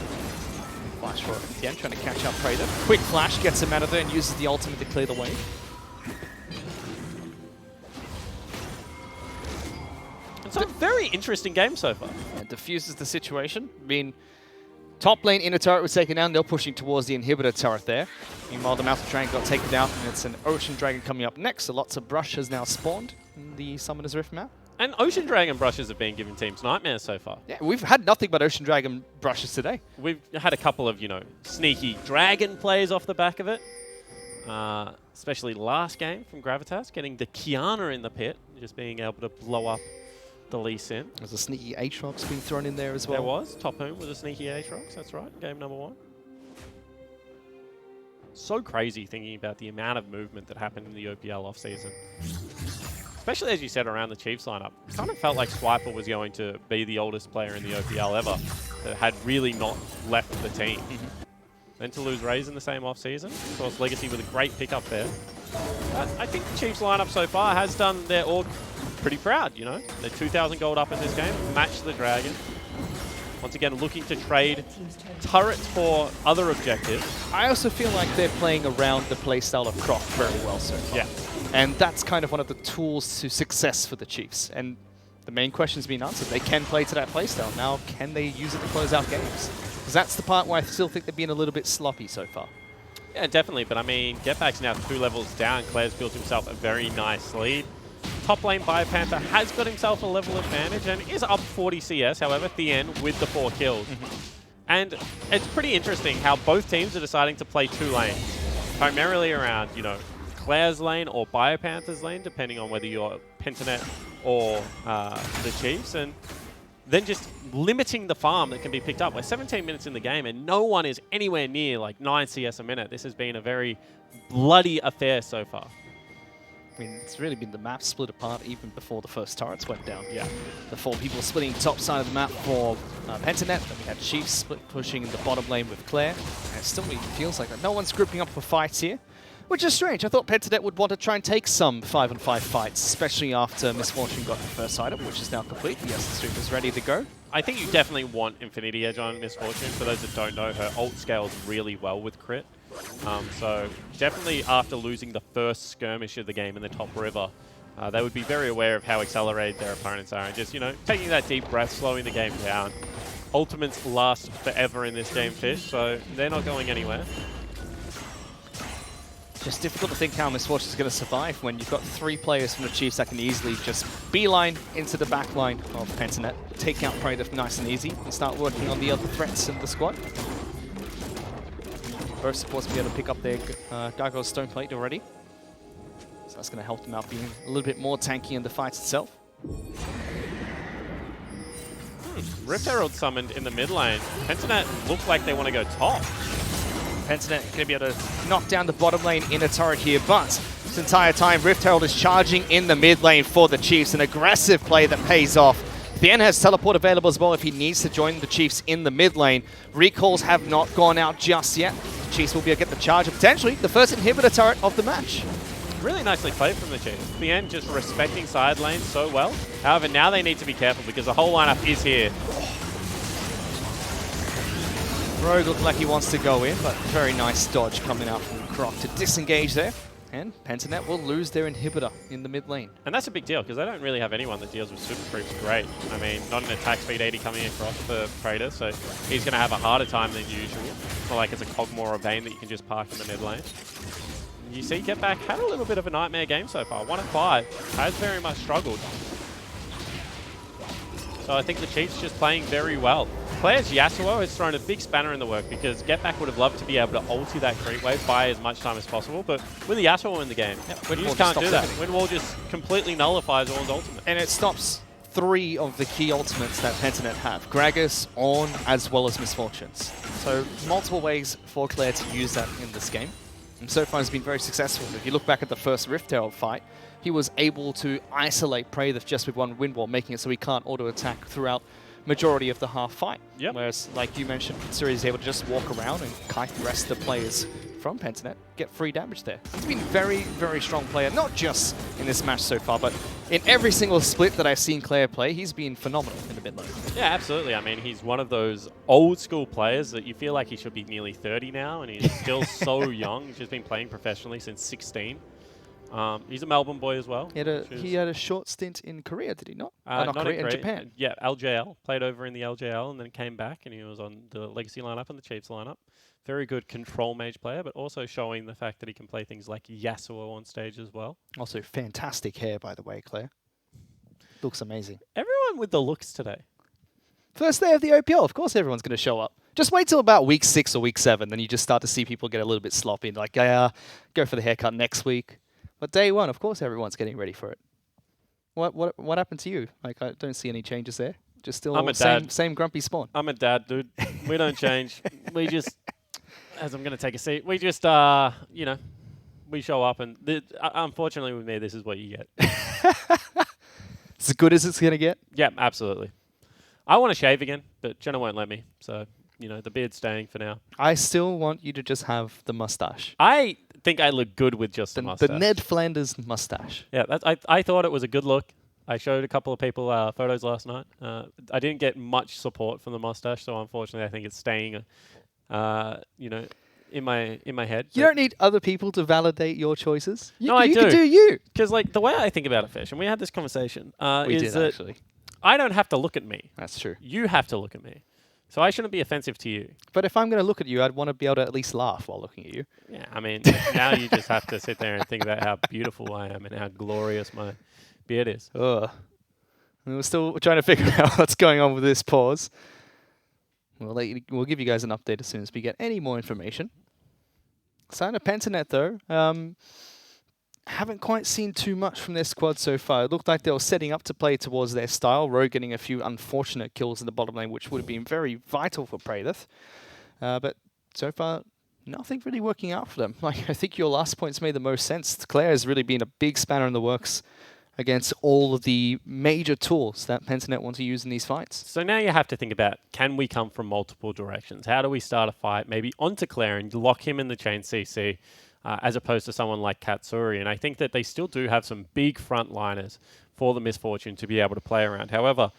Flash for Thien, trying to catch up Praetor. Quick flash, gets him out of there and uses the ultimate to clear the way. It's a very interesting game so far. It diffuses the situation. I mean, top lane inner turret was taken down. They're pushing towards the inhibitor turret there. Meanwhile, the Mountain Dragon got taken down, and it's an Ocean Dragon coming up next. So lots of brush has now spawned in the Summoner's Rift map. And Ocean Dragon brushes have been giving teams nightmares so far. Yeah, we've had nothing but Ocean Dragon brushes today. We've had a couple of, you know, sneaky Dragon plays off the back of it. Especially last game from Gravitas, getting the Kiana in the pit, just being able to blow up the Lee Sin. There's a sneaky Aatrox being thrown in there as well. There was. Top Home was a sneaky Aatrox, that's right. Game number 1. So crazy thinking about the amount of movement that happened in the OPL offseason. Especially, as you said, around the Chiefs lineup. It kind of felt like Swiper was going to be the oldest player in the OPL ever that had really not left the team. Then to lose Raze in the same offseason. Of course, Legacy with a great pickup there. But I think the Chiefs lineup so far has done their org pretty proud, you know. They're 2,000 gold up in this game, matched the Dragon. Once again, looking to trade turrets for other objectives. I also feel like they're playing around the playstyle of Croc very well so far. Yeah. And that's kind of one of the tools to success for the Chiefs. And the main question's been answered. They can play to that playstyle. Now, can they use it to close out games? Because that's the part where I still think they've been a little bit sloppy so far. Yeah, definitely. But I mean, Getback's now 2 levels down. Claire's built himself a very nice lead. Top lane Biopanther has got himself a level advantage and is up 40 CS, however, at the end with the 4 kills. And it's pretty interesting how both teams are deciding to play 2 lanes. Primarily around, you know, Claire's lane or Biopanther's lane, depending on whether you're Pentanet or the Chiefs. And then just limiting the farm that can be picked up. We're 17 minutes in the game and no one is anywhere near like 9 CS a minute. This has been a very bloody affair so far. I mean, it's really been the map split apart even before the first turrets went down. Yeah, the 4 people splitting top side of the map for Pentanet. Then we had Chiefs split pushing in the bottom lane with Claire. And it still feels like that. No one's grouping up for fights here, which is strange. I thought Pentanet would want to try and take some 5-on-5 fights, especially after Misfortune got the first item, which is now complete. The Essence Stream is ready to go. I think you definitely want Infinity Edge on Misfortune. For those that don't know, her ult scales really well with crit. So definitely after losing the first skirmish of the game in the top river, they would be very aware of how accelerated their opponents are and just, you know, taking that deep breath, slowing the game down. Ultimates last forever in this game, Fish, so they're not going anywhere. Just difficult to think how Misfortune's going to survive when you've got 3 players from the Chiefs that can easily just beeline into the back line of Pentanet, take out Praetor nice and easy, and start working on the other threats in the squad. Both supports will be able to pick up their Gargoyle Stone Plate already. So that's going to help them out being a little bit more tanky in the fight itself. Rift Herald summoned in the mid lane. Pentanet look like they want to go top. Pentanet going to be able to knock down the bottom lane in a turret here, but this entire time Rift Herald is charging in the mid lane for the Chiefs. An aggressive play that pays off. Bien has teleport available as well if he needs to join the Chiefs in the mid lane. Recalls have not gone out just yet. The Chiefs will be able to get the charge of potentially the first inhibitor turret of the match. Really nicely played from the Chiefs. Bien just respecting side lanes so well. However, now they need to be careful because the whole lineup is here. Rogue looking like he wants to go in, but very nice dodge coming out from Croc to disengage there. And Pentanet will lose their inhibitor in the mid lane. And that's a big deal because they don't really have anyone that deals with super creeps great. I mean, not an attack speed 80 coming across for Praetor, so he's going to have a harder time than usual. It's not like it's a Cogmore or Bane that you can just park in the mid lane. You see, Getback had a little bit of a nightmare game so far. 1 of 5, has very much struggled. So I think the Chiefs just playing very well. Claire's Yasuo has thrown a big spanner in the work because Getback would have loved to be able to ulti that creep wave, buy as much time as possible, but with the Yasuo in the game, you just can't do that. Windwall just completely nullifies Ornn's ultimate. And it stops 3 of the key ultimates that Pentanet have. Gragas, Ornn, as well as Misfortunes. So multiple ways for Claire to use that in this game. And so far has been very successful. If you look back at the first Rift Herald fight, he was able to isolate Praetor just with 1 Windwall, making it so he can't auto-attack throughout majority of the half fight. Yep. Whereas, like you mentioned, Suri is able to just walk around and kite the rest of the players from Pentanet, get free damage there. He's been a very, very strong player, not just in this match so far, but in every single split that I've seen Claire play, he's been phenomenal in the mid lane. Yeah, absolutely. I mean, he's one of those old school players that you feel like he should be nearly 30 now, and he's still so young. He's just been playing professionally since 16. He's a Melbourne boy as well. He had a short stint in Korea, did he not? Not Korea, in Japan. Yeah, LJL. Played over in the LJL and then came back, and he was on the Legacy lineup and the Chiefs lineup. Very good control mage player, but also showing the fact that he can play things like Yasuo on stage as well. Also, fantastic hair, by the way, Claire. Looks amazing. Everyone with the looks today. First day of the OPL, of course everyone's going to show up. Just wait till about week 6 or week 7, then you just start to see people get a little bit sloppy. Like, go for the haircut next week. But day 1, of course everyone's getting ready for it. What happened to you? Like, I don't see any changes there. Just still I'm a same, dad. same grumpy Spawn. I'm a dad, dude. We don't change. We just, as I'm going to take a seat, we just, you know, we show up and unfortunately with me, this is what you get. It's as good as it's going to get? Yeah, absolutely. I want to shave again, but Jenna won't let me. So, you know, the beard's staying for now. I still want you to just have the mustache. I think I look good with just the mustache. The Ned Flanders mustache. Yeah, I thought it was a good look. I showed a couple of people photos last night. I didn't get much support from the mustache, so unfortunately, I think it's staying, you know, in my head. You don't need other people to validate your choices. No, I do. You can do you. Because, like, the way I think about it, Fish, and we had this conversation, We is did, that actually. I don't have to look at me. That's true. You have to look at me. So I shouldn't be offensive to you. But if I'm going to look at you, I'd want to be able to at least laugh while looking at you. Yeah, I mean, now you just have to sit there and think about how beautiful I am and how glorious my beard is. Ugh. And we're still trying to figure out what's going on with this pause. We'll give you guys an update as soon as we get any more information. Sign of Pentanet, though. Haven't quite seen too much from their squad so far. It looked like they were setting up to play towards their style. Rogue getting a few unfortunate kills in the bottom lane, which would have been very vital for Praedyth. But so far, nothing really working out for them. Like, I think your last points made the most sense. Claire has really been a big spanner in the works against all of the major tools that Pentanet want to use in these fights. So now you have to think about, can we come from multiple directions? How do we start a fight maybe onto Claire and lock him in the chain CC as opposed to someone like Katsuri? And I think that they still do have some big frontliners for the Misfortune to be able to play around. However,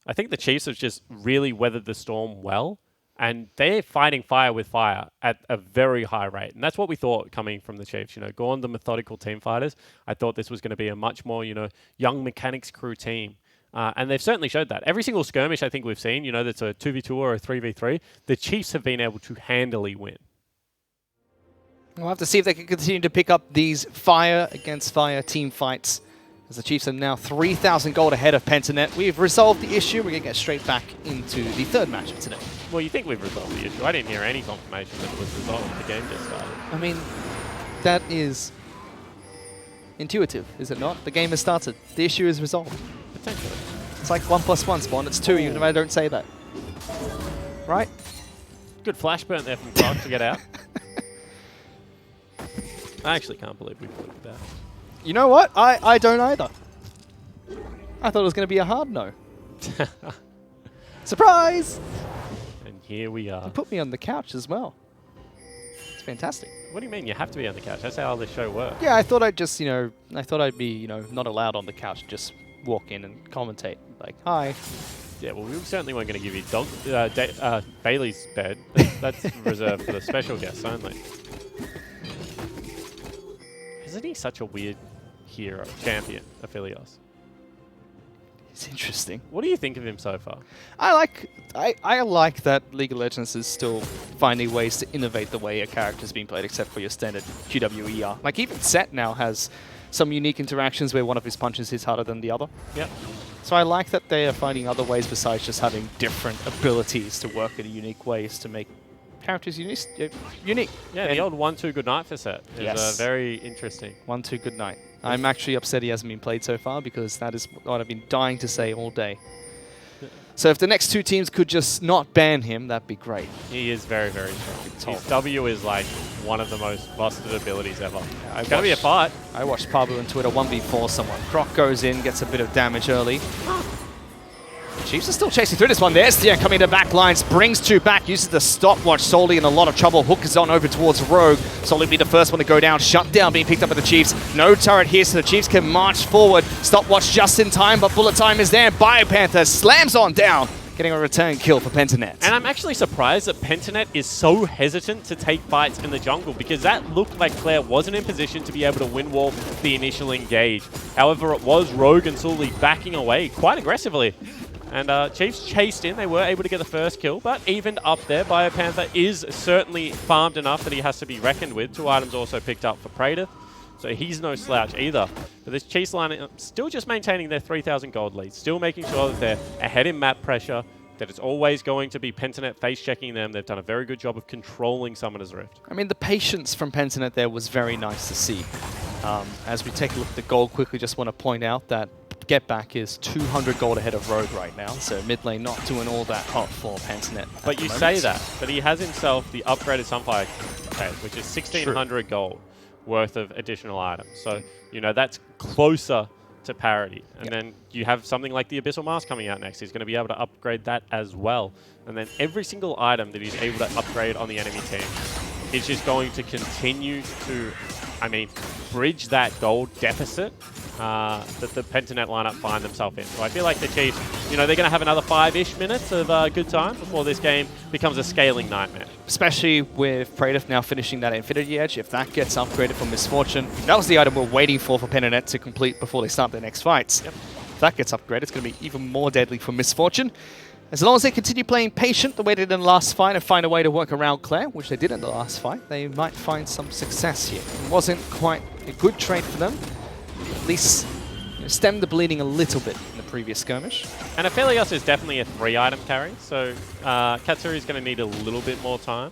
I think the Chiefs have just really weathered the storm well, and they're fighting fire with fire at a very high rate. And that's what we thought coming from the Chiefs. You know, Gorn, the methodical team fighters, I thought this was going to be a much more, you know, young mechanics crew team. And they've certainly showed that. Every single skirmish I think we've seen, you know, that's a 2v2 or a 3v3, the Chiefs have been able to handily win. We'll have to see if they can continue to pick up these fire against fire team fights, as the Chiefs are now 3,000 gold ahead of Pentanet. We've resolved the issue. We're going to get straight back into the third match of today. Well, you think we've resolved the issue. I didn't hear any confirmation that it was resolved. The game just started. I mean, that is intuitive, is it not? The game has started. The issue is resolved. Potentially. It's like 1+1 Spawn. It's 2, even if I don't say that. Right? Good flash burn there from Clark to get out. I actually can't believe we put it back. You know what? I don't either. I thought it was going to be a hard no. Surprise! And here we are. You put me on the couch as well. It's fantastic. What do you mean you have to be on the couch? That's how this show works. Yeah, I thought I'd just, I thought I'd be, not allowed on the couch. Just walk in and commentate. Like, hi. Yeah, well, we certainly weren't going to give you Bailey's bed. That's reserved for the special guests only. Isn't he such a weird hero, champion, Aphelios? It's interesting. What do you think of him so far? I like that League of Legends is still finding ways to innovate the way a character is being played, except for your standard QWER. Like, even Set now has some unique interactions where one of his punches hits harder than the other. Yep. So I like that they are finding other ways besides just having different abilities to work in unique ways to make characters unique. Yeah, and the old 1-2 good night for Set is very interesting. 1-2 good night. I'm actually upset he hasn't been played so far, because that is what I've been dying to say all day. So if the next two teams could just not ban him, that'd be great. He is very, very strong. His W is like one of the most busted abilities ever. Yeah, it's going to be a fight. I watched Pablo on Twitter 1v4 someone. Croc goes in, gets a bit of damage early. The Chiefs are still chasing through this one. There's Stian coming to back lines, brings two back, uses the stopwatch. Solely in a lot of trouble. Hook is on over towards Rogue. Solely be the first one to go down. Shut down being picked up by the Chiefs. No turret here, so the Chiefs can march forward. Stopwatch just in time, but bullet time is there. Biopanther slams on down, getting a return kill for Pentanet. And I'm actually surprised that Pentanet is so hesitant to take fights in the jungle, because that looked like Claire wasn't in position to be able to win wall the initial engage. However, it was Rogue and Sully backing away quite aggressively. And Chiefs chased in. They were able to get the first kill, but even up there, Biopanther is certainly farmed enough that he has to be reckoned with. 2 items also picked up for Praedyth, so he's no slouch either. But this Chiefs line still just maintaining their 3,000 gold lead, still making sure that they're ahead in map pressure, that it's always going to be Pentanet face-checking them. They've done a very good job of controlling Summoner's Rift. I mean, the patience from Pentanet there was very nice to see. As we take a look at the gold quickly, just want to point out that get back is 200 gold ahead of Rogue right now, so mid lane not doing all that hot for Pentanet. But you say that, but he has himself the upgraded Sunfire case, which is 1,600 gold worth of additional items. So, you know, that's closer to parity. And then you have something like the Abyssal Mask coming out next. He's going to be able to upgrade that as well. And then every single item that he's able to upgrade on the enemy team is just going to continue to, I mean, bridge that gold deficit that the Pentanet lineup find themselves in. So I feel like the Chiefs, you know, they're going to have another 5-ish minutes of good time before this game becomes a scaling nightmare. Especially with Praetor now finishing that Infinity Edge. If that gets upgraded for Misfortune, that was the item we're waiting for Pentanet to complete before they start their next fights. If that gets upgraded, it's going to be even more deadly for Misfortune. As long as they continue playing patient the way they did in the last fight and find a way to work around Claire, which they did in the last fight, they might find some success here. It wasn't quite a good trade for them. At least stem the bleeding a little bit in the previous skirmish. And Aphelios is definitely a 3-item carry, so Katsuri is going to need a little bit more time.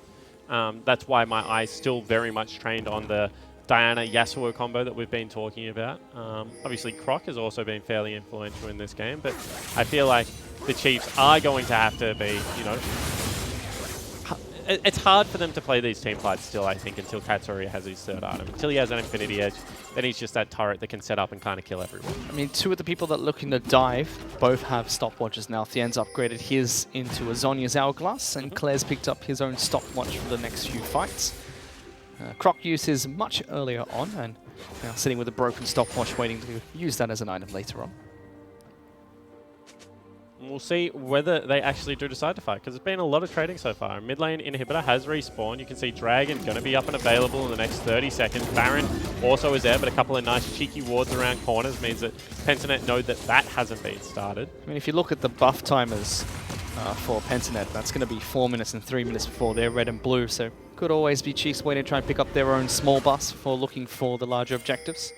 That's why my eye's still very much trained on the Diana-Yasuo combo that we've been talking about. Obviously, Croc has also been fairly influential in this game, but I feel like the Chiefs are going to have to be, you know, it's hard for them to play these team fights still, I think, until Katsuri has his 3rd item. Until he has an Infinity Edge, then he's just that turret that can set up and kind of kill everyone. I mean, 2 of the people that are looking to dive both have stopwatches now. Thien's upgraded his into a Zhonya's Hourglass, and Claire's picked up his own stopwatch for the next few fights. Croc used his much earlier on, and now sitting with a broken stopwatch waiting to use that as an item later on. We'll see whether they actually do decide to fight, because there's been a lot of trading so far. Mid lane inhibitor has respawned. You can see Dragon going to be up and available in the next 30 seconds. Baron also is there, but a couple of nice cheeky wards around corners means that Pentanet know that that hasn't been started. I mean, if you look at the buff timers for Pentanet, that's going to be 4 minutes and 3 minutes before they're red and blue, so could always be Chiefs waiting to try and pick up their own small buffs before looking for the larger objectives.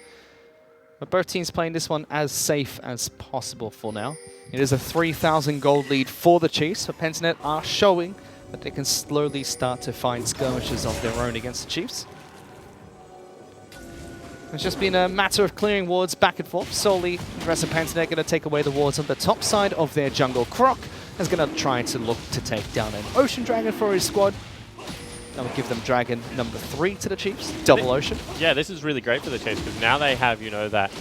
But both teams playing this one as safe as possible for now. It is a 3,000 gold lead for the Chiefs, but Pentanet are showing that they can slowly start to find skirmishes of their own against the Chiefs. It's just been a matter of clearing wards back and forth. Solely, aggressive Pentanet going to take away the wards on the top side of their jungle. Croc is going to try to look to take down an Ocean Dragon for his squad. That would give them Dragon number 3 to the Chiefs, double Ocean. Yeah, this is really great for the Chiefs, because now they have, you know, that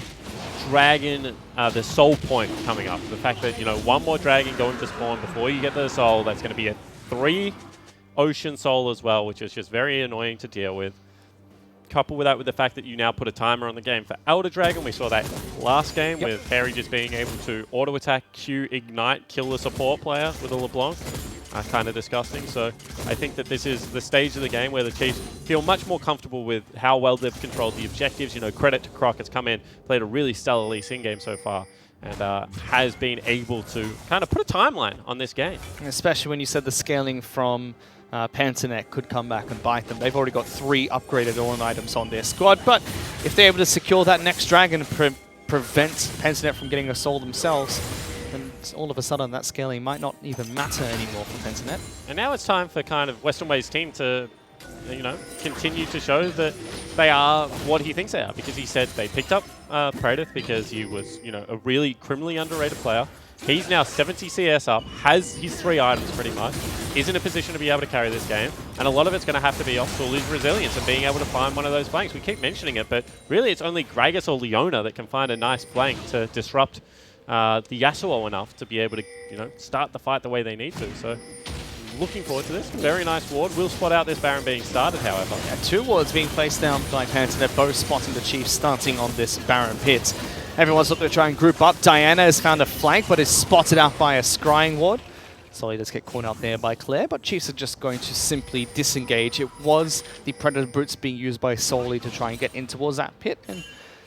Dragon, the soul point coming up. The fact that, you know, 1 more Dragon going to spawn before you get to the soul, that's going to be a 3 Ocean Soul as well, which is just very annoying to deal with. Couple with that with the fact that you now put a timer on the game for Elder Dragon. We saw that last game with Harry just being able to auto-attack, Q, ignite, kill the support player with a LeBlanc. Kind of disgusting. So I think that this is the stage of the game where the Chiefs feel much more comfortable with how well they've controlled the objectives. You know, credit to Croc, has come in, played a really stellar Lee Sin game so far, and has been able to kind of put a timeline on this game. Especially when you said the scaling from Pentanet could come back and bite them. They've already got 3 upgraded Ornn items on their squad, but if they're able to secure that next Dragon and prevent Pentanet from getting a soul themselves, and all of a sudden that scaling might not even matter anymore for Pentanet. And now it's time for kind of Western Way's team to, you know, continue to show that they are what he thinks they are, because he said they picked up Praetor because he was, you know, a really criminally underrated player. He's now 70 CS up, has his 3 items pretty much, is in a position to be able to carry this game, and a lot of it's going to have to be off Sully's resilience and being able to find one of those flanks. We keep mentioning it, but really it's only Gragas or Leona that can find a nice flank to disrupt the Yasuo enough to be able to, you know, start the fight the way they need to. So looking forward to this. Very nice ward. We'll spot out this Baron being started, however. Yeah, 2 wards being placed down by Pentanet, both spotting the Chiefs starting on this Baron pit. Everyone's looking to try and group up. Diana has found a flank, but is spotted out by a scrying ward. Solly does get caught out there by Claire, but Chiefs are just going to simply disengage. It was the Predator Boots being used by Solly to try and get in towards that pit, and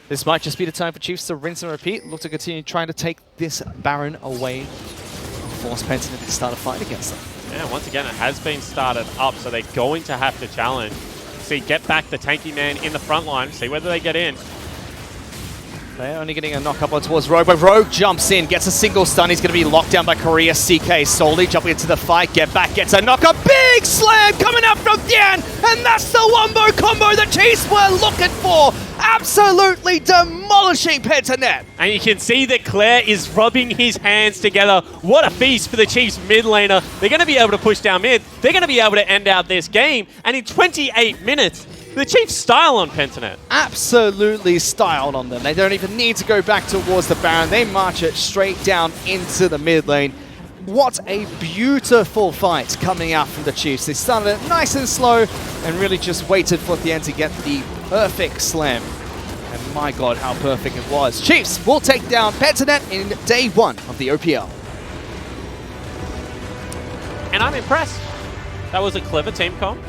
this might just be the time for Chiefs to rinse and repeat. Look to continue trying to take this Baron away and force Pentanet to start a fight against them. Yeah, once again, it has been started up, so they're going to have to challenge. See, get back the tanky man in the front line, see whether they get in. They're only getting a knock up on towards Rogue, but Rogue jumps in, gets a single stun. He's going to be locked down by Korea. CK solely jumping into the fight. Get back, gets a knock up. Big slam coming up from Thien, and that's the wombo combo the Chiefs were looking for. Absolutely demolishing Pentanet. And you can see that Claire is rubbing his hands together. What a feast for the Chiefs mid laner. They're going to be able to push down mid. They're going to be able to end out this game. And in 28 minutes, the Chiefs style on Pentanet. Absolutely styled on them. They don't even need to go back towards the Baron. They march it straight down into the mid lane. What a beautiful fight coming out from the Chiefs. They started it nice and slow and really just waited for the end to get the perfect slam. And my God, how perfect it was. Chiefs will take down Pentanet in day 1 of the OPL. And I'm impressed. That was a clever team comp.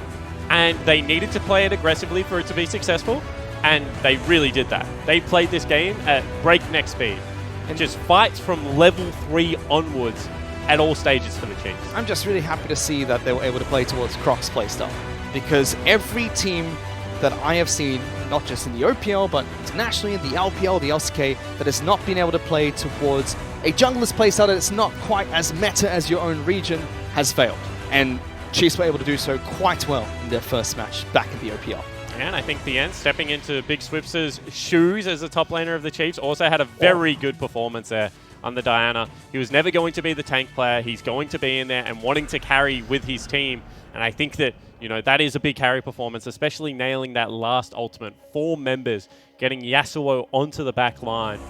And they needed to play it aggressively for it to be successful, and they really did that. They played this game at breakneck speed, and just fights from level 3 onwards at all stages for the Chiefs. I'm just really happy to see that they were able to play towards Croc's playstyle, because every team that I have seen, not just in the OPL, but internationally in the LPL, the LCK, that has not been able to play towards a jungler's playstyle that's not quite as meta as your own region, has failed. And Chiefs were able to do so quite well in their first match back in the OPL. And I think Thien, stepping into Big Swipster's shoes as the top laner of the Chiefs, also had a very good performance there on the Diana. He was never going to be the tank player. He's going to be in there and wanting to carry with his team. And I think that, you know, that is a big carry performance, especially nailing that last ultimate. 4 members getting Yasuo onto the back line.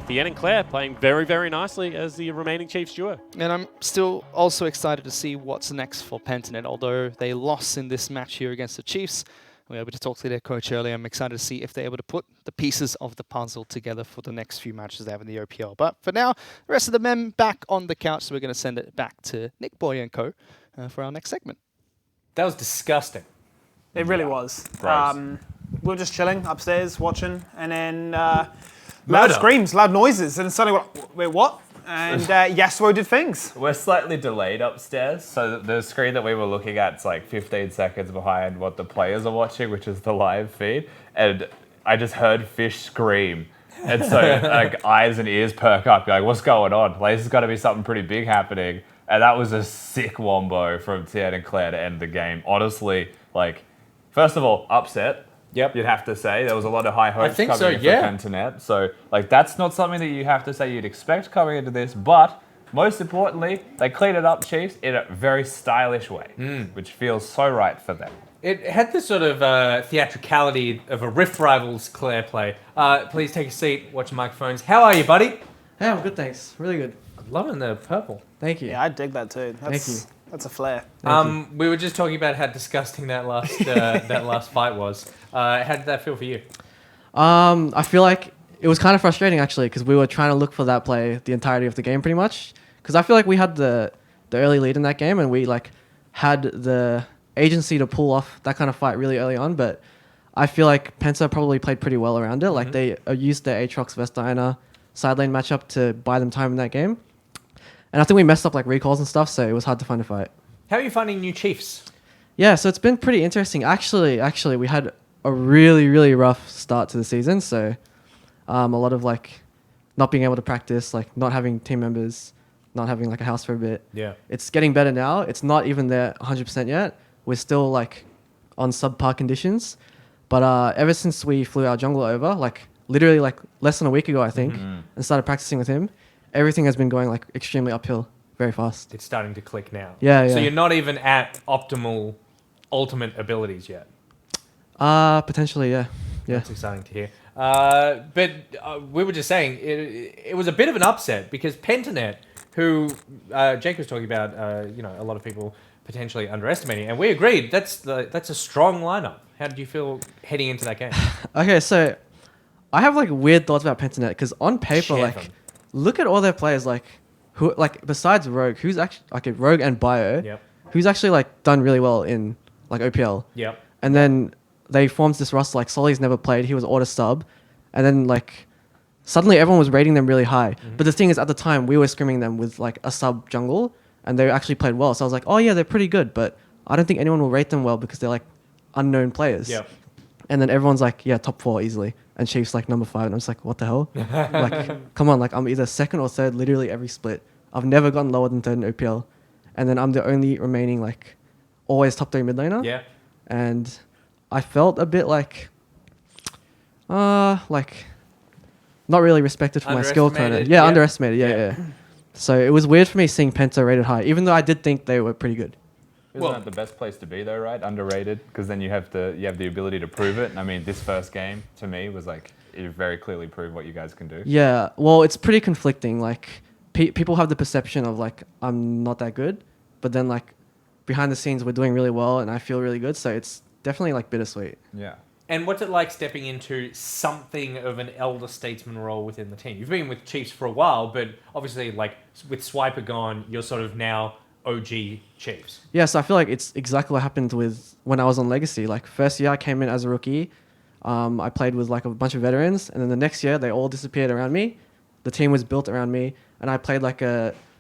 Thien and Claire playing very, very nicely as the remaining Chiefs duo. And I'm still also excited to see what's next for Pentanet. Although they lost in this match here against the Chiefs, we were able to talk to their coach earlier. I'm excited to see if they're able to put the pieces of the puzzle together for the next few matches they have in the OPL. But for now, the rest of the men back on the couch, so we're going to send it back to Nick Boy and co. For our next segment. That was disgusting. It really was. We were just chilling upstairs, watching, and then loud screams, loud noises, and suddenly we're like, wait, what? And Yasuo did things. We're slightly delayed upstairs, so the screen that we were looking at is like 15 seconds behind what the players are watching, which is the live feed. And I just heard Fish scream. And so like eyes and ears perk up. You're like, what's going on? Like, this has got to be something pretty big happening. And that was a sick wombo from Thien and Claire to end the game. Honestly, like, first of all, upset. Yep. You'd have to say. There was a lot of high hopes coming in for Pentanet. So, like, that's not something that you have to say you'd expect coming into this. But, most importantly, they cleaned it up, Chiefs, in a very stylish way, which feels so right for them. It had this sort of theatricality of a Rift Rivals Claire play. Please take a seat, watch your microphones. How are you, buddy? Hey, I'm good, thanks. Really good. I'm loving the purple. Thank you. Yeah, I dig that too. Thank you. That's a flair. We were just talking about how disgusting that last that last fight was. How did that feel for you? I feel like it was kind of frustrating actually because we were trying to look for that play the entirety of the game pretty much. Because I feel like we had the early lead in that game and we like had the agency to pull off that kind of fight really early on. But I feel like Penta probably played pretty well around it. Like they used their Aatrox vs Diana side lane matchup to buy them time in that game. And I think we messed up like recalls and stuff, so it was hard to find a fight. How are you finding new Chiefs? Yeah, so it's been pretty interesting. Actually, we had a really, really rough start to the season. So a lot of like not being able to practice, like not having team members, not having like a house for a bit. Yeah. It's getting better now. It's not even there 100% yet. We're still like on subpar conditions. But ever since we flew our jungler over, like literally like less than a week ago, I think, and started practicing with him, everything has been going like extremely uphill very fast. It's starting to click now. Yeah. So you're not even at optimal ultimate abilities yet? Potentially, yeah. That's exciting to hear. But we were just saying, it was a bit of an upset because Pentanet, who Jake was talking about, a lot of people potentially underestimating, and we agreed that's a strong lineup. How did you feel heading into that game? Okay, so I have like weird thoughts about Pentanet because on paper, look at all their players, like who, like besides Rogue, who's actually like a Rogue and Bio, who's actually like done really well in like OPL. Yep. And then they formed this roster, like Solly's never played, he was auto sub, and then like suddenly everyone was rating them really high. But the thing is, at the time we were scrimming them with like a sub jungle, and they actually played well. So I was like, oh yeah, they're pretty good, but I don't think anyone will rate them well because they're like unknown players. Yep. And then everyone's like, yeah, top 4 easily. and Chiefs like number 5, and I'm just like, what the hell? Like, come on, like I'm either second or third literally every split. I've never gotten lower than third in OPL, and then I'm the only remaining like always top 3 mid laner. Yeah. And I felt a bit like not really respected for my skill kind of. Yeah, underestimated. Yeah. So it was weird for me seeing Penta rated high, even though I did think they were pretty good. Isn't that the best place to be though, right? Underrated, because then you have the ability to prove it. And I mean, this first game to me was like it very clearly proved what you guys can do. Yeah, well, it's pretty conflicting. Like people have the perception of like I'm not that good, but then like behind the scenes we're doing really well and I feel really good. So it's definitely like bittersweet. Yeah. And what's it like stepping into something of an elder statesman role within the team? You've been with Chiefs for a while, but obviously, like with Swiper gone, you're sort of now OG Chiefs. Yeah, so I feel like it's exactly what happened with when I was on Legacy. Like first year I came in as a rookie, I played with like a bunch of veterans, and then the next year they all disappeared around me. The team was built around me, and I played like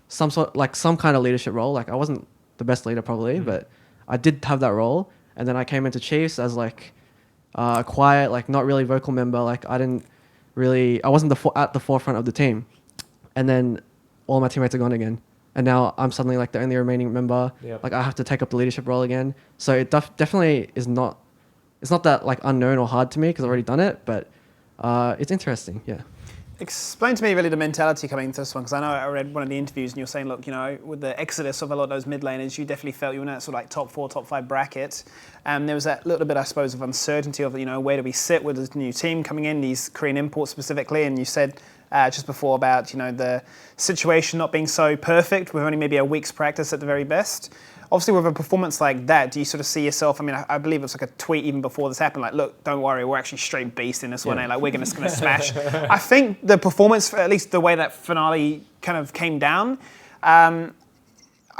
some kind of leadership role. Like I wasn't the best leader probably, but I did have that role. And then I came into Chiefs as like a quiet, like not really vocal member. Like I wasn't at the forefront of the team. And then all my teammates are gone again. And now I'm suddenly like the only remaining member. Yep. Like I have to take up the leadership role again. So it definitely is not, it's not that like unknown or hard to me because I've already done it, but it's interesting. Yeah. Explain to me really the mentality coming into this one, because I know I read one of the interviews and you're saying, look, you know, with the exodus of a lot of those mid laners, you definitely felt you were in that sort of like top 4, top 5 bracket. And there was that little bit, I suppose, of uncertainty of, you know, where do we sit with this new team coming in, these Korean imports specifically. And you said just before about, you know, the situation not being so perfect with only maybe a week's practice at the very best. Obviously, with a performance like that, do you sort of see yourself? I mean, I believe it was like a tweet even before this happened. Like, look, don't worry, we're actually straight beast in this one. Like, we're just going to smash. I think the performance, at least the way that finale kind of came down, I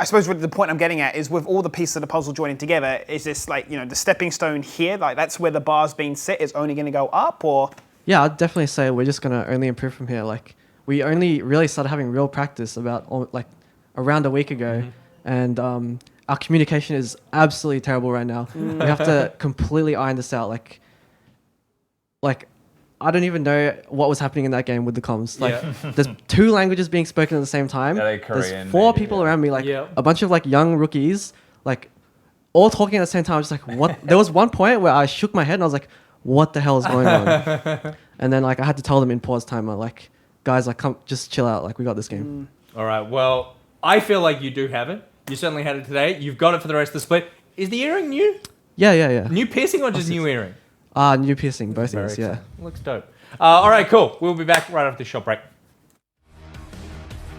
suppose the point I'm getting at is with all the pieces of the puzzle joining together, is this like, you know, the stepping stone here? Like, that's where the bar's being set. It's only going to go up, or? Yeah, I'd definitely say we're just going to only improve from here. Like, we only really started having real practice about like around a week ago, and our communication is absolutely terrible right now. We have to completely iron this out. Like I don't even know what was happening in that game with the comms. Like, there's 2 languages being spoken at the same time. Yeah, Korean, there's 4 people around me, like a bunch of like young rookies, like all talking at the same time. I was just like, what? There was one point where I shook my head and I was like, what the hell is going on? And then like I had to tell them in pause timer, like, guys, like, come, just chill out. Like, we got this game. All right. Well, I feel like you do have it. You certainly had it today. You've got it for the rest of the split. Is the earring new? Yeah. New piercing or just new earring? New piercing, both ears, yeah. Looks dope. All right, cool. We'll be back right after this short break.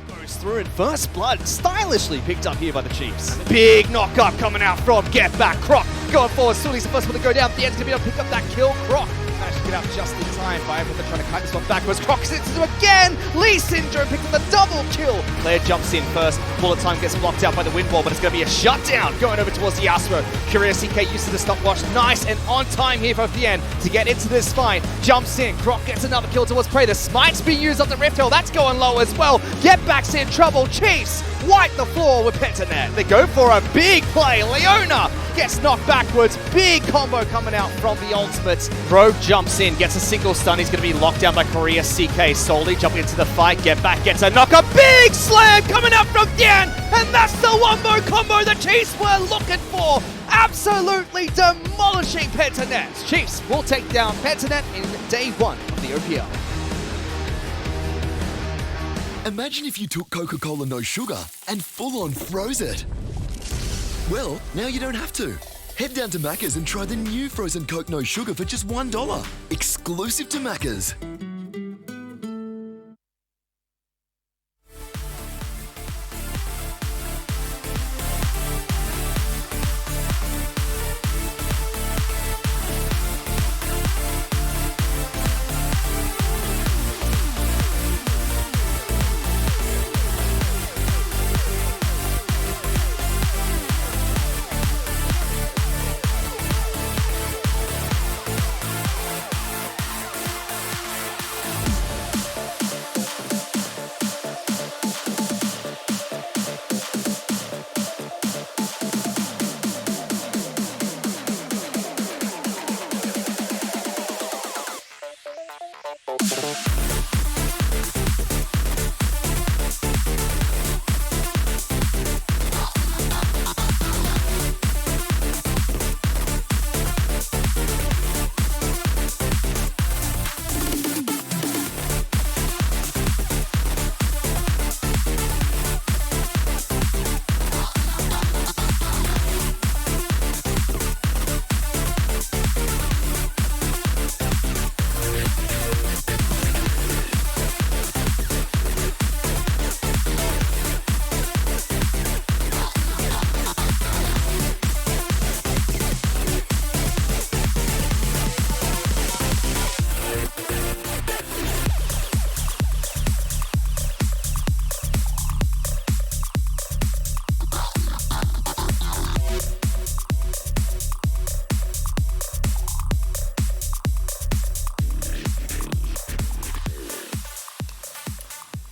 Goes through and first blood stylishly picked up here by the Chiefs. Big knock up coming out from Get Back. Croc going forward. Sully's the first one to go down. The end's going to be able to pick up that kill. Croc managed to get out just in time by everyone trying to cut this one backwards. Croc sits into again. Lee Syndrome picked up the double kill. Claire jumps in first. Bullet time gets blocked out by the wind wall, but it's going to be a shutdown going over towards the Yasuo. Curious CK used to the stopwatch. Nice and on time here for the end to get into this fight. Jumps in. Croc gets another kill towards Prey. The smite's being used up the Rift Hill. That's going low as well. Get Back's in trouble. Chiefs wipe the floor with Pentanet. They go for a big play. Leona gets knocked backwards. Big combo coming out from the ultimates. Rogue jumps in, gets a single stun. He's going to be locked down by Korea CK. Solely jumping into the fight. Get Back gets a knock. A big slam coming out from Dian. And that's the one-more combo the Chiefs were looking for. Absolutely demolishing Pentanet. Chiefs will take down Pentanet in day 1 of the OPL. Imagine if you took Coca-Cola No Sugar and full-on froze it. Well, now you don't have to. Head down to Macca's and try the new frozen Coke No Sugar for just $1. Exclusive to Macca's.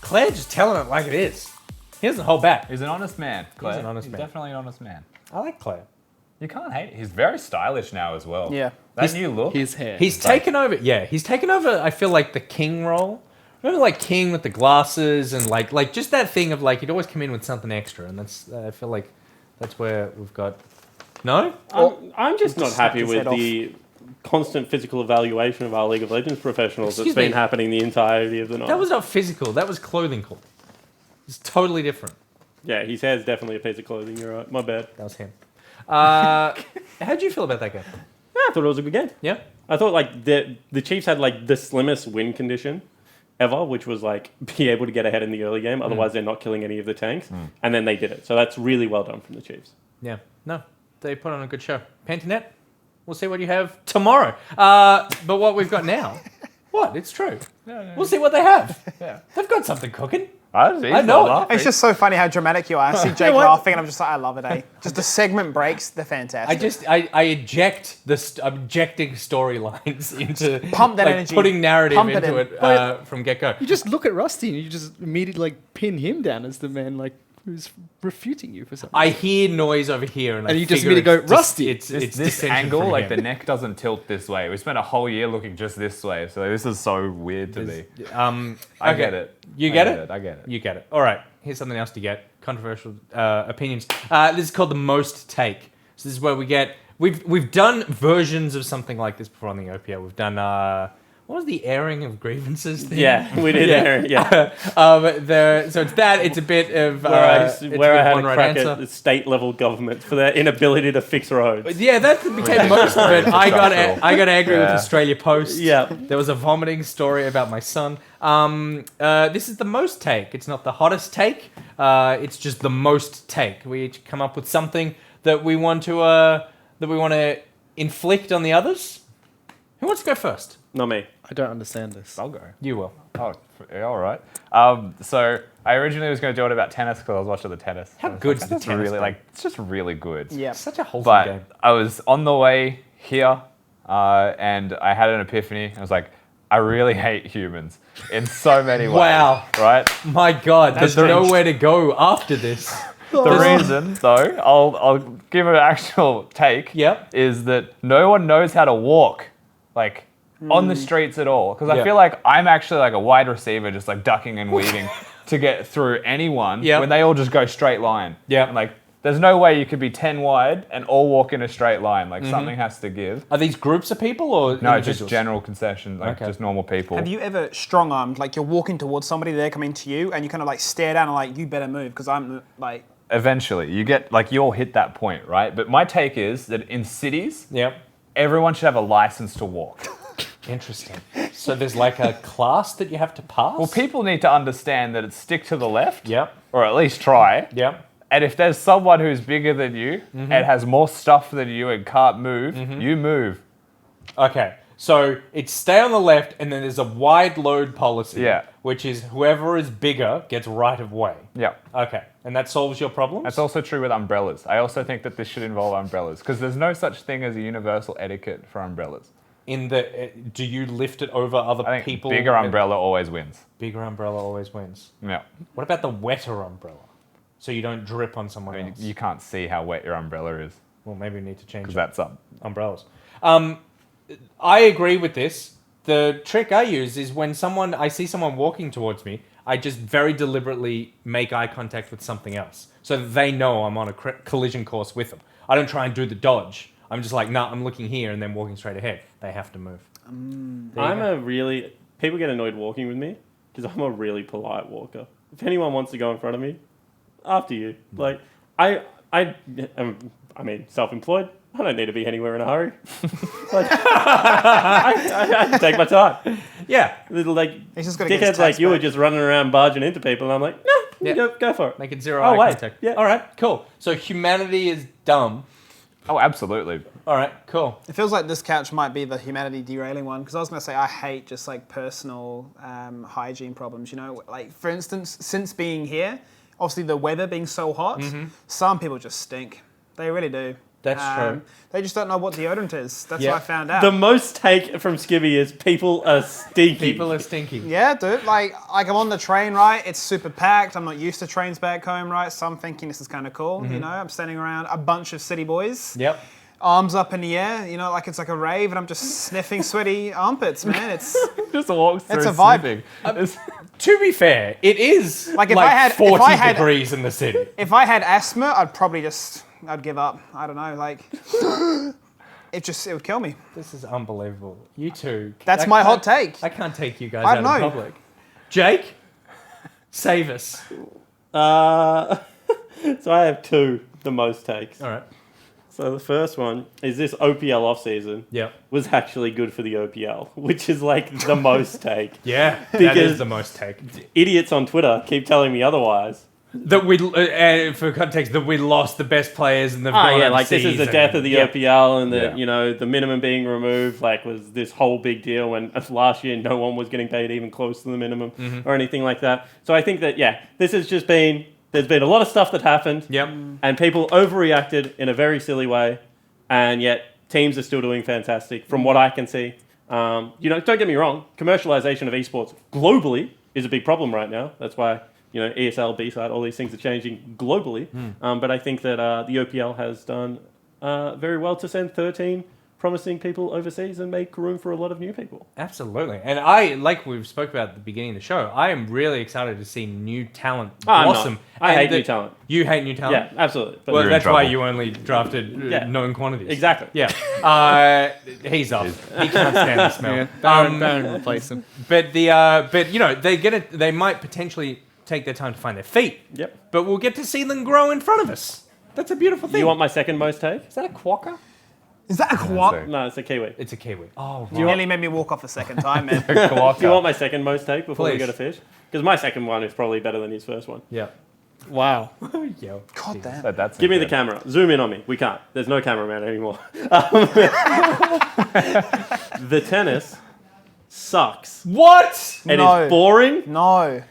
Claire just telling it like it is. He doesn't hold back. He's an honest man, Claire. He's an honest man. Definitely an honest man. I like Claire. You can't hate it. He's very stylish now as well. Yeah. That new look. His hair. He's taken over. Yeah, he's taken over. I feel like the King role. Remember, like King with the glasses and like just that thing of like he'd always come in with something extra, and that's I feel like that's where we've got. No, I'm just not happy with the constant physical evaluation of our League of Legends professionals Excuse that's been me. happening the entirety of the night. That was not physical. That was clothing call. It's totally different. Yeah, his hair's definitely a piece of clothing. You're right. My bad. That was him. How do you feel about that game? Yeah, I thought it was a good game. Yeah. I thought like the Chiefs had like the slimmest win condition ever, which was like be able to get ahead in the early game. Otherwise, they're not killing any of the tanks, and then they did it. So that's really well done from the Chiefs. Yeah. No, they put on a good show. Pantanet, we'll see what you have tomorrow. But what we've got now, what? It's true. We'll see what they have. Yeah. They've got something cooking. I know it. It's just so funny how dramatic you are. I see Jake laughing, and I'm just like, I love it, eh? Just the segment breaks, they're fantastic. I eject I'm injecting storylines into Pump that like, energy. putting narrative Pump it into in. it from get go. You just look at Rusty and you just immediately like pin him down as the man like who's refuting you for something. I hear noise over here, and you just figure immediately it's go, Rusty. It's this dissension angle, from like him. the neck doesn't tilt this way. We spent a whole year looking just this way, so this is so weird to me. I get it. You get it? I get it. You get it. All right. Here's something else to get. Controversial opinions. This is called the most take. So this is where we've done versions of something like this before on the OPL. We've done what was the airing of grievances thing? Yeah, we did air it, yeah. So it's that. It's a bit of where I had a one right crack answer. at the state level government for their inability to fix roads. Yeah, that became most of it. I got angry with Australia Post. Yeah. There was a vomiting story about my son. This is the most take. It's not the hottest take. It's just the most take. We each come up with something that we want to inflict on the others. Who wants to go first? Not me. I don't understand this. I'll go. You will. Oh, yeah, all right. So I originally was going to do it about tennis because I was watching the tennis. How good's the It's tennis really game? like it's just really good. Yeah. Such a wholesome But game. I was on the way here, and I had an epiphany. I was like, I really hate humans in so many ways. Wow. Right? My God, there's the- nowhere to go after this. The reason, though, I'll give an actual take. Yep. Is that no one knows how to walk, like on the streets at all. Because I Yeah. feel like I'm actually like a wide receiver, just like ducking and weaving to get through anyone. Yep. When they all just go straight line. Yeah. And like, there's no way you could be 10 wide and all walk in a straight line. Like something has to give. Are these groups of people or No, individuals? just general concession, like Okay. just normal people. Have you ever strong-armed, like you're walking towards somebody, they're coming to you, and you kind of like stare down and like, you better move, because I'm like... Eventually, you get like you all hit that point, right? But my take is that in cities, Yep. everyone should have a license to walk. Interesting. So there's like a class that you have to pass? Well, people need to understand that it's stick to the left. Yep. Or at least try. Yep. And if there's someone who's bigger than you and has more stuff than you and can't move, you move. Okay. So it's stay on the left, and then there's a wide load policy. Yeah. Which is whoever is bigger gets right of way. Yeah. Okay. And that solves your problems? That's also true with umbrellas. I also think that this should involve umbrellas because there's no such thing as a universal etiquette for umbrellas. Do you lift it over other I think people? bigger umbrella always wins. Bigger umbrella always wins. Yeah. What about the wetter umbrella? So you don't drip on someone else. You can't see how wet your umbrella is. Well, maybe we need to change Because that's up. umbrellas. I agree with this. The trick I use is when I see someone walking towards me, I just very deliberately make eye contact with something else so that they know I'm on a collision course with them. I don't try and do the dodge. I'm just like, nah, I'm looking here and then walking straight ahead. They have to move. People get annoyed walking with me because I'm a really polite walker. If anyone wants to go in front of me, after you. Like, I mean, self-employed. I don't need to be anywhere in a hurry. Like, I can take my time. Yeah. Little like He's just gotta get his dickheads like tax you are back. just running around barging into people, and I'm like, no, go for it. Make it zero Oh, eye wait. contact. Yeah. All right, cool. So humanity is dumb. Oh, absolutely. All right, cool. It feels like this couch might be the humanity derailing one, because I was going to say I hate just like personal hygiene problems, you know? Like, for instance, since being here, obviously the weather being so hot, some people just stink. They really do. That's true. They just don't know what deodorant is. That's what I found out. The most take from Skibby is people are stinky. People are stinky. Yeah, dude. Like I'm on the train, right? It's super packed. I'm not used to trains back home, right? So I'm thinking this is kind of cool. You know, I'm standing around a bunch of city boys. Yep. Arms up in the air, you know, like it's like a rave, and I'm just sniffing sweaty armpits, man. It's just walks through it's a vibe. To be fair, it is like if like I had 40 degrees in the city. If I had asthma, I'd give up. I don't know, like it would kill me. This is unbelievable. You two. That's my hot take. I can't take you guys I out don't in know. public. Jake, save us. So I have two, the most takes. All right. So the first one is this OPL offseason was actually good for the OPL, which is like the most take. Yeah, because that is the most take. Idiots on Twitter keep telling me otherwise. That we, for context, that we lost the best players and they've gone like this is the overseas death of the OPL and the Yeah. you know the minimum being removed like was this whole big deal when last year no one was getting paid even close to the minimum or anything like that. So I think that this has just been there's been a lot of stuff that happened and people overreacted in a very silly way, and yet teams are still doing fantastic from what I can see. You know, don't get me wrong, commercialization of esports globally is a big problem right now. That's why you know ESL, B-side, all these things are changing globally. But I think that the OPL has done very well to send 13 promising people overseas and make room for a lot of new people. Absolutely. And I, like we spoke about at the beginning of the show, I am really excited to see new talent I'm not. blossom. I hate new talent. You hate new talent? Yeah, absolutely. But Well, you're in that's why trouble. you only drafted known quantities. Exactly. Yeah. He's off. He can't stand the smell. Baron replace him. But you know, they might potentially take their time to find their feet. Yep. But we'll get to see them grow in front of us. That's a beautiful thing. You want my second most take? Is that a quokka? Is that a quack? No, it's a Kiwi. It's a Kiwi. Oh, You nearly made me walk off a second time, man. Do you want my second most take before we Please. go to fish? Because my second one is probably better than his first one. Yeah. Wow. Yo. God damn. That's Give me the camera. Zoom in on me. We can't. There's no cameraman anymore. The tennis sucks. What? It is boring. No.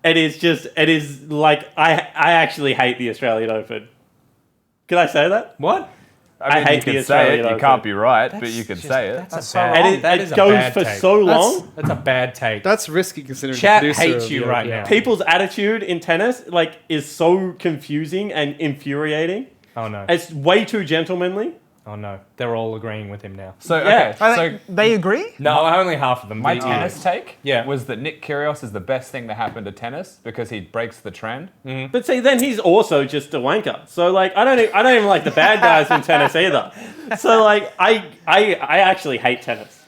It is like, I actually hate the Australian Open. Can I say that? What? I mean, hate you the can say Australian it. You Open. can't be right, but you can say it. That's It goes for so long. That's a bad take. That's risky considering Chat the producer hates of you the right OPL. now. People's attitude in tennis is so confusing and infuriating. Oh no. It's way too gentlemanly. Oh no. They're all agreeing with him now. So Yeah. okay, so They agree? No, only half of them. my do. tennis take Yeah. was that Nick Kyrgios is the best thing to happen to tennis because he breaks the trend. But see, then he's also just a wanker. So like, I don't even like the bad guys in tennis either. So like, I actually hate tennis.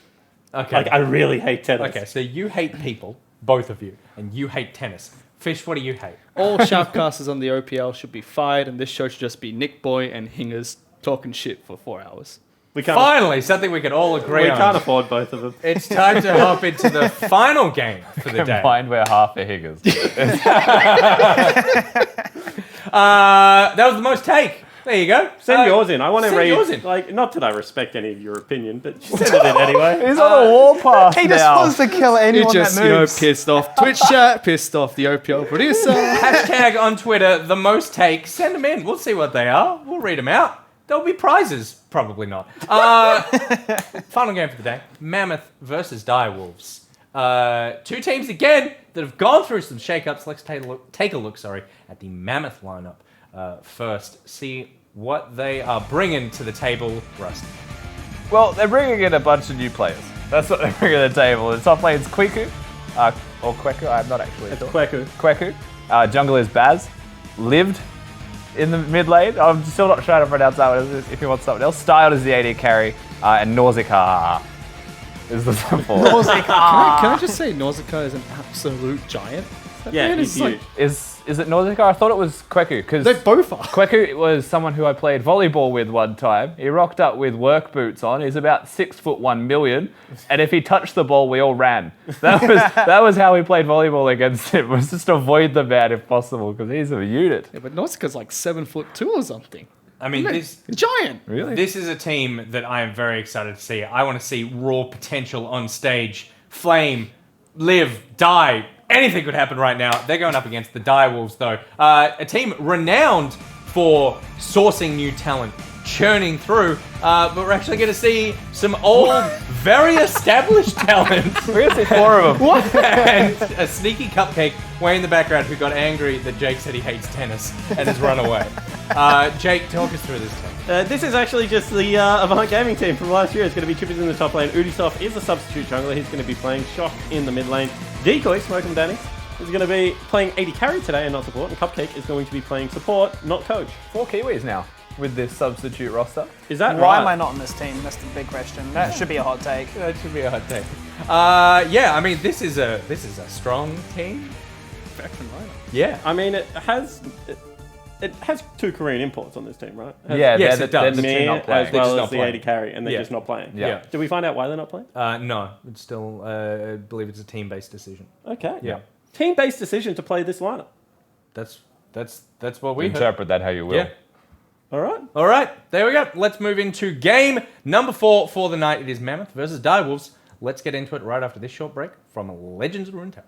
Okay. Like, I really hate tennis. Okay, so you hate people, both of you, and you hate tennis. Fish, what do you hate? All shoutcasters on the OPL should be fired, and this show should just be Nick Boy and Hingers talking shit for 4 hours. We can't. Finally, something we can all agree We on. can't afford both of them. It's time to hop into the final game for the day. Combined, we're half a Higgers. That was the most take. There you go. Send yours in. I want to send read. yours in. Like, not that I respect any of your opinion, but send it in anyway. He's on a warpath He just now. wants to kill You anyone just, that moves. pissed off Twitch chat, pissed off the OPL producer. Hashtag on Twitter, the most take. Send them in. We'll see what they are. We'll read them out. There'll be prizes. Probably not. Final game for the day. Mammoth versus Direwolves. Two teams again that have gone through some shakeups. Let's take a look at the Mammoth lineup first. See what they are bringing to the table. Rusty. Well, they're bringing in a bunch of new players. That's what they're bringing to the table. The top lane is Kweku, or Kweku. I'm not actually It's sure. Kweku. Kweku. Jungle is Baz. Lived in the mid lane. I'm still not trying to pronounce that one. If you want something else, Styled is the AD carry, and Nausicaa is the support. Can I just say Nausicaa is an absolute giant? That Yeah, man he's is like, huge. Is it Nausicaa? I thought it was Kweku because they both are. Kweku was someone who I played volleyball with one time. He rocked up with work boots on. He's about 6'1" million, and if he touched the ball, we all ran. That was how we played volleyball against him. Was just avoid the man if possible because he's a unit. Yeah, but Nausicaa's like 7'2" or something. I mean, this giant. Really? This is a team that I am very excited to see. I want to see raw potential on stage. Flame, live, die. Anything could happen right now. They're going up against the Direwolves, though. A team renowned for sourcing new talent churning through. But we're actually going to see some old, very established talent. We're going to see 4 of them. What? And a sneaky Cupcake way in the background who got angry that Jake said he hates tennis and has run away. Jake, talk us through this team. This is actually just the Avant Gaming team from last year. It's going to be Chippies in the top lane. Udisoft is a substitute jungler. He's going to be playing Shock in the mid lane. Decoy, Smoke and Danny, is going to be playing AD carry today and not support. And Cupcake is going to be playing support, not coach. 4 Kiwis now with this substitute roster. Is that Why right? am I not on this team? That's the big question. That should be a hot take. That should be a hot take. Yeah, I mean, this is a strong team. Yeah, I mean, it has 2 Korean imports on this team, right? Yeah, yes, they're it does. the two Mir not playing. as They're just well not as the playing. AD carry, and they're Yeah. just not playing. Yeah. Did we find out why they're not playing? No, it's still, I believe it's a team-based decision. Okay. Yeah. Team-based decision to play this lineup. That's what we Interpret that how you will. Yeah. All right. All right, there we go. Let's move into game number 4 for the night. It is Mammoth versus Direwolves. Let's get into it right after this short break from Legends of Runeterra.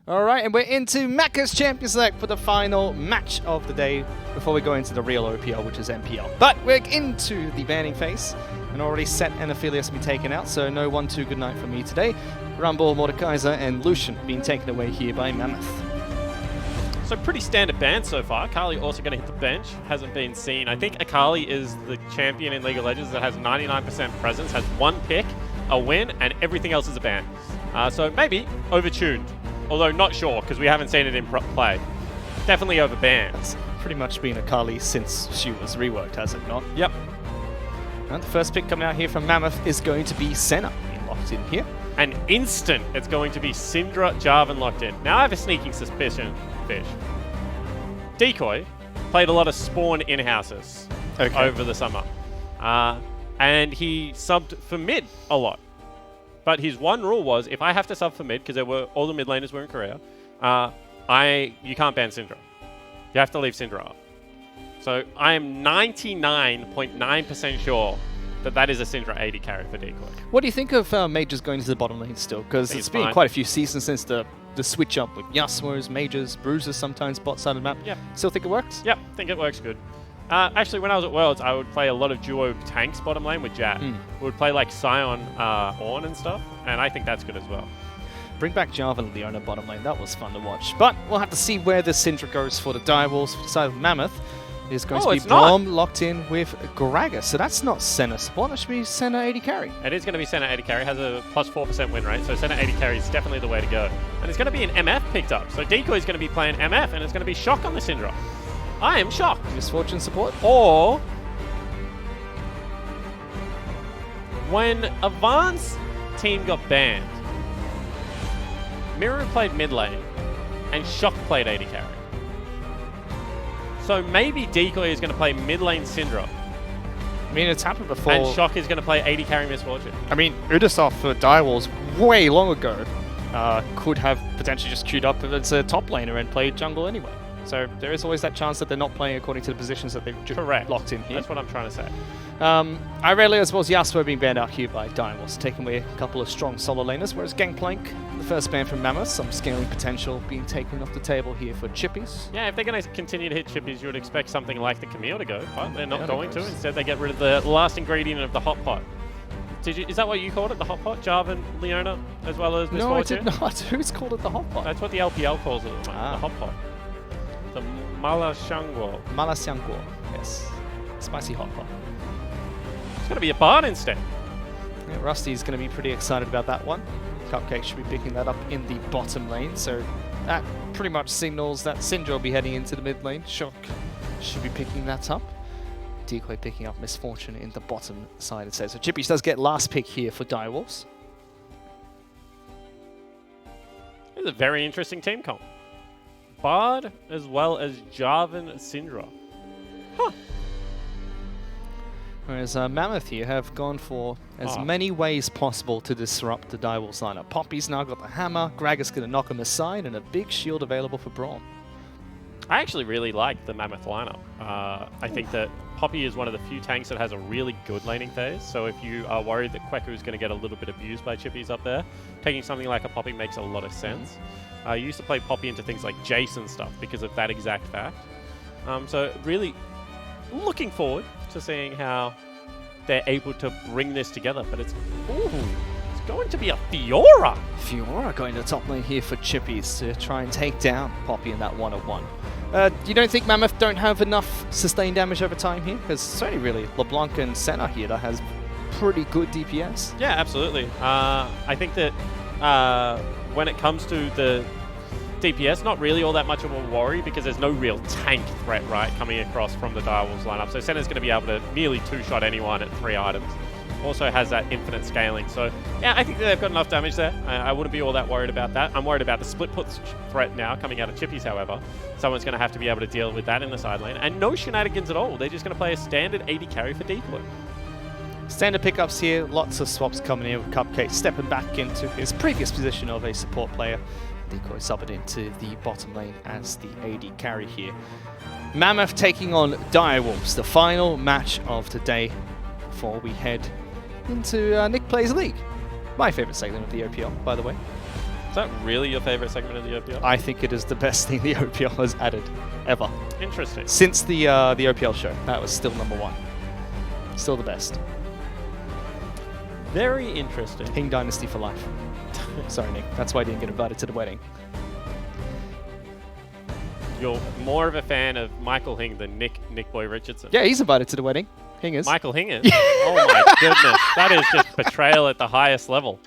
All right, and we're into Macca's Champions Select for the final match of the day before we go into the real OPL, which is MPL. But we're into the banning phase, and already Set and Aphelios have been taken out, so no 1-2 good night for me today. Rumble, Mordekaiser, and Lucian being taken away here by Mammoth. So pretty standard ban so far. Akali also going to hit the bench. Hasn't been seen. I think Akali is the champion in League of Legends that has 99% presence, has 1 pick, a win, and everything else is a ban. So maybe overtuned. Although not sure, because we haven't seen it in play. Definitely over bans. Pretty much been Akali since she was reworked, has it not? Yep. And the first pick coming out here from Mammoth is going to be Senna, being locked in here. And instant, it's going to be Syndra, Jarvan locked in. Now I have a sneaking suspicion, Fish. Decoy played a lot of Spawn in-houses over the summer. And he subbed for mid a lot. But his one rule was, if I have to sub for mid, because all the mid laners were in Korea, you can't ban Syndra. You have to leave Syndra up. So I am 99.9% sure that that is a Syndra 80 carry for Decoy. What do you think of Mages going to the bottom lane still? Because it's been quite a few seasons since the switch up with Yasuo's, Mages, Bruisers sometimes bot side of the map. Yeah. Still think it works? Yep, think it works good. Actually, when I was at Worlds, I would play a lot of duo tanks bottom lane with Jat. We would play like Sion, Ornn and stuff, and I think that's good as well. Bring back Jarvan and Leona bottom lane. That was fun to watch. But we'll have to see where the Syndra goes for the Direwolves. For the side of Mammoth is going to be Blom locked in with Gragas. So that's not Senna support. That should be Senna 80 carry. It is going to be Senna 80 carry. Has a plus 4% win rate. So Senna 80 carry is definitely the way to go. And it's going to be an MF picked up. So Decoy is going to be playing MF, and it's going to be Shock on the Syndra. I am shocked. Misfortune support? Or when Avant's team got banned, Miru played mid lane and Shock played AD carry. So maybe Decoy is going to play mid lane Syndra. I mean, it's happened before. And Shock is going to play AD carry Misfortune. I mean, Udisoft for Direwolves way long ago could have potentially just queued up as a top laner and played jungle anyway. So there is always that chance that they're not playing according to the positions that they've locked in here. That's what I'm trying to say. Irelia as well as Yasuo being banned out here by Direwolves, taking away a couple of strong solo laners, whereas Gangplank, the first ban from Mammoth, some scaling potential being taken off the table here for Chippies. Yeah, if they're going to continue to hit Chippies, you would expect something like the Camille to go, but they're not going to. Instead, they get rid of the last ingredient of the hot pot. Is that what you called it, the hot pot? Jarvan, Leona, as well as Misfortune? No, I did not. Who's called it the hot pot? That's what the LPL calls it, the hot pot. The Malashangwo. Malashangwo, yes. Spicy hot pot. It's going to be a Bard instead. Yeah, Rusty's going to be pretty excited about that one. Cupcake should be picking that up in the bottom lane, so that pretty much signals that Syndra will be heading into the mid lane. Shock should be picking that up. Decoy picking up Misfortune in the bottom side, it says. So Chippies does get last pick here for Direwolves. It's a very interesting team comp. Bard as well as Jarvan Syndra. Whereas Mammoth here have gone for as many ways possible to disrupt the Direwolves lineup. Poppy's now got the hammer, Gragas going to knock him aside, and a big shield available for Braum. I actually really like the Mammoth lineup. I think that Poppy is one of the few tanks that has a really good laning phase, so if you are worried that Kweku is going to get a little bit abused by chippies up there, taking something like a Poppy makes a lot of sense. I used to play Poppy into things like Jace and stuff because of that exact fact. So really looking forward to seeing how they're able to bring this together, but it's going to be a Fiora. Fiora going to top lane here for chippies to try and take down Poppy in that 1-on-1. You don't think Mammoth don't have enough sustained damage over time here? Because it's only really LeBlanc and Senna here that has pretty good DPS. Yeah, absolutely. I think that when it comes to the DPS, not really all that much of a worry because there's no real tank threat, right, coming across from the Direwolves lineup. So Senna's going to be able to nearly two-shot anyone at 3 items. Also has that infinite scaling. So, yeah, I think that they've got enough damage there. I wouldn't be all that worried about that. I'm worried about the split put threat now coming out of chippies, however. Someone's going to have to be able to deal with that in the side lane. And no shenanigans at all. They're just going to play a standard AD carry for Decoy. Standard pickups here, lots of swaps coming in with Cupcake stepping back into his previous position of a support player. Decoy subbed into the bottom lane as the AD carry here. Mammoth taking on Direwolves, the final match of today before we head into Nick Plays League. My favourite segment of the OPL, by the way. Is that really your favourite segment of the OPL? I think it is the best thing the OPL has added, ever. Interesting. Since the OPL show, that was still #1. Still the best. Very interesting. King Dynasty for life. Sorry, Nick. That's why I didn't get invited to the wedding. You're more of a fan of Michael Hing than Nick Boy Richardson. Yeah, he's invited to the wedding. Hingers. Michael Hingers? Oh my goodness. That is just betrayal at the highest level.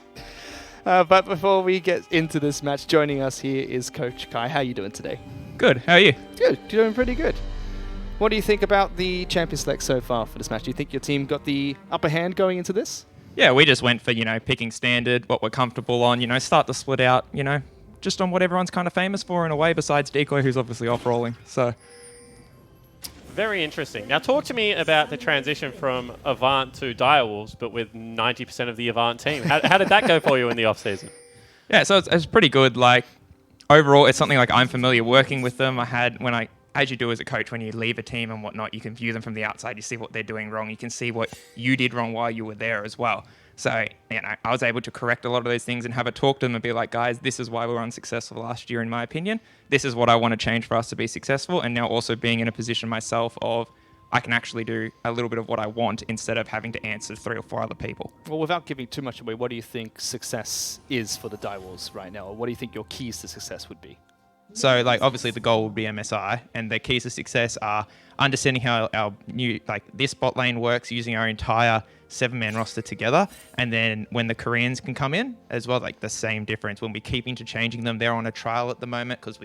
But before we get into this match, joining us here is Coach Kai. How are you doing today? Good. How are you? Good. You're doing pretty good. What do you think about the champion select so far for this match? Do you think your team got the upper hand going into this? Yeah, we just went for, picking standard, what we're comfortable on, start the split out, just on what everyone's kind of famous for in a way, besides Decoy, who's obviously off-rolling. So, very interesting. Now, talk to me about the transition from Avant to Direwolves, but with 90% of the Avant team. How did that go for you in the off-season? Yeah, so it's pretty good. Like, overall, it's something like I'm familiar working with them. As you do as a coach, when you leave a team and whatnot, you can view them from the outside. You see what they're doing wrong. You can see what you did wrong while you were there as well. So, I was able to correct a lot of those things and have a talk to them and be like, guys, this is why we were unsuccessful last year, in my opinion. This is what I want to change for us to be successful. And now also being in a position myself of I can actually do a little bit of what I want instead of having to answer 3 or 4 other people. Well, without giving too much away, what do you think success is for the Direwolves right now? Or what do you think your keys to success would be? So, obviously the goal would be MSI, and the keys to success are understanding how our new, this bot lane works, using our entire 7-man roster together, and then when the Koreans can come in as well, the same difference. We'll be keeping to changing them. They're on a trial at the moment because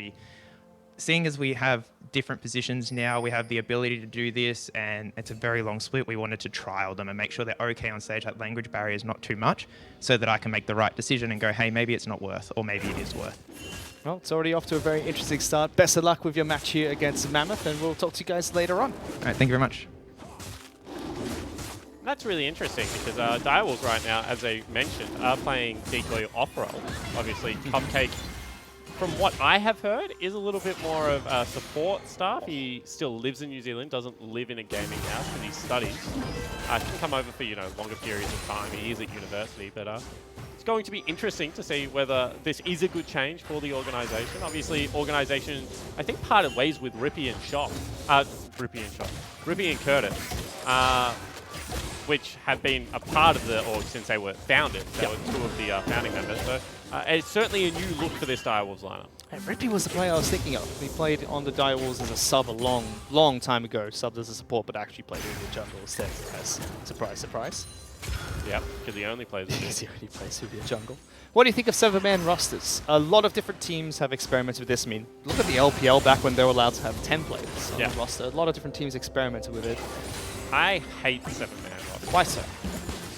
seeing as we have different positions now, we have the ability to do this, and it's a very long split. We wanted to trial them and make sure they're okay on stage, that language barrier is not too much, so that I can make the right decision and go, hey, maybe it's not worth, or maybe it is worth. Well, it's already off to a very interesting start. Best of luck with your match here against Mammoth, and we'll talk to you guys later on. All right, thank you very much. That's really interesting because Direwolves right now, as I mentioned, are playing Decoy off-roll. Obviously, Cupcake, from what I have heard, is a little bit more of support staff. He still lives in New Zealand, doesn't live in a gaming house, but he studies. Can come over for, longer periods of time. He is at university, but it's going to be interesting to see whether this is a good change for the organisation. Obviously, organisation, I think, parted ways with Rippy and Shop. Rippy and Curtis, which have been a part of the org since they were founded. They were 2 of the founding members. So it's certainly a new look for this Direwolves lineup. And Rippy was the player I was thinking of. He played on the Direwolves as a sub a long, long time ago. Subbed as a support, but actually played in the jungle instead. As surprise, surprise. Yep, because he only plays he only plays with the jungle. What do you think of 7-man rosters? A lot of different teams have experimented with this. I mean, look at the LPL back when they were allowed to have 10 players on the roster. A lot of different teams experimented with it. I hate 7-man rosters. Why so?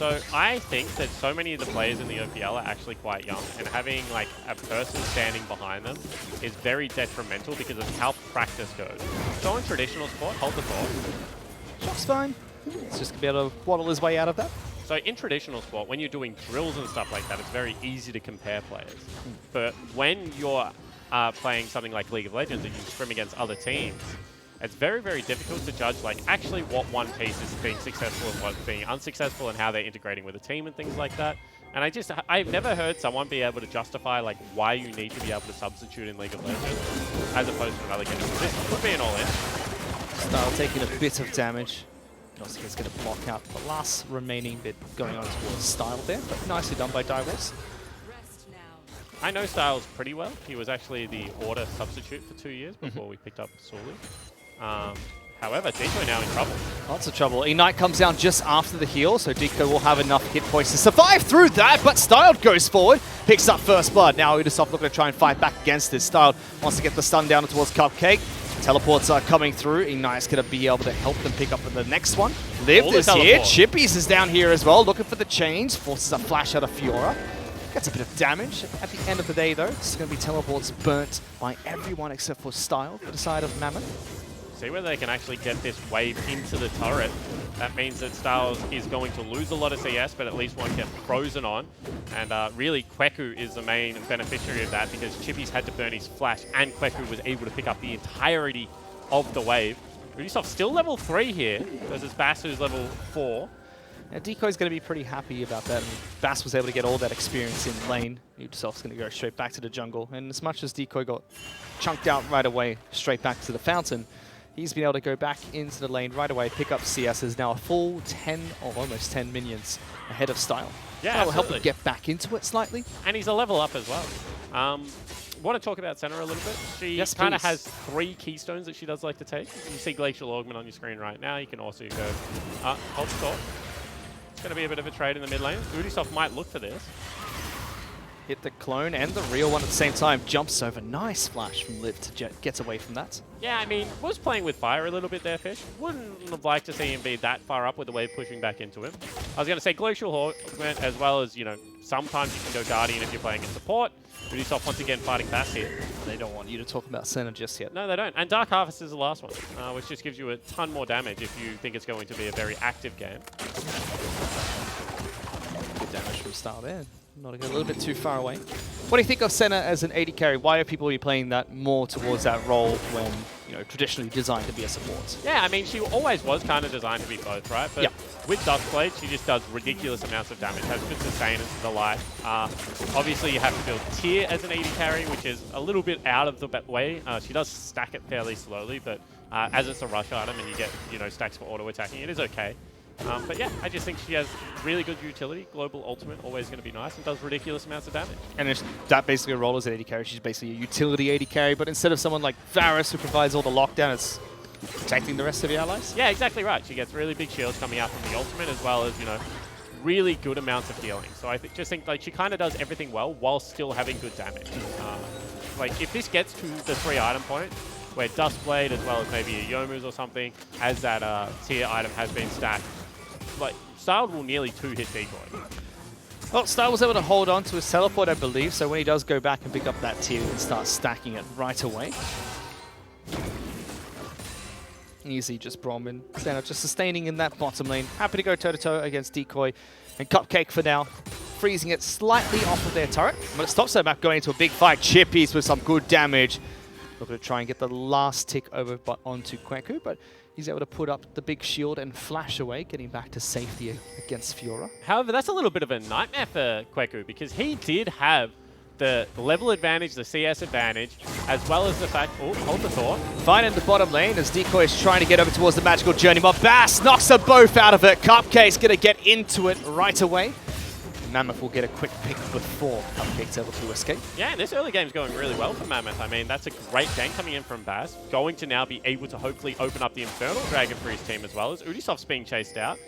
So I think that so many of the players in the OPL are actually quite young, and having like a person standing behind them is very detrimental because of how practice goes. So in traditional sport, hold the thought. Shock's fine. It's just going to be able to waddle his way out of that. So in traditional sport, when you're doing drills and stuff like that, it's very easy to compare players. But when you're playing something like League of Legends and you scrim against other teams, it's very, very difficult to judge like actually what one piece is being successful and what's being unsuccessful and how they're integrating with a team and things like that. And I've never heard someone be able to justify like why you need to be able to substitute in League of Legends as opposed to another game. This could be an all-in. Style taking a bit of damage. He's going to block out the last remaining bit going on towards Style there, but nicely done by Direwolves. I know Styles pretty well. He was actually the order substitute for 2 years before we picked up Suli. However, Deco now in trouble. Lots of trouble. Ignite comes down just after the heal, so Deco will have enough hit points to survive through that, but Styled goes forward, picks up first blood. Now Ubisoft looking to try and fight back against this. Styled wants to get the stun down towards Cupcake. Teleports are coming through. Ignite's going to be able to help them pick up the next one. Liv is here. Chippies is down here as well, looking for the chains. Forces a flash out of Fiora. Gets a bit of damage. At the end of the day, though, it's going to be teleports burnt by everyone except for Style for the side of Mammoth. See whether they can actually get this wave into the turret. That means that Styles is going to lose a lot of CS, but at least won't get frozen on. And really, Kweku is the main beneficiary of that because Chippies had to burn his flash, and Kweku was able to pick up the entirety of the wave. Ubisoft still level 3 here versus Bass, who's level 4. Yeah, Decoy's going to be pretty happy about that. Bass was able to get all that experience in lane. Ubisoft's going to go straight back to the jungle. And as much as Decoy got chunked out right away, straight back to the fountain, he's been able to go back into the lane right away, pick up CS. Is now a full 10 or almost 10 minions ahead of Style. Yeah, that will help him get back into it slightly. And he's a level up as well. Want to talk about Senna a little bit? She kind of has 3 keystones that she does like to take. You see Glacial Augment on your screen right now. You can also go hold the thought. It's going to be a bit of a trade in the mid lane. Ubisoft might look for this. Hit the clone and the real one at the same time. Jumps over. Nice flash from Liv to gets away from that. Yeah, I mean, was playing with fire a little bit there, Fish. Wouldn't have liked to see him be that far up with the wave pushing back into him. I was going to say Glacial Augment, as well as, you know, sometimes you can go Guardian if you're playing in support. Ubisoft once again fighting Bass here. They don't want you to talk about Senna just yet. No, they don't. And Dark Harvest is the last one, which just gives you a ton more damage if you think it's going to be a very active game. Good damage from Style there. Not a little bit too far away. What do you think of Senna as an AD carry? Why are people playing that more towards that role when, you know, traditionally designed to be a support? Yeah, I mean, she always was kind of designed to be both, right? But with Duskblade, she just does ridiculous amounts of damage, has good sustainance to the life. Obviously, you have to build tier as an AD carry, which is a little bit out of the way. She does stack it fairly slowly, but as it's a rush item and you get, you know, stacks for auto-attacking, it is okay. But yeah, I just think she has really good utility. Global Ultimate, always going to be nice, and does ridiculous amounts of damage. And it's that basically a role as an AD carry. She's basically a utility AD carry, but instead of someone like Varus who provides all the lockdown, it's protecting the rest of the allies. Yeah, exactly right. She gets really big shields coming out from the ultimate, as well as, you know, really good amounts of healing. So I just think like she kind of does everything well while still having good damage. Like if this gets to the 3-item point, where Duskblade as well as maybe a Yomu's or something, as that tier item has been stacked, like Style will nearly 2-hit Decoy. Well, Style was able to hold on to his teleport, I believe, so when he does go back and pick up that tier, he can start stacking it right away. Easy, just Bronwyn. Senna just sustaining in that bottom lane. Happy to go toe-to-toe against Decoy. And Cupcake for now, freezing it slightly off of their turret. But it stops them back going into a big fight. Chippies with some good damage. Looking to try and get the last tick over onto Kweku, but he's able to put up the big shield and flash away, getting back to safety against Fiora. However, that's a little bit of a nightmare for Kweku, because he did have the level advantage, the CS advantage, as well as the fact... Oh, hold the thought. Fine in the bottom lane as Decoy is trying to get over towards the magical journey, but Bass knocks them both out of it. Cupcake's going to get into it right away. Mammoth will get a quick pick before Cupcake's able to escape. Yeah, and this early game's going really well for Mammoth. I mean, that's a great gank coming in from Bass. Going to now be able to hopefully open up the Infernal Dragon for his team as well, as Ubisoft's being chased out.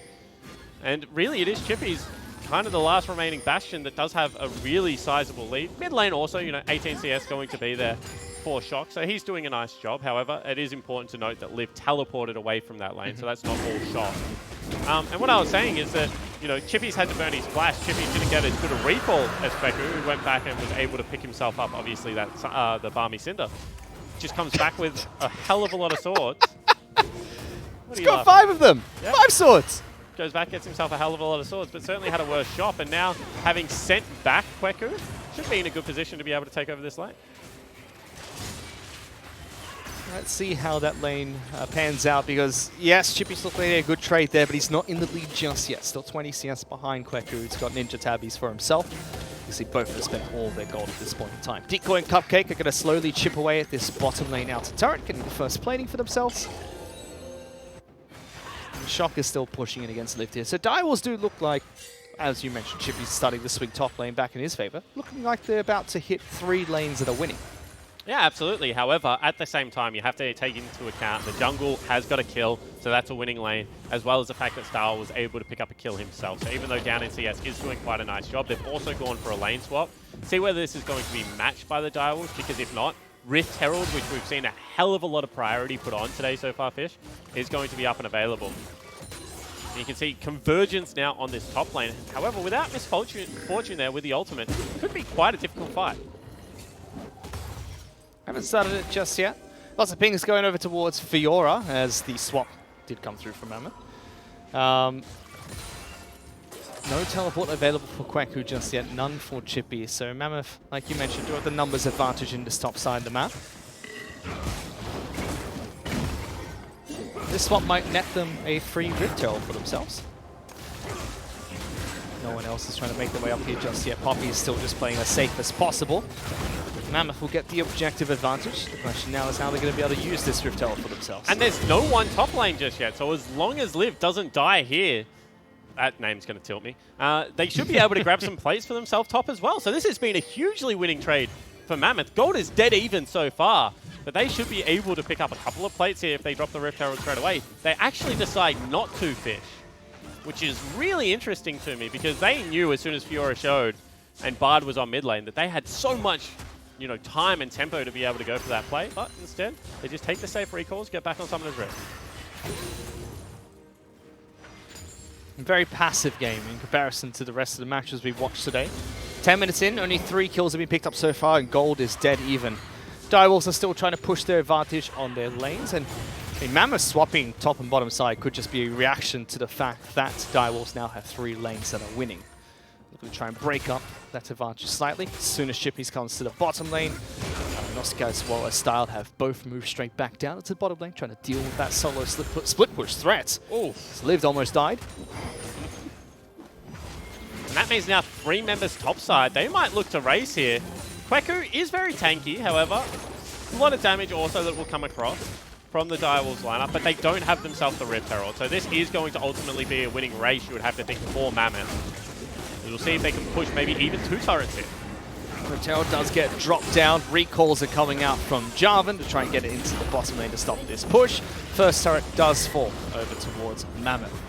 And really, it is Chippy's kind of the last remaining bastion that does have a really sizable lead. Mid lane also, you know, 18 CS going to be there for Shock, so he's doing a nice job. However, it is important to note that Liv teleported away from that lane, so that's not all Shock. And what I was saying is that, you know, Chippy's had to burn his flash. Chippy didn't get as good a recall as Kweku, who went back and was able to pick himself up. Obviously, that the Balmy Cinder just comes back with a hell of a lot of swords. He's got 5 of them. Yep. 5 swords. Goes back, gets himself a hell of a lot of swords, but certainly had a worse shot. And now, having sent back Kweku, should be in a good position to be able to take over this lane. Let's see how that lane pans out, because yes, Chippy's still playing a good trade there, but he's not in the lead just yet. Still 20 CS behind Kweku. He's got Ninja Tabbies for himself. You see both of them spent all their gold at this point in time. Decoy and Cupcake are going to slowly chip away at this bottom lane outer turret, getting the first plating for themselves. And Shock is still pushing in against Lift here. So Direwolves do look like, as you mentioned, Chippy's starting to swing top lane back in his favor. Looking like they're about to hit 3 lanes that are winning. Yeah, absolutely. However, at the same time, you have to take into account the jungle has got a kill, so that's a winning lane, as well as the fact that Star was able to pick up a kill himself. So even though down in CS is doing quite a nice job, they've also gone for a lane swap. See whether this is going to be matched by the Direwolves, because if not, Rift Herald, which we've seen a hell of a lot of priority put on today so far, Fish, is going to be up and available. And you can see convergence now on this top lane. However, without Misfortune there with the ultimate, it could be quite a difficult fight. Haven't started it just yet. Lots of pings going over towards Fiora, as the swap did come through from Mammoth. No teleport available for Kweku just yet, none for Chippy. So Mammoth, like you mentioned, do have the numbers advantage in this top side of the map. This swap might net them a free Rift Herald for themselves. No one else is trying to make their way up here just yet. Poppy is still just playing as safe as possible. Mammoth will get the objective advantage. The question now is how they're going to be able to use this Rift Herald for themselves. And there's no one top lane just yet, so as long as Liv doesn't die here, that name's going to tilt me, they should be able to grab some plates for themselves top as well. So this has been a hugely winning trade for Mammoth. Gold is dead even so far, but they should be able to pick up a couple of plates here if they drop the Rift Herald straight away. They actually decide not to, Fish, which is really interesting to me, because they knew as soon as Fiora showed and Bard was on mid lane that they had so much, you know, time and tempo to be able to go for that play, but instead they just take the safe recalls, get back on Summoner's Rift. Very passive game in comparison to the rest of the matches we've watched today. 10 minutes in, only 3 kills have been picked up so far, and gold is dead even. Direwolves are still trying to push their advantage on their lanes, and Mammoth swapping top and bottom side could just be a reaction to the fact that Direwolves now have 3 lanes that are winning. Looking to try and break up that advantage slightly. As soon as Chippy comes to the bottom lane, Noska as well as Style have both moved straight back down to the bottom lane, trying to deal with that solo split push threat. Oh, Lived almost died. And that means now 3 members topside. They might look to race here. Kweku is very tanky, however. A lot of damage also that will come across from the Direwolves lineup, but they don't have themselves the Rift Herald. So this is going to ultimately be a winning race, you would have to think, for Mammoth. We'll see if they can push maybe even 2 turrets here. Rift Herald does get dropped down. Recalls are coming out from Jarvan to try and get it into the bottom lane to stop this push. First turret does fall over towards Mammoth.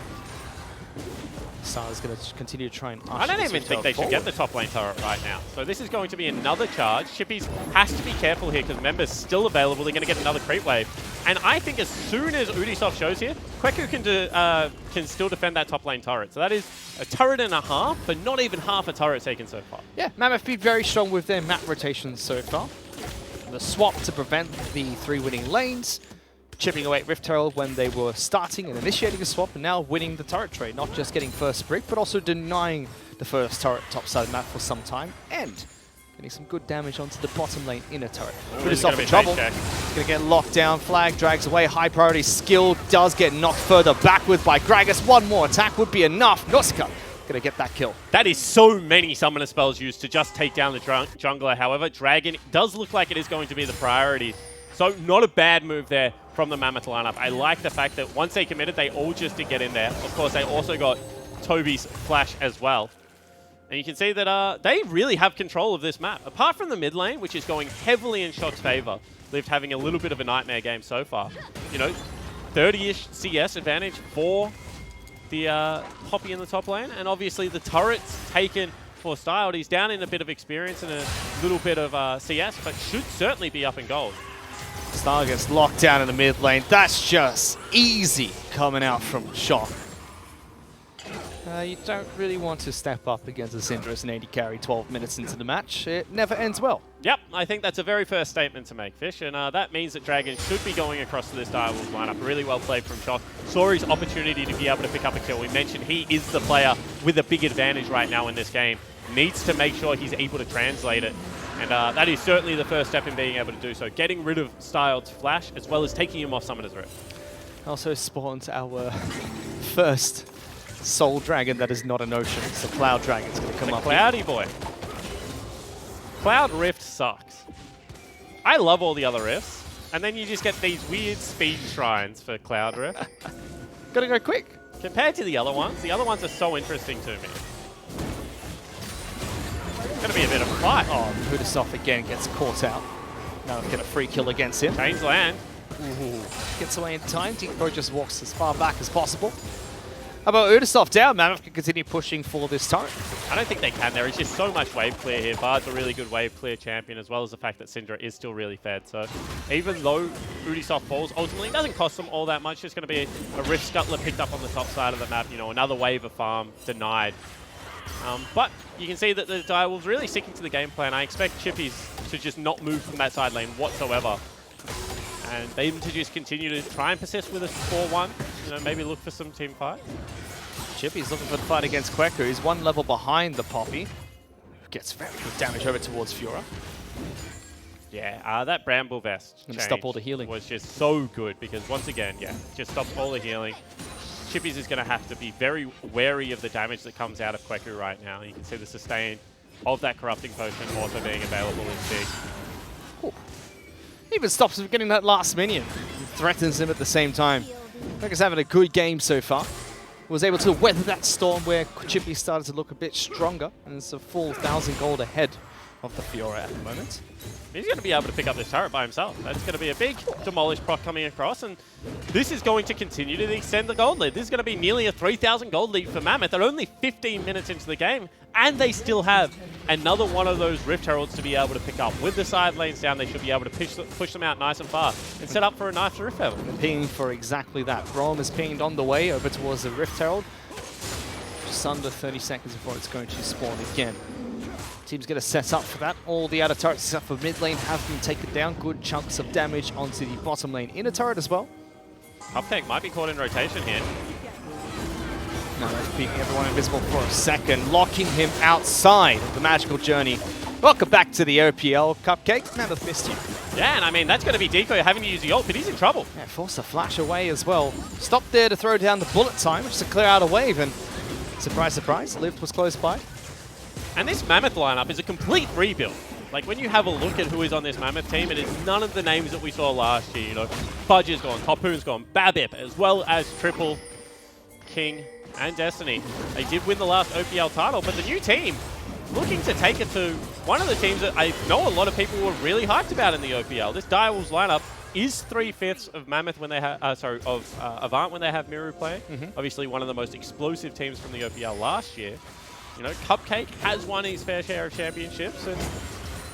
Star's going to continue to try and I don't even think they should get the top lane turret right now. So this is going to be another charge. Chippies has to be careful here because members still available. They're going to get another creep wave. And I think as soon as Ubisoft shows here, Kweku can still defend that top lane turret. So that is a turret and a half, but not even half a turret taken so far. Yeah, Mammoth been very strong with their map rotations so far. The swap to prevent the 3 winning lanes. Chipping away at Rift Herald when they were starting and initiating a swap, and now winning the turret trade. Not just getting first brick, but also denying the first turret topside map for some time, and getting some good damage onto the bottom lane inner turret. Ubisoft in trouble. It's going to get locked down. Flag drags away. High priority skill does get knocked further backward by Gragas. One more attack would be enough. Noska going to get that kill. That is so many summoner spells used to just take down the jungler. However, Dragon does look like it is going to be the priority. So not a bad move there from the Mammoth lineup. I like the fact that once they committed, they all just did get in there. Of course, they also got Toby's flash as well. And you can see that they really have control of this map. Apart from the mid lane, which is going heavily in Shock's favor, Lived having a little bit of a nightmare game so far. You know, 30-ish CS advantage for the Poppy in the top lane. And obviously the turret's taken for Styled. He's down in a bit of experience and a little bit of CS, but should certainly be up in gold. Star gets locked down in the mid lane. That's just easy coming out from Shock. You don't really want to step up against a Syndra as an AD carry 12 minutes into the match. It never ends well. Yep, I think that's a very first statement to make, Fish, and that means that Dragon should be going across to this Direwolves lineup. Really well played from Shock. Saw his opportunity to be able to pick up a kill. We mentioned he is the player with a big advantage right now in this game. Needs to make sure he's able to translate it, and that is certainly the first step in being able to do so. Getting rid of Styled's Flash, as well as taking him off Summoner's Rift. Also spawned our first Soul Dragon that is not an ocean. It's a Cloud Dragon. It's going to come up. Cloudy boy. Cloud Rift sucks. I love all the other rifts, and then you just get these weird speed shrines for Cloud Rift. Gotta go quick. Compared to the other ones are so interesting to me. It's going to be a bit of a fight. Oh, Hudasoff again gets caught out. Now get a free kill against him. Chains land. Ooh. Gets away in time. Deepo just walks as far back as possible. How about Udasoft down? Mammoth can continue pushing for this turret. I don't think they can. There is just so much wave clear here. Bard's a really good wave clear champion, as well as the fact that Syndra is still really fed. So even though Udasoft falls, ultimately it doesn't cost them all that much. It's going to be a Rift Scuttler picked up on the top side of the map. You know, another wave of farm denied. But you can see that the Direwolves really sticking to the game plan. I expect Chippies to just not move from that side lane whatsoever. And they even to just continue to try and persist with a 4-1. You know, maybe look for some team fight. Chippy's looking for the fight against Kweku. He's one level behind the Poppy. Gets very good damage over towards Fiora. Yeah, that Bramble Vest Gonna stop all the healing. Was just so good because once again, yeah, just stops all the healing. Chippies is going to have to be very wary of the damage that comes out of Kweku right now. You can see the sustain of that Corrupting Potion also being available is big. Ooh. Even stops him getting that last minion. Threatens him at the same time. Kweku's having a good game so far. Was able to weather that storm where Chippy started to look a bit stronger. And it's a full 1,000 gold ahead of the Fiora at the moment. He's going to be able to pick up this turret by himself. That's going to be a big Demolish proc coming across, and this is going to continue to extend the gold lead. This is going to be nearly a 3,000 gold lead for Mammoth. They're only 15 minutes into the game, and they still have another one of those Rift Heralds to be able to pick up. With the side lanes down, they should be able to push them out nice and far and set up for a nice Rift Herald. They're pinging for exactly that. Brom is pinged on the way over towards the Rift Herald. Just under 30 seconds before it's going to spawn again. Team's going to set up for that. All the outer turrets except for mid lane have been taken down. Good chunks of damage onto the bottom lane inner turret as well. Cupcake might be caught in rotation here. No, that's beating everyone invisible for a second, locking him outside of the magical journey. Welcome back to the OPL, Cupcake. Mammoth missed you. Yeah, and I mean, that's going to be Decoy having to use the ult, but he's in trouble. Yeah, force a flash away as well. Stopped there to throw down the bullet time, just to clear out a wave, and surprise, surprise, Lift was close by. And this Mammoth lineup is a complete rebuild. Like, when you have a look at who is on this Mammoth team, it is none of the names that we saw last year. You know, Fudge is gone, Harpoon's gone, Babip, as well as Triple, King, and Destiny. They did win the last OPL title, but the new team looking to take it to one of the teams that I know a lot of people were really hyped about in the OPL. This Direwolves lineup is 3/5 of Mammoth when they have, Avant when they have Miru playing. Obviously, one of the most explosive teams from the OPL last year. You know, Cupcake has won his fair share of championships, and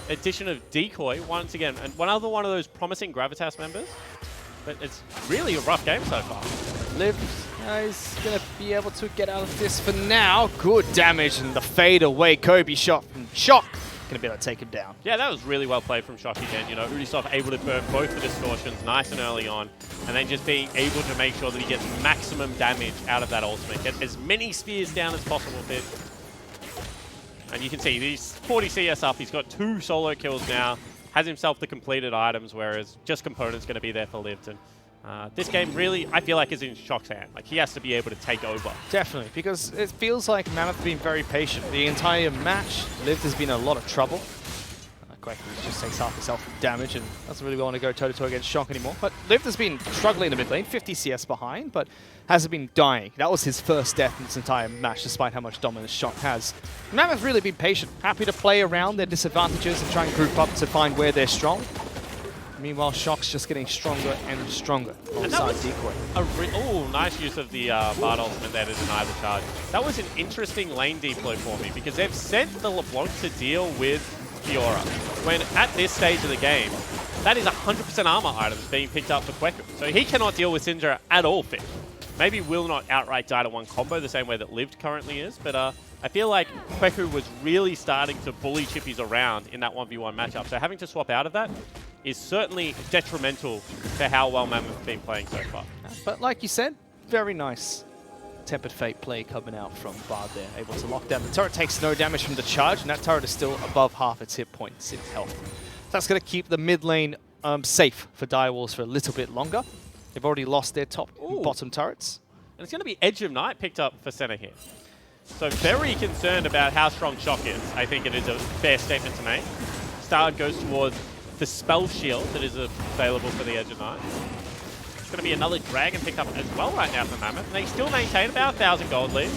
addition of Decoy once again, and one of those promising Gravitas members. But it's really a rough game so far. Liv is going to be able to get out of this for now. Good damage and the fade away. Kobe shot from Shock. Going to be able to take him down. Yeah, that was really well played from Shock again. You know, Udasoft able to burn both the distortions nice and early on, and then just being able to make sure that he gets maximum damage out of that ultimate. Get as many spears down as possible with it. And you can see he's 40 CS up. He's got 2 solo kills now. Has himself the completed items, whereas just components going to be there for Lived. And this game really, I feel like, is in Shock's hand. Like, he has to be able to take over. Definitely, because it feels like Mammoth has been very patient. The entire match, Lived has been in a lot of trouble. Quaker just takes half his health damage and doesn't really want to go toe-to-toe against Shock anymore. But Lived has been struggling in the mid lane, 50 CS behind, but hasn't been dying. That was his first death in this entire match, despite how much dominance Shock has. Mammoth really been patient, happy to play around their disadvantages and try and group up to find where they're strong. Meanwhile, Shock's just getting stronger and stronger alongside Decoy. Oh, nice use of the Bard ultimate there to deny the charge. That was an interesting lane deploy for me, because they've sent the LeBlanc to deal with Fiora, when at this stage of the game, that is 100% armor items being picked up for Kweku. So he cannot deal with Syndra at all, Finn. maybe will not outright die to one combo the same way that Lived currently is, but I feel like Kweku was really starting to bully Chippies around in that 1v1 matchup. So having to swap out of that is certainly detrimental to how well Mammoth have been playing so far. But like you said, very nice Tempered Fate play coming out from Bard there. Able to lock down. The turret takes no damage from the charge, and that turret is still above half its hit points, its health. That's going to keep the mid lane safe for Direwolves for a little bit longer. They've already lost their top and bottom turrets. And it's going to be Edge of Night picked up for center here. So very concerned about how strong Shock is. I think it is a fair statement to make. Star goes towards the Spell Shield that is available for the Edge of Night. It's going to be another Dragon picked up as well right now for Mammoth. And they still maintain about 1,000 gold lead.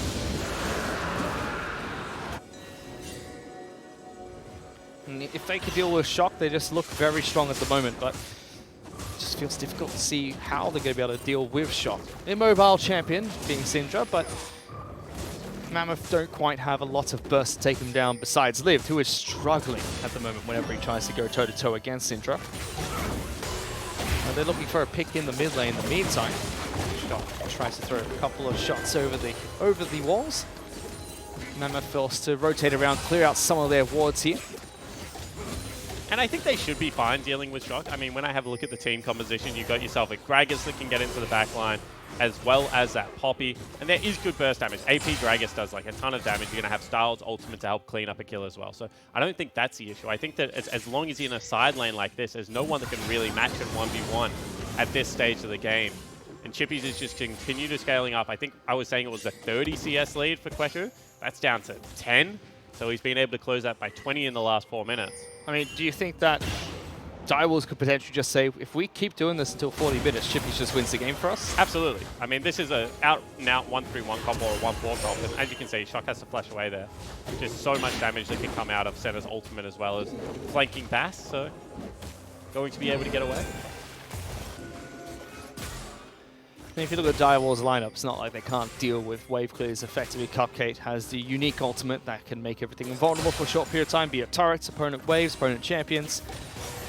And if they could deal with Shock, they just look very strong at the moment, but it just feels difficult to see how they're going to be able to deal with Shock. Immobile champion being Syndra, but Mammoth don't quite have a lot of burst to take him down besides Lived, who is struggling at the moment whenever he tries to go toe-to-toe against Syndra. They're looking for a pick in the mid lane in the meantime. Shock tries to throw a couple of shots over the walls. Mammoth fails to rotate around, clear out some of their wards here. And I think they should be fine dealing with Shock. I mean, when I have a look at the team composition, you've got yourself a Gragas that can get into the back line, as well as that Poppy. And there is good burst damage. AP Gragas does like a ton of damage. You're going to have Styles ultimate to help clean up a kill as well. So I don't think that's the issue. I think that as long as you're in a side lane like this, there's no one that can really match it 1v1 at this stage of the game. And Chippies is just continue to scaling up. I think I was saying it was a 30 CS lead for Kweku. That's down to 10. So he's been able to close that by 20 in the last 4 minutes. I mean, do you think that Direwolves could potentially just say, if we keep doing this until 40 minutes, Chippies just wins the game for us? Absolutely. I mean, this is a out-and-out 1-3-1 combo or a 1-4 combo. And as you can see, Shock has to flash away there. Just so much damage that can come out of Senna's ultimate as well as flanking Bass. So going to be able to get away. And if you look at Direwolves' lineup, it's not like they can't deal with wave clears effectively. Cupcake has the unique ultimate that can make everything invulnerable for a short period of time, be it turrets, opponent waves, opponent champions.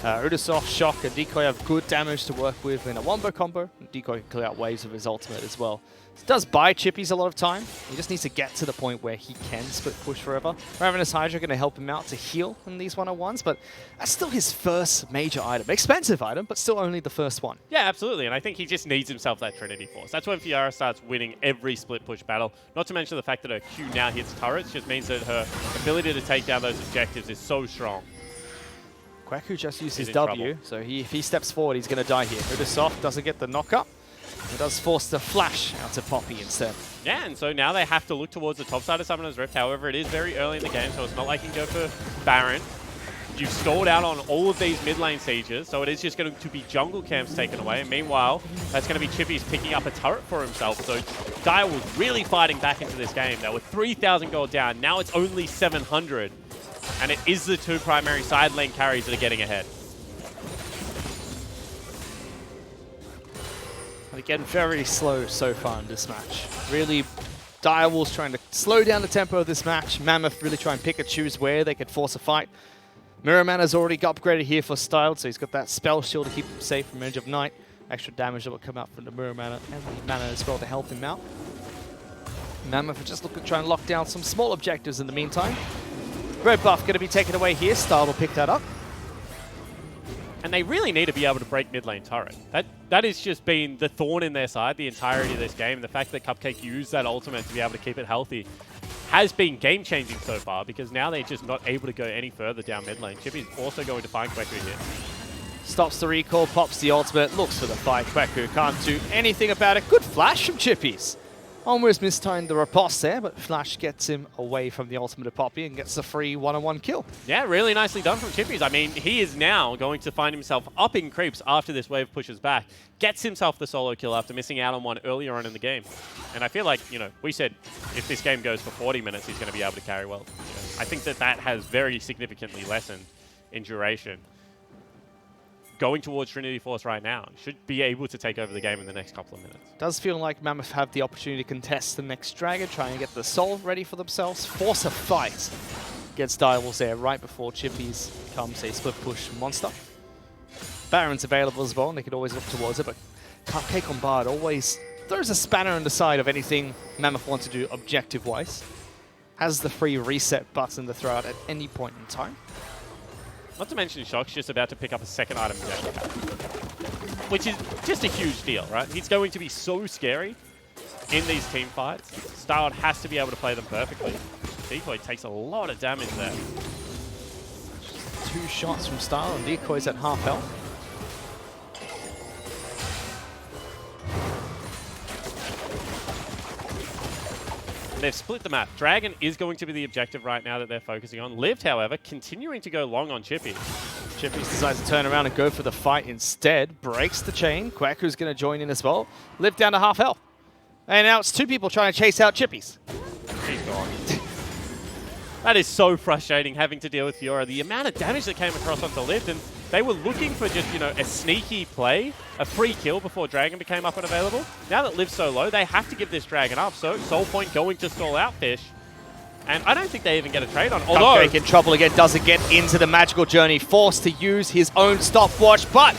Udasoft, Shock, and Decoy have good damage to work with in a wombo combo. Decoy can clear out waves with his ultimate as well. It does buy Chippies a lot of time. He just needs to get to the point where he can split push forever. Ravenous Hydra going to help him out to heal in these 1-on-1s, but that's still his first major item. Expensive item, but still only the first one. Yeah, absolutely. And I think he just needs himself that Trinity Force. That's when Fiora starts winning every split push battle. Not to mention the fact that her Q now hits turrets just means that her ability to take down those objectives is so strong. Kweku just used his W, so if he steps forward, he's going to die here. Udasoft doesn't get the knock-up. He does force the flash out to Poppy instead. Yeah, and so now they have to look towards the top side of Summoner's Rift. However, it is very early in the game, so it's not like you can go for Baron. You've stalled out on all of these mid lane sieges, so it is just going to be jungle camps taken away. And meanwhile, that's going to be Chippies picking up a turret for himself. So Dire was really fighting back into this game. They were 3,000 gold down. Now it's only 700. And it is the two primary side lane carries that are getting ahead. And again, very slow so far in this match. Really, Direwolves trying to slow down the tempo of this match. Mammoth really try and pick and choose where they could force a fight. Mirror Mana's already got upgraded here for Styled, so he's got that spell shield to keep him safe from Edge of Night. Extra damage that will come out from the Mirror Mana and the Mana as well to help him out. Mammoth are just looking to try and lock down some small objectives in the meantime. Red buff going to be taken away here. Style will pick that up. And they really need to be able to break mid lane turret. That has just been the thorn in their side the entirety of this game. The fact that Cupcake used that ultimate to be able to keep it healthy has been game-changing so far, because now they're just not able to go any further down mid lane. Chippy's also going to find Kweku here. Stops the recall, pops the ultimate, looks for the fight. Kweku can't do anything about it. Good flash from Chippies. Almost mistimed the riposte there, but Flash gets him away from the ultimate of Poppy and gets a free 1-on-1 kill. Yeah, really nicely done from Chippies. I mean, he is now going to find himself up in creeps after this wave pushes back. Gets himself the solo kill after missing out on one earlier on in the game. And I feel like, you know, we said if this game goes for 40 minutes, he's going to be able to carry well. You know, I think that has very significantly lessened in duration. Going towards Trinity Force right now, should be able to take over the game in the next couple of minutes. Does feel like Mammoth have the opportunity to contest the next Dragon, try and get the soul ready for themselves, force a fight against Direwolves there right before Chippies becomes a split push monster. Baron's available as well, and they could always look towards it, but Cupcake on Bard always throws a spanner in the side of anything Mammoth wants to do objective-wise. Has the free reset button to throw out at any point in time. Not to mention Shock's just about to pick up a second item which is just a huge deal, right? He's going to be so scary in these team fights. Styled has to be able to play them perfectly. Decoy takes a lot of damage there. 2 shots from Style and Decoy's at half health. They've split the map. Dragon is going to be the objective right now that they're focusing on. Lived, however, continuing to go long on Chippy. Chippy decides to turn around and go for the fight instead. Breaks the chain. Quacker's going to join in as well. Lived down to half health. And now it's 2 people trying to chase out Chippies. He's gone. That is so frustrating having to deal with Fiora. The amount of damage that came across onto Lived, and they were looking for just, you know, a sneaky play, a free kill before Dragon became up and available. Now that Liv's so low, they have to give this Dragon up. So Soul Point going to stall out Fish. And I don't think they even get a trade on. Although Cupcake in trouble again, doesn't get into the magical journey, forced to use his own stopwatch, but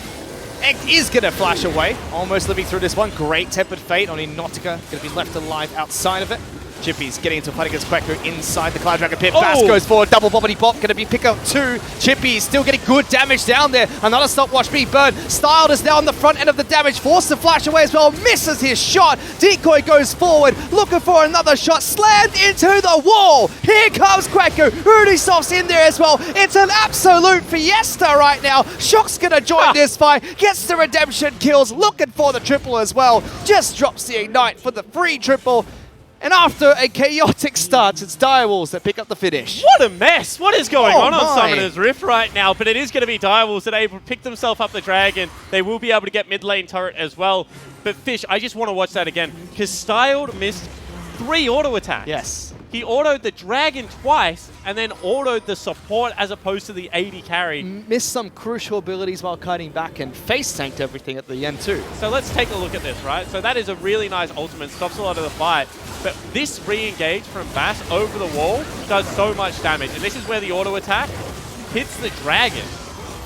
Ect is going to flash away, almost living through this one. Great Tempered Fate on Inautica, going to be left alive outside of it. Chippy's getting into a fight against Quacker inside the Cloud Dragon pit. Bass goes forward, double bobbity bop, going to be pick up 2. Chippy still getting good damage down there. Another stopwatch being burned. Styled is now on the front end of the damage, forced to flash away as well, misses his shot. Decoy goes forward, looking for another shot, slammed into the wall. Here comes Quacker. Rudisoft's in there as well. It's an absolute fiesta right now. Shock's going to join this fight, gets the redemption kills, looking for the triple as well. Just drops the Ignite for the free triple. And after a chaotic start, it's Direwolves that pick up the finish. What a mess! What is going on my. Summoner's Rift right now? But it is going to be Direwolves that are able to pick themselves up the Dragon. They will be able to get mid lane turret as well. But Fish, I just want to watch that again, because Styled missed 3 auto attacks. Yes. He autoed the Dragon twice, and then autoed the support as opposed to the AD carry. Missed some crucial abilities while kiting back and face tanked everything at the end too. So let's take a look at this, right? So that is a really nice ultimate, stops a lot of the fight. But this re-engage from Bass over the wall does so much damage. And this is where the auto attack hits the Dragon.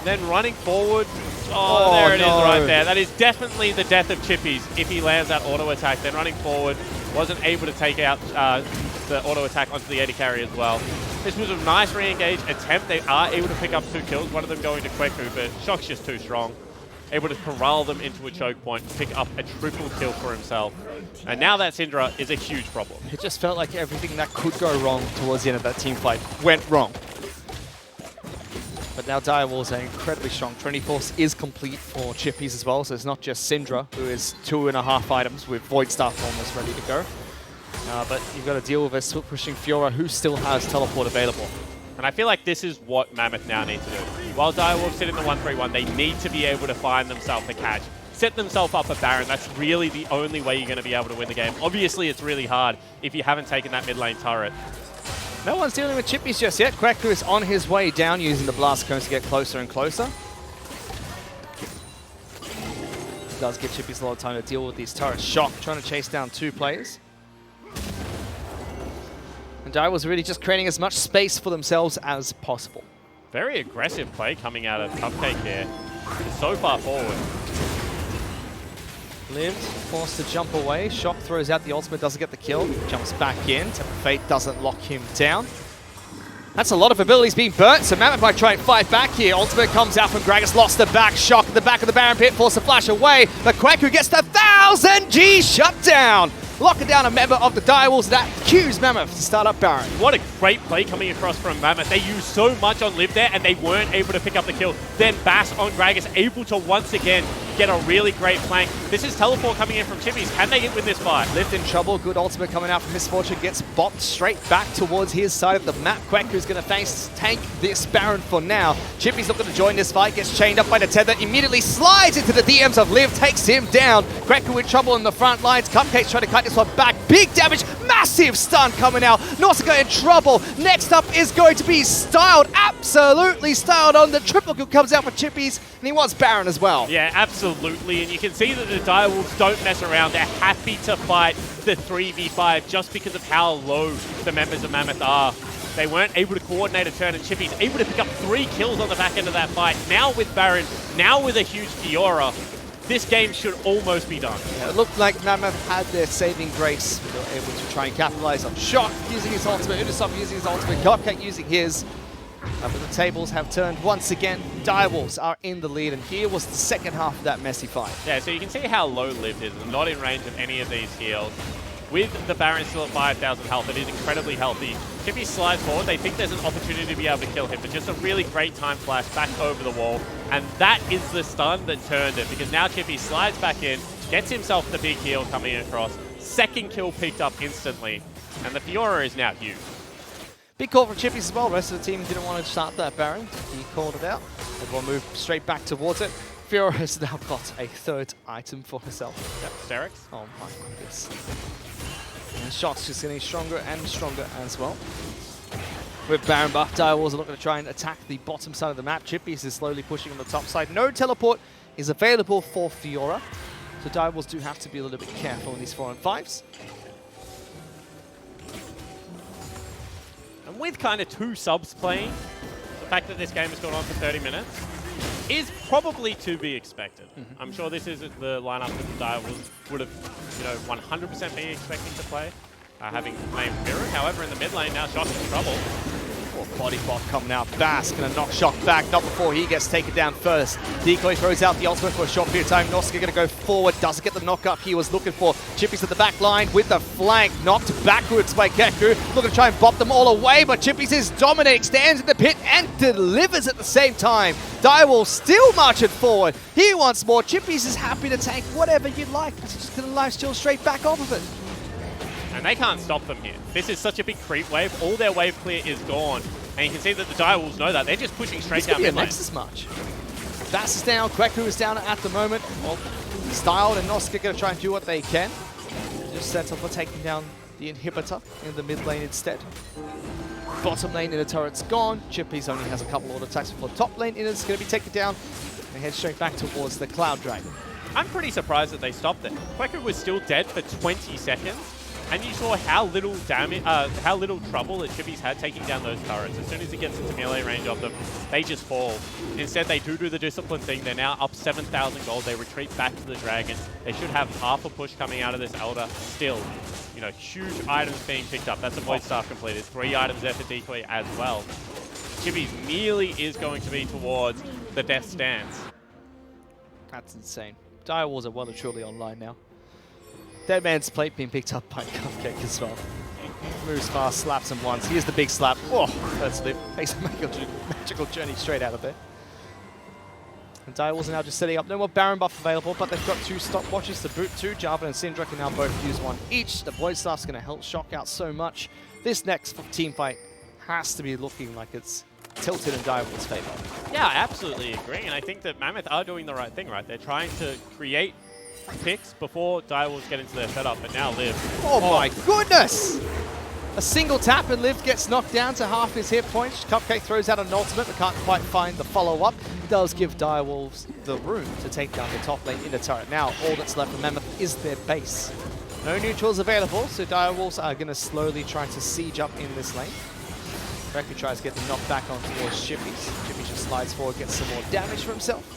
Then running forward, there it is right there. That is definitely the death of Chippies if he lands that auto attack. Then running forward, wasn't able to take out the auto attack onto the AD carry as well. This was a nice re-engage attempt. They are able to pick up 2 kills, one of them going to Kweku, but Shock's just too strong. Able to corral them into a choke point, pick up a triple kill for himself. And now that Syndra is a huge problem. It just felt like everything that could go wrong towards the end of that team fight went wrong. But now Direwolves are incredibly strong. Trinity Force is complete for Chippies as well, so it's not just Syndra, who is 2.5 items with Void Staff almost ready to go. But you've got to deal with a split pushing Fiora, who still has teleport available. And I feel like this is what Mammoth now need to do. While Direwolves sit in the 1-3-1, they need to be able to find themselves a catch. Set themselves up a Baron. That's really the only way you're going to be able to win the game. Obviously, it's really hard if you haven't taken that mid lane turret. No one's dealing with Chippies just yet. Quacker is on his way down using the blast cones to get closer and closer. Does give Chippies a lot of time to deal with these turrets. Shock trying to chase down 2 players. And Dire was really just creating as much space for themselves as possible. Very aggressive play coming out of Cupcake here. So far forward. Lived, forced to jump away. Shock throws out the ultimate, doesn't get the kill. Jumps back in. Temper Fate doesn't lock him down. That's a lot of abilities being burnt, so Mammoth might try and fight back here. Ultimate comes out from Gragas, lost the back. Shock at the back of the Baron Pit, forced to flash away. But Quaku gets the 1000G shutdown. Locking down a member of the Direwolves. That cues Mammoth to start up Baron. What a great play coming across from Mammoth. They used so much on Liv there, and they weren't able to pick up the kill. Then Bass on Gragas, able to once again get a really great flank. This is teleport coming in from Chippies. Can they win this fight? Lived in trouble. Good ultimate coming out from Misfortune. Gets bopped straight back towards his side of the map. Quacker's going to tank this Baron for now. Chippies looking to join this fight. Gets chained up by the tether. Immediately slides into the DMs of Liv. Takes him down. Quacker with trouble in the front lines. Cupcake's trying to cut this one back. Big damage. Massive stun coming out. Nausicaa in trouble. Next up is going to be Styled. Absolutely Styled on the triple kill comes out for Chippies. And he wants Baron as well. Yeah, absolutely. And you can see that the Direwolves don't mess around. They're happy to fight the 3v5 just because of how low the members of Mammoth are. They weren't able to coordinate a turn, and Chippy's able to pick up 3 kills on the back end of that fight. Now with Baron, now with a huge Fiora. this game should almost be done. Yeah, it looked like Mammoth had their saving grace. They were able to try and capitalize on Shock using his ultimate, Unisop using his ultimate, Cupcake using his. But the tables have turned once again. Direwolves are in the lead, and here was the second half of that messy fight. Yeah, so you can see how low Liv is, not in range of any of these heals. With the Baron still at 5,000 health, it is incredibly healthy. Chippy slides forward, they think there's an opportunity to be able to kill him, but just a really great time flash back over the wall. And that is the stun that turned it, because now Chippy slides back in, gets himself the big heal coming across, second kill picked up instantly, and the Fiora is now huge. Big call from Chippies as well. The rest of the team didn't want to start that Baron. He called it out. Everyone moved straight back towards it. Fiora has now got a third item for herself. Yep, Sterix. Oh my goodness. And Shock's just getting stronger and stronger as well. With Baron buff, Direwolves are looking to try and attack the bottom side of the map. Chippies is slowly pushing on the top side. No teleport is available for Fiora. So Direwolves do have to be a little bit careful in these 4 and 5s. And with kind of 2 subs playing, the fact that this game has gone on for 30 minutes is probably to be expected. I'm sure this isn't the lineup that the Direwolves would have, 100% been expecting to play, having named Miru. However, in the mid lane now, Shock's in trouble. Body pop coming out. Bass gonna knock Shock back, not before he gets taken down first. Decoy throws out the ultimate for a short period of time. Noska gonna go forward, doesn't get the knock up he was looking for. Chippy's at the back line with the flank, knocked backwards by Keku. Looking to try and bop them all away, but Chippies is dominating, stands in the pit and delivers at the same time. Direwolf still marching forward. He wants more. Chippies is happy to take whatever you'd like. He's just gonna lifesteal straight back off of it. And they can't stop them here. This is such a big creep wave. All their wave clear is gone. And you can see that the Direwolves know that. They're just pushing straight down mid lane. This could be a Nexus march. Bass is down. Kweku is down at the moment. Well, Styled and Noska going to try and do what they can. Just set up for taking down the inhibitor in the mid lane instead. Bottom lane in the turret's gone. Chippies only has a couple of attacks before top lane in is going to be taken down. They head straight back towards the Cloud Dragon. I'm pretty surprised that they stopped it. Kweku was still dead for 20 seconds. And you saw how little damage, how little trouble that Chippies had taking down those turrets. As soon as he gets into melee range of them, they just fall. Instead, they do the discipline thing. They're now up 7,000 gold. They retreat back to the Dragon. They should have half a push coming out of this Elder. Still, huge items being picked up. That's a Void Staff completed. 3 items there for Decoy as well. Chippies nearly is going to be towards the death stance. That's insane. Direwolves are well and truly online now. Dead Man's plate being picked up by Cupcake as well. Moves fast, slaps him once. Here's the big slap. Oh, that's Liv. Takes a magical journey straight out of there. And Direwolves are now just setting up. No more Baron buff available, but they've got 2 stopwatches to boot to. Jarvan and Syndra can now both use 1 each. The Void Staff's going to help Shock out so much. This next team fight has to be looking like it's tilted in Direwolves' favor. Yeah, I absolutely agree. And I think that Mammoth are doing the right thing, right? They're trying to create picks before Direwolves get into their setup, but now Liv. Oh my goodness! A single tap and Liv gets knocked down to half his hit points. Cupcake throws out an ultimate but can't quite find the follow-up. Does give Direwolves the room to take down the top lane in the turret. Now all that's left for Mammoth is their base. No neutrals available, so Direwolves are going to slowly try to siege up in this lane. Reku tries to get the knock back on towards Chippies. Chippies just slides forward, gets some more damage for himself.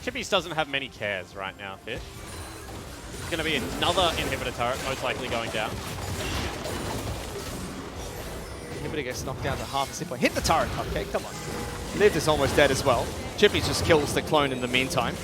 Chippies doesn't have many cares right now, Fish. It's going to be another inhibitor turret, most likely going down. Inhibitor gets knocked down to half his hit point. Hit the turret, Cupcake, come on. Liv is almost dead as well. Chippies just kills the clone in the meantime.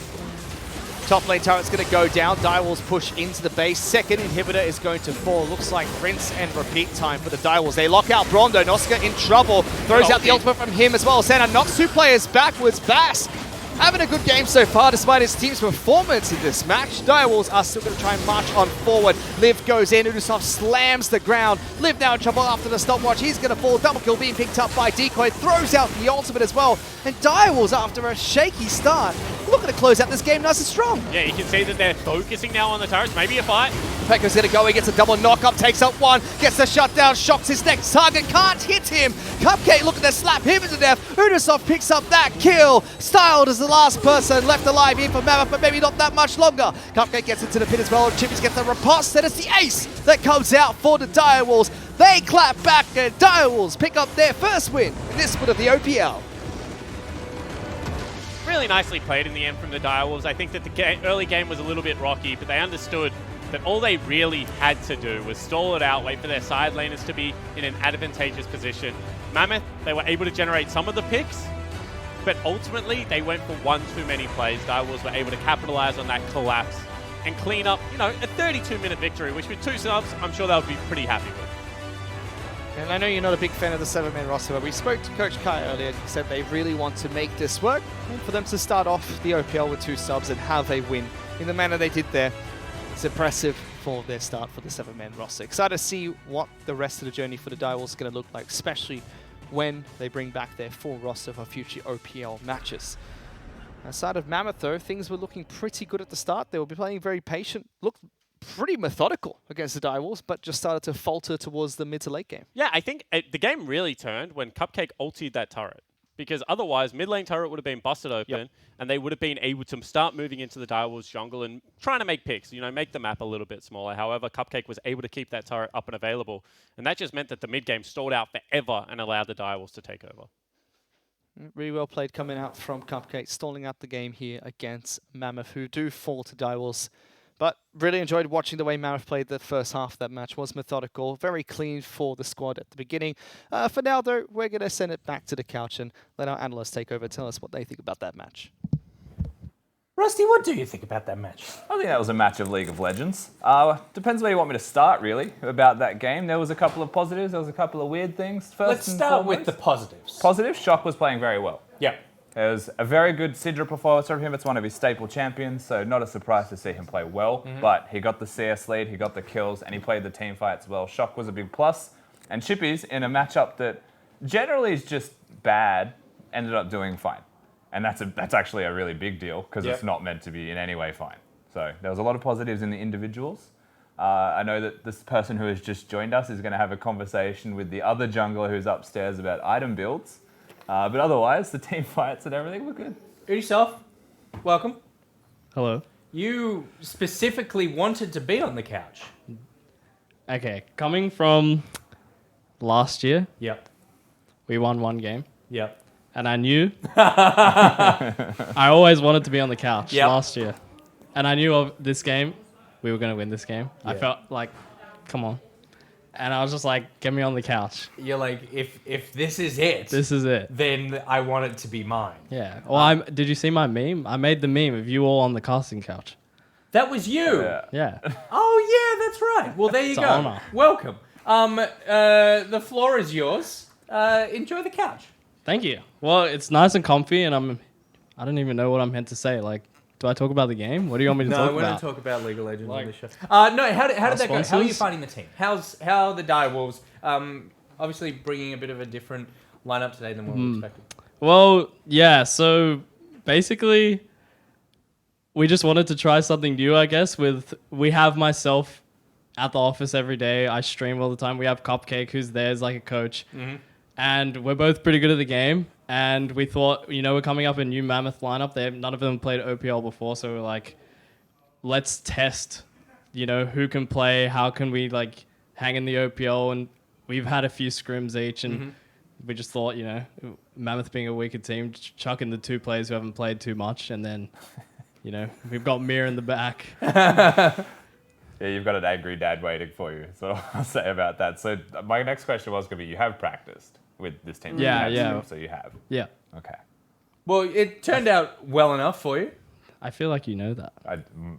Top lane turret's going to go down. Direwolves push into the base. Second inhibitor is going to fall. Looks like rinse and repeat time for the Direwolves. They lock out Brondo. Noska in trouble. Throws out the ultimate from him as well. Santa knocks 2 players backwards. Bass having a good game so far despite his team's performance in this match. Direwolves are still going to try and march on forward. Liv goes in. Udusov slams the ground. Liv now in trouble after the stopwatch. He's going to fall. Double kill being picked up by Decoy. Throws out the ultimate as well. And Direwolves, after a shaky start, looking to close out this game nice and strong. Yeah, you can see that they're focusing now on the turrets. Maybe a fight. Pekka's going to go. He gets a double knock-up, takes out 1, gets the shutdown, shocks his next target, can't hit him. Cupcake looking to slap him to death. Udusov picks up that kill. Styled is the last person left alive here for Mammoth, but maybe not that much longer. Cupcake gets into the pit as well. Chippies gets the riposte, and it's the ace that comes out for the Direwolves. They clap back, and Direwolves pick up their first win in this one of the OPL. really nicely played in the end from the Direwolves. I think that the early game was a little bit rocky, but they understood that all they really had to do was stall it out, wait for their side laners to be in an advantageous position. Mammoth, they were able to generate some of the picks, but ultimately they went for one too many plays. Direwolves were able to capitalize on that collapse and clean up, a 32-minute victory, which with 2 subs, I'm sure they'll be pretty happy with. And I know you're not a big fan of the 7-man roster, but we spoke to Coach Kai earlier. He said they really want to make this work, and for them to start off the OPL with 2 subs and have a win in the manner they did there. It's impressive for their start for the 7-man roster. Excited to see what the rest of the journey for the Direwolves is going to look like, especially when they bring back their full roster for future OPL matches. Outside of Mammoth, though, things were looking pretty good at the start. They were playing very patient, looked pretty methodical against the Direwolves, but just started to falter towards the mid to late game. Yeah, I think the game really turned when Cupcake ultied that turret. Because otherwise, mid lane turret would have been busted open, and they would have been able to start moving into the Direwolves jungle and trying to make picks, make the map a little bit smaller. However, Cupcake was able to keep that turret up and available, and that just meant that the mid game stalled out forever and allowed the Direwolves to take over. Really well played coming out from Cupcake, stalling out the game here against Mammoth, who do fall to Direwolves. But really enjoyed watching the way Mammoth played the first half of that match. Was methodical, very clean for the squad at the beginning. For now, though, we're going to send it back to the couch and let our analysts take over, tell us what they think about that match. Rusty, what do you think about that match? I think that was a match of League of Legends. Depends where you want me to start, really, about that game. There was a couple of positives, there was a couple of weird things. Let's start with the positives. Positives, Shock was playing very well. Yeah. It was a very good Sidra performance from him. It's one of his staple champions, so not a surprise to see him play well. But he got the CS lead, he got the kills, and he played the team fights well. Shock was a big plus. And Chippies, in a matchup that generally is just bad, ended up doing fine. And that's actually a really big deal, because it's not meant to be in any way fine. So there was a lot of positives in the individuals. I know that this person who has just joined us is going to have a conversation with the other jungler who's upstairs about item builds. But otherwise, the team fights and everything were good. Yourself, welcome. Hello. You specifically wanted to be on the couch. Okay, coming from last year. Yep. We won 1 game. Yep. And I knew I always wanted to be on the couch last year. And I knew of this game, we were going to win this game. I felt like, come on. And I was just like, get me on the couch. You're like, if this is it. This is it. Then I want it to be mine. Yeah. Well, did you see my meme? I made the meme of you all on the casting couch. That was you. Yeah. Oh yeah, that's right. Well, there you It's go. an honor. Welcome. The floor is yours. Enjoy the couch. Thank you. Well, it's nice and comfy, and I don't even know what I'm meant to say. Like, do I talk about the game? What do you want me to talk about? No, we're going to talk about League of Legends on this show. No, how did that go? How are you finding the team? How are the Direwolves? Obviously bringing a bit of a different lineup today than what we expected. Well, yeah. So basically, we just wanted to try something new, I guess. We have myself at the office every day. I stream all the time. We have Cupcake, who's there as like a coach. And we're both pretty good at the game. And we thought, we're coming up a new Mammoth lineup. None of them played OPL before. So we're like, let's test, who can play. How can we like hang in the OPL? And we've had a few scrims each. And we just thought, Mammoth being a weaker team, chuck in the 2 players who haven't played too much. And then, we've got Mir in the back. Yeah, you've got an angry dad waiting for you. So I'll say about that. So my next question was going to be, you have practiced with this team. Yeah. So you have. Yeah. Okay. Well, it turned out well enough for you. I feel like you know that.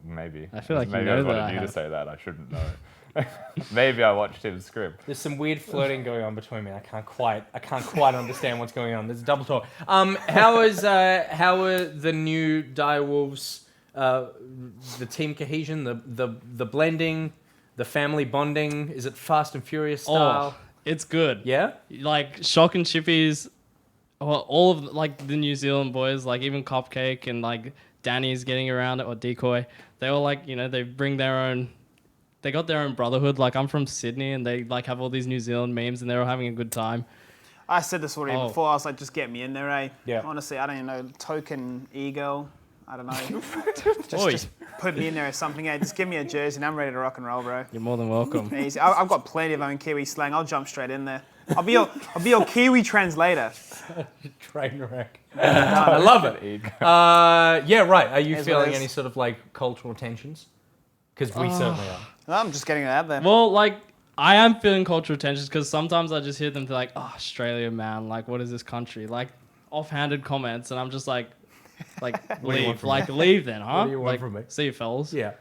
Maybe. I feel like maybe you know I that. wanted you to say that. I shouldn't know. Maybe I watched him script. There's some weird flirting going on between me. I can't quite understand what's going on. There's a double talk. How are the new Direwolves? The team cohesion, the blending, the family bonding. Is it Fast and Furious style? Oh, it's good. Yeah? Like Shock and Chippies, all of like the New Zealand boys, like even Cupcake and like Danny's getting around it, or Decoy. They all like, they bring their own, they got their own brotherhood. Like I'm from Sydney and they like have all these New Zealand memes and they're all having a good time. I said this already before. I was like, just get me in there, eh? Yeah. Honestly, I don't even know. Token e-girl. I don't know. just put me in there or something. Yeah, just give me a jersey and I'm ready to rock and roll, bro. You're more than welcome. Easy. I've got plenty of own Kiwi slang. I'll jump straight in there. I'll be your Kiwi translator. Train wreck. I love it. Yeah, right. Are you Here's what feeling it is. any sort of like cultural tensions? Because we certainly are. No, I'm just getting it out there. Well, like, I am feeling cultural tensions because sometimes I just hear them like, oh, Australia, man, like, what is this country? Like, offhanded comments, and I'm just like What do you want leave. from Like, me? leave then, huh? What do you want Like, from me? see you, fellas. Yeah.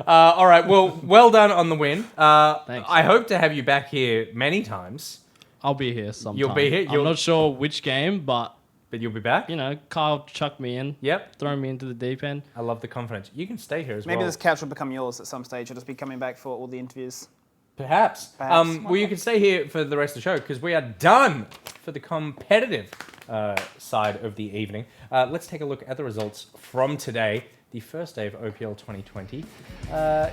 All right. Well done on the win. Thanks. I hope to have you back here many times. I'll be here sometime. You'll be here. I'm not sure which game, but you'll be back. You know, Kyle chucked me in. Yep. Throw me into the deep end. I love the confidence. You can stay here as Maybe well. this couch will become yours at some stage. You'll just be coming back for all the interviews. Perhaps. Well, you can stay here for the rest of the show because we are done for the competitive side of the evening. Let's take a look at the results from today, the first day of OPL 2020.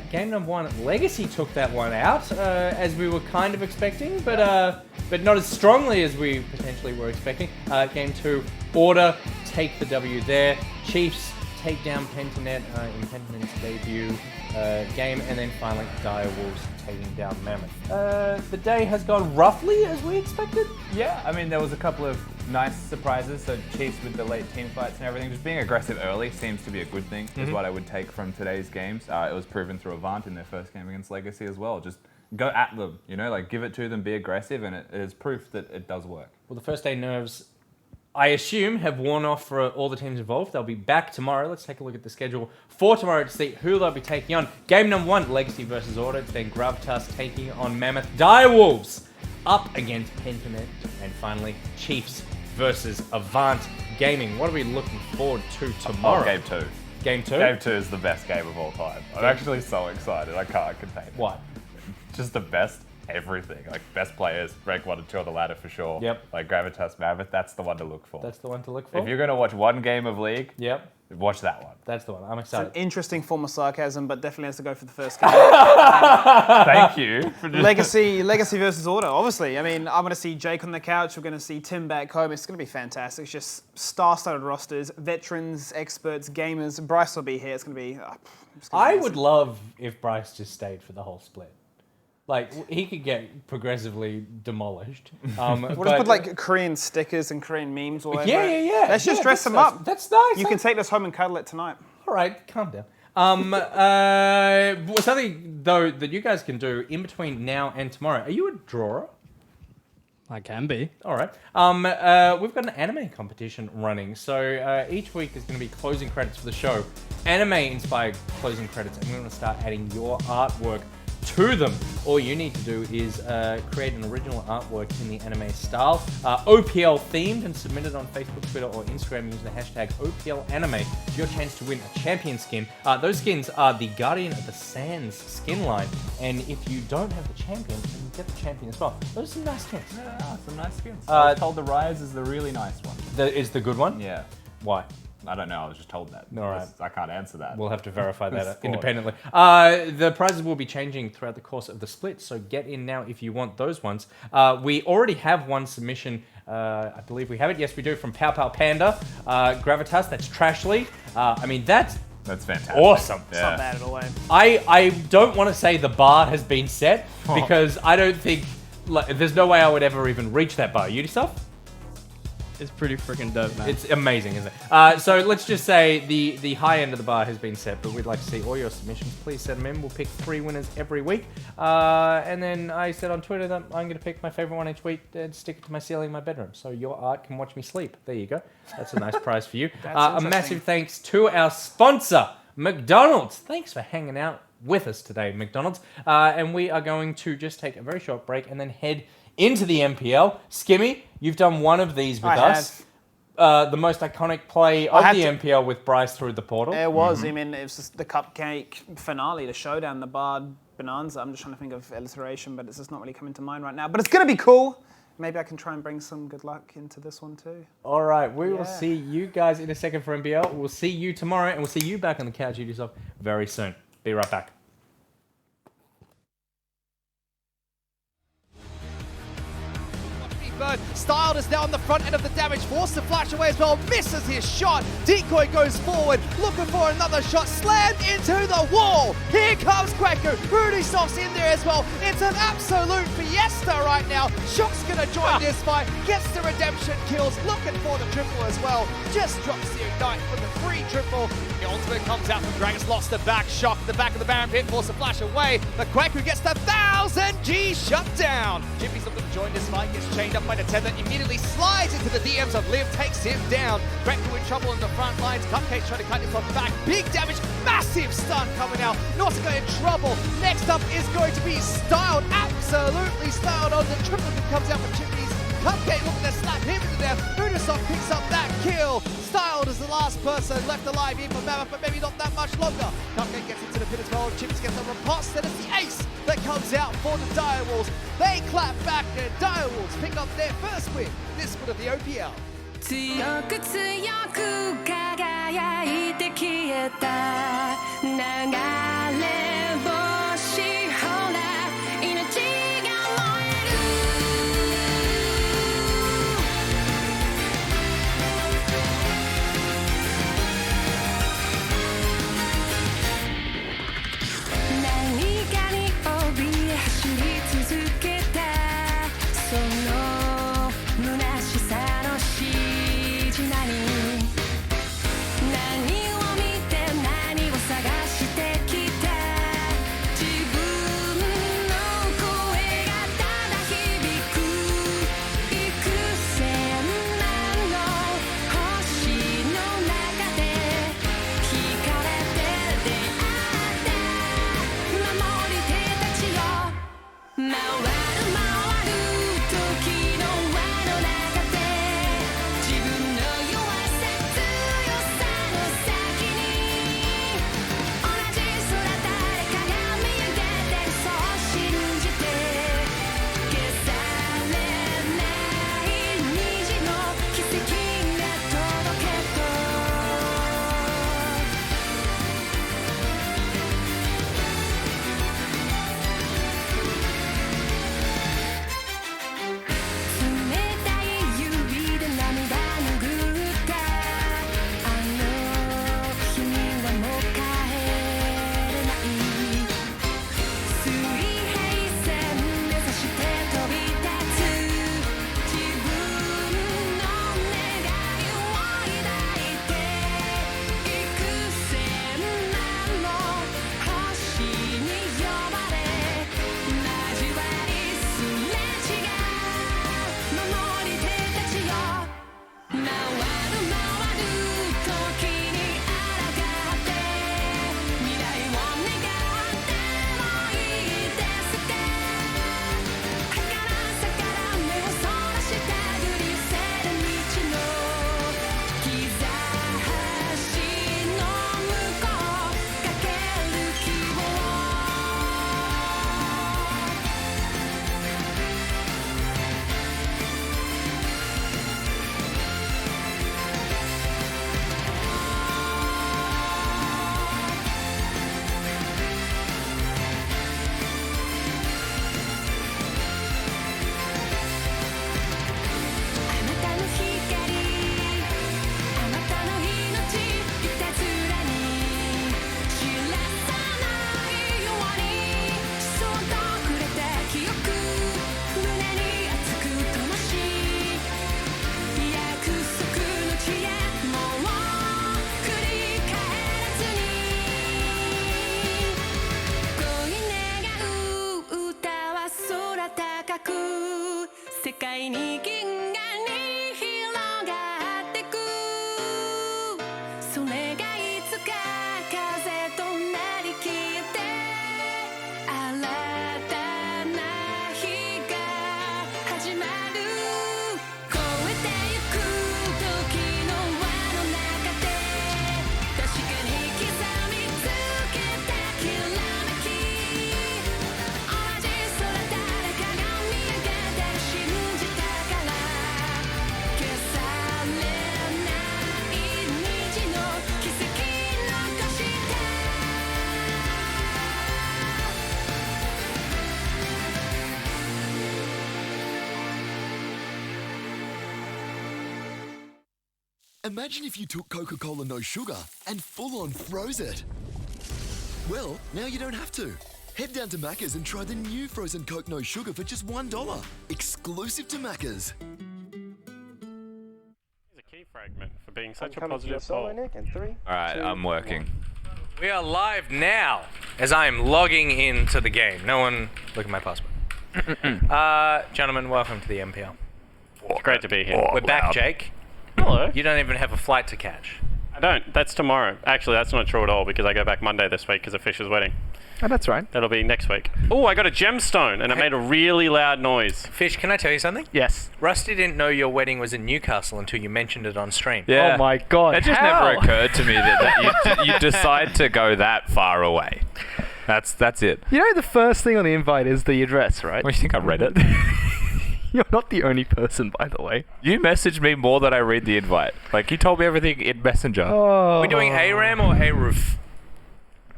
Game number 1, Legacy took that one out, as we were kind of expecting, but not as strongly as we potentially were expecting. Game 2, Order take the W there. Chiefs take down Pentanet in Pentanet's debut game, and then finally Dire Wolves taking down Mammoth. The day has gone roughly as we expected. Yeah, I mean, there was a couple of nice surprises. So Chiefs with the late team fights and everything. Just being aggressive early seems to be a good thing, is what I would take from today's games. It was proven through Avant in their first game against Legacy as well. Just go at them, you know, like give it to them, be aggressive, and it is proof that it does work. Well, the first day nerves, I assume, have worn off for all the teams involved. They'll be back tomorrow. Let's take a look at the schedule for tomorrow to see who they'll be taking on. Game number 1, Legacy versus Order. It's then Gravitas taking on Mammoth. Dire Wolves up against Pentanet. And finally, Chiefs versus Avant Gaming. What are we looking forward to tomorrow? Oh, game 2. Game 2? Game 2 is the best game of all time. I'm actually so excited. I can't contain it. What? Just the best everything. Like, best players, rank 1 and 2 on the ladder for sure. Yep. Like, Gravitas Mammoth, that's the one to look for. That's the one to look for? If you're going to watch one game of League, yep, watch that one. That's the one. I'm It's an excited. interesting form of sarcasm, but definitely has to go for the first game. Thank you. For Legacy versus Order, obviously. I mean, I'm going to see Jake on the couch. We're going to see Tim back home. It's going to be fantastic. It's just star-studded rosters, veterans, experts, gamers. Bryce will be here. It's going to be... I would love if Bryce just stayed for the whole split. Like, he could get progressively demolished. We'll just put like Korean stickers and Korean memes all over Yeah, it. yeah, yeah. Let's just Yeah, dress that's them nice. up. That's nice. You can take this home and cuddle it tonight. All right, calm down. Something, though, that you guys can do in between now and tomorrow. Are you a drawer? I can be. All right. We've got an anime competition running. So each week there's going to be closing credits for the show. Anime-inspired closing credits. And we're going to start adding your artwork to them. All you need to do is create an original artwork in the anime style, OPL themed, and submit it on Facebook, Twitter, or Instagram using the hashtag OPL Anime for your chance to win a champion skin. Those skins are the Guardian of the Sands skin line, and if you don't have the champion, then you get the champion as well. Those are some nice skins. Yeah, some nice skins. I was told the Rise is the really nice one. Is the good one? Yeah. Why? I don't know. I was just told that. All right. I can't answer that. We'll have to verify that Sport. independently. The prizes will be changing throughout the course of the split, so get in now if you want those ones. We already have one submission. I believe we have it. Yes, we do, from Pow Pow Panda. Gravitas, that's Trashly. I mean, that's fantastic. Awesome. It's not bad at all. I don't want to say the bar has been set, because I don't think... there's no way I would ever even reach that bar. You stuff? It's pretty freaking dope, man. It's amazing, isn't it? So let's just say the high end of the bar has been set, but we'd like to see all your submissions. Please send them in. We'll pick 3 winners every week. And then I said on Twitter that I'm going to pick my favorite one each week and stick it to my ceiling in my bedroom. So your art can watch me sleep. There you go. That's a nice prize for you. A massive thanks to our sponsor, McDonald's. Thanks for hanging out with us today, McDonald's. And we are going to just take a very short break and then head into the MPL. Skimmy, you've done one of these with us. The most iconic play of the MPL with Bryce through the portal. It was. I mean, it was just the cupcake finale, the showdown, the Bard Bonanza. I'm just trying to think of alliteration, but it's just not really coming to mind right now. But it's going to be cool. Maybe I can try and bring some good luck into this one too. All right, we will see you guys in a second for MPL. We'll see you tomorrow, and we'll see you back on the couch, yourself, very soon. Be right back. burn. Styled is now on the front end of the damage, forced to flash away as well, misses his shot. Decoy goes forward, looking for another shot, slammed into the wall. Here comes Kwaku. Rudisoft's in there as well. It's an absolute fiesta right now. Shock's gonna join this fight, gets the redemption kills, looking for the triple as well. Just drops the ignite for the free triple. The ultimate comes out from Dragons, lost the back. Shock at the back of the Baron pit, forced to flash away. The Kwaku gets the 1000G shut down. Jimmy's looking to join this fight, gets chained up by the tether, immediately slides into the DMs of Liv, takes him down. Kwaku in trouble in the front lines. Cupcake's trying to cut this one back. Big damage, massive stun coming out. Nautica in trouble. Next up is going to be Styled, absolutely Styled on the triple that comes out for Jimmy's. Cupcake looking to slap him to death. Rudisoft picks up that kill. Styled is the last person left alive here for Mammoth, but maybe not that much longer. Cupcake gets into the pit as well. Chips gets the riposte, and it's the ace that comes out for the Direwolves. They clap back, and Direwolves pick up their first win this split of the OPL. 強く強く輝いて消えた流れ星ほら命が燃える何かに怯え走り続けたその虚しさのしじなに何を見て何を探してきた Imagine if you took Coca-Cola No Sugar and full-on froze it. Well, now you don't have to. Head down to Macca's and try the new frozen Coke No Sugar for just $1. Exclusive to Macca's. Here's a key fragment for being such a positive poll. Alright, I'm working. We are live now as I am logging into the game. No one look at my password. Gentlemen, welcome to the MPL. It's great to be here. We're back, Jake. Hello. You don't even have a flight to catch. I don't. That's tomorrow. Actually, that's not true at all because I go back Monday this week because of Fish's wedding. Oh, that's right. That'll be next week. Oh, I got a gemstone and it made a really loud noise. Fish, can I tell you something? Yes. Rusty didn't know your wedding was in Newcastle until you mentioned it on stream. Oh my god. It just never occurred to me that you decide to go that far away. That's it. You know the first thing on the invite is the address, right? Well, you think I read it? You're not the only person, by the way. You messaged me more than I read the invite. Like, you told me everything in Messenger. Oh. Are we doing ARAM or ARoof?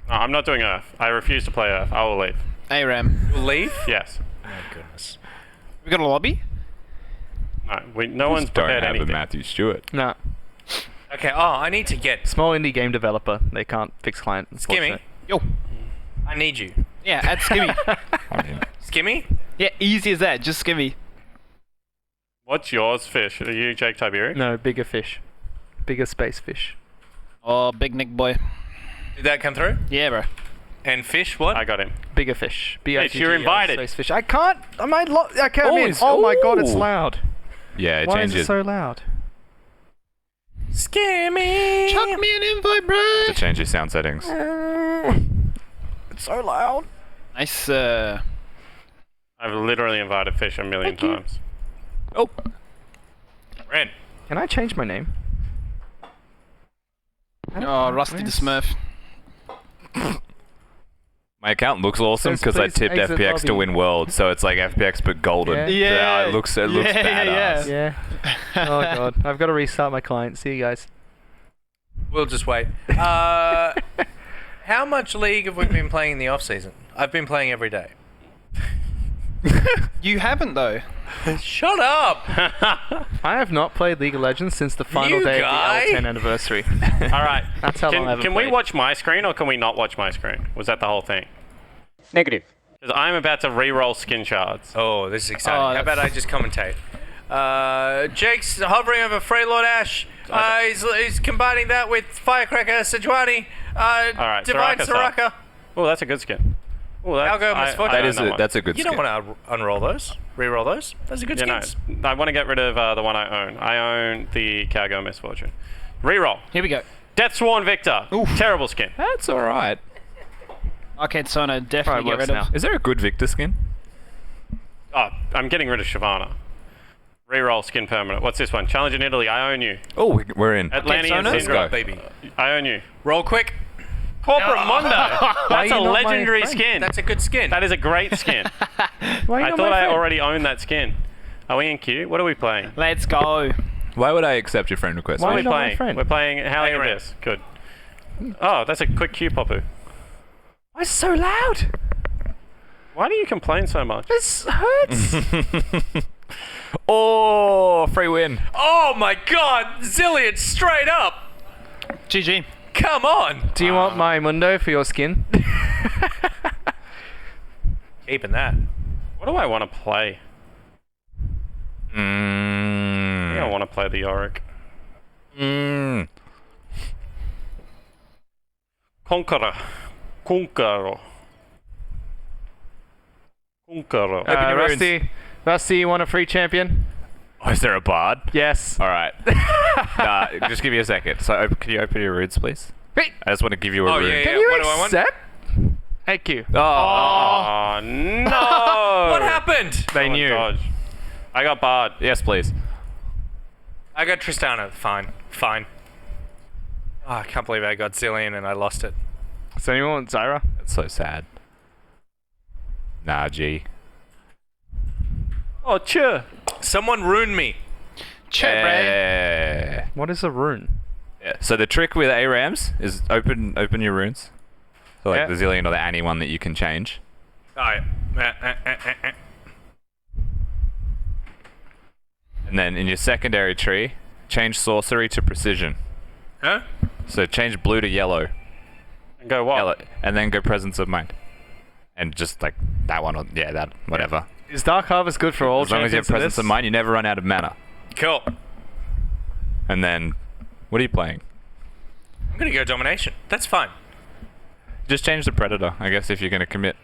No, I'm not doing Earth. I refuse to play Earth. I will leave. ARAM. You'll leave? Yes. Oh, goodness. We got a lobby? No, no one's don't prepared have anything. a Matthew Stewart. No. Okay, I need to get... Small indie game developer. They can't fix client. Skimmy. Yo. I need you. Yeah, add Skimmy. Skimmy? Yeah, easy as that. Just Skimmy. What's yours, Fish? Are you Jake Tiberi? No, bigger fish. Bigger space fish. Oh, big Nick boy. Did that come through? Yeah, bro. And Fish, what? I got him. Bigger fish. Fish, you're invited. Space fish. I can't. I can't in. Oh my god, it's loud. Yeah, Why change is it it. so loud? Skimmy! Chuck me an invite, bro! To change your sound settings. It's so loud. Nice, I've literally invited Fish a million times. Oh. Ren. Can I change my name? Oh, Rusty the Smurf. My account looks awesome Says because I please tipped exit FPX to lobby. win world, so it's like FPX but golden. Yeah. It looks badass. Yeah. Oh god, I've got to restart my client. See you guys. We'll just wait. How much League have we been playing in the off-season? I've been playing every day. You haven't, though. Shut up! I have not played League of Legends since the final You day guy. of the L10 anniversary. All right. That's how long I haven't Can we played. watch my screen or can we not watch my screen? Was that the whole thing? Negative. Because I'm about to re-roll skin shards. Oh, this is exciting. Oh, How about I just commentate? Jake's hovering over Freylord Ash. He's combining that with Firecracker Sejuani. All right, Divine Soraka. Oh, that's a good skin. Oh, that's Algo Misfortune. That's a good You skin. don't want to unroll those, re-roll those. Those are good Yeah, skins. no, I want to get rid of the one I own. I own the Cargo Misfortune. Reroll. Here we go. Death Sworn Victor. Terrible skin. That's alright. Arcade Sona, definitely get rid works of. Is there a good Victor skin? Oh, I'm getting rid of Shyvana. Reroll skin permanent. What's this one? Challenge in Italy. I own you. Oh, we're in. Atlantean Let's Syndrome. go, baby. I own you. Roll quick. Corporate Mondo. That's a you not my legendary friend? skin. That's a good skin. That is a great skin. Why are you I not thought my I friend? already owned that skin. Are we in queue? What are we playing? Let's go. Why would I accept your friend request? What are Why we not my playing? friend? We're playing Howling Hey, Ren. Abyss. Good. Oh, that's a quick queue, Popu. Why is it so loud? Why do you complain so much? This hurts. Oh, free win. Oh my god! Zillion straight up! GG. Come on! Do you want my Mundo for your skin? Keeping that. What do I want to play? I think I want to play the Yorick. Conqueror. Rusty, you want a free champion? Oh, is there a bard? Yes. All right. Just give me a second. So, can you open your runes, please? Wait. I just want to give you a rune. yeah, Can you what do I want? accept? Thank you. Oh, no! What happened? They knew. Dodge. I got Bard. Yes, please. I got Tristana. Fine. Oh, I can't believe I got Zillion and I lost it. So anyone want Zyra? That's so sad. Nah, G. Oh, cheer. Someone ruined me. What is a rune? Yeah. So the trick with ARAMs is open your runes. So like Yeah. the Zillion or the Annie one that you can change. Oh, yeah. And then in your secondary tree, change sorcery to precision. Huh? So change blue to yellow. And go what? Yellow, and then go presence of mind. And just like that one, or yeah, that, whatever. Is Dark Harvest good for all As long as you have champions in presence this? of mind, you never run out of mana. Cool. And then, what are you playing? I'm gonna go Domination. That's fine. Just change the Predator, I guess, if you're going to commit.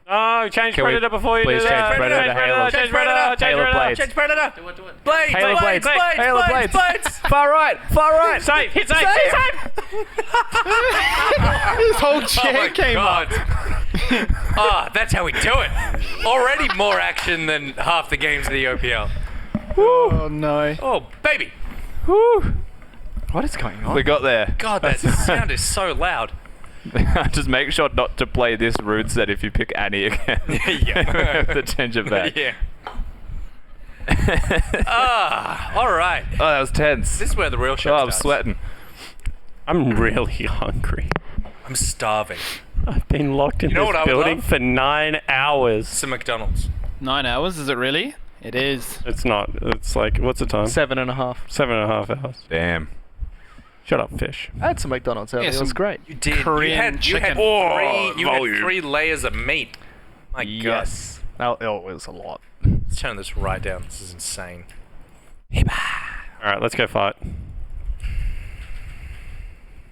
Oh, change Can we Predator before you please do that. change Predator to Hail of- Change Predator. Hail of Blades. Change Predator. Do it. Blades, Hail of blades, Blades. blades, Hail of blades, Blades. blades. Far right, far right. Save, hit save, hit save. His whole chair came up. Ah, that's how we do it. Already more action than half the games of the OPL. Oh no. Oh, baby. Woo. What is going on? We got there. God, that sound is so loud. Just make sure not to play this rune set if you pick Annie again. Yeah. We have to change it back. Yeah. All right. Oh, that was tense. This is where the real show Oh, I'm starts. sweating. I'm really hungry. I'm starving. I've been locked in You know this what I would building love? for 9 hours. Some McDonald's. 9 hours? Is it really? It is. It's not. It's like, what's the time? 7.5. 7.5 hours. Damn. Shut up, fish. I had some McDonald's earlier. It was great. You did. Korean you had chicken. 3 layers of meat. My Yes. Oh, it was a lot. God. Let's turn this right down. This is insane. Alright, let's go fight.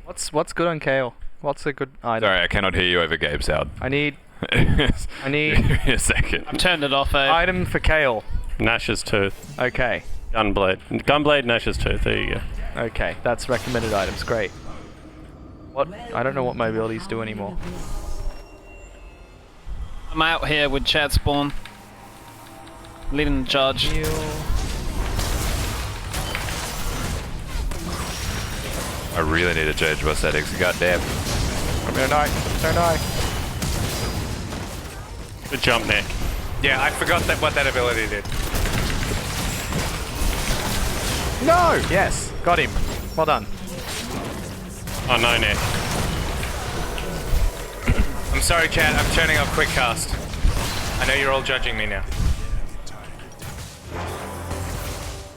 What's good on kale? What's a good item? Sorry, I cannot hear you over Gabe's sound. I need Give me a second. I've turned it off, item for kale. Nash's Tooth. Okay. Gunblade. Gunblade, Nash's Tooth. There you go. Okay, that's recommended items. Great. What? I don't know what my abilities do anymore. I'm out here with Chad Spawn. Leading the charge. I really need to change my settings. Goddamn. I'm gonna die. Don't die. Good jump, Nick. Yeah, I forgot what that ability did. No! Yes. Got him. Well done. Oh, no, Nick. I'm sorry, Chad. I'm turning off quick cast. I know you're all judging me now.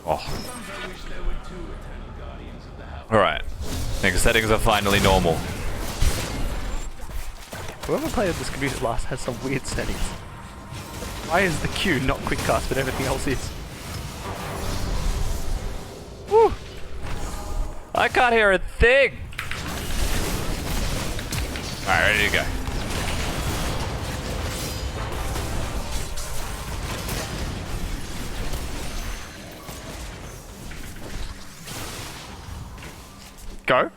Oh. Alright. I think settings are finally normal. Whoever played this computer last has some weird settings. Why is the Q not quick cast, but everything else is? Woo! I can't hear a thing! Alright, ready to go. Go.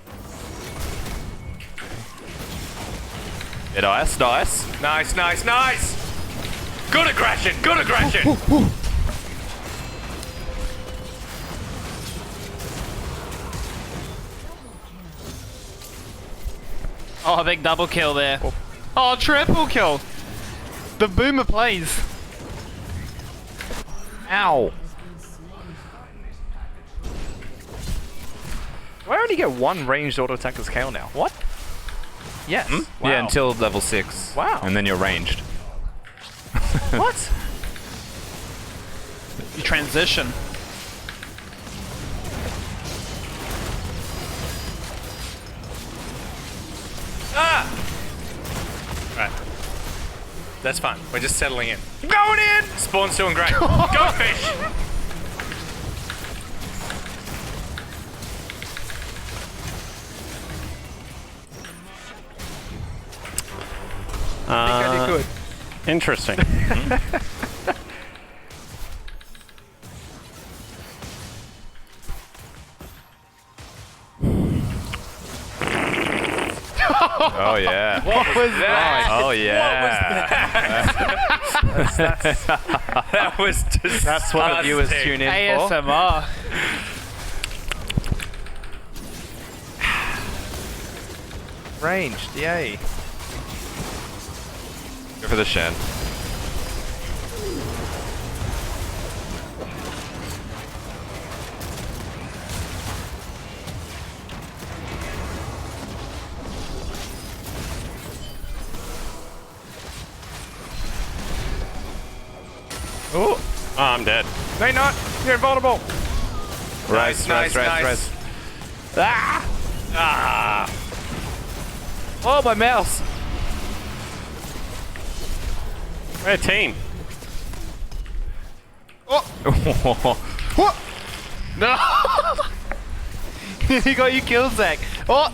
Yeah, nice, nice. Nice, nice, nice! Good aggression, good aggression! Oh, big double kill there. Oh, triple kill. The boomer plays. Ow. Do I only get one ranged auto attack as Kale now? What? Yes. Wow. Yeah, until level 6. Wow. And then you're ranged. What? You transition. Ah! Right. That's fine. We're just settling in. Going in! Spawn's doing great. Go fish! I think I did good. Interesting. Oh yeah. What was that? Oh yeah. That was disgusting. That's what the viewers tune in for. ASMR. Ranged, yay. Go for the Shen. Oh, I'm dead. No, you're not. You're invulnerable. Res. Ah! Ah! Oh, my mouse! We're a team. Oh! What? No! He got you killed, Zach. Oh!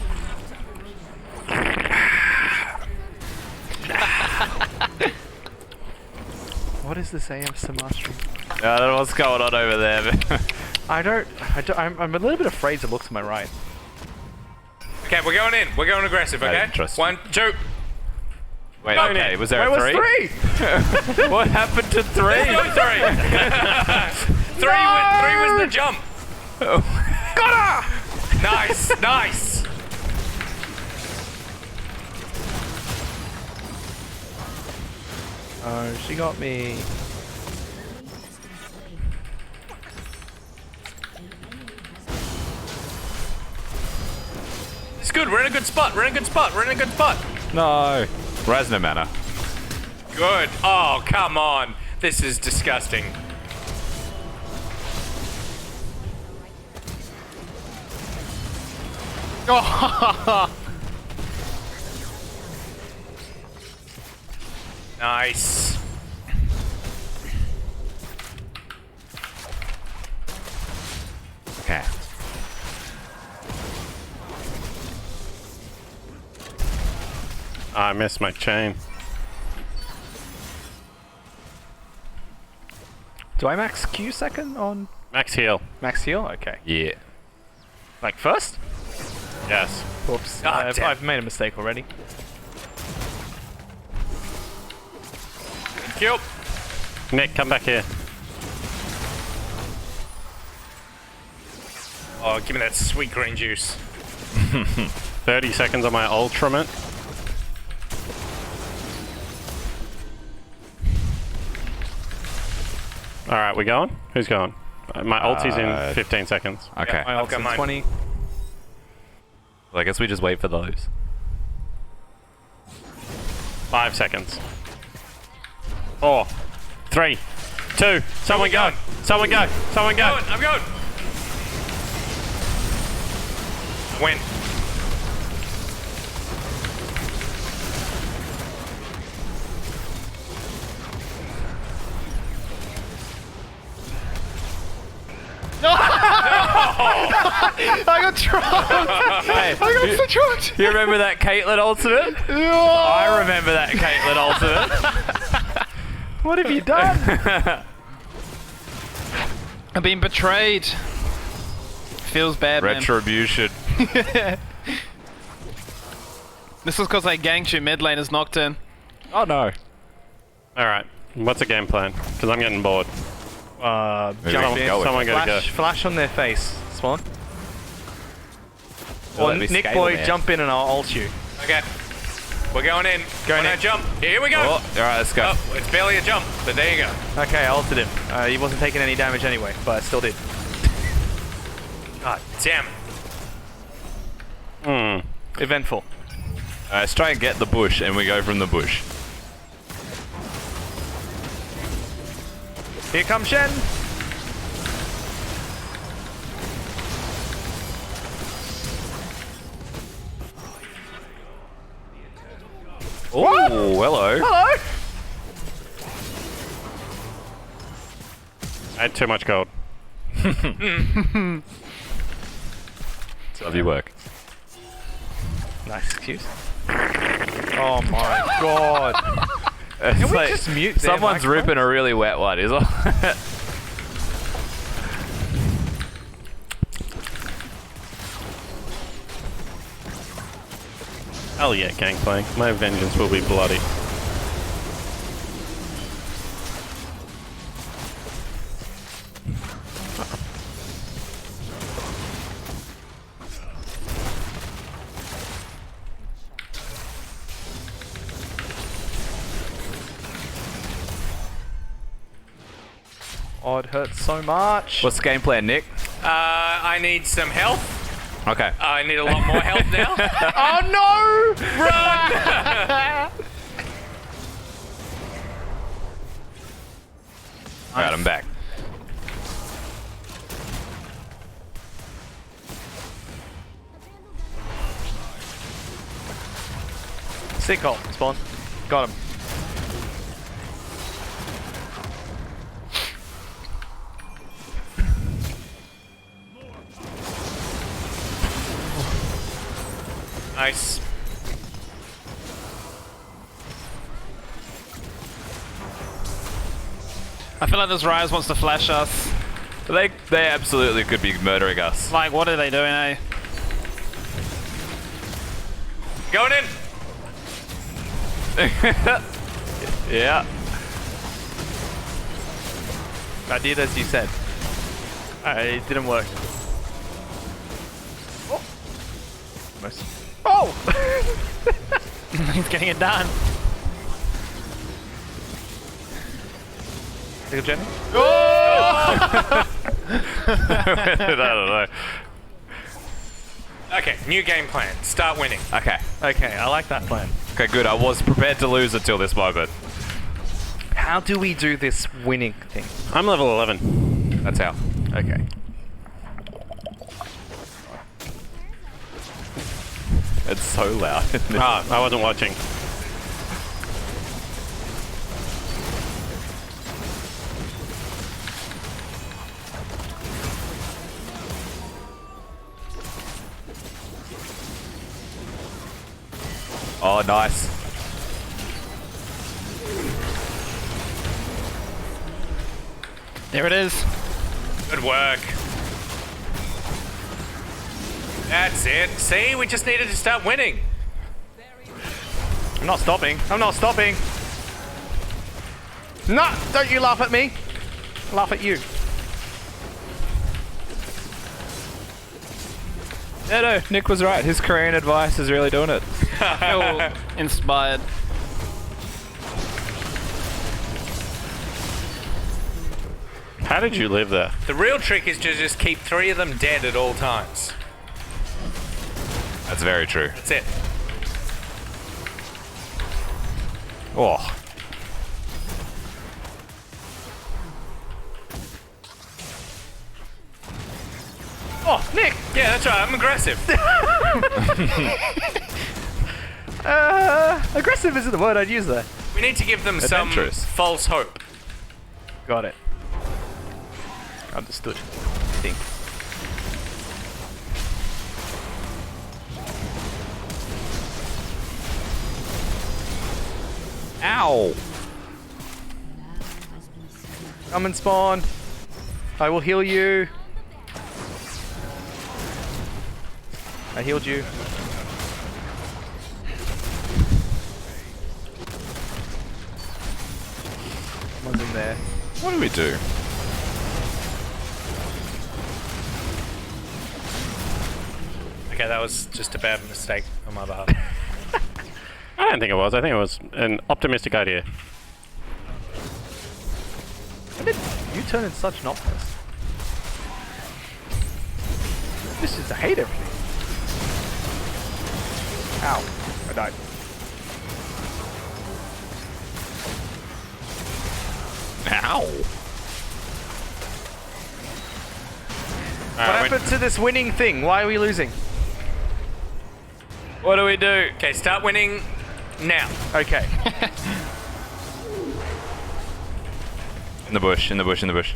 What is this AMS mastering? I don't know what's going on over there. I'm a little bit afraid to look to my right. Okay, we're going in. We're going aggressive, okay? Interesting. 1, 2. Wait, okay, was there a 3? Three? What happened to 3? Let's go 3. 3 was the jump. Got her! Nice, nice. Oh, she got me. It's good. We're in a good spot. We're in a good spot. We're in a good spot. No. Res no mana. Good. Oh, come on. This is disgusting. Oh! Nice. Okay. I missed my chain. Do I max Q second on? Max heal. Max heal? Okay. Yeah. Like first? Yes. Whoops. Ah, I've made a mistake already. Thank you. Nick, come back here. Oh, give me that sweet green juice. 30 seconds on my ultimate. Alright, we going? Who's going? My ulti's in 15 seconds. Okay. My ult's in 20. Well, I guess we just wait for those. 5 seconds. 4, 3, 2, someone go! Someone go! Someone go! I'm going. Win. I got trumped! Hey, I got so trumped! You remember that Caitlyn ultimate? I remember that Caitlyn ultimate. What have you done? I've been betrayed. Feels bad, Retribution. man. This was because I ganked you mid lane as Nocturne. Oh no. Alright, what's the game plan? Because I'm getting bored. Jump in. Someone gotta go. Flash on their face, Spawn. Or Or Nick Boy, jump in and I'll ult you. Okay. We're going in. Go, on Nick. our jump. Here we go. Oh, alright, let's go. Oh, it's barely a jump, but there you go. Okay, I ulted him. He wasn't taking any damage anyway, but I still did. God damn it. Eventful. Let's try and get the bush and we go from the bush. Here comes Shen. Oh, hello. Hello. I had too much gold. Love your work. Nice excuse. Oh my god. It's Can we like just mute their someone's microphones? ripping a really wet one, is it? Hell yeah, Gangplank. My vengeance will be bloody. Oh, it hurts so much. What's the game plan, Nick? I need some health. Okay. I need a lot more health now. Oh no! Run! Alright, I'm back. Sinkhole. Spawn. Got him. Nice. I feel like this Rise wants to flash us. They absolutely could be murdering us. Like, what are they doing, eh? Going in. Yeah. I did as you said. It didn't work. Oh! Almost. Oh! He's getting it done. Take a Jenny. I don't know. Okay, new game plan. Start winning. Okay. Okay, I like that plan. Okay, good. I was prepared to lose until this moment. How do we do this winning thing? I'm level 11. That's how. Okay. It's so loud. Ah, I wasn't watching. Oh, nice. There it is. Good work. That's it. See, we just needed to start winning. I'm not stopping. I'm not stopping. No! Don't you laugh at me. Laugh at you. Yeah, no, Nick was right. His Korean advice is really doing it. Feel inspired. How did you live there? The real trick is to just keep 3 of them dead at all times. That's very true. That's it. Oh. Oh, Nick! Yeah, that's right. I'm aggressive. Aggressive isn't the word I'd use there. We need to give them some Adventurous. false hope. Got it. Understood. I think. Ow. Come and spawn. I will heal you. I healed you. Someone's in there. What do we do? Okay, that was just a bad mistake on my behalf. I don't think it was. I think it was an optimistic idea. When did you turn in such an optimist? This is I hate everything. Ow. I died. Ow. What happened to this winning thing? Why are we losing? What do we do? Okay, start winning now. Okay. In the bush, in the bush, in the bush.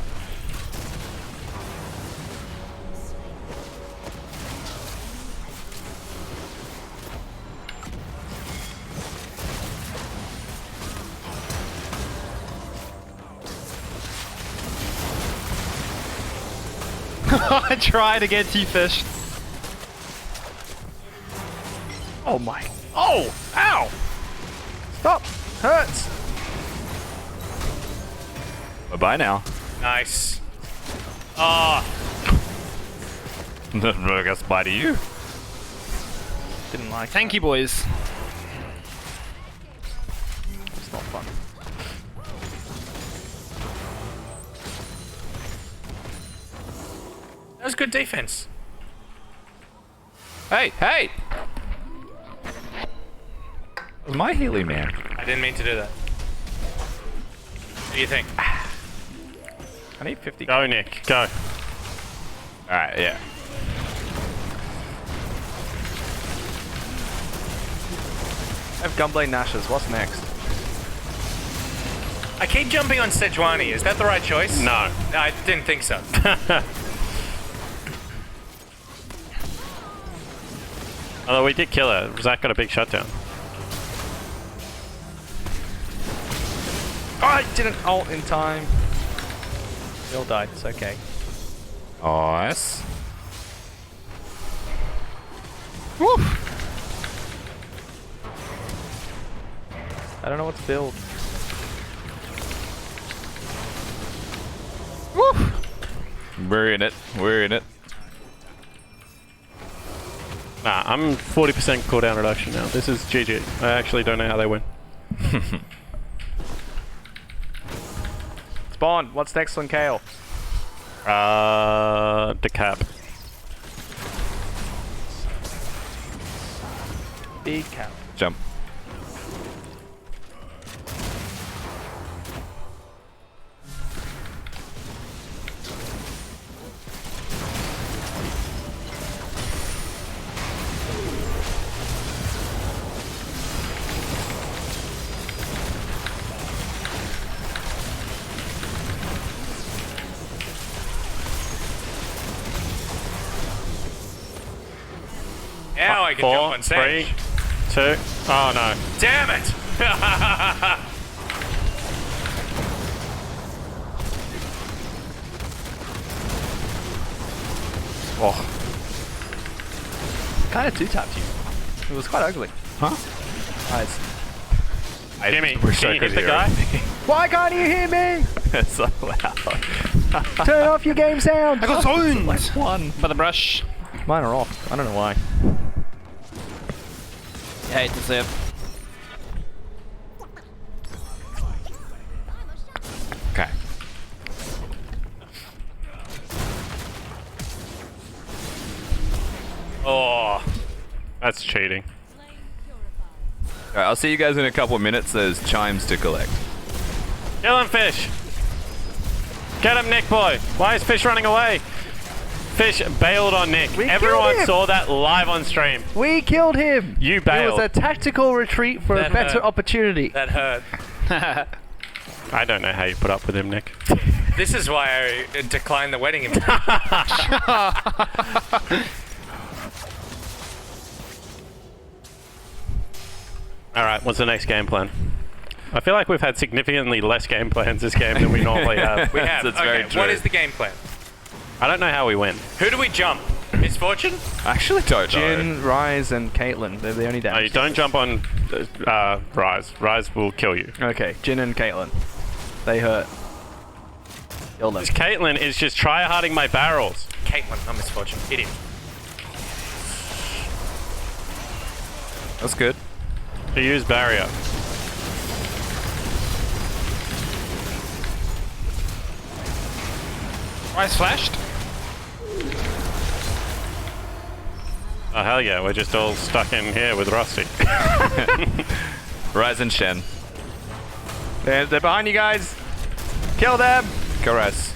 I try to get T-fished. Oh my. Oh! Ow! Stop! Hurts! Bye-bye now. Nice. Ah. I guess bye to you. Didn't like Thank you, boys. It's not fun. That was good defense. Hey, hey! That was my healing, man. I didn't mean to do that. What do you think? I need 50. Go, Nick. Go. Alright, yeah. have Gunblade Nashers. What's next? I keep jumping on Sejuani. Is that the right choice? No. I didn't think so. Although we did kill her. Zach got a big shutdown. Oh, I didn't ult in time. We all died. It's okay. Nice. Woo! I don't know what to build. Woo! We're in it. We're in it. Nah, I'm 40% cooldown reduction now. This is GG. I actually don't know how they win. Spawn, what's next on Kale? Decap. Big cap. Jump. Now I can jump on stage. 3, 2. Oh no. Damn it! Oh. Kind of two-tapped you. It was quite ugly. Huh? Nice. Jimmy, We're can you hit the here. guy? Why can't you hear me? It's so loud. Turn off your game sound. I got zoned one by the brush. Mine are off. I don't know why. You hate to see it. Okay. Oh, that's cheating. Alright, I'll see you guys in a couple of minutes. There's chimes to collect. Kill him, Fish. Get him, Nick boy. Why is Fish running away? Fish bailed on Nick. Everyone saw that live on stream. We killed him. You bailed. It was a tactical retreat for a better opportunity. That hurt. I don't know how you put up with him, Nick. This is why I declined the wedding invitation. Alright, what's the next game plan? I feel like we've had significantly less game plans this game than we normally have. We have. That's very Okay, true. what is the game plan? I don't know how we win. Who do we jump? Misfortune? I actually don't know. Jin, Rise, and Caitlyn. They're the only No, you damage. don't jump on Rise. Rise will kill you. Okay, Jin and Caitlyn. They hurt. Kill them. This Caitlyn is just try-harding my barrels. Caitlyn, not Misfortune. Hit him. That's good. To use barrier. Rise flashed. Oh hell yeah, we're just all stuck in here with Rusty. Rise and Shen. They're behind you guys. Kill them. Caress.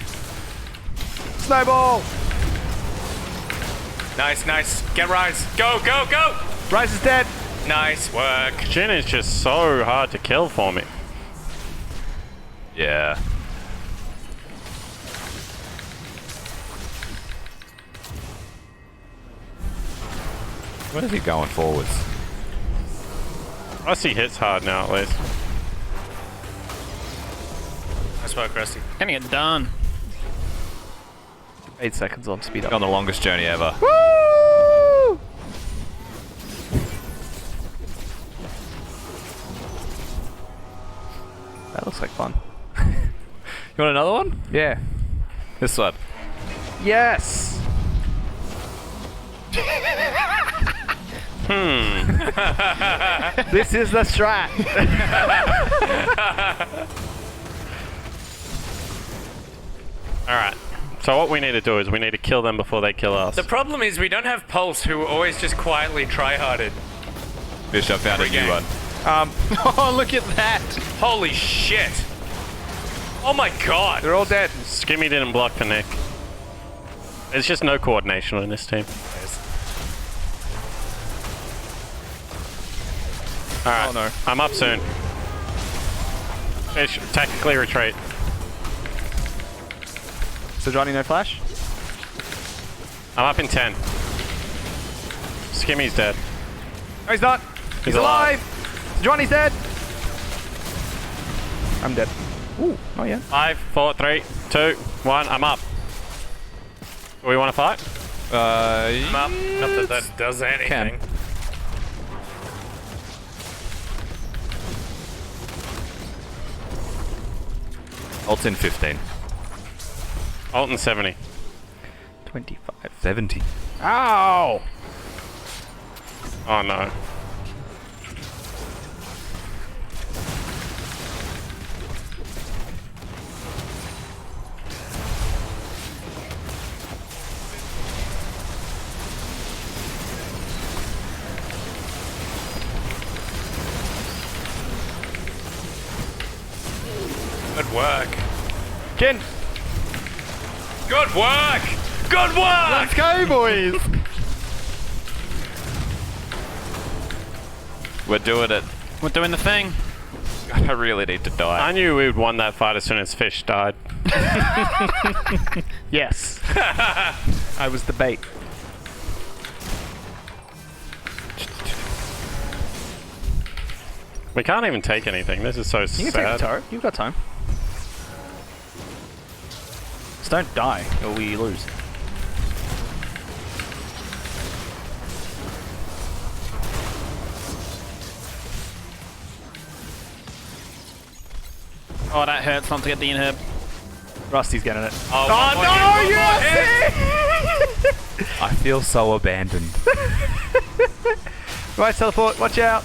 Snowball. Nice, nice. Get Rise. Go, go, go! Rise is dead. Nice work. Jin is just so hard to kill for me. Yeah. Where is he going forwards? Rusty hits hard now at least. Nice work, Rusty. Getting it done. 8 seconds on speed up. On the longest journey ever. Woo! That looks like fun. You want another one? Yeah. This one. Yes. This is the strat. Alright. So what we need to do is we need to kill them before they kill us. The problem is we don't have Pulse, who always just quietly try-harded. Fish, I found a new one. Oh, look at that. Holy shit. Oh my god. They're all dead. Skimmy didn't block for Nick. There's just no coordination in this team. Alright. Oh no. I'm up soon. Fish, tactically retreat. So Johnny, no flash? I'm up in 10. Skimmy's dead. No, he's not. He's alive. Johnny's dead. I'm dead. Ooh, not yet. 5, 4, 3, 2, 1. I'm up. Do we want to fight? I'm up. Not that does anything. Ult's in 15. Ult in 70. 25. 70. Ow! Oh no. Good work. Kin! Good work! Good work! Let's go, boys! We're doing it. We're doing the thing. I really need to die. I knew we would won that fight as soon as Fish died. Yes. I was the bait. We can't even take anything. This is so You can sad. take the turret. You've got time. Just don't die, or we lose. Oh, that hurts not to get the inhib. Rusty's getting it. Oh, no! Yes! I feel so abandoned. Right, teleport. Watch out.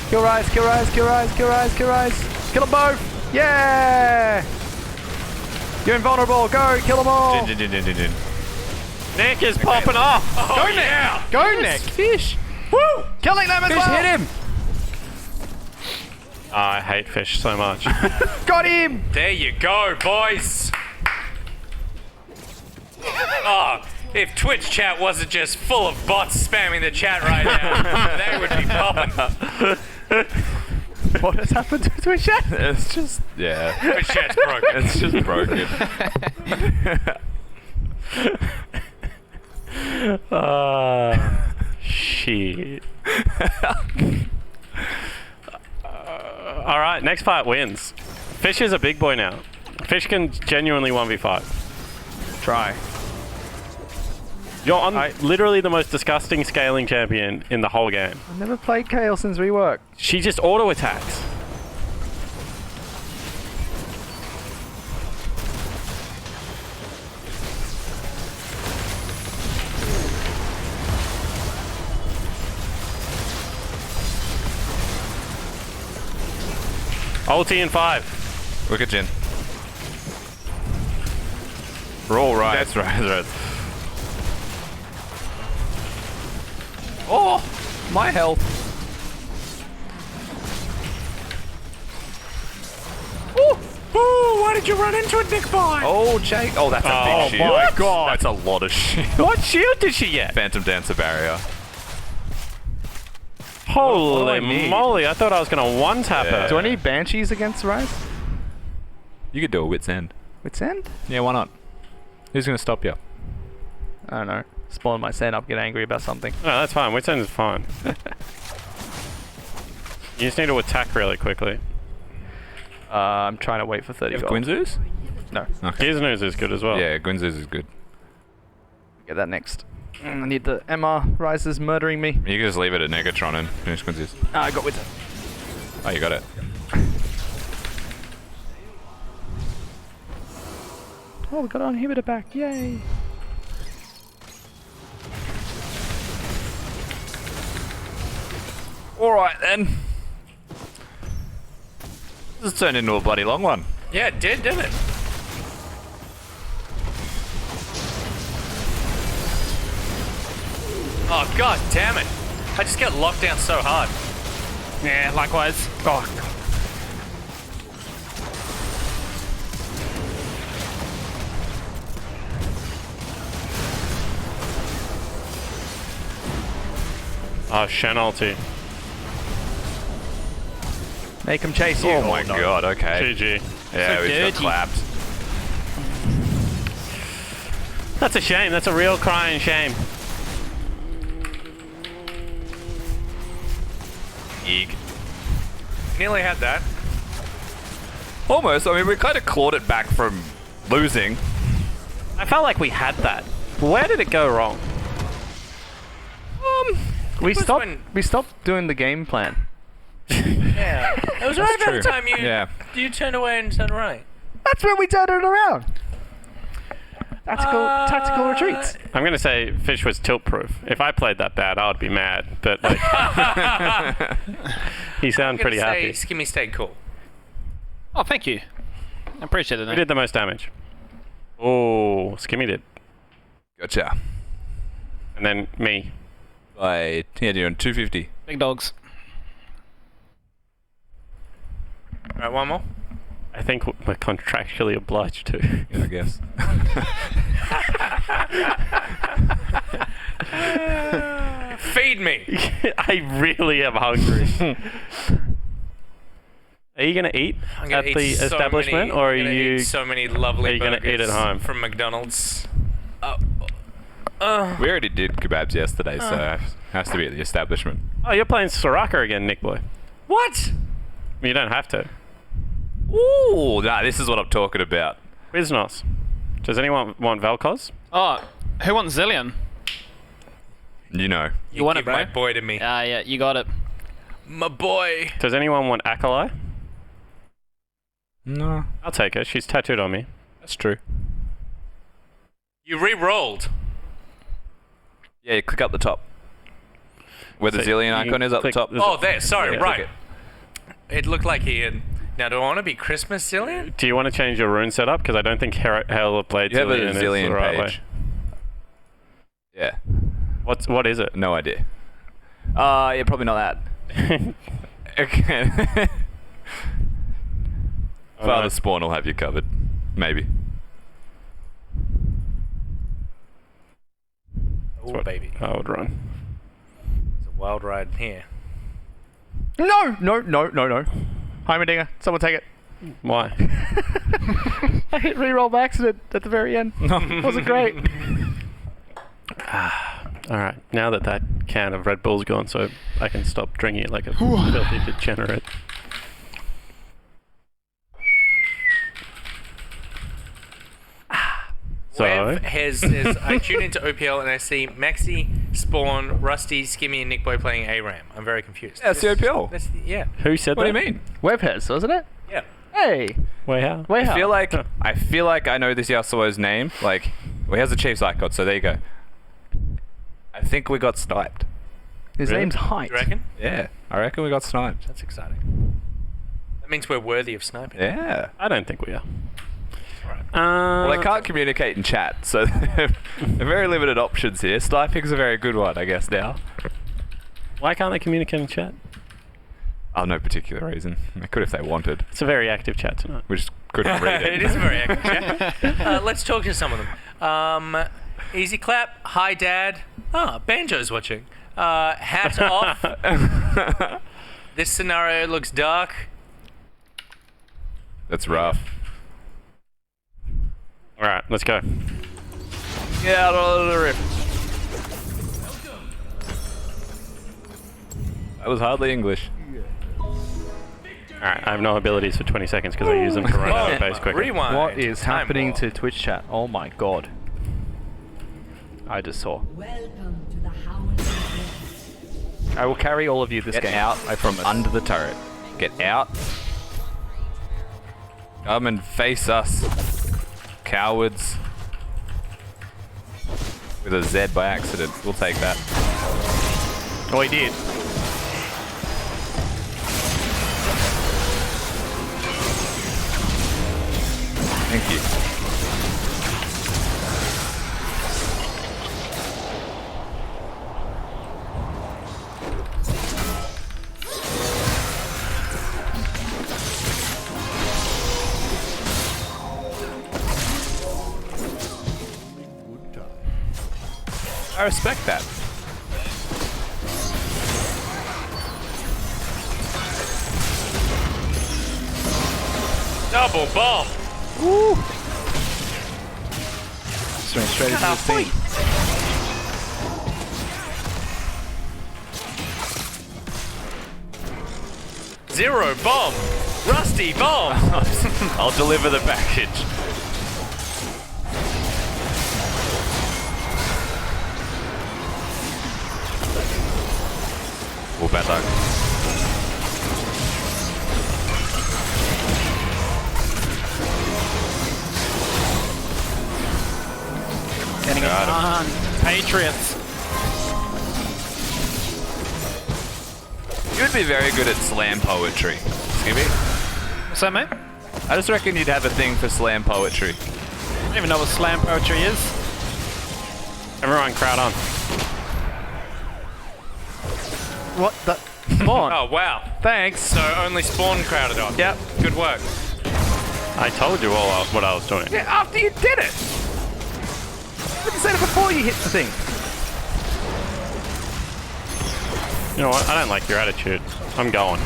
Kill Rise, kill Rise, kill Rise, kill Rise, kill Rise. Kill them both. Yeah! You're invulnerable. Go, kill them all. Nick is popping off. Oh, Go, Nick. yeah. Go, Nick. Fish. Woo! Killing them as Fish well. hit him. Oh, I hate Fish so much. Got him. There you go, boys. Oh, if Twitch chat wasn't just full of bots spamming the chat right now, they would be popping. What has happened to Twitch chat? It's just, yeah. Twitch chat's broken. It's just broken. Shit. Alright, next fight wins. Fish is a big boy now. Fish can genuinely 1v5. Try. You're on literally the most disgusting scaling champion in the whole game. I've never played Kale since rework. She just auto attacks. Ulti in 5. Look at Jin. We're all right. That's right. Oh, my health. Ooh, why did you run into a dick boy? Oh, Jake. Oh, that's a big shield. Oh my god. That's a lot of shield. What shield did she get? Phantom Dancer barrier. Holy need? moly, I thought I was going to one-tap her. Do I need Banshees against Rise? You could do a Wit's End. Wit's End? Yeah, why not? Who's going to stop you? I don't know. Spawn my sand up, get angry about something. No, that's fine. Wit's End is fine. You just need to attack really quickly. I'm trying to wait for 30 You have gold. Gwynzoos? No. Okay. Giznoos is good as well. Yeah, Gwynzoos is good. Get that next. I need the MR. Rise is murdering me. You can just leave it at Negatron and finish Gwynzoos. I got Wit's End. Oh, you got it. Oh, we got our inhibitor back. Yay. Alright then. This turned into a bloody long one. Yeah, it did, didn't it? Oh, god damn it. I just get locked down so hard. Yeah, likewise. Oh, Oh, Shen ulti. Make him chase you. Oh my god, okay. GG. Yeah, So we dirty. just got clapped. That's a shame. That's a real crying shame. Eek. Nearly had that. Almost. I mean, we kind of clawed it back from losing. I felt like we had that. Where did it go wrong? We stopped doing the game plan. Yeah. It was right about the time you turned away and turned right. That's when we turned it around. Tactical retreats. I'm going to say Fish was tilt-proof. If I played that bad, I would be mad. But like, he sounded pretty happy. Skimmy stayed cool. Oh, thank you. I appreciate it. Who did the most damage? Oh, Skimmy did. Gotcha. And then me. By doing 250. Big dogs. All right, one more. I think we're contractually obliged to. Yeah, I guess. Feed me. I really am hungry. Are you going to eat at the establishment, or are you so many lovely going to eat at home from McDonald's? We already did kebabs yesterday, so it has to be at the establishment. Oh, you're playing Soraka again, Nick Boy. What? You don't have to. Ooh, nah, this is what I'm talking about. Quiznos. Does anyone want Vel'Koz? Oh, who wants Zillion? You know. You want give it, bro? my boy to me. Yeah, you got it. My boy. Does anyone want Akalai? No. I'll take her. She's tattooed on me. That's true. You re-rolled. Yeah, you click up the top. Where the Zillion icon is up the top. Oh, there. Sorry, Yeah, right. It looked like he had... Now, do I want to be Christmas Zillion? Do you want to change your rune setup? Because I don't think Hela played You have a Zillion is the Zillion right way. page. Yeah. What is it? No idea. Yeah, probably not that. Okay. Father Spawn will have you covered. Maybe. Oh, baby. I would run. It's a wild ride here. No. Heimerdinger. Someone take it. Why? I hit reroll by accident at the very end. Wasn't great. Alright, now that can of Red Bull's gone, so I can stop drinking it like a filthy degenerate. So, I tune into OPL and I see Maxi, Spawn, Rusty, Skimmy, and Nick Boy playing ARAM. I'm very confused. Yeah, it's the OPL. Yeah. Who said What that? do you mean? Webheads, wasn't it? Yeah. Hey. Wait, how? I feel like I know this Yasuo's name. Like, well, he has a Chief's icon, so there you go. I think we got sniped. His name's Height. You reckon? Yeah, I reckon we got sniped. That's exciting. That means we're worthy of sniping. Yeah. I don't think we are. Well, they can't communicate in chat, so they're very limited options here. Sniping's a very good one, I guess, now. Why can't they communicate in chat? Oh, no particular reason. They could if they wanted. It's a very active chat tonight. We just couldn't read it. It is a very active chat. Let's talk to some of them. Easy clap. Hi, Dad. Banjo's watching. Hat off. This scenario looks dark. That's rough. Alright, let's go. Get out of the rift. That was hardly English. Alright, I have no abilities for 20 seconds because I use them to run out of base quickly. Rewind. What is Time happening warp. to Twitch chat? Oh my god. I just saw. Welcome to the Howling. I will carry all of you this Get game. out from under the turret. Get out. Come and face us. Cowards. With a Z by accident. We'll take that. Oh, he did. Thank you. I respect that. Double bomb. Woo! Just went straight into the feet. Zero bomb. Rusty bomb. I'll deliver the package. Oh, bad luck. Getting it on. Patriots. You'd be very good at slam poetry, Skibby. What's that, mate? I just reckon you'd have a thing for slam poetry. I don't even know what slam poetry is. Everyone crowd on. What the? Spawn. Oh, wow. Thanks. So only Spawn crowded on. Yep. Good work. I told you all what I was doing. Yeah, after you did it. You said it before you hit the thing. You know what? I don't like your attitude. I'm going.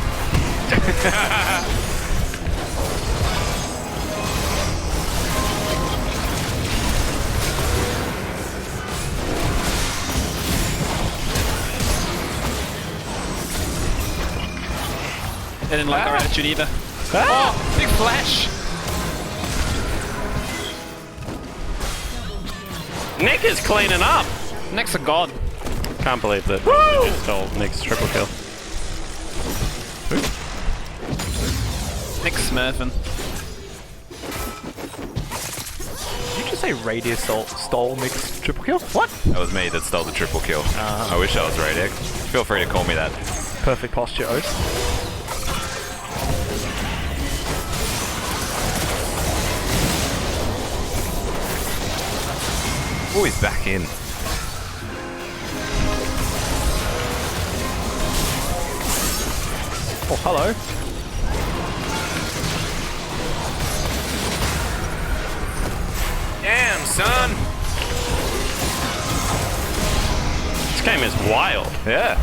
They didn't like our attitude either. Oh, big flash. Nick is cleaning up. Nick's a god. Can't believe that you just stole Nick's triple kill. Nick's smurfing. Did you just say Radius stole Nick's triple kill? What? That was me that stole the triple kill. I wish I was Radic. Feel free to call me that. Perfect posture, Oath. Oh, he's back in. Oh, hello. Damn, son. This game is wild. Yeah.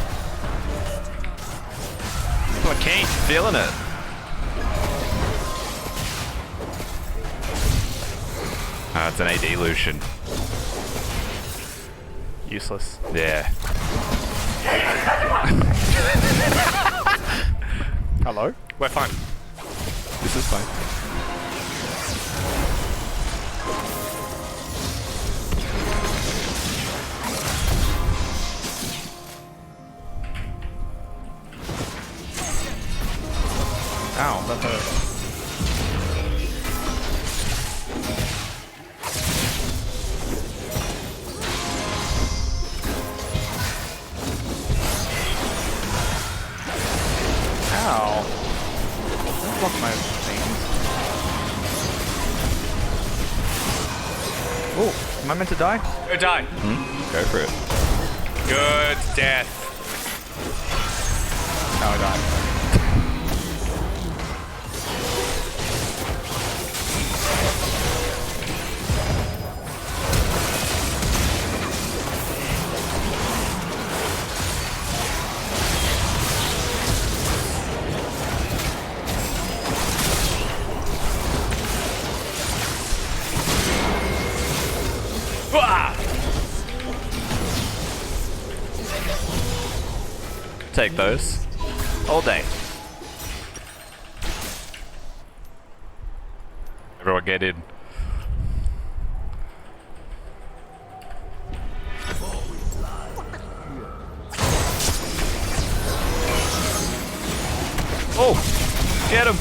Okay. Feeling it. It's an AD Lucian. Useless. Yeah. Hello? We're fine. This is fine. Ow, that hurt. Ow. Don't block my things. Oh, am I meant to die? Go die. Go for it. Good death. No, I died. Take those. All day. Everyone get in. Oh! Get him!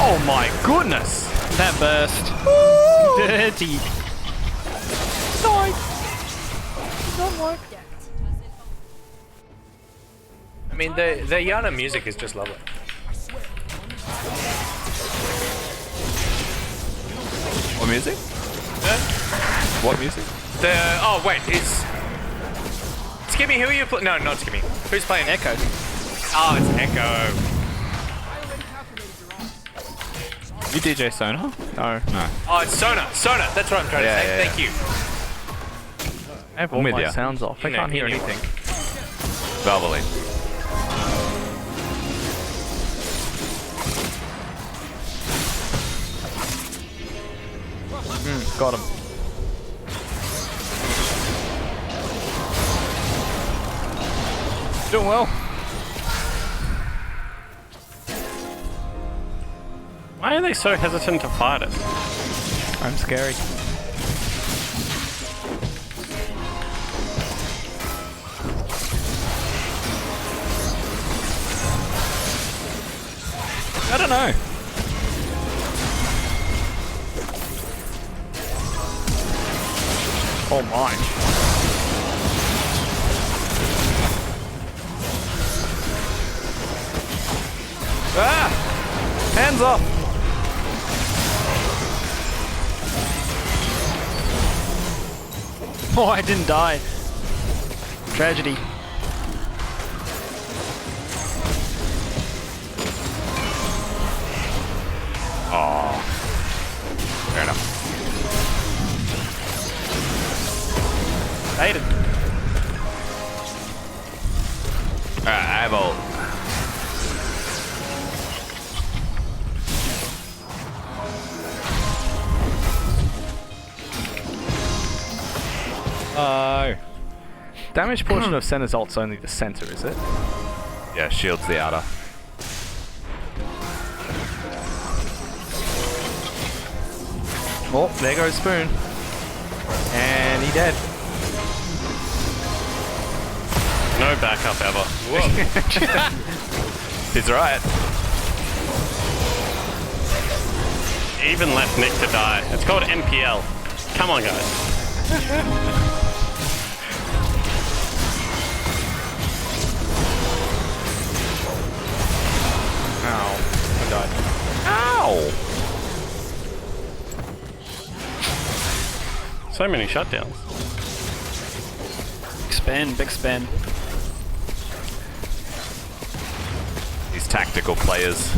Oh my goodness! That burst. Dirty. I mean, the Yana music is just lovely. What music? What music? Oh wait, it's Skimmy. Who are you playing? No, not Skimmy. Who's playing Echo? Oh, it's Echo. You DJ Sona? No. No. Oh, it's Sona. Sona. That's what I'm trying to say. Thank you. I have all with my ya. sounds off. I No, can't hear you know anything. Valvoline. Got him. Doing well. Why are they so hesitant to fight it? I'm scary. I don't know. Oh my. Ah! Hands up! Oh, I didn't die. Tragedy. Oh. Fair enough. Aiden. Alright, I have ult. Damage portion of Senna's ult's only the center, is it? Yeah, shield's the outer. Oh, there goes Spoon. And he dead. No backup ever. He's right. Even left Nick to die. It's called NPL. Come on, guys. Ow. I died. Ow! So many shutdowns. Big spin. These tactical players.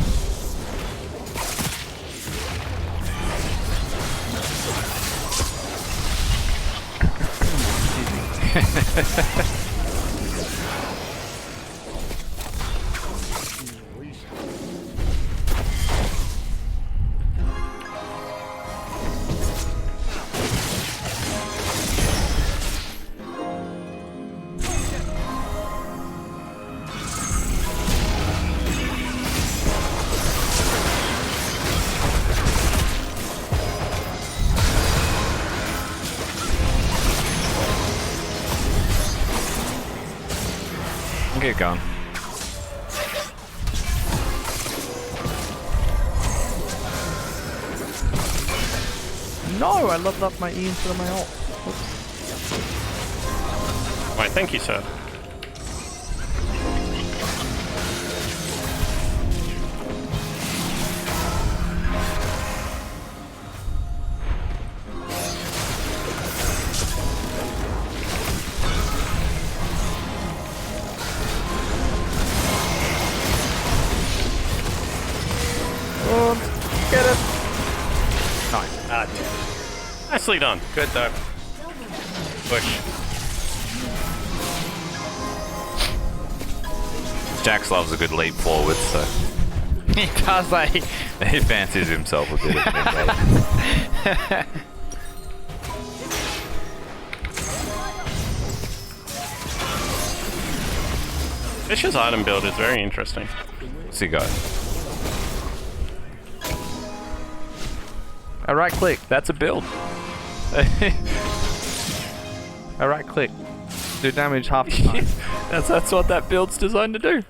Get going. No, I leveled up my E instead of my ult. Why, thank you, sir. Get it. Nice. Nicely done. Good though. Push. Jax loves a good leap forward, so He does, like. he fancies himself a bit. Fish's item build is very interesting. What's he got? A right click. That's a build. A right click. Do damage half the time. That's what that build's designed to do.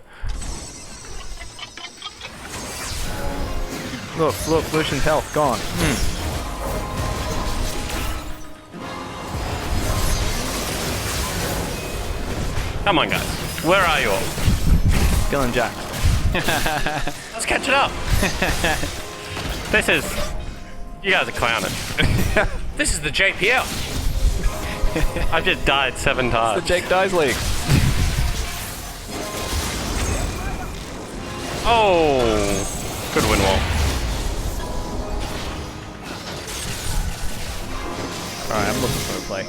Look, Lucian's health gone. Come on, guys. Where are you all? Killing Jack. Let's catch it up. This is... You guys are clowning. This is the JPL. I've just died 7 times. The Jake Dies League. Oh, good win wall. Alright, I'm looking for a play.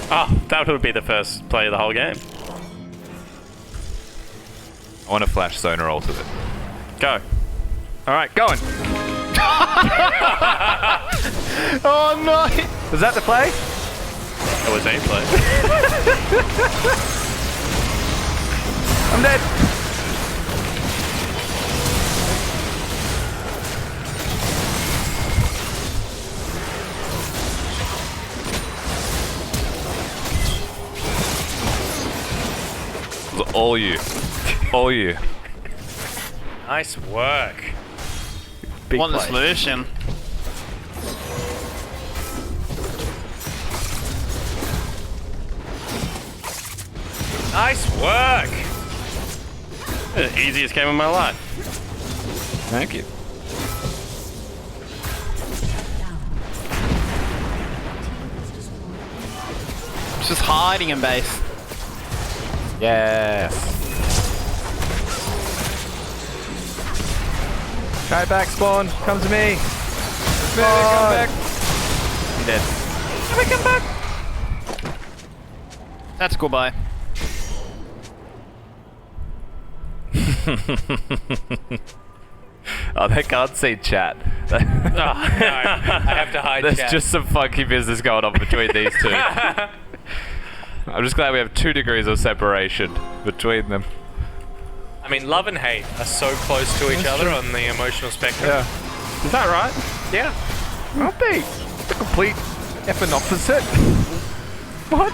Oh, that would be the first play of the whole game. I want to flash Zoner ult with it. Go. Alright, going. Oh no! Was that the play? It was a play. I'm dead. It was all you. All you. Nice work. Big Want the play. solution. Nice work. The easiest game of my life. Thank you. It's just hiding in base. Yes. Try back, spawn. Come to me. Come back. I'm dead. Come back. That's goodbye. Oh, they can't see chat. Oh, no. I have to hide There's chat. just some funky business going on between these two. I'm just glad we have 2 degrees of separation between them. I mean, love and hate are so close to each other on the emotional spectrum. Yeah. Is that right? Yeah. Aren't they the complete effing opposite? What?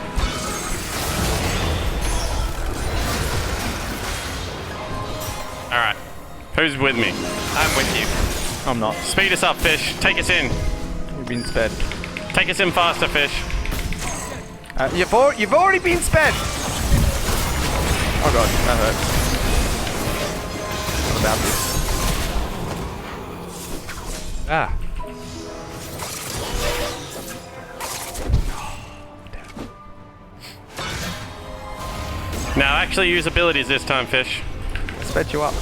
Alright. Who's with me? I'm with you. I'm not. Speed us up, Fish. Take us in. You've been sped. Take us in faster, Fish. You've already been sped. Oh god, that hurts. What about this? Ah. Now actually use abilities this time, Fish. I sped you up.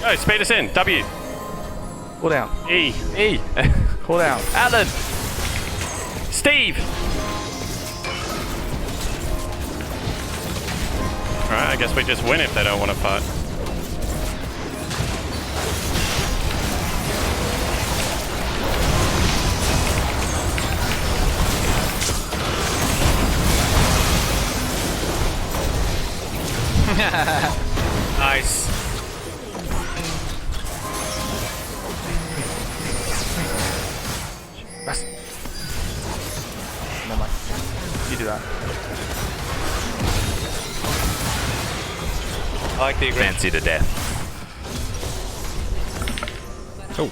Go, speed us in. W. Pull down. E. E. Pull down. Alan. Steve. Alright, I guess we just win if they don't want to fight. Nice. Never mind. You do that. I like the agreement. Fancy to death. Oh.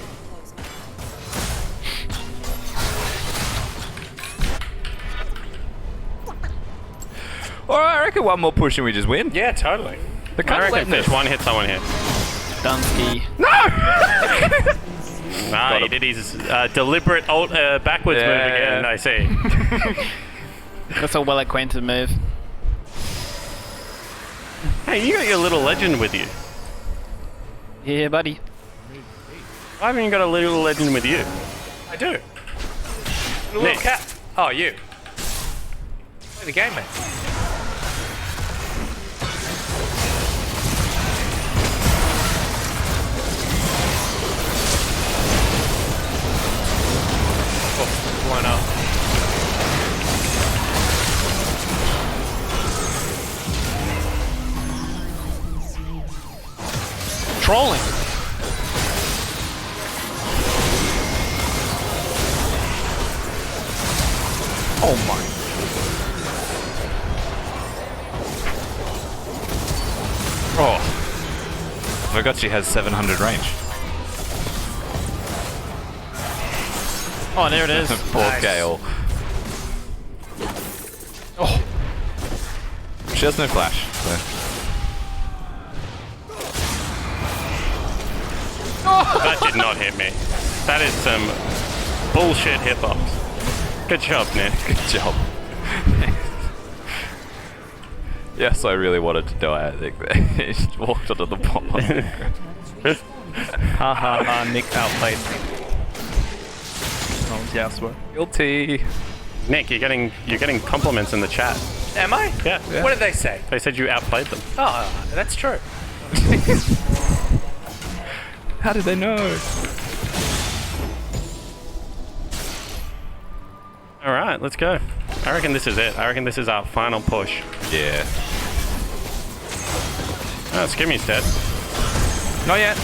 Alright, I reckon one more push and we just win. Yeah, totally. The I reckon Fish one hit someone here. Dunsky. Ah, he did his deliberate ult backwards move again, I see. That's a well-acquainted move. Hey, you got your little legend with you. Yeah, buddy. Why haven't you got a little legend with you? I do. A little Nick. cat. Oh, you. Play the game, mate. Oh, why not? Trolling. Oh my. Oh. I forgot she has 700 range. Oh, there it is. Poor Nice. Gale. Oh. She has no flash, so. That did not hit me. That is some bullshit hitbox. Good job, Nick. Good job. Yes, I really wanted to die, I think. He just walked onto the bomb. Ha ha ha, Nick outplayed me. Wrong Yasuo. Guilty. Nick, you're getting compliments in the chat. Am I? Yeah. What did they say? They said you outplayed them. Oh, that's true. How did they know? All right, let's go. I reckon this is it. I reckon this is our final push. Yeah. Oh, Skimmy's dead. Not yet.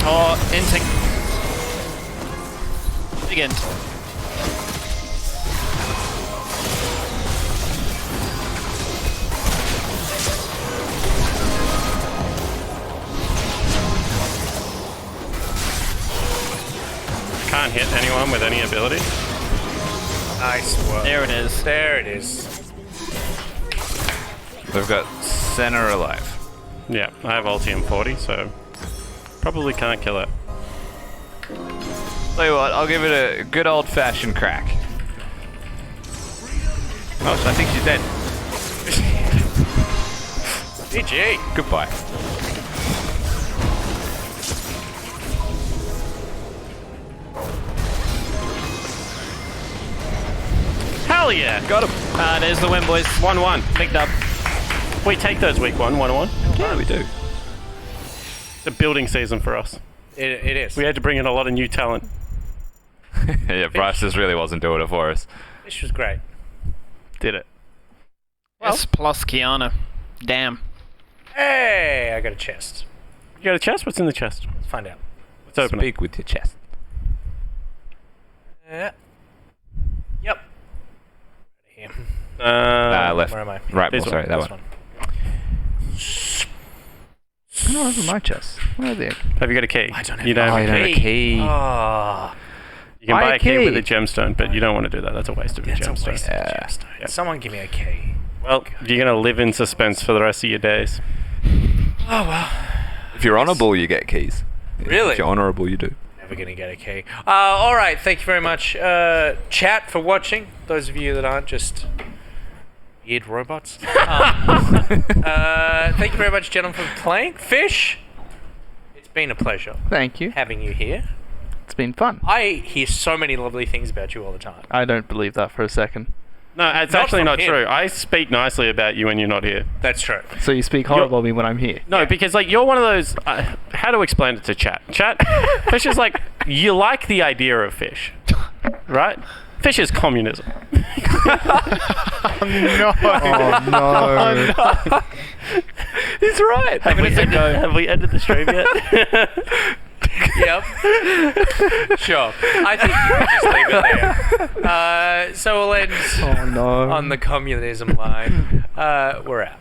Oh, Instinct. Big end. Can't hit anyone with any ability. Nice work. There it is. There it is. We've got center alive. Yeah, I have ulti in 40, so probably can't kill it. Tell you what, I'll give it a good old-fashioned crack. Oh, so I think she's dead. GG. Goodbye. Hell yeah! Got him. There's the win, boys. 1-1. Big dub. We take those week 1-1. Yeah, we do. It's a building season for us. It is. We had to bring in a lot of new talent. Yeah, Bryce just really wasn't doing it for us. This was great. Did it. S plus Kiana. Damn. Hey, I got a chest. You got a chest? What's in the chest? Let's find out. Let's open Speak with your chest. Yeah. Yep. Here. Left. Where am I? Right, This sorry, that this one. I don't have my chest. Where are they? Have you got a key? I don't have You don't have a key. Oh. You can Buy buy a a key with key. a gemstone, but you don't want to do that. That's a waste of a That's a gemstone. waste of a gemstone. Yeah. Someone give me a key. Well, you're going to live in suspense for the rest of your days. Oh, well. If you're honourable, you get keys. Really? If you're honourable, you do. Never going to get a key. All right. Thank you very much, chat, for watching. Those of you that aren't just weird robots. Thank you very much, gentlemen, for playing. Fish, it's been a pleasure. Thank you. Having you here. It's been fun. I hear so many lovely things about you all the time. I don't believe that for a second. No, it's Not actually from not him. true. I speak nicely about you when you're not here. That's true. So you speak horrible of me when I'm here. No, because like you're one of those. How to explain it to chat? Chat. Fish is like you like the idea of fish, right? Fish is communism. No. Oh, no. He's right. Have we ended the stream yet? Yep. Sure. I think you can just leave it there. So we'll end on the communism line. We're out.